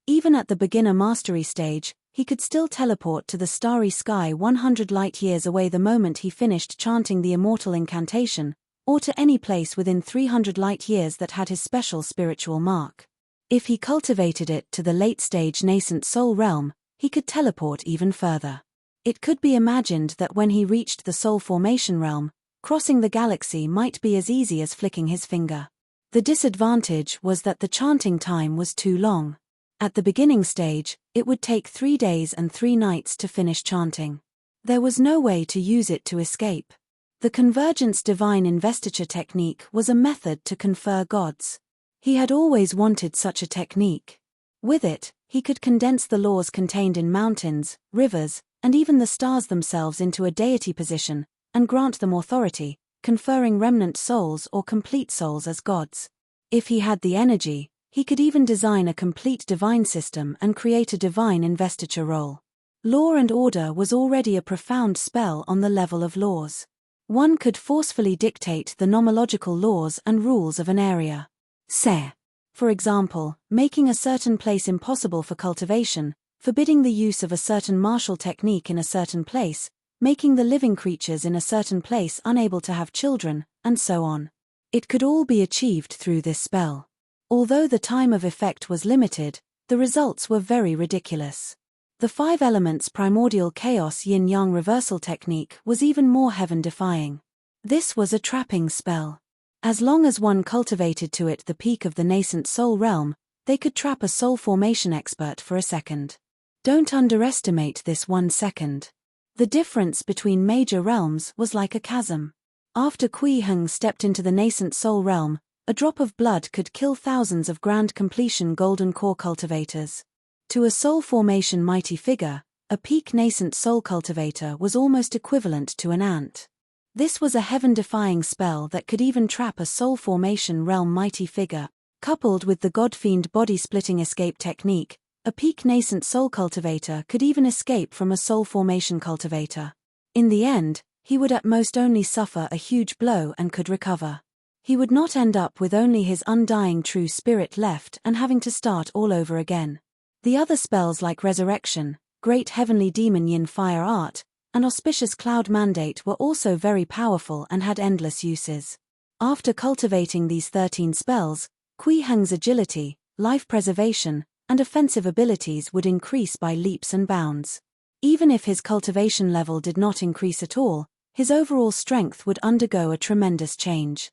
Speaker 1: Even at the beginner mastery stage, he could still teleport to the starry sky 100 light-years away the moment he finished chanting the immortal incantation, or to any place within 300 light-years that had his special spiritual mark. If he cultivated it to the late-stage nascent soul realm, he could teleport even further. It could be imagined that when he reached the soul formation realm, crossing the galaxy might be as easy as flicking his finger. The disadvantage was that the chanting time was too long. At the beginning stage, it would take 3 days and 3 nights to finish chanting. There was no way to use it to escape. The Convergence Divine Investiture technique was a method to confer gods. He had always wanted such a technique. With it, he could condense the laws contained in mountains, rivers, and even the stars themselves into a deity position, and grant them authority, conferring remnant souls or complete souls as gods. If he had the energy, he could even design a complete divine system and create a divine investiture role. Law and Order was already a profound spell on the level of laws. One could forcefully dictate the nomological laws and rules of an area. Say, for example, making a certain place impossible for cultivation, forbidding the use of a certain martial technique in a certain place, making the living creatures in a certain place unable to have children, and so on. It could all be achieved through this spell. Although the time of effect was limited, the results were very ridiculous. The 5 Elements Primordial Chaos Yin-Yang Reversal technique was even more heaven-defying. This was a trapping spell. As long as one cultivated to it the peak of the nascent soul realm, they could trap a soul formation expert for a second. Don't underestimate this 1 second. The difference between major realms was like a chasm. After Kui Heng stepped into the nascent soul realm, a drop of blood could kill thousands of grand completion golden core cultivators. To a soul formation mighty figure, a peak nascent soul cultivator was almost equivalent to an ant. This was a heaven-defying spell that could even trap a soul formation realm mighty figure. Coupled with the godfiend body-splitting escape technique, a peak nascent soul cultivator could even escape from a soul formation cultivator. In the end, he would at most only suffer a huge blow and could recover. He would not end up with only his undying true spirit left and having to start all over again. The other spells like Resurrection, Great Heavenly Demon Yin Fire Art, and Auspicious Cloud Mandate were also very powerful and had endless uses. After cultivating these 13 spells, Kui Heng's agility, life preservation, and offensive abilities would increase by leaps and bounds. Even if his cultivation level did not increase at all, his overall strength would undergo a tremendous change.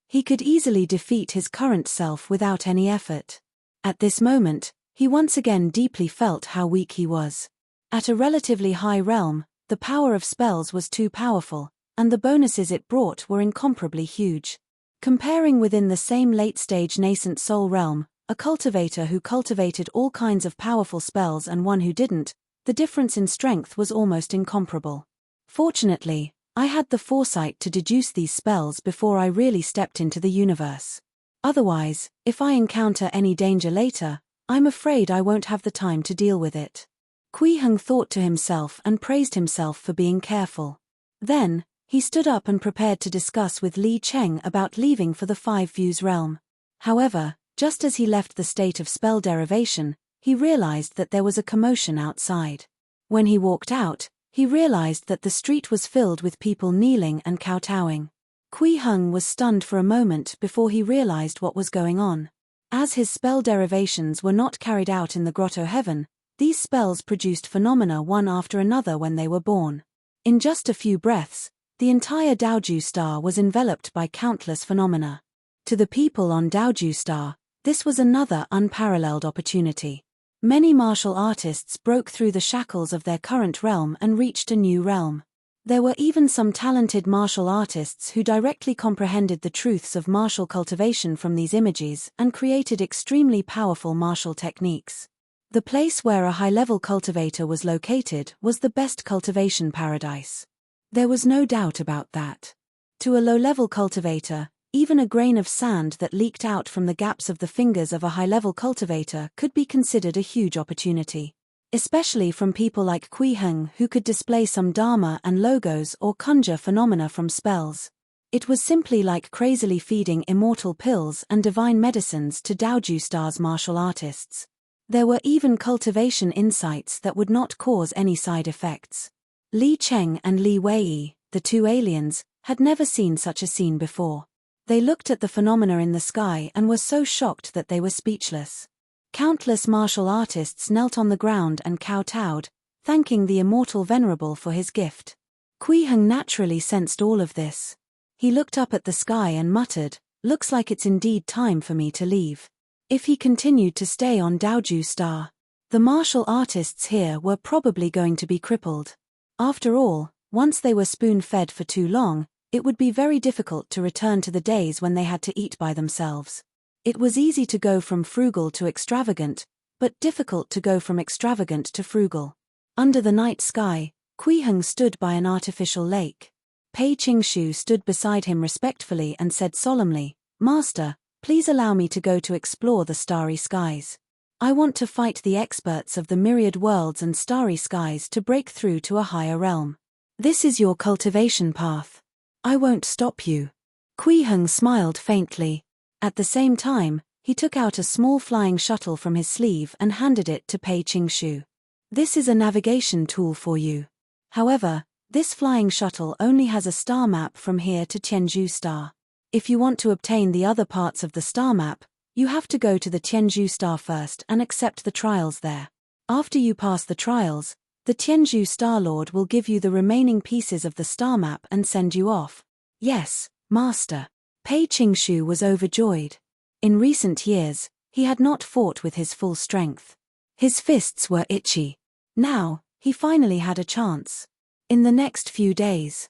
Speaker 1: He could easily defeat his current self without any effort. At this moment, he once again deeply felt how weak he was. At a relatively high realm, the power of spells was too powerful, and the bonuses it brought were incomparably huge. Comparing within the same late-stage nascent soul realm, a cultivator who cultivated all kinds of powerful spells and one who didn't, the difference in strength was almost incomparable. Fortunately, I had the foresight to deduce these spells before I really stepped into the universe. Otherwise, if I encounter any danger later, I'm afraid I won't have the time to deal with it. Kui Heng thought to himself and praised himself for being careful. Then, he stood up and prepared to discuss with Li Cheng about leaving for the Five Views realm. However, just as he left the state of spell derivation, he realized that there was a commotion outside. When he walked out, he realized that the street was filled with people kneeling and kowtowing. Kui Heng was stunned for a moment before he realized what was going on. As his spell derivations were not carried out in the Grotto Heaven, these spells produced phenomena one after another when they were born. In just a few breaths, the entire Daoju Star was enveloped by countless phenomena. To the people on Daoju Star, this was another unparalleled opportunity. Many martial artists broke through the shackles of their current realm and reached a new realm. There were even some talented martial artists who directly comprehended the truths of martial cultivation from these images and created extremely powerful martial techniques. The place where a high-level cultivator was located was the best cultivation paradise. There was no doubt about that. To a low-level cultivator, even a grain of sand that leaked out from the gaps of the fingers of a high-level cultivator could be considered a huge opportunity. Especially from people like Kui Heng who could display some dharma and logos or conjure phenomena from spells. It was simply like crazily feeding immortal pills and divine medicines to Daoju Star's martial artists. There were even cultivation insights that would not cause any side effects. Li Cheng and Li Wei, the two aliens, had never seen such a scene before. They looked at the phenomena in the sky and were so shocked that they were speechless. Countless martial artists knelt on the ground and kowtowed, thanking the immortal venerable for his gift. Kui Heng naturally sensed all of this. He looked up at the sky and muttered, "Looks like it's indeed time for me to leave." If he continued to stay on Daoju Star, the martial artists here were probably going to be crippled. After all, once they were spoon-fed for too long, it would be very difficult to return to the days when they had to eat by themselves. It was easy to go from frugal to extravagant, but difficult to go from extravagant to frugal. Under the night sky, Kui Heng stood by an artificial lake. Pei Qingshu stood beside him respectfully and said solemnly, "Master, please allow me to go to explore the starry skies. I want to fight the experts of the myriad worlds and starry skies to break through to a higher realm. This is your cultivation path. I won't stop you." Kui Heng smiled faintly. At the same time, he took out a small flying shuttle from his sleeve and handed it to Pei Qingshu. "This is a navigation tool for you. However, this flying shuttle only has a star map from here to Tianzhu Star. If you want to obtain the other parts of the star map, you have to go to the Tianzhu Star first and accept the trials there. After you pass the trials, the Tianzhu Star Lord will give you the remaining pieces of the star map and send you off." "Yes, Master." Pei Qingshu was overjoyed. In recent years, he had not fought with his full strength. His fists were itchy. Now, he finally had a chance. In the next few days,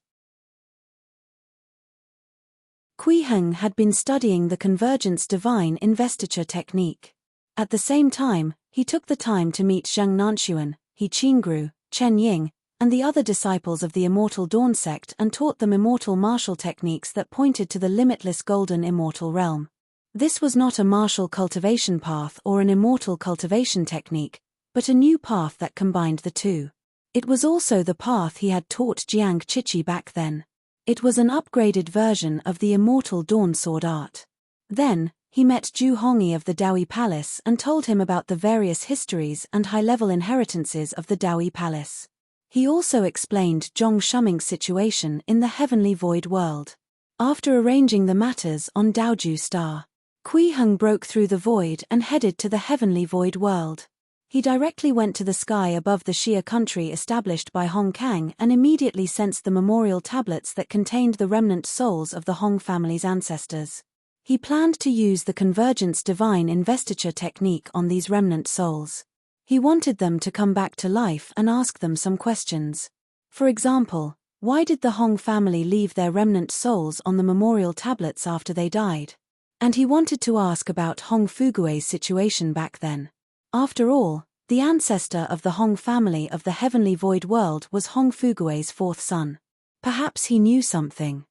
Speaker 1: Kui Heng had been studying the convergence divine investiture technique. At the same time, he took the time to meet Zheng Nanxuan, He Qingru, Chen Ying, and the other disciples of the Immortal Dawn sect and taught them immortal martial techniques that pointed to the limitless golden immortal realm. This was not a martial cultivation path or an immortal cultivation technique, but a new path that combined the two. It was also the path he had taught Jiang Chichi back then. It was an upgraded version of the immortal dawn sword art. Then, he met Zhu Hongyi of the Daoi Palace and told him about the various histories and high-level inheritances of the Daoi Palace. He also explained Zhong Shuming's situation in the heavenly void world. After arranging the matters on Daoju Star, Kui Heng broke through the void and headed to the heavenly void world. He directly went to the sky above the Xia country established by Hong Kang and immediately sensed the memorial tablets that contained the remnant souls of the Hong family's ancestors. He planned to use the convergence divine investiture technique on these remnant souls. He wanted them to come back to life and ask them some questions. For example, why did the Hong family leave their remnant souls on the memorial tablets after they died? And he wanted to ask about Hong Fugue's situation back then. After all, the ancestor of the Hong family of the heavenly void world was Hong Fugue's fourth son. Perhaps he knew something.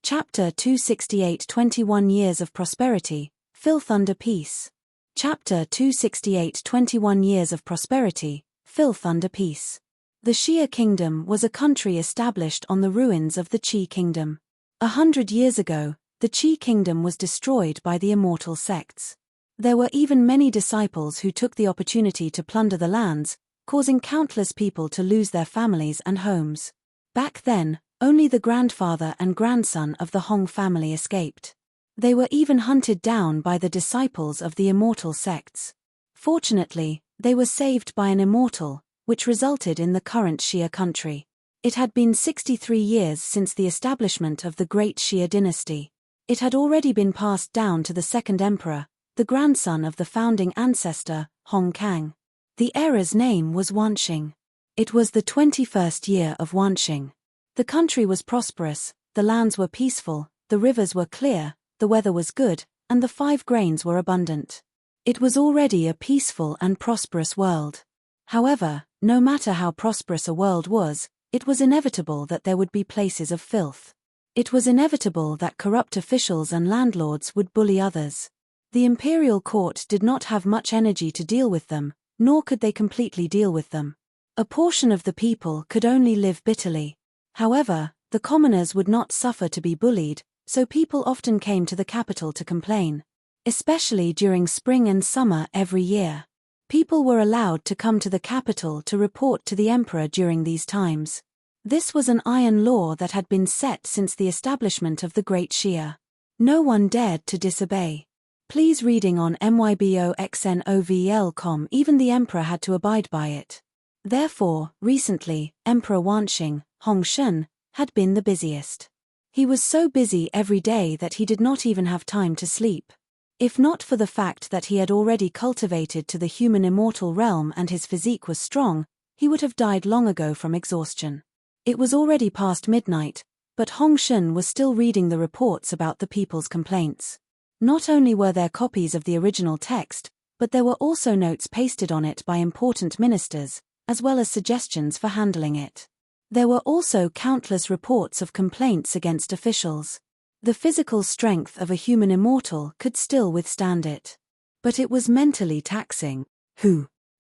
Speaker 1: Chapter 268 21 Years of Prosperity, Filth Under Peace. Chapter 268 21 Years of Prosperity, Filth Under Peace. The Xia Kingdom was a country established on the ruins of the Qi Kingdom. 100 years ago, the Qi Kingdom was destroyed by the immortal sects. There were even many disciples who took the opportunity to plunder the lands, causing countless people to lose their families and homes. Back then, only the grandfather and grandson of the Hong family escaped. They were even hunted down by the disciples of the immortal sects. Fortunately, they were saved by an immortal, which resulted in the current Xia country. It had been 63 years since the establishment of the Great Xia dynasty. It had already been passed down to the second emperor, the grandson of the founding ancestor, Hong Kang. The heir's name was Wanxing. It was the 21st year of Wanxing. The country was prosperous, the lands were peaceful, the rivers were clear, the weather was good, and the 5 grains were abundant. It was already a peaceful and prosperous world. However, no matter how prosperous a world was, it was inevitable that there would be places of filth. It was inevitable that corrupt officials and landlords would bully others. The imperial court did not have much energy to deal with them, nor could they completely deal with them. A portion of the people could only live bitterly. However, the commoners would not suffer to be bullied, so people often came to the capital to complain. Especially during spring and summer every year. People were allowed to come to the capital to report to the emperor during these times. This was an iron law that had been set since the establishment of the Great Xia. No one dared to disobey. Please reading on myboxnovl.com. Even the emperor had to abide by it. Therefore, recently, Emperor Wanxing, Hongshun, had been the busiest. He was so busy every day that he did not even have time to sleep. If not for the fact that he had already cultivated to the human immortal realm and his physique was strong, he would have died long ago from exhaustion. It was already past midnight, but Hongshun was still reading the reports about the people's complaints. Not only were there copies of the original text, but there were also notes pasted on it by important ministers, as well as suggestions for handling it. There were also countless reports of complaints against officials. The physical strength of a human immortal could still withstand it. But it was mentally taxing.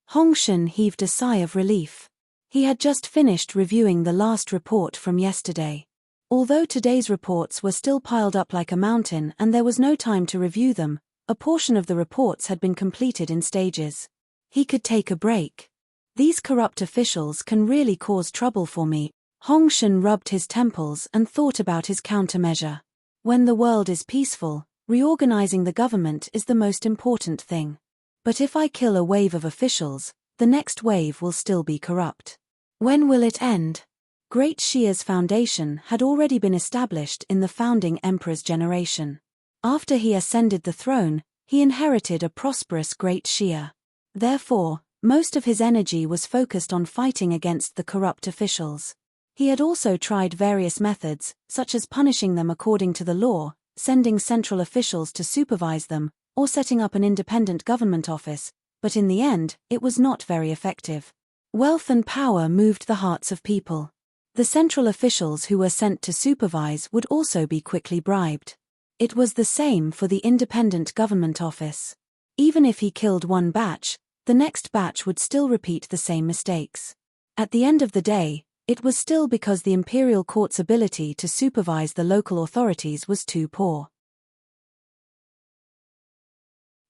Speaker 1: Hongshun heaved a sigh of relief. He had just finished reviewing the last report from yesterday. Although today's reports were still piled up like a mountain and there was no time to review them, a portion of the reports had been completed in stages. He could take a break. These corrupt officials can really cause trouble for me. Hongshun rubbed his temples and thought about his countermeasure. When the world is peaceful, reorganizing the government is the most important thing. But if I kill a wave of officials, the next wave will still be corrupt. When will it end? Great Xia's foundation had already been established in the founding emperor's generation. After he ascended the throne, he inherited a prosperous great Xia. Therefore, most of his energy was focused on fighting against the corrupt officials. He had also tried various methods, such as punishing them according to the law, sending central officials to supervise them, or setting up an independent government office, but in the end, it was not very effective. Wealth and power moved the hearts of people. The central officials who were sent to supervise would also be quickly bribed. It was the same for the independent government office. Even if he killed one batch, the next batch would still repeat the same mistakes. At the end of the day, it was still because the imperial court's ability to supervise the local authorities was too poor.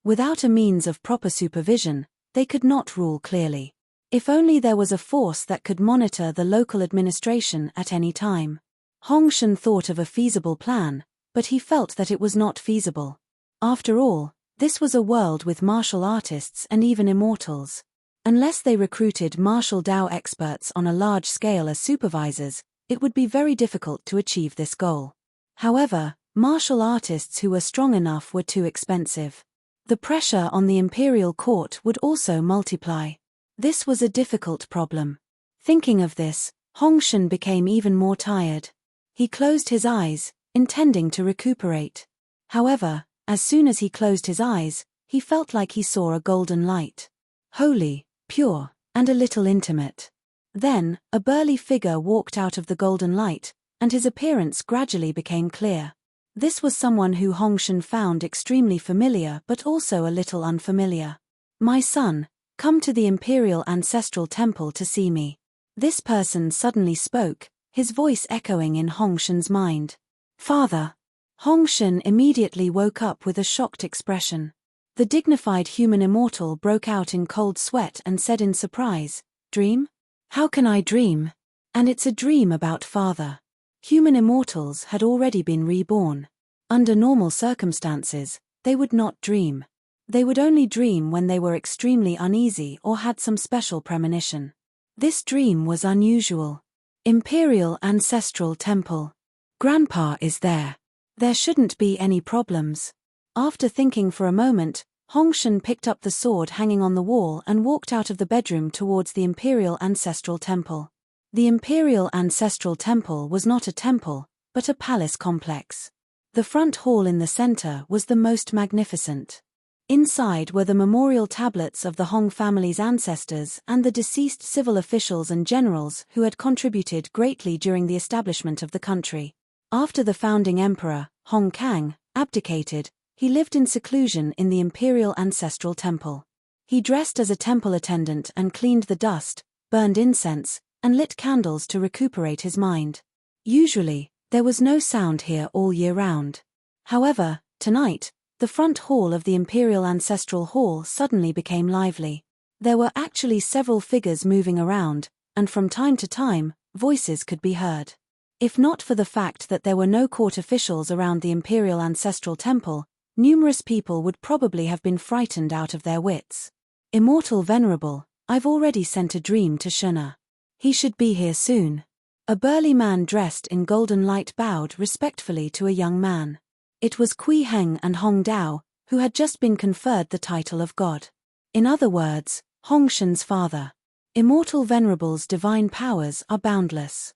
Speaker 1: Without a means of proper supervision, they could not rule clearly. If only there was a force that could monitor the local administration at any time. Hongshan thought of a feasible plan, but he felt that it was not feasible. After all, this was a world with martial artists and even immortals. Unless they recruited martial Dao experts on a large scale as supervisors, it would be very difficult to achieve this goal. However, martial artists who were strong enough were too expensive. The pressure on the imperial court would also multiply. This was a difficult problem. Thinking of this, Hongshan became even more tired. He closed his eyes, intending to recuperate. However, as soon as he closed his eyes, he felt like he saw a golden light. Holy, pure, and a little intimate. Then, a burly figure walked out of the golden light, and his appearance gradually became clear. This was someone who Hongshan found extremely familiar but also a little unfamiliar. "My son, come to the Imperial Ancestral Temple to see me." This person suddenly spoke, his voice echoing in Hongshan's mind. "Father." Hongshan immediately woke up with a shocked expression. The dignified human immortal broke out in cold sweat and said in surprise, "Dream? How can I dream? And it's a dream about father." Human immortals had already been reborn. Under normal circumstances, they would not dream. They would only dream when they were extremely uneasy or had some special premonition. This dream was unusual. Imperial Ancestral Temple. Grandpa is there. There shouldn't be any problems. After thinking for a moment, Hongshan picked up the sword hanging on the wall and walked out of the bedroom towards the Imperial Ancestral Temple. The Imperial Ancestral Temple was not a temple, but a palace complex. The front hall in the center was the most magnificent. Inside were the memorial tablets of the Hong family's ancestors and the deceased civil officials and generals who had contributed greatly during the establishment of the country. After the founding emperor, Hong Kang, abdicated, he lived in seclusion in the Imperial Ancestral Temple. He dressed as a temple attendant and cleaned the dust, burned incense, and lit candles to recuperate his mind. Usually, there was no sound here all year round. However, tonight, the front hall of the Imperial Ancestral Hall suddenly became lively. There were actually several figures moving around, and from time to time, voices could be heard. If not for the fact that there were no court officials around the Imperial Ancestral Temple, numerous people would probably have been frightened out of their wits. "Immortal Venerable, I've already sent a dream to Shuna. He should be here soon." A burly man dressed in golden light bowed respectfully to a young man. It was Kui Heng and Hong Dao, who had just been conferred the title of God. In other words, Hongshan's father. Immortal Venerable's divine powers are boundless.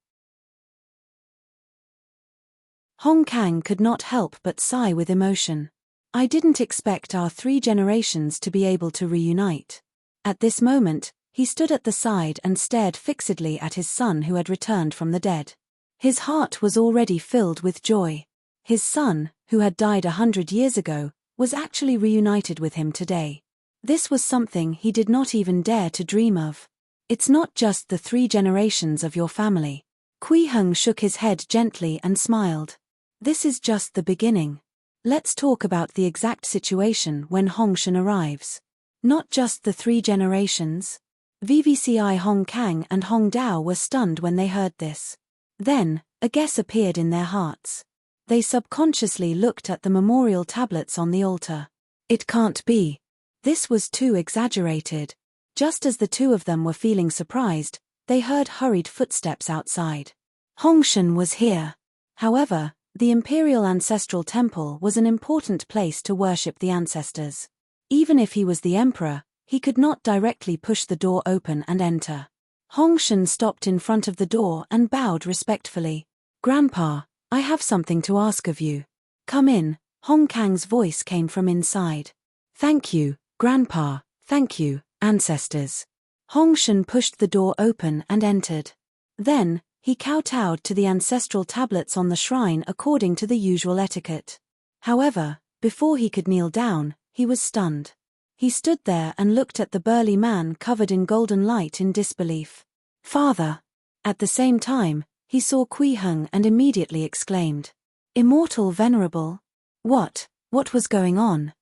Speaker 1: Hong Kang could not help but sigh with emotion. "I didn't expect our 3 generations to be able to reunite." At this moment, he stood at the side and stared fixedly at his son who had returned from the dead. His heart was already filled with joy. His son, who had died 100 years ago, was actually reunited with him today. This was something he did not even dare to dream of. "It's not just the 3 generations of your family." Kui Heng shook his head gently and smiled. "This is just the beginning. Let's talk about the exact situation when Hongshan arrives. Not just the 3 generations." VVCI Hong Kang and Hong Dao were stunned when they heard this. Then, a guess appeared in their hearts. They subconsciously looked at the memorial tablets on the altar. It can't be. This was too exaggerated. Just as the two of them were feeling surprised, they heard hurried footsteps outside. Hongshan was here. However, The imperial ancestral temple was an important place to worship the ancestors. Even if he was the emperor, he could not directly push the door open and enter. Hongshan stopped in front of the door and bowed respectfully. "Grandpa, I have something to ask of you." "Come in," Hong Kang's voice came from inside. "Thank you, Grandpa, thank you, ancestors." Hongshan pushed the door open and entered. Then, he kowtowed to the ancestral tablets on the shrine according to the usual etiquette. However, before he could kneel down, he was stunned. He stood there and looked at the burly man covered in golden light in disbelief. "Father!" At the same time, he saw Kui Heng and immediately exclaimed, "Immortal Venerable? What was going on?"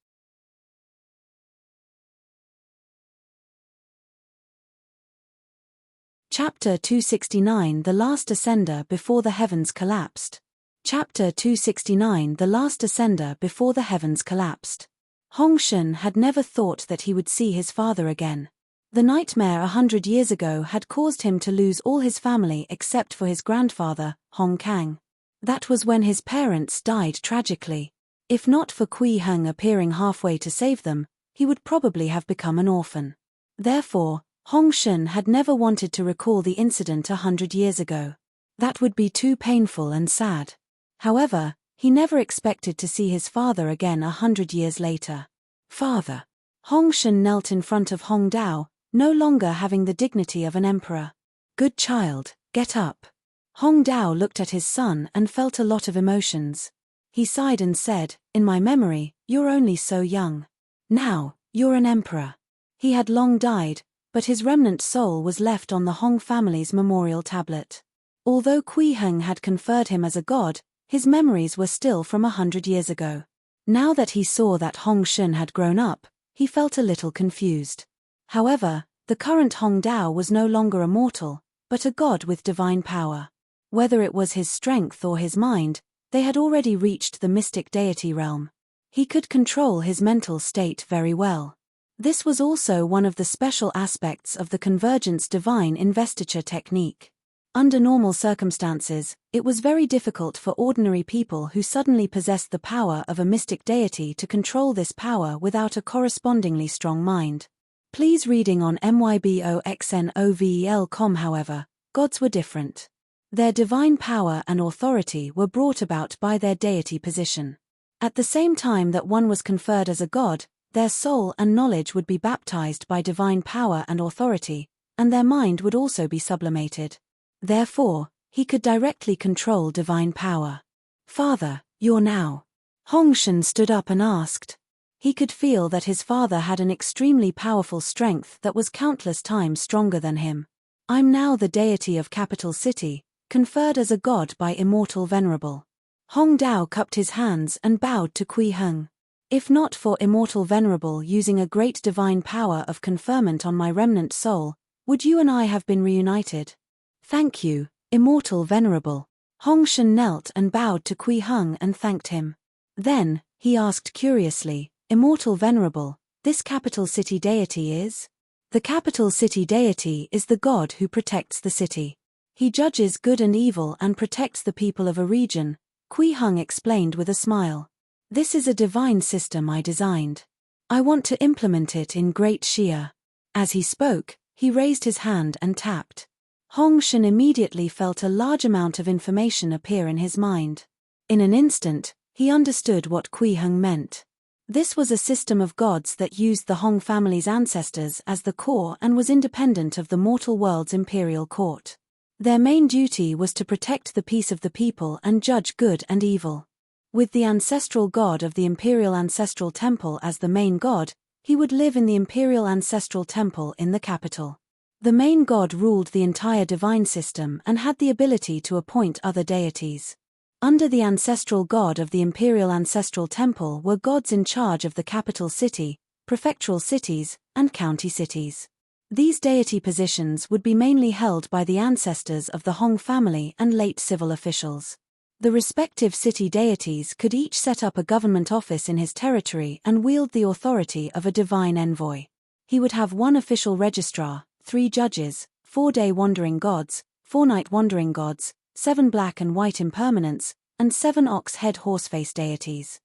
Speaker 1: Chapter 269 The Last Ascender Before the Heavens Collapsed. Chapter 269 The Last Ascender Before the Heavens Collapsed. Hongshan had never thought that he would see his father again. The nightmare 100 years ago had caused him to lose all his family except for his grandfather, Hong Kang. That was when his parents died tragically. If not for Kui Heng appearing halfway to save them, he would probably have become an orphan. Therefore, Hongshan had never wanted to recall the incident 100 years ago. That would be too painful and sad. However, he never expected to see his father again 100 years later. "Father." Hongshan knelt in front of Hong Dao, no longer having the dignity of an emperor. "Good child, get up." Hong Dao looked at his son and felt a lot of emotions. He sighed and said, "In my memory, you're only so young. Now, you're an emperor." He had long died, but his remnant soul was left on the Hong family's memorial tablet. Although Kui Heng had conferred him as a god, his memories were still from 100 years ago. Now that he saw that Hongshan had grown up, he felt a little confused. However, the current Hong Dao was no longer a mortal, but a god with divine power. Whether it was his strength or his mind, they had already reached the mystic deity realm. He could control his mental state very well. This was also one of the special aspects of the convergence divine investiture technique. Under normal circumstances, it was very difficult for ordinary people who suddenly possessed the power of a mystic deity to control this power without a correspondingly strong mind. Please reading on myboxnovel.com. However, gods were different. Their divine power and authority were brought about by their deity position. At the same time that one was conferred as a god, their soul and knowledge would be baptized by divine power and authority, and their mind would also be sublimated. Therefore, he could directly control divine power. "Father, you're now." Hongshan stood up and asked. He could feel that his father had an extremely powerful strength that was countless times stronger than him. "I'm now the deity of Capital City, conferred as a god by Immortal Venerable." Hong Dao cupped his hands and bowed to Kui Heng. "If not for Immortal Venerable using a great divine power of conferment on my remnant soul, would you and I have been reunited?" "Thank you, Immortal Venerable." Hongshan knelt and bowed to Kui Heng and thanked him. Then, he asked curiously, "Immortal Venerable, this capital city deity is?" "The capital city deity is the god who protects the city. He judges good and evil and protects the people of a region," Kui Heng explained with a smile. "This is a divine system I designed. I want to implement it in Great Xia." As he spoke, he raised his hand and tapped. Hongshan immediately felt a large amount of information appear in his mind. In an instant, he understood what Kui Heng meant. This was a system of gods that used the Hong family's ancestors as the core and was independent of the mortal world's imperial court. Their main duty was to protect the peace of the people and judge good and evil. With the ancestral god of the Imperial Ancestral Temple as the main god, he would live in the Imperial Ancestral Temple in the capital. The main god ruled the entire divine system and had the ability to appoint other deities. Under the ancestral god of the Imperial Ancestral Temple were gods in charge of the capital city, prefectural cities, and county cities. These deity positions would be mainly held by the ancestors of the Hong family and late civil officials. The respective city deities could each set up a government office in his territory and wield the authority of a divine envoy. He would have one official registrar, 3 judges, 4 day wandering gods, 4 night wandering gods, 7 black and white impermanents, and 7 ox-head horseface deities.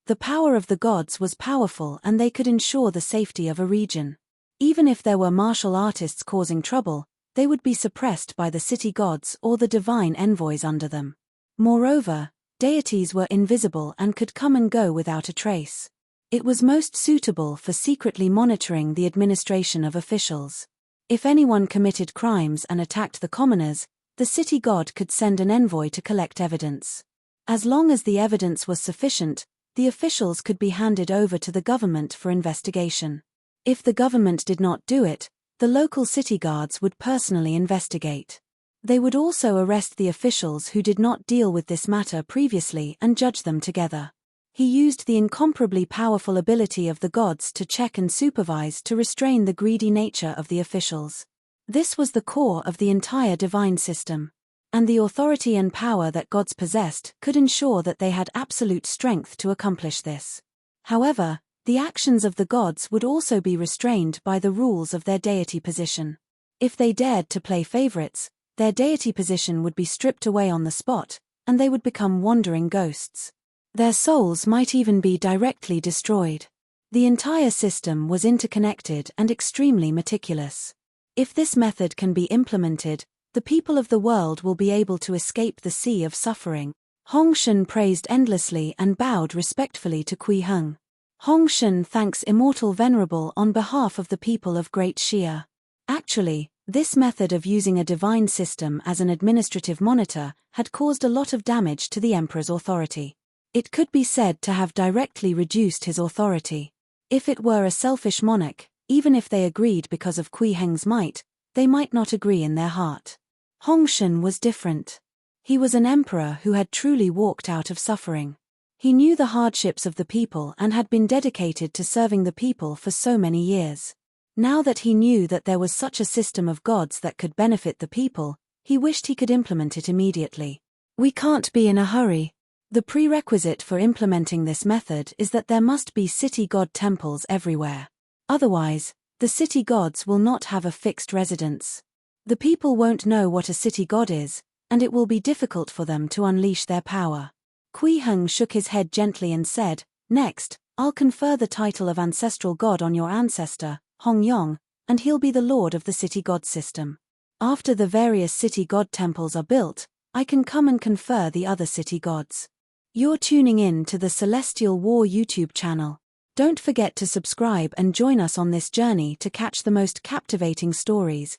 Speaker 1: The power of the gods was powerful and they could ensure the safety of a region. Even if there were martial artists causing trouble, they would be suppressed by the city gods or the divine envoys under them. Moreover, deities were invisible and could come and go without a trace. It was most suitable for secretly monitoring the administration of officials. If anyone committed crimes and attacked the commoners, the city god could send an envoy to collect evidence. As long as the evidence was sufficient, the officials could be handed over to the government for investigation. If the government did not do it, the local city guards would personally investigate. They would also arrest the officials who did not deal with this matter previously and judge them together. He used the incomparably powerful ability of the gods to check and supervise to restrain the greedy nature of the officials. This was the core of the entire divine system. And the authority and power that gods possessed could ensure that they had absolute strength to accomplish this. However, the actions of the gods would also be restrained by the rules of their deity position. If they dared to play favorites, their deity position would be stripped away on the spot, and they would become wandering ghosts. Their souls might even be directly destroyed. The entire system was interconnected and extremely meticulous. If this method can be implemented, the people of the world will be able to escape the sea of suffering. Hong Shen praised endlessly and bowed respectfully to Kui Heng. Hong Shen thanks Immortal Venerable on behalf of the people of Great Xia. Actually, this method of using a divine system as an administrative monitor had caused a lot of damage to the emperor's authority. It could be said to have directly reduced his authority. If it were a selfish monarch, even if they agreed because of Kui Heng's might, they might not agree in their heart. Hong Shen was different. He was an emperor who had truly walked out of suffering. He knew the hardships of the people and had been dedicated to serving the people for so many years. Now that he knew that there was such a system of gods that could benefit the people, he wished he could implement it immediately. We can't be in a hurry. The prerequisite for implementing this method is that there must be city god temples everywhere. Otherwise, the city gods will not have a fixed residence. The people won't know what a city god is, and it will be difficult for them to unleash their power. Kui Heng shook his head gently and said, "Next, I'll confer the title of ancestral god on your ancestor, Hong Yong, and he'll be the lord of the city god system. After the various city god temples are built, I can come and confer the other city gods." You're tuning in to the Celestial War YouTube channel. Don't forget to subscribe and join us on this journey to catch the most captivating stories,